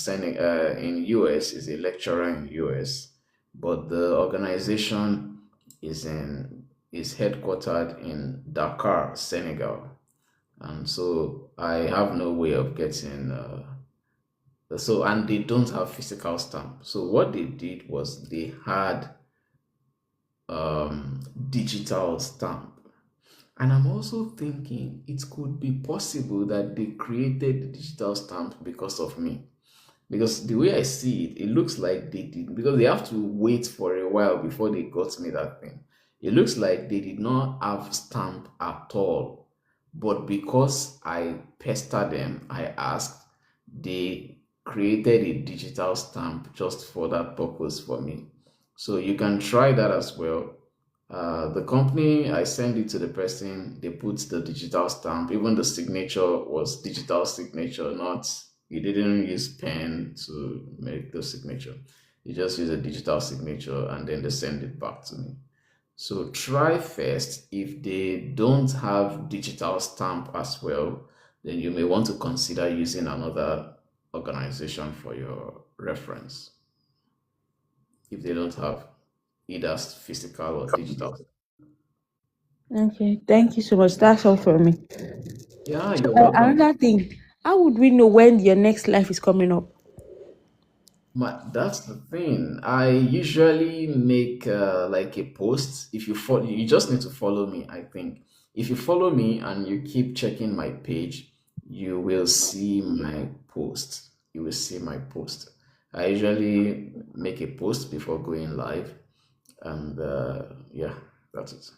[SPEAKER 1] US, is a lecturer in US, but the organization is headquartered in Dakar, Senegal, and so I have no way of getting. And they don't have physical stamp. So what they did was they had digital stamp. And I'm also thinking it could be possible that they created the digital stamp because of me. Because the way I see it, it looks like they did, because they have to wait for a while before they got me that thing. It looks like they did not have stamp at all. But because I pestered them, I asked, they created a digital stamp just for that purpose for me. So you can try that as well. The company, I send it to the person, they put the digital stamp. Even the signature was digital signature, not, you didn't use pen to make the signature. You just use a digital signature and then they send it back to me. So try first. If they don't have digital stamp as well, then you may want to consider using another organization for your reference if they don't have either physical or digital.
[SPEAKER 9] Okay, thank you so much. That's all for me.
[SPEAKER 1] Yeah, you're welcome.
[SPEAKER 9] Another thing, how would we know when your next life is coming up?
[SPEAKER 1] That's the thing. I usually make like a post. If you follow, you just need to follow me, I think. If you follow me and you keep checking my page, you will see my post. You will see my post. I usually make a post before going live, and yeah, that's it.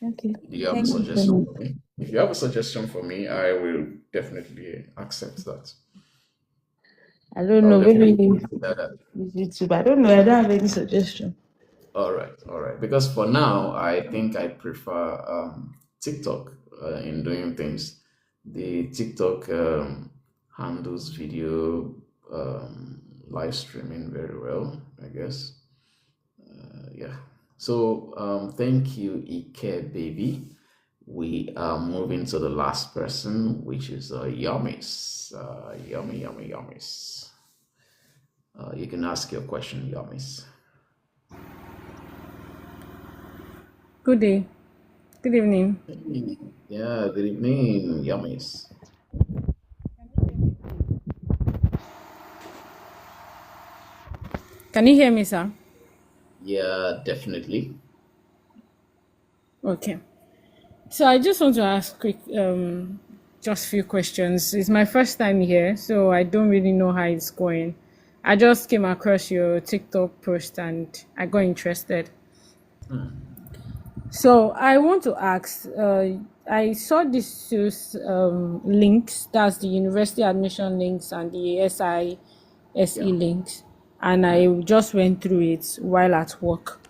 [SPEAKER 9] Okay,
[SPEAKER 1] Do you have a
[SPEAKER 9] thank you so
[SPEAKER 1] suggestion
[SPEAKER 9] much.
[SPEAKER 1] for me? If you have a suggestion for me, I will definitely accept that.
[SPEAKER 9] I don't
[SPEAKER 1] I'll
[SPEAKER 9] know,
[SPEAKER 1] definitely
[SPEAKER 9] maybe
[SPEAKER 1] consider that.
[SPEAKER 9] it's YouTube. I don't know. I don't have any suggestion.
[SPEAKER 1] All right, all right. Because for now, I think I prefer TikTok in doing things. The TikTok handles video live streaming very well, I guess. Yeah. So thank you, Ike baby. We are moving to the last person, which is Yummies. Yummy, yummy, yummies. You can ask your question, Yummies.
[SPEAKER 5] Good day. Good evening.
[SPEAKER 1] Yeah, good evening, Yummies.
[SPEAKER 5] Can you hear me, sir?
[SPEAKER 1] Yeah, definitely.
[SPEAKER 5] Okay. So I just want to ask quick, just few questions. It's my first time here, so I don't really know how it's going. I just came across your TikTok post and I got interested. So I want to ask, I saw these two links, that's the university admission links and the SISE links, and I just went through it while at work,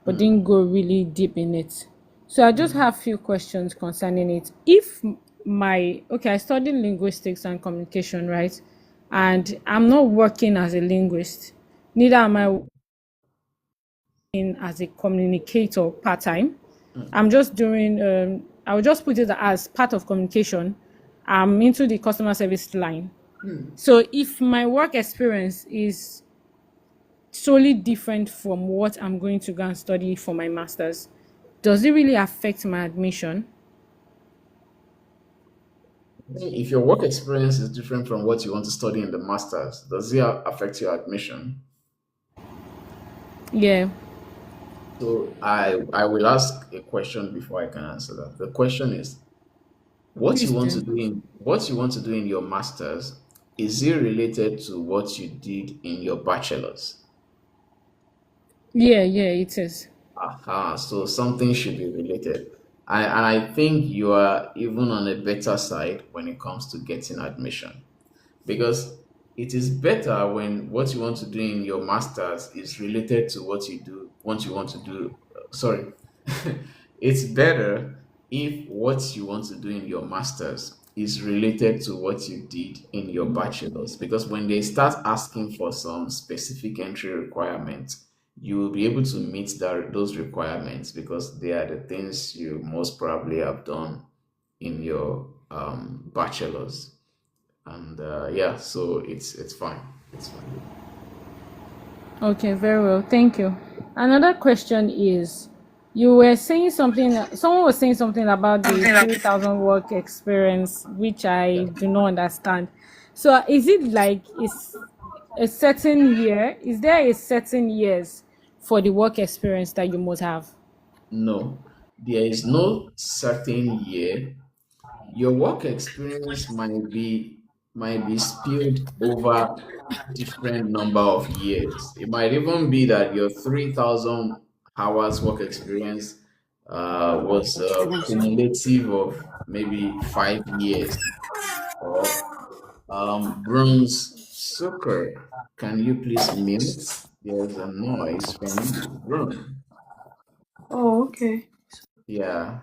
[SPEAKER 5] but didn't go really deep in it. So I just have few questions concerning it. If I studied linguistics and communication, right? And I'm not working as a linguist, neither am I working as a communicator part-time. I'm just doing, I will just put it as part of communication. I'm into the customer service line. So if my work experience is solely different from what I'm going to go and study for my master's, does it really affect my admission?
[SPEAKER 1] If your work experience is different from what you want to study in the masters, does it affect your admission?
[SPEAKER 5] Yeah.
[SPEAKER 1] So I will ask a question before I can answer that. The question is,
[SPEAKER 5] Please do.
[SPEAKER 1] what you want to do in your masters, is it related to what you did in your bachelor's?
[SPEAKER 5] Yeah, it is.
[SPEAKER 1] Aha, so something should be related. And I think you are even on a better side when it comes to getting admission, because it is better when what you want to do in your masters is related to what you want to do. Sorry. it's better if what you want to do in your master's is related to what you did in your bachelor's, because when they start asking for some specific entry requirements, you will be able to meet those requirements because they are the things you most probably have done in your bachelor's. And yeah, so it's fine. It's fine.
[SPEAKER 5] Okay, very well. Thank you. Another question is, you were saying something, someone was saying something about the 3,000 work experience, which I do not understand. So is it like is a certain year? Is there a certain years for the work experience that you must have?
[SPEAKER 1] No, there is no certain year. Your work experience might be spilled over different number of years. It might even be that your 3,000 hours work experience was cumulative of maybe 5 years. Or bronze sucker, can you please mute? There's a noise from you, bronze.
[SPEAKER 9] Oh, okay.
[SPEAKER 1] Yeah.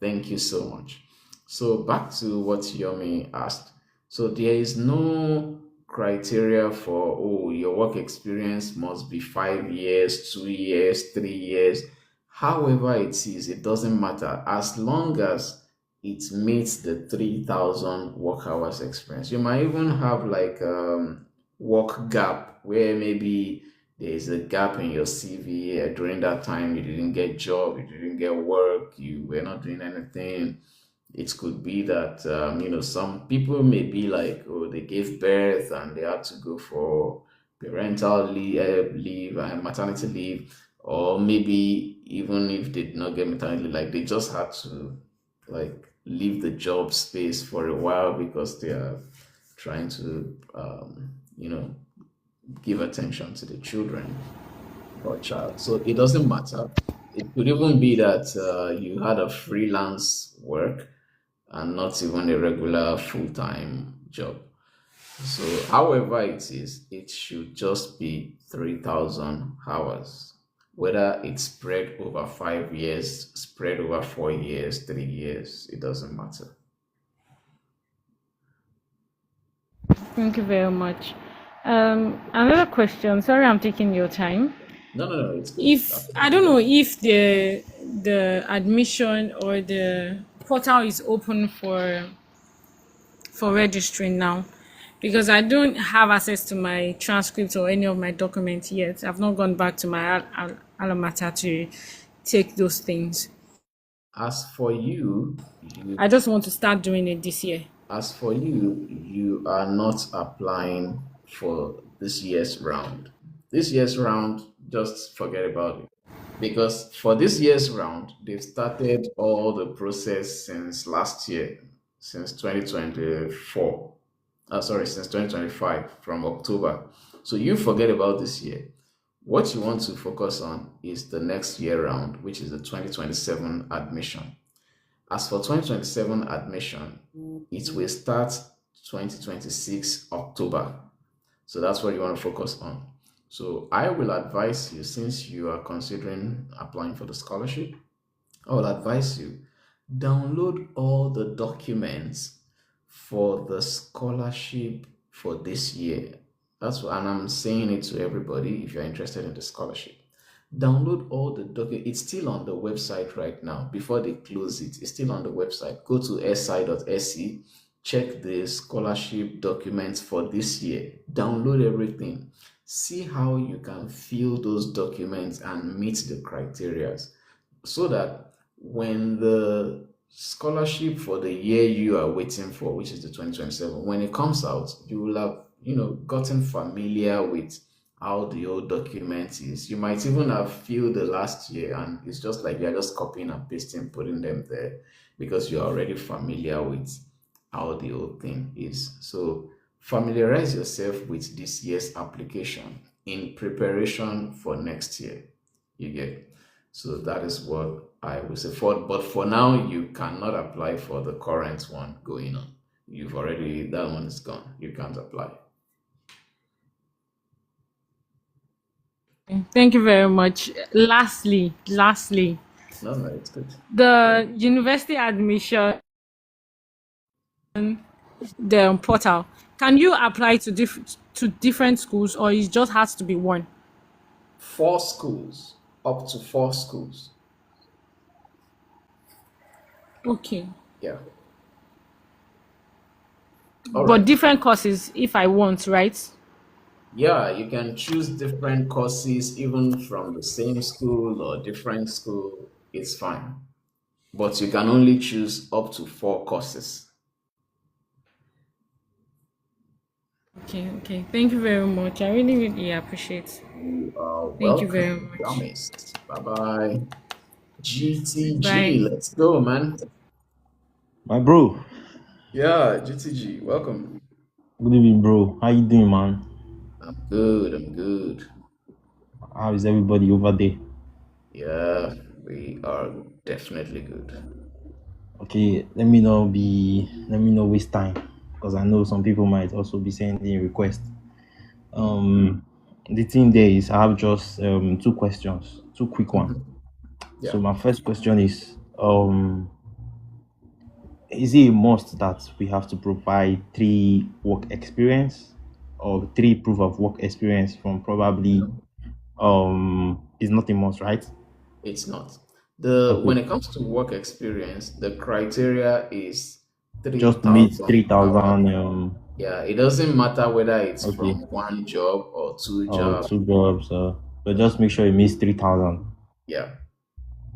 [SPEAKER 1] Thank you so much. So back to what Yomi asked. So there is no criteria for, oh, your work experience must be 5 years, 2 years, 3 years. However it is, it doesn't matter as long as it meets the 3,000 work hours experience. You might even have like work gap where maybe there is a gap in your CV. During that time, you didn't get job, you didn't get work, you were not doing anything. It could be that some people may be like, oh, they gave birth and they had to go for parental leave and maternity leave, or maybe even if they did not get maternity leave, like they just had to like leave the job space for a while because they are trying to give attention to the children or child. So it doesn't matter. It could even be that you had a freelance work and not even a regular full-time job. So however it is, it should just be 3,000 hours. Whether it's spread over 5 years, spread over 4 years, 3 years, it doesn't matter.
[SPEAKER 5] Thank you very much. Another question. Sorry, I'm taking your time.
[SPEAKER 1] No, it's good.
[SPEAKER 5] If I don't know if the admission or the portal is open for registering now, because I don't have access to my transcript or any of my documents yet. I've not gone back to my alma mater to take those things.
[SPEAKER 1] As for you,
[SPEAKER 5] I just want to start doing it this year.
[SPEAKER 1] As for you, you are not applying for this year's round. This year's round, just forget about it. Because for this year's round, they've started all the process since last year, since 2024. Since 2025, from October. So you forget about this year. What you want to focus on is the next year round, which is the 2027 admission. As for 2027 admission, it will start 2026 October. So that's what you want to focus on. So I will advise you, since you are considering applying for the scholarship, I will advise you download all the documents for the scholarship for this year. And I'm saying it to everybody if you're interested in the scholarship. Download all the documents. It's still on the website right now. Before they close it, it's still on the website. Go to si.se, check the scholarship documents for this year. Download everything. See how you can fill those documents and meet the criteria, so that when the scholarship for the year you are waiting for, which is the 2027, when it comes out, you will have gotten familiar with how the old document is. You might even have filled the last year and it's just like you're just copying and pasting, putting them there because you're already familiar with how the old thing is. So familiarize yourself with this year's application in preparation for next year. You get. So that is what I will say for. But for now, you cannot apply for the current one going on. That one is gone. You can't apply.
[SPEAKER 5] Thank you very much. Lastly,
[SPEAKER 1] No, no, it's good.
[SPEAKER 5] The university admission, the portal. Can you apply to different schools, or it just has to be one?
[SPEAKER 1] 4 schools, up to 4 schools.
[SPEAKER 5] Okay.
[SPEAKER 1] Yeah. All
[SPEAKER 5] But
[SPEAKER 1] right.
[SPEAKER 5] different courses if I want, right?
[SPEAKER 1] Yeah, you can choose different courses even from the same school or different school. It's fine. But you can only choose up to 4 courses.
[SPEAKER 5] Okay, okay. Thank you very much. I really, really appreciate.
[SPEAKER 1] You are
[SPEAKER 5] Thank you very
[SPEAKER 1] welcome.
[SPEAKER 5] much.
[SPEAKER 1] Promised. Bye bye. GTG,
[SPEAKER 5] Bye.
[SPEAKER 1] let's go, man.
[SPEAKER 20] My bro,
[SPEAKER 1] Yeah, GTG, welcome.
[SPEAKER 20] good evening, bro. How you doing, man?
[SPEAKER 1] I'm good. I'm good.
[SPEAKER 20] How is everybody over there?
[SPEAKER 1] Yeah, we are definitely good.
[SPEAKER 20] Okay, let me not waste time because I know some people might also be sending a request. The thing there is I have just 2 questions, 2 quick one.
[SPEAKER 1] Yeah,
[SPEAKER 20] So my first question is it a must that we have to provide 3 work experience or 3 proof of work experience from probably is not a must, right?
[SPEAKER 1] it's not. The
[SPEAKER 20] Okay.
[SPEAKER 1] when it comes to work experience, the criteria is
[SPEAKER 20] Just meet
[SPEAKER 1] 3,000 hours.
[SPEAKER 20] 3,000
[SPEAKER 1] Yeah, it doesn't matter whether it's
[SPEAKER 20] okay,
[SPEAKER 1] from one job or two
[SPEAKER 20] or
[SPEAKER 1] jobs.
[SPEAKER 20] 2 jobs, but just make sure it meets 3,000.
[SPEAKER 1] Yeah,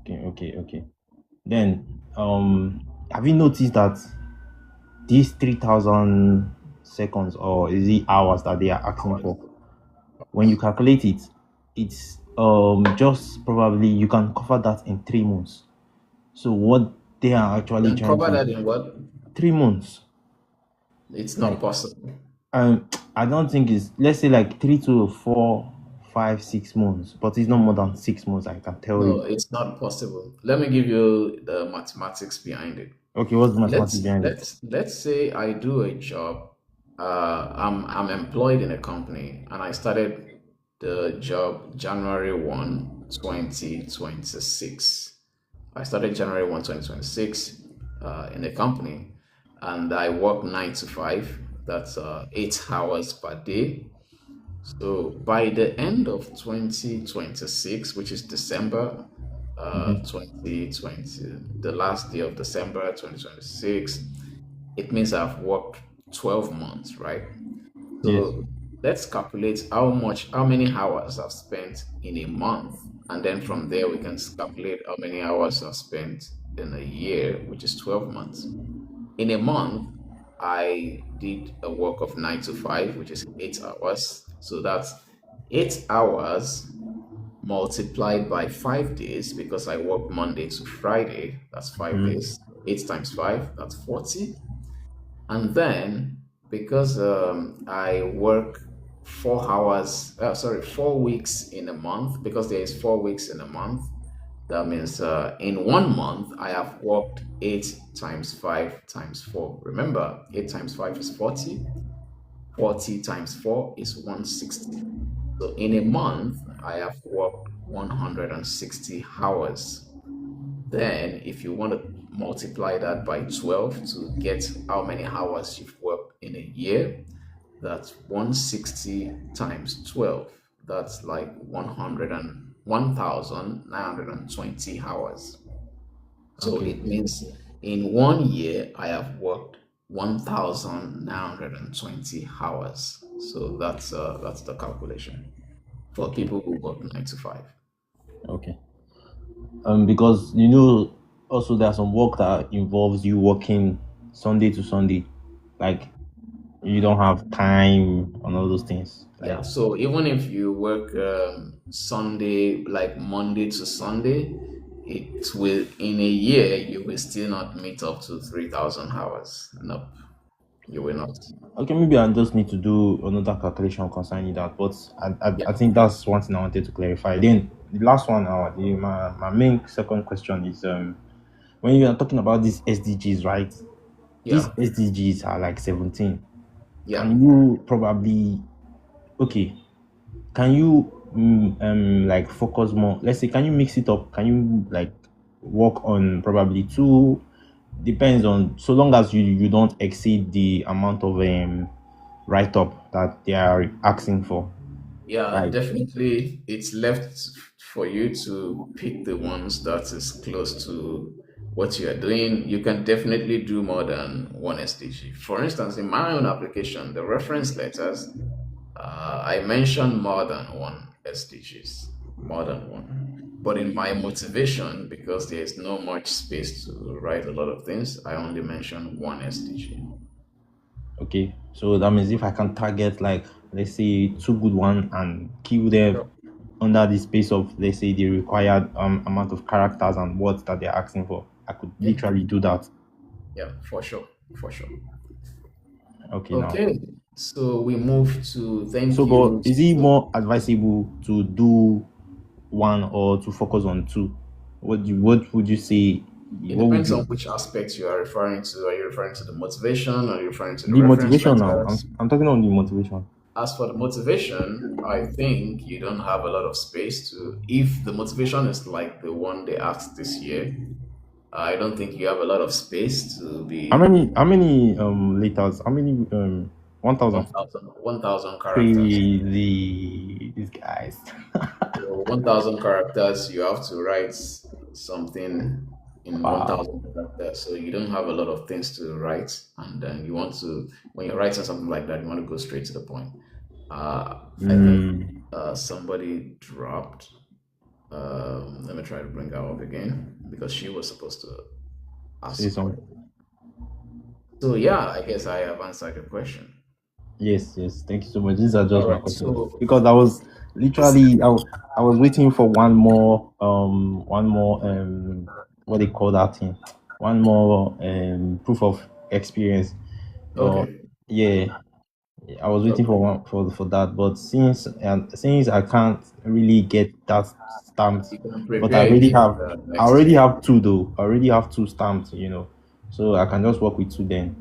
[SPEAKER 20] Okay. Then have you noticed that these 3,000 seconds, or is it hours that they are asking
[SPEAKER 1] hours.
[SPEAKER 20] for, when you calculate it, it's just probably you can cover that in 3 months. So what they are
[SPEAKER 1] You
[SPEAKER 20] actually
[SPEAKER 1] can
[SPEAKER 20] trying
[SPEAKER 1] cover
[SPEAKER 20] to
[SPEAKER 1] that in what?
[SPEAKER 20] 3 months,
[SPEAKER 1] It's not
[SPEAKER 20] like
[SPEAKER 1] possible.
[SPEAKER 20] I don't think it's, let's say, like 3 to 4, 5, 6 months, but it's not more than 6 months. I can tell
[SPEAKER 1] No,
[SPEAKER 20] you.
[SPEAKER 1] it's not possible. Let me give you the mathematics behind it.
[SPEAKER 20] Okay, what's the mathematics
[SPEAKER 1] Let's
[SPEAKER 20] behind it?
[SPEAKER 1] let's let's say I do a job. I'm employed in a company, and I started the job January 1, 2026. I started January 1, 2026, in a company, and I work 9 to 5. That's 8 hours per day. So by the end of 2026, which is December
[SPEAKER 20] Mm-hmm.
[SPEAKER 1] 2020, the last day of December 2026, it means I've worked 12 months, right?
[SPEAKER 20] Yes.
[SPEAKER 1] So let's calculate how many hours I've spent in a month. And then from there, we can calculate how many hours I've spent in a year, which is 12 months. In a month, I did a work of 9 to 5, which is 8 hours. So that's 8 hours multiplied by 5 days because I work Monday to Friday. That's 5 days. 8 times 5, that's 40. And then because I work 4 hours, sorry, 4 weeks in a month, because there is 4 weeks in a month, that means in one month, I have worked 8 times 5 times 4. Remember, 8 times 5 is 40. 40 times 4 is 160. So in a month, I have worked 160 hours. Then, if you want to multiply that by 12 to get how many hours you've worked in a year, that's 160 times 12. That's like 1,920 hours. So
[SPEAKER 20] Okay.
[SPEAKER 1] it means in one year, I have worked 1,920 hours. So that's the calculation for
[SPEAKER 20] Okay.
[SPEAKER 1] people who work 9 to 5.
[SPEAKER 20] Okay. Because also there's some work that involves you working Sunday to Sunday, like you don't have time and all those things.
[SPEAKER 1] Yeah.
[SPEAKER 20] Like,
[SPEAKER 1] So even if you work Sunday, like Monday to Sunday, it will in a year you will still not meet up to 3,000 hours. Nope, you will not.
[SPEAKER 20] okay, maybe I just need to do another calculation concerning that. But
[SPEAKER 1] Yeah.
[SPEAKER 20] I think that's one thing I wanted to clarify. Then the last one, my main second question is when you are talking about these SDGs, right? These
[SPEAKER 1] Yeah.
[SPEAKER 20] SDGs are like 17.
[SPEAKER 1] Yeah.
[SPEAKER 20] Can you probably, okay, can you like focus more? Let's say, can you mix it up? Can you like work on probably two. Depends on, so long as you don't exceed the amount of write up that they are asking for,
[SPEAKER 1] Yeah,
[SPEAKER 20] right?
[SPEAKER 1] definitely. It's left for you to pick the ones that is close to what you are doing. You can definitely do more than one SDG. For instance, in my own application, the reference letters, I mentioned more than one SDGs, more than one. But in my motivation, because there is no much space to write a lot of things, I only mentioned one SDG.
[SPEAKER 20] Okay, so that means if I can target, like, let's say two good one and kill them under the space of, let's say, the required amount of characters and words that they're asking for, I could
[SPEAKER 1] Yeah,
[SPEAKER 20] literally do that.
[SPEAKER 1] yeah, for sure, for sure.
[SPEAKER 20] Okay, now.
[SPEAKER 1] Okay, so we move to
[SPEAKER 20] So,
[SPEAKER 1] thank
[SPEAKER 20] but
[SPEAKER 1] you.
[SPEAKER 20] is it more advisable to do one or to focus on two? What would you say?
[SPEAKER 1] It
[SPEAKER 20] What would
[SPEAKER 1] depends on
[SPEAKER 20] you
[SPEAKER 1] which aspect you are referring to. Are you referring to the motivation? Are you referring to the
[SPEAKER 20] the
[SPEAKER 1] reference
[SPEAKER 20] motivation now?
[SPEAKER 1] letters?
[SPEAKER 20] I'm talking on the motivation.
[SPEAKER 1] As for the motivation, I think you don't have a lot of space to. If the motivation is like the one they asked this year, I don't think you have a lot of space to
[SPEAKER 20] How
[SPEAKER 1] be
[SPEAKER 20] many letters? How many 1,000?
[SPEAKER 1] 1,000 characters.
[SPEAKER 20] Crazy, these guys.
[SPEAKER 1] So 1,000 characters, you have to write something in
[SPEAKER 20] Wow.
[SPEAKER 1] 1,000 characters. So you don't have a lot of things to write. And then you want to, when you're writing something like that, you want to go straight to the point. I think somebody dropped. Let me try to bring her up again because she was supposed to
[SPEAKER 20] Say
[SPEAKER 1] ask.
[SPEAKER 20] some.
[SPEAKER 1] So yeah, I guess I have answered your question.
[SPEAKER 20] Yes, yes. Thank you so much. These are just
[SPEAKER 1] All
[SPEAKER 20] my
[SPEAKER 1] right.
[SPEAKER 20] questions
[SPEAKER 1] So
[SPEAKER 20] because I was literally I was waiting for what they call that thing, one more proof of experience. But
[SPEAKER 1] okay.
[SPEAKER 20] yeah, I was waiting for
[SPEAKER 1] Okay.
[SPEAKER 20] one for that. But since I can't really get that stamped,
[SPEAKER 1] You can
[SPEAKER 20] but
[SPEAKER 1] prepare it for the
[SPEAKER 20] I
[SPEAKER 1] next
[SPEAKER 20] already
[SPEAKER 1] year.
[SPEAKER 20] have two though. I already have two stamped. So I can just work with two then.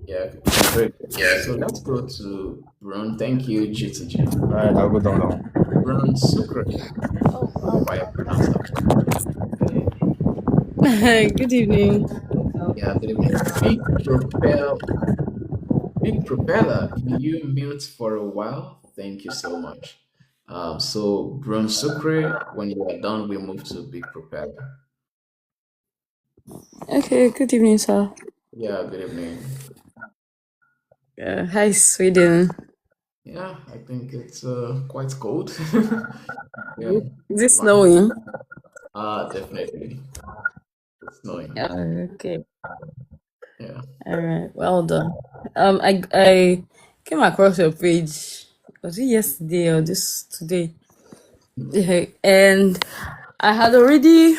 [SPEAKER 1] Yeah. Okay. Very good. So let's go to Brun. Thank you, GTG.
[SPEAKER 20] All right, I'll go down now.
[SPEAKER 1] Brun Sukre. Hope I have pronounced that correctly.
[SPEAKER 9] Good evening.
[SPEAKER 1] Yeah. Good evening. Big Propeller. Can you mute for a while? Thank you so much. So Brun Sukre. When you are done, we move to Big Propeller.
[SPEAKER 9] Okay, good evening, sir.
[SPEAKER 1] Yeah. Good evening.
[SPEAKER 9] Hi, Sweden.
[SPEAKER 1] Yeah. I think it's quite cold. Yeah.
[SPEAKER 9] Is it
[SPEAKER 1] Fine.
[SPEAKER 9] snowing?
[SPEAKER 1] Definitely. It's snowing.
[SPEAKER 9] Okay.
[SPEAKER 1] Yeah.
[SPEAKER 9] All right. Well done. I came across your page. Was it yesterday or this today? Yeah, and I had already.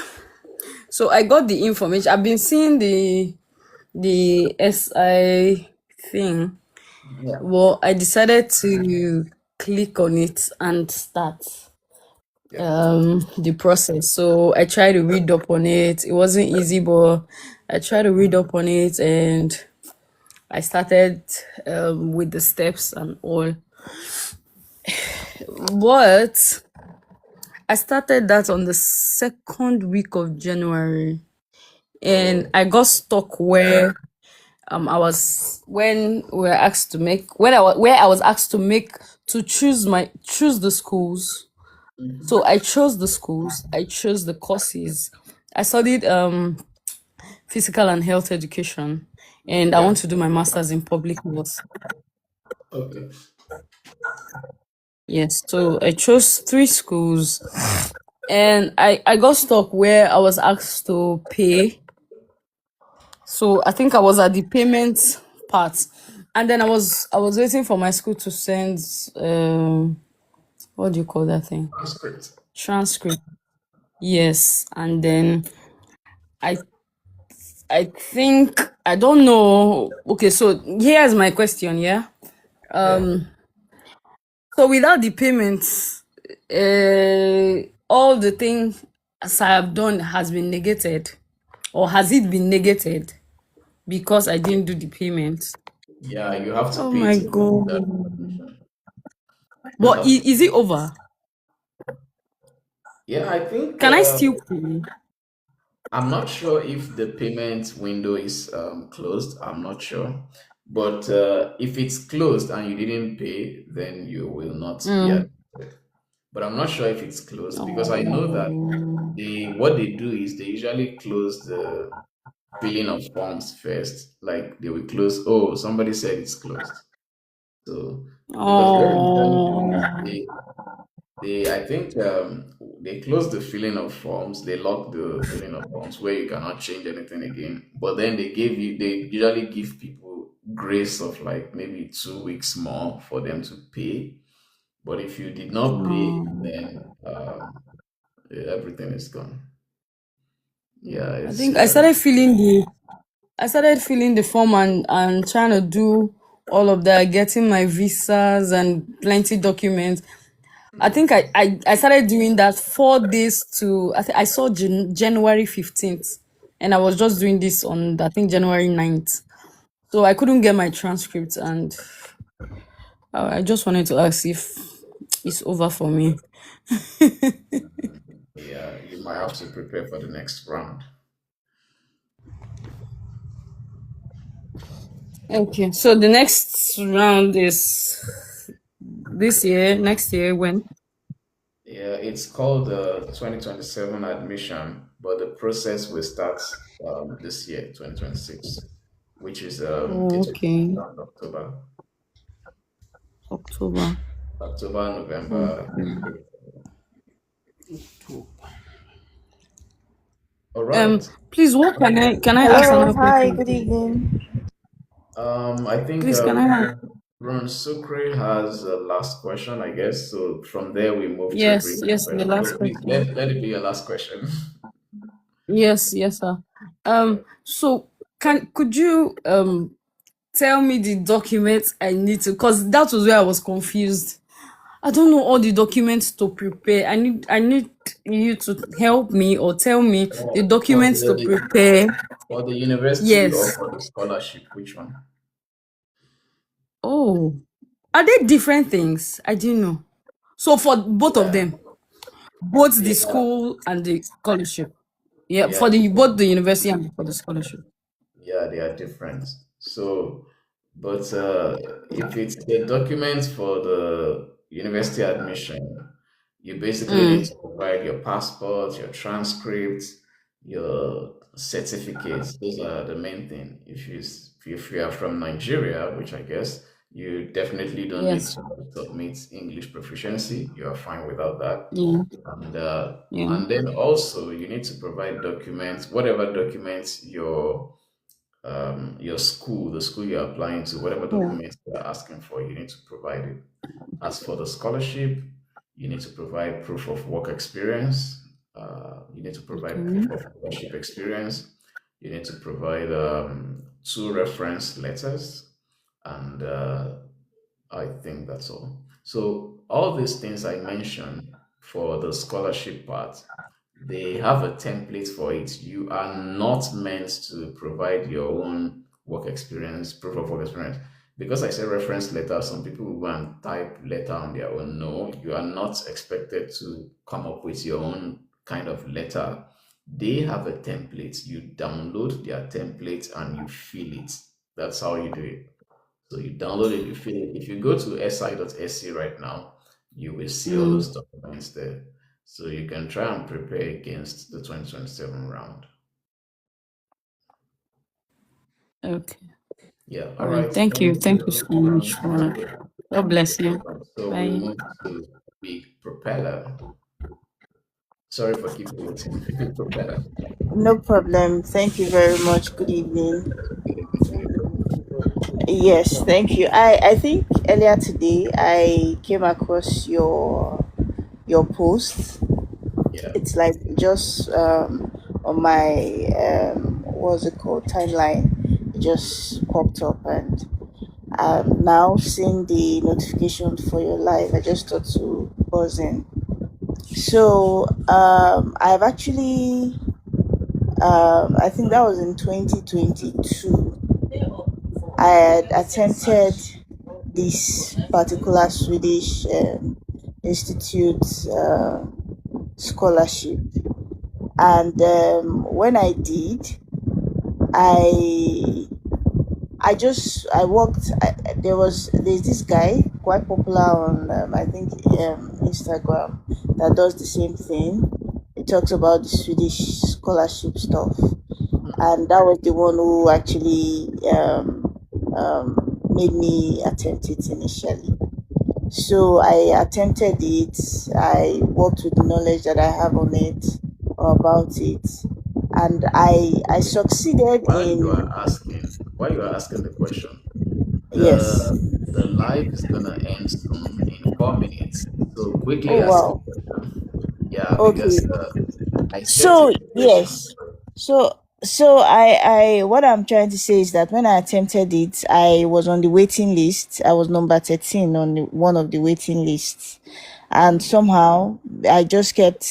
[SPEAKER 9] So I got the information. I've been seeing the SI thing.
[SPEAKER 1] Yeah.
[SPEAKER 9] Well, I decided to click on it and start
[SPEAKER 1] Yeah.
[SPEAKER 9] the process. So I tried to read up on it. It wasn't easy, but I tried to read up on it and I started with the steps and all. But I started that on the second week of January, and
[SPEAKER 1] Oh.
[SPEAKER 9] I got stuck where I was when we were asked to make where I was asked to make to choose the schools. So I chose the schools, I chose the courses. I studied physical and health education, and I
[SPEAKER 1] Yeah.
[SPEAKER 9] want to do my master's in public health.
[SPEAKER 1] Okay.
[SPEAKER 9] Yes, so I chose three schools, and I got stuck where I was asked to pay. So I think I was at the payment part, and then I was waiting for my school to send what do you call that thing?
[SPEAKER 1] Transcript.
[SPEAKER 9] Transcript. Yes, and then I I think I don't know. Okay, so here's my question. Yeah.
[SPEAKER 1] Yeah.
[SPEAKER 9] So without the payments, all the things as I have done has been negated, or has it been negated because I didn't do the payments?
[SPEAKER 1] Yeah, you have to
[SPEAKER 9] Oh
[SPEAKER 1] pay
[SPEAKER 9] my
[SPEAKER 1] to get
[SPEAKER 9] god!
[SPEAKER 1] that admission. You
[SPEAKER 9] But
[SPEAKER 1] have to
[SPEAKER 9] is
[SPEAKER 1] pay.
[SPEAKER 9] it over?
[SPEAKER 1] Yeah, I think
[SPEAKER 9] Can I still pay?
[SPEAKER 1] I'm not sure if the payment window is closed. I'm not sure. But if it's closed and you didn't pay, then you will not be
[SPEAKER 10] Mm.
[SPEAKER 1] admitted. But I'm not sure if it's closed because I know that
[SPEAKER 10] Oh.
[SPEAKER 1] what they do is they usually close the filling of forms first. Like they will close, oh, somebody said it's closed. So because what they usually do is
[SPEAKER 10] Oh.
[SPEAKER 1] I think they close the filling of forms, they lock the filling of forms where you cannot change anything again. But then they usually give people grace of like maybe 2 weeks more for them to pay. But if you did not pay,
[SPEAKER 10] Oh.
[SPEAKER 1] then everything is gone. Yeah,
[SPEAKER 6] I
[SPEAKER 1] it's
[SPEAKER 6] think I started filling the form and trying to do all of that, getting my visas and plenty documents. I think I started doing that 4 days to I saw January 15th, and I was just doing this on I think January 9th. So I couldn't get my transcript, and I just wanted to ask if it's over for me.
[SPEAKER 1] yeah, you might have to prepare for the next round.
[SPEAKER 6] Okay, so the next round is this year, next year, when?
[SPEAKER 1] Yeah, it's called the 2027 admission, but the process will start this year, 2026, which is
[SPEAKER 6] Oh,
[SPEAKER 1] it will start
[SPEAKER 6] okay,
[SPEAKER 1] around October,
[SPEAKER 6] October.
[SPEAKER 1] November.
[SPEAKER 6] Okay.
[SPEAKER 1] All right.
[SPEAKER 6] Please, what can I ask
[SPEAKER 22] Hello,
[SPEAKER 6] another
[SPEAKER 22] hi,
[SPEAKER 6] question,
[SPEAKER 22] good
[SPEAKER 6] please?
[SPEAKER 22] evening.
[SPEAKER 1] I think
[SPEAKER 6] Please, can I have?
[SPEAKER 1] Ron Sukri has a last question, I guess. So from there we move to
[SPEAKER 6] Yes,
[SPEAKER 1] brief
[SPEAKER 6] yes, the
[SPEAKER 1] question.
[SPEAKER 6] last
[SPEAKER 1] So please
[SPEAKER 6] question.
[SPEAKER 1] let it be your last question.
[SPEAKER 6] Yes, yes, sir. So could you tell me the documents I need to, because that was where I was confused. I don't know all the documents to prepare. I need you to help me or tell me the
[SPEAKER 1] for, for
[SPEAKER 6] documents to
[SPEAKER 1] the
[SPEAKER 6] prepare.
[SPEAKER 1] for the university or
[SPEAKER 6] Yes.
[SPEAKER 1] for the scholarship, which one?
[SPEAKER 6] Oh, are they different things? I didn't know. So for both of
[SPEAKER 1] Yeah,
[SPEAKER 6] them, both the
[SPEAKER 1] yeah,
[SPEAKER 6] school and the scholarship. Yeah,
[SPEAKER 1] they
[SPEAKER 6] for
[SPEAKER 1] are
[SPEAKER 6] the
[SPEAKER 1] different.
[SPEAKER 6] both the university and for the scholarship.
[SPEAKER 1] Yeah, they are different. So, but if it's the documents for the university admission, you basically need
[SPEAKER 6] Mm.
[SPEAKER 1] to provide your passport, your transcript, your certificates. Those are the main thing. If you are from Nigeria, which I guess you definitely don't need
[SPEAKER 6] Yes.
[SPEAKER 1] to submit English proficiency. You are fine without that.
[SPEAKER 6] Yeah.
[SPEAKER 1] And
[SPEAKER 6] Yeah.
[SPEAKER 1] then also you need to provide documents, whatever documents your school, the school you're applying to, whatever
[SPEAKER 6] Yeah.
[SPEAKER 1] documents they're asking for, you need to provide it. As for the scholarship, you need to provide proof of work experience. You need to provide
[SPEAKER 6] Okay.
[SPEAKER 1] proof of scholarship experience. You need to provide 2 reference letters, and I think that's all. So all these things I mentioned for the scholarship part, they have a template for it. You are not meant to provide your own work experience, proof of work experience. Because I say reference letter, some people will go and type letter on their own. No, you are not expected to come up with your own kind of letter. They have a template. You download their template and you fill it. That's how you do it. So you download it, you fill it. If you go to si.sc right now, you will see all
[SPEAKER 6] Mm.
[SPEAKER 1] those documents there. So you can try and prepare against the 2027 round.
[SPEAKER 6] Okay.
[SPEAKER 1] Yeah,
[SPEAKER 6] All
[SPEAKER 1] all
[SPEAKER 6] right.
[SPEAKER 1] right.
[SPEAKER 6] Thank you. Thank you so much for.
[SPEAKER 1] Okay.
[SPEAKER 6] God bless you.
[SPEAKER 1] So we
[SPEAKER 6] Bye.
[SPEAKER 1] move to big propeller. Sorry for keeping waiting. Propeller.
[SPEAKER 22] No problem. Thank you very much. Good evening.
[SPEAKER 1] Good evening to you.
[SPEAKER 22] Yes, thank you. I think earlier today I came across your post.
[SPEAKER 1] Yeah.
[SPEAKER 22] It's like just on my what's it called, timeline. It just popped up, and I'm now seeing the notification for your live. I just thought to buzz in. So I've actually I think that was in 2022. I had attempted this particular Swedish institute scholarship, And when I did, I I worked. There's this guy quite popular on I think Instagram that does the same thing. He talks about the Swedish scholarship stuff, and that was the one who actually made me attempt it initially. So I attempted it. I worked with the knowledge that I have on it or about it, and I succeeded in.
[SPEAKER 1] While you are asking the question,
[SPEAKER 22] Yes.
[SPEAKER 1] the live is gonna end soon in 4 minutes. So quickly
[SPEAKER 22] Oh
[SPEAKER 1] ask a
[SPEAKER 22] wow.
[SPEAKER 1] question. Yeah,
[SPEAKER 22] Okay.
[SPEAKER 1] because I set
[SPEAKER 22] So
[SPEAKER 1] a question.
[SPEAKER 22] yes. So what I'm trying to say is that when I attempted it, I was on the waiting list. I was number 13 on one of the waiting lists. And somehow I just kept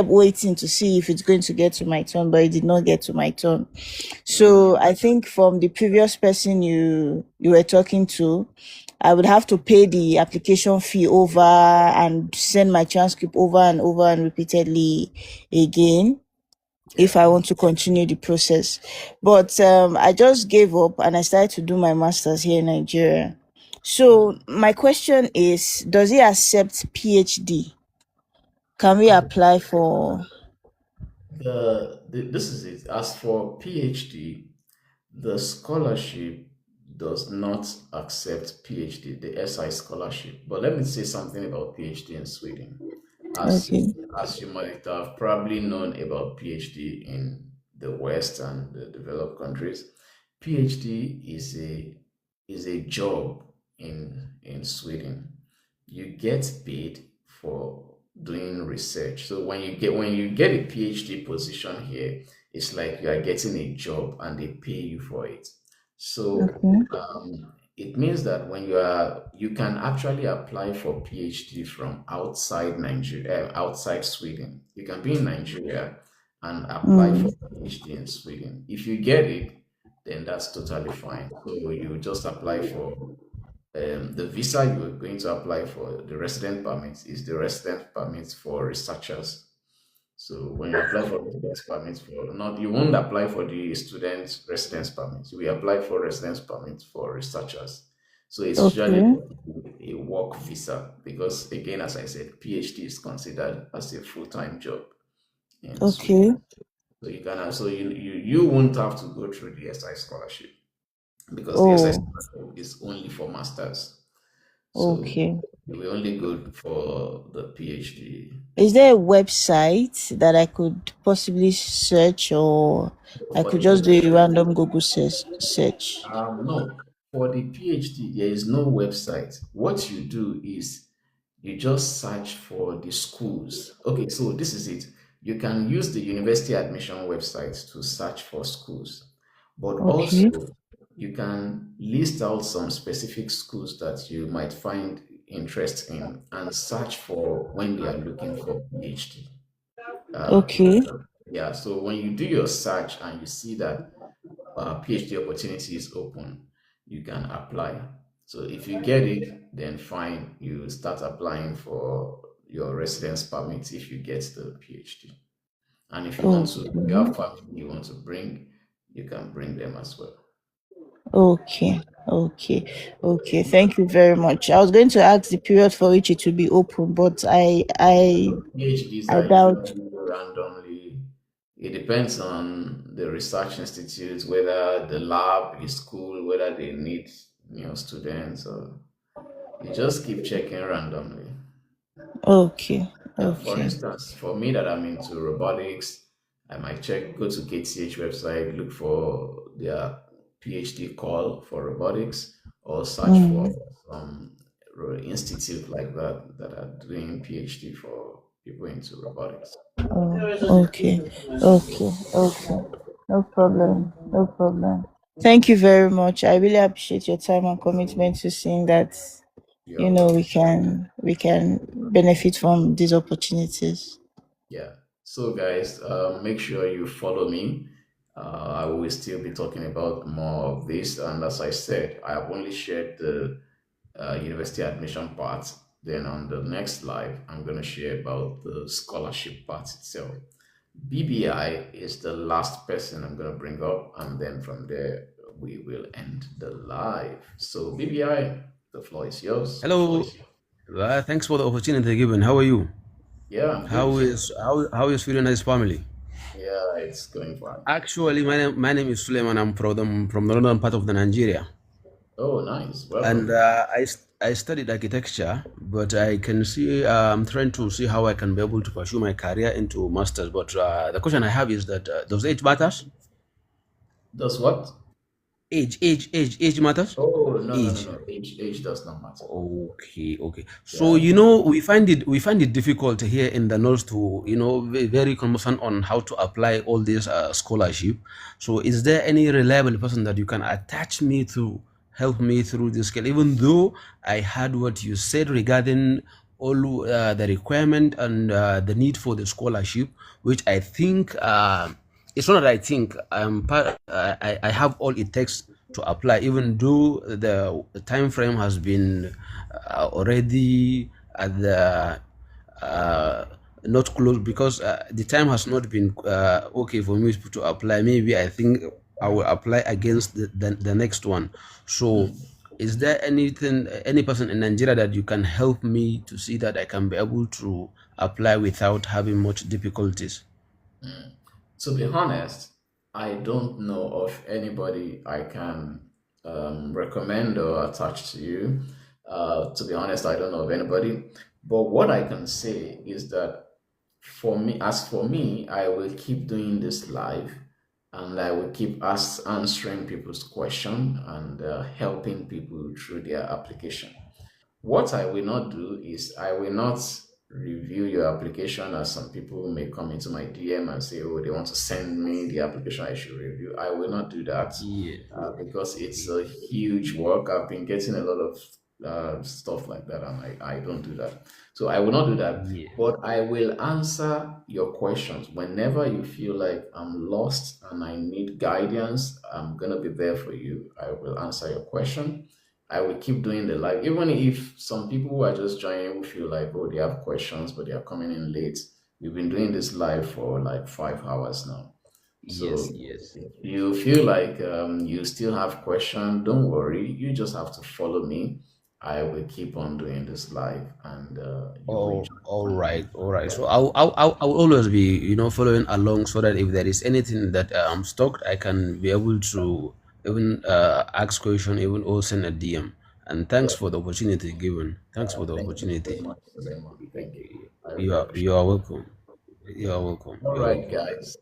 [SPEAKER 22] waiting to see if it's going to get to my turn, but it did not get to my turn. So I think from the previous person you were talking to, I would have to pay the application fee over and send my transcript over and repeatedly again if I want to continue the process. But I just gave up and I started to do my master's here in Nigeria. So my question is, does it accept PhD? Can we apply for?
[SPEAKER 1] This is it. As for PhD, the scholarship does not accept PhD, the SI scholarship. But let me say something about PhD in Sweden. As
[SPEAKER 22] Okay.
[SPEAKER 1] as you might have probably known about PhD in the West and the developed countries, PhD is a job in Sweden. You get paid for doing research. So when you get a PhD position here, it's like you are getting a job and they pay you for it. So
[SPEAKER 22] Okay.
[SPEAKER 1] it means that you can actually apply for PhD from outside Nigeria, outside Sweden. You can be in Nigeria and apply for
[SPEAKER 22] Mm.
[SPEAKER 1] PhD in Sweden. If you get it, then that's totally fine. So you just apply for the visa you are going to apply for, the resident permit is the resident permit for researchers. So when you apply for residence permit for not you won't apply for the student residence permit. You will apply for residence permit for researchers. So it's usually
[SPEAKER 22] Okay.
[SPEAKER 1] a work visa because again, as I said, PhD is considered as a full-time job in Sweden.
[SPEAKER 22] Okay.
[SPEAKER 1] So you can so you won't have to go through the SI scholarship because the SI
[SPEAKER 22] Oh,
[SPEAKER 1] scholarship is only for masters. So
[SPEAKER 22] okay.
[SPEAKER 1] you will only go for the PhD.
[SPEAKER 22] Is there a website that I could possibly search, or I
[SPEAKER 1] For
[SPEAKER 22] could
[SPEAKER 1] the
[SPEAKER 22] just do a
[SPEAKER 1] PhD,
[SPEAKER 22] random Google search?
[SPEAKER 1] no, for the PhD, there is no website. What you do is you just search for the schools. Okay, so this is it. You can use the university admission website to search for schools, but
[SPEAKER 22] Okay.
[SPEAKER 1] also you can list out some specific schools that you might find interest in and search for when they are looking for PhD.
[SPEAKER 22] Okay.
[SPEAKER 1] Yeah, so when you do your search and you see that PhD opportunity is open, you can apply. So if you get it, then fine, you start applying for your residence permit if you get the PhD. And if you want to, if you have
[SPEAKER 22] Okay.
[SPEAKER 1] family you want to bring, you can bring them as well.
[SPEAKER 22] Okay. Okay. Okay. Thank you very much. I was going to ask the period for which it will be open, but
[SPEAKER 1] PhDs
[SPEAKER 22] I
[SPEAKER 1] are
[SPEAKER 22] doubt.
[SPEAKER 1] usually randomly, it depends on the research institute, whether the lab is cool, whether they need new students, or you just keep checking randomly.
[SPEAKER 22] Okay.
[SPEAKER 1] For
[SPEAKER 22] Okay.
[SPEAKER 1] instance, for me that I'm into robotics, I might go to KTH website, look for their PhD call for robotics, or search for
[SPEAKER 22] Mm.
[SPEAKER 1] some institute like that that are doing PhD for people into robotics.
[SPEAKER 22] Oh, okay. Okay. Okay. No problem. No problem. Thank you very much. I really appreciate your time and commitment to seeing that,
[SPEAKER 1] You're
[SPEAKER 22] we can benefit from these opportunities.
[SPEAKER 1] Yeah. So, guys, make sure you follow me. I will still be talking about more of this. And as I said, I have only shared the university admission part. Then on the next live, I'm going to share about the scholarship part itself. BBI is the last person I'm going to bring up, and then from there we will end the live. So, BBI, the floor is yours.
[SPEAKER 7] Hello. Thanks for the opportunity given. How are you?
[SPEAKER 1] Yeah, I'm good.
[SPEAKER 7] How is Sweden and his family?
[SPEAKER 1] Yeah, it's going fine.
[SPEAKER 7] Actually, my name is Suleiman. I'm from the northern part of the Nigeria.
[SPEAKER 1] Oh, nice.
[SPEAKER 7] And
[SPEAKER 1] Welcome.
[SPEAKER 7] I studied architecture, but I can see I'm trying to see how I can be able to pursue my career into masters. But the question I have is that does age matters?
[SPEAKER 1] Does what?
[SPEAKER 7] Age matters.
[SPEAKER 1] Oh, no, no, no,
[SPEAKER 7] Age.
[SPEAKER 1] no. Age does not matter.
[SPEAKER 7] Okay. So we find it difficult here in the north to very concerned on how to apply all this scholarship. So is there any reliable person that you can attach me to help me through this scale? Even though I heard what you said regarding all the requirement and the need for the scholarship, which I think it's not that I think I have all it takes to apply, even though the time frame has been already at the not close, because the time has not been okay for me to apply. Maybe I think I will apply against the next one. So is there any person in Nigeria that you can help me to see that I can be able to apply without having much difficulties?
[SPEAKER 1] To be honest, I don't know of anybody I can recommend or attach to you. To be honest, I don't know of anybody. But what I can say is that for me, I will keep doing this live, and I will keep answering people's question and helping people through their application. What I will not do is I will not review your application, as some people may come into my DM and say, oh, they want to send me the application I should review. I will not do that because it's a huge work. I've been getting a lot of stuff like that, and I don't do that. So I will not do that, but I will answer your questions whenever you feel like I'm lost and I need guidance. I'm going to be there for you. I will answer your question. I will keep doing the live, even if some people who are just joining will feel like, oh, they have questions, but they are coming in late. We've been doing this live for like 5 hours now. So
[SPEAKER 7] Yes.
[SPEAKER 1] if you feel like you still have questions, don't worry. You just have to follow me. I will keep on doing this live, and you will
[SPEAKER 7] Oh,
[SPEAKER 1] enjoy.
[SPEAKER 7] all right.
[SPEAKER 1] Yeah.
[SPEAKER 7] So I'll always be, following along, so that if there is anything that I'm stuck, I can be able to even ask question, even or send a DM. And thanks
[SPEAKER 1] Yeah.
[SPEAKER 7] for the opportunity given. Thanks for the
[SPEAKER 1] Thank you so
[SPEAKER 7] opportunity.
[SPEAKER 1] much, Suleiman. Thank you. I
[SPEAKER 7] You
[SPEAKER 1] really
[SPEAKER 7] are
[SPEAKER 1] appreciate
[SPEAKER 7] you are
[SPEAKER 1] it.
[SPEAKER 7] welcome. You are welcome.
[SPEAKER 1] All
[SPEAKER 7] You are
[SPEAKER 1] right,
[SPEAKER 7] welcome.
[SPEAKER 1] guys.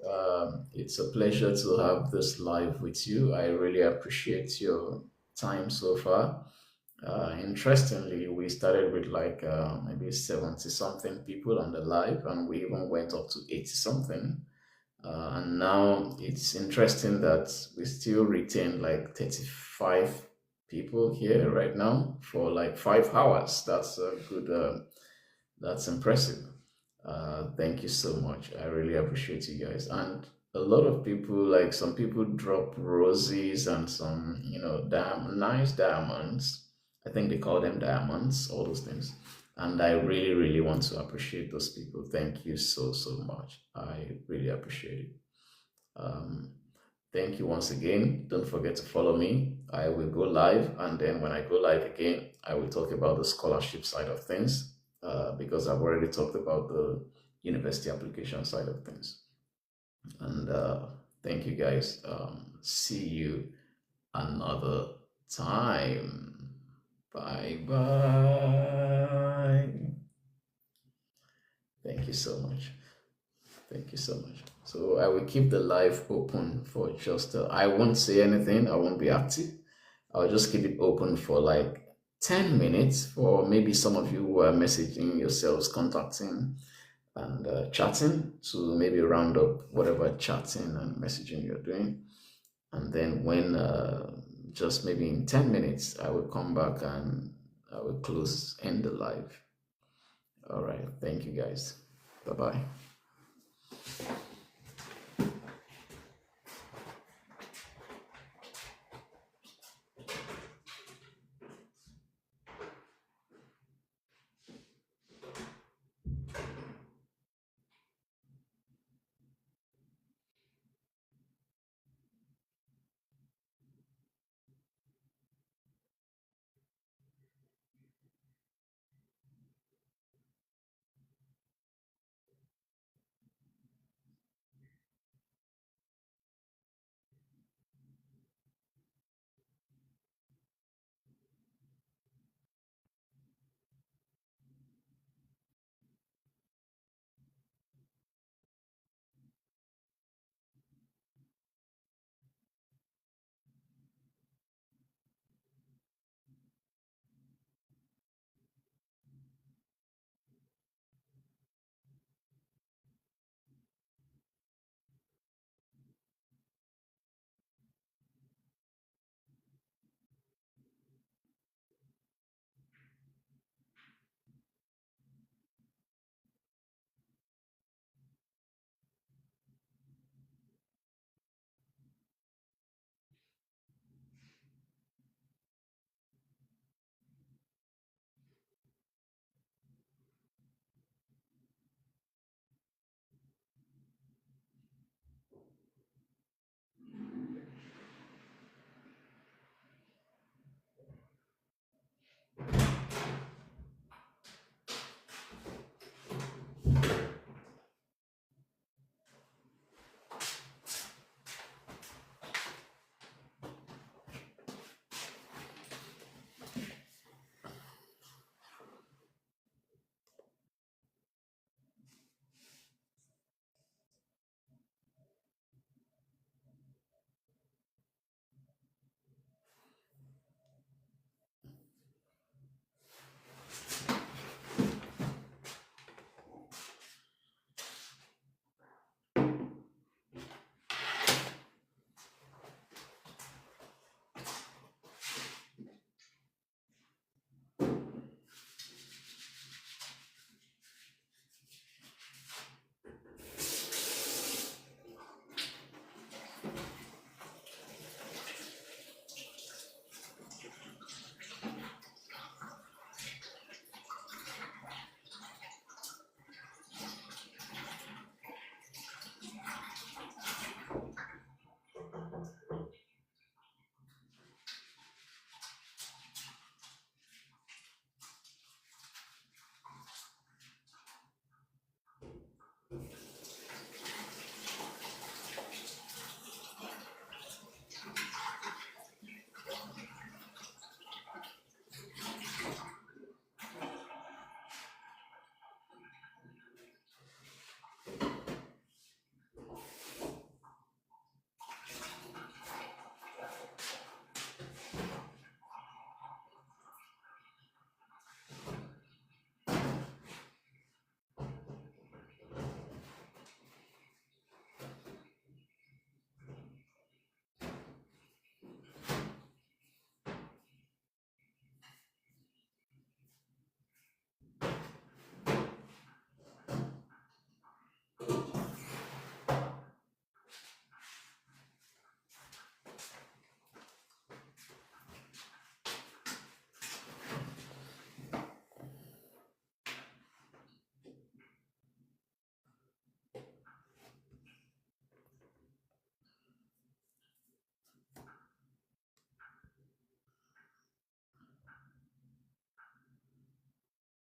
[SPEAKER 1] It's a pleasure to have this live with you. I really appreciate your time so far. Interestingly, we started with like maybe 70 something people on the live, and we even went up to 80 something. And now it's interesting that we still retain like 35 people here right now for like 5 hours. That's a good, that's impressive. Thank you so much. I really appreciate you guys. And a lot of people, like some people drop roses and some, nice diamonds. I think they call them diamonds, all those things. And I really, really want to appreciate those people. Thank you so, so much. I really appreciate it. Um, Thank you once again. Don't forget to follow me. I will go live, and then when I go live again, I will talk about the scholarship side of things because I've already talked about the university application side of things. And thank you guys. See you another time. Bye bye. Thank you so much. Thank you so much. So I will keep the live open for just, I won't say anything, I won't be active. I'll just keep it open for like 10 minutes for maybe some of you who are messaging yourselves, contacting and chatting to maybe round up whatever chatting and messaging you're doing. And then when just maybe in 10 minutes, I will come back and I will end the live. All right. Thank you guys. Bye bye.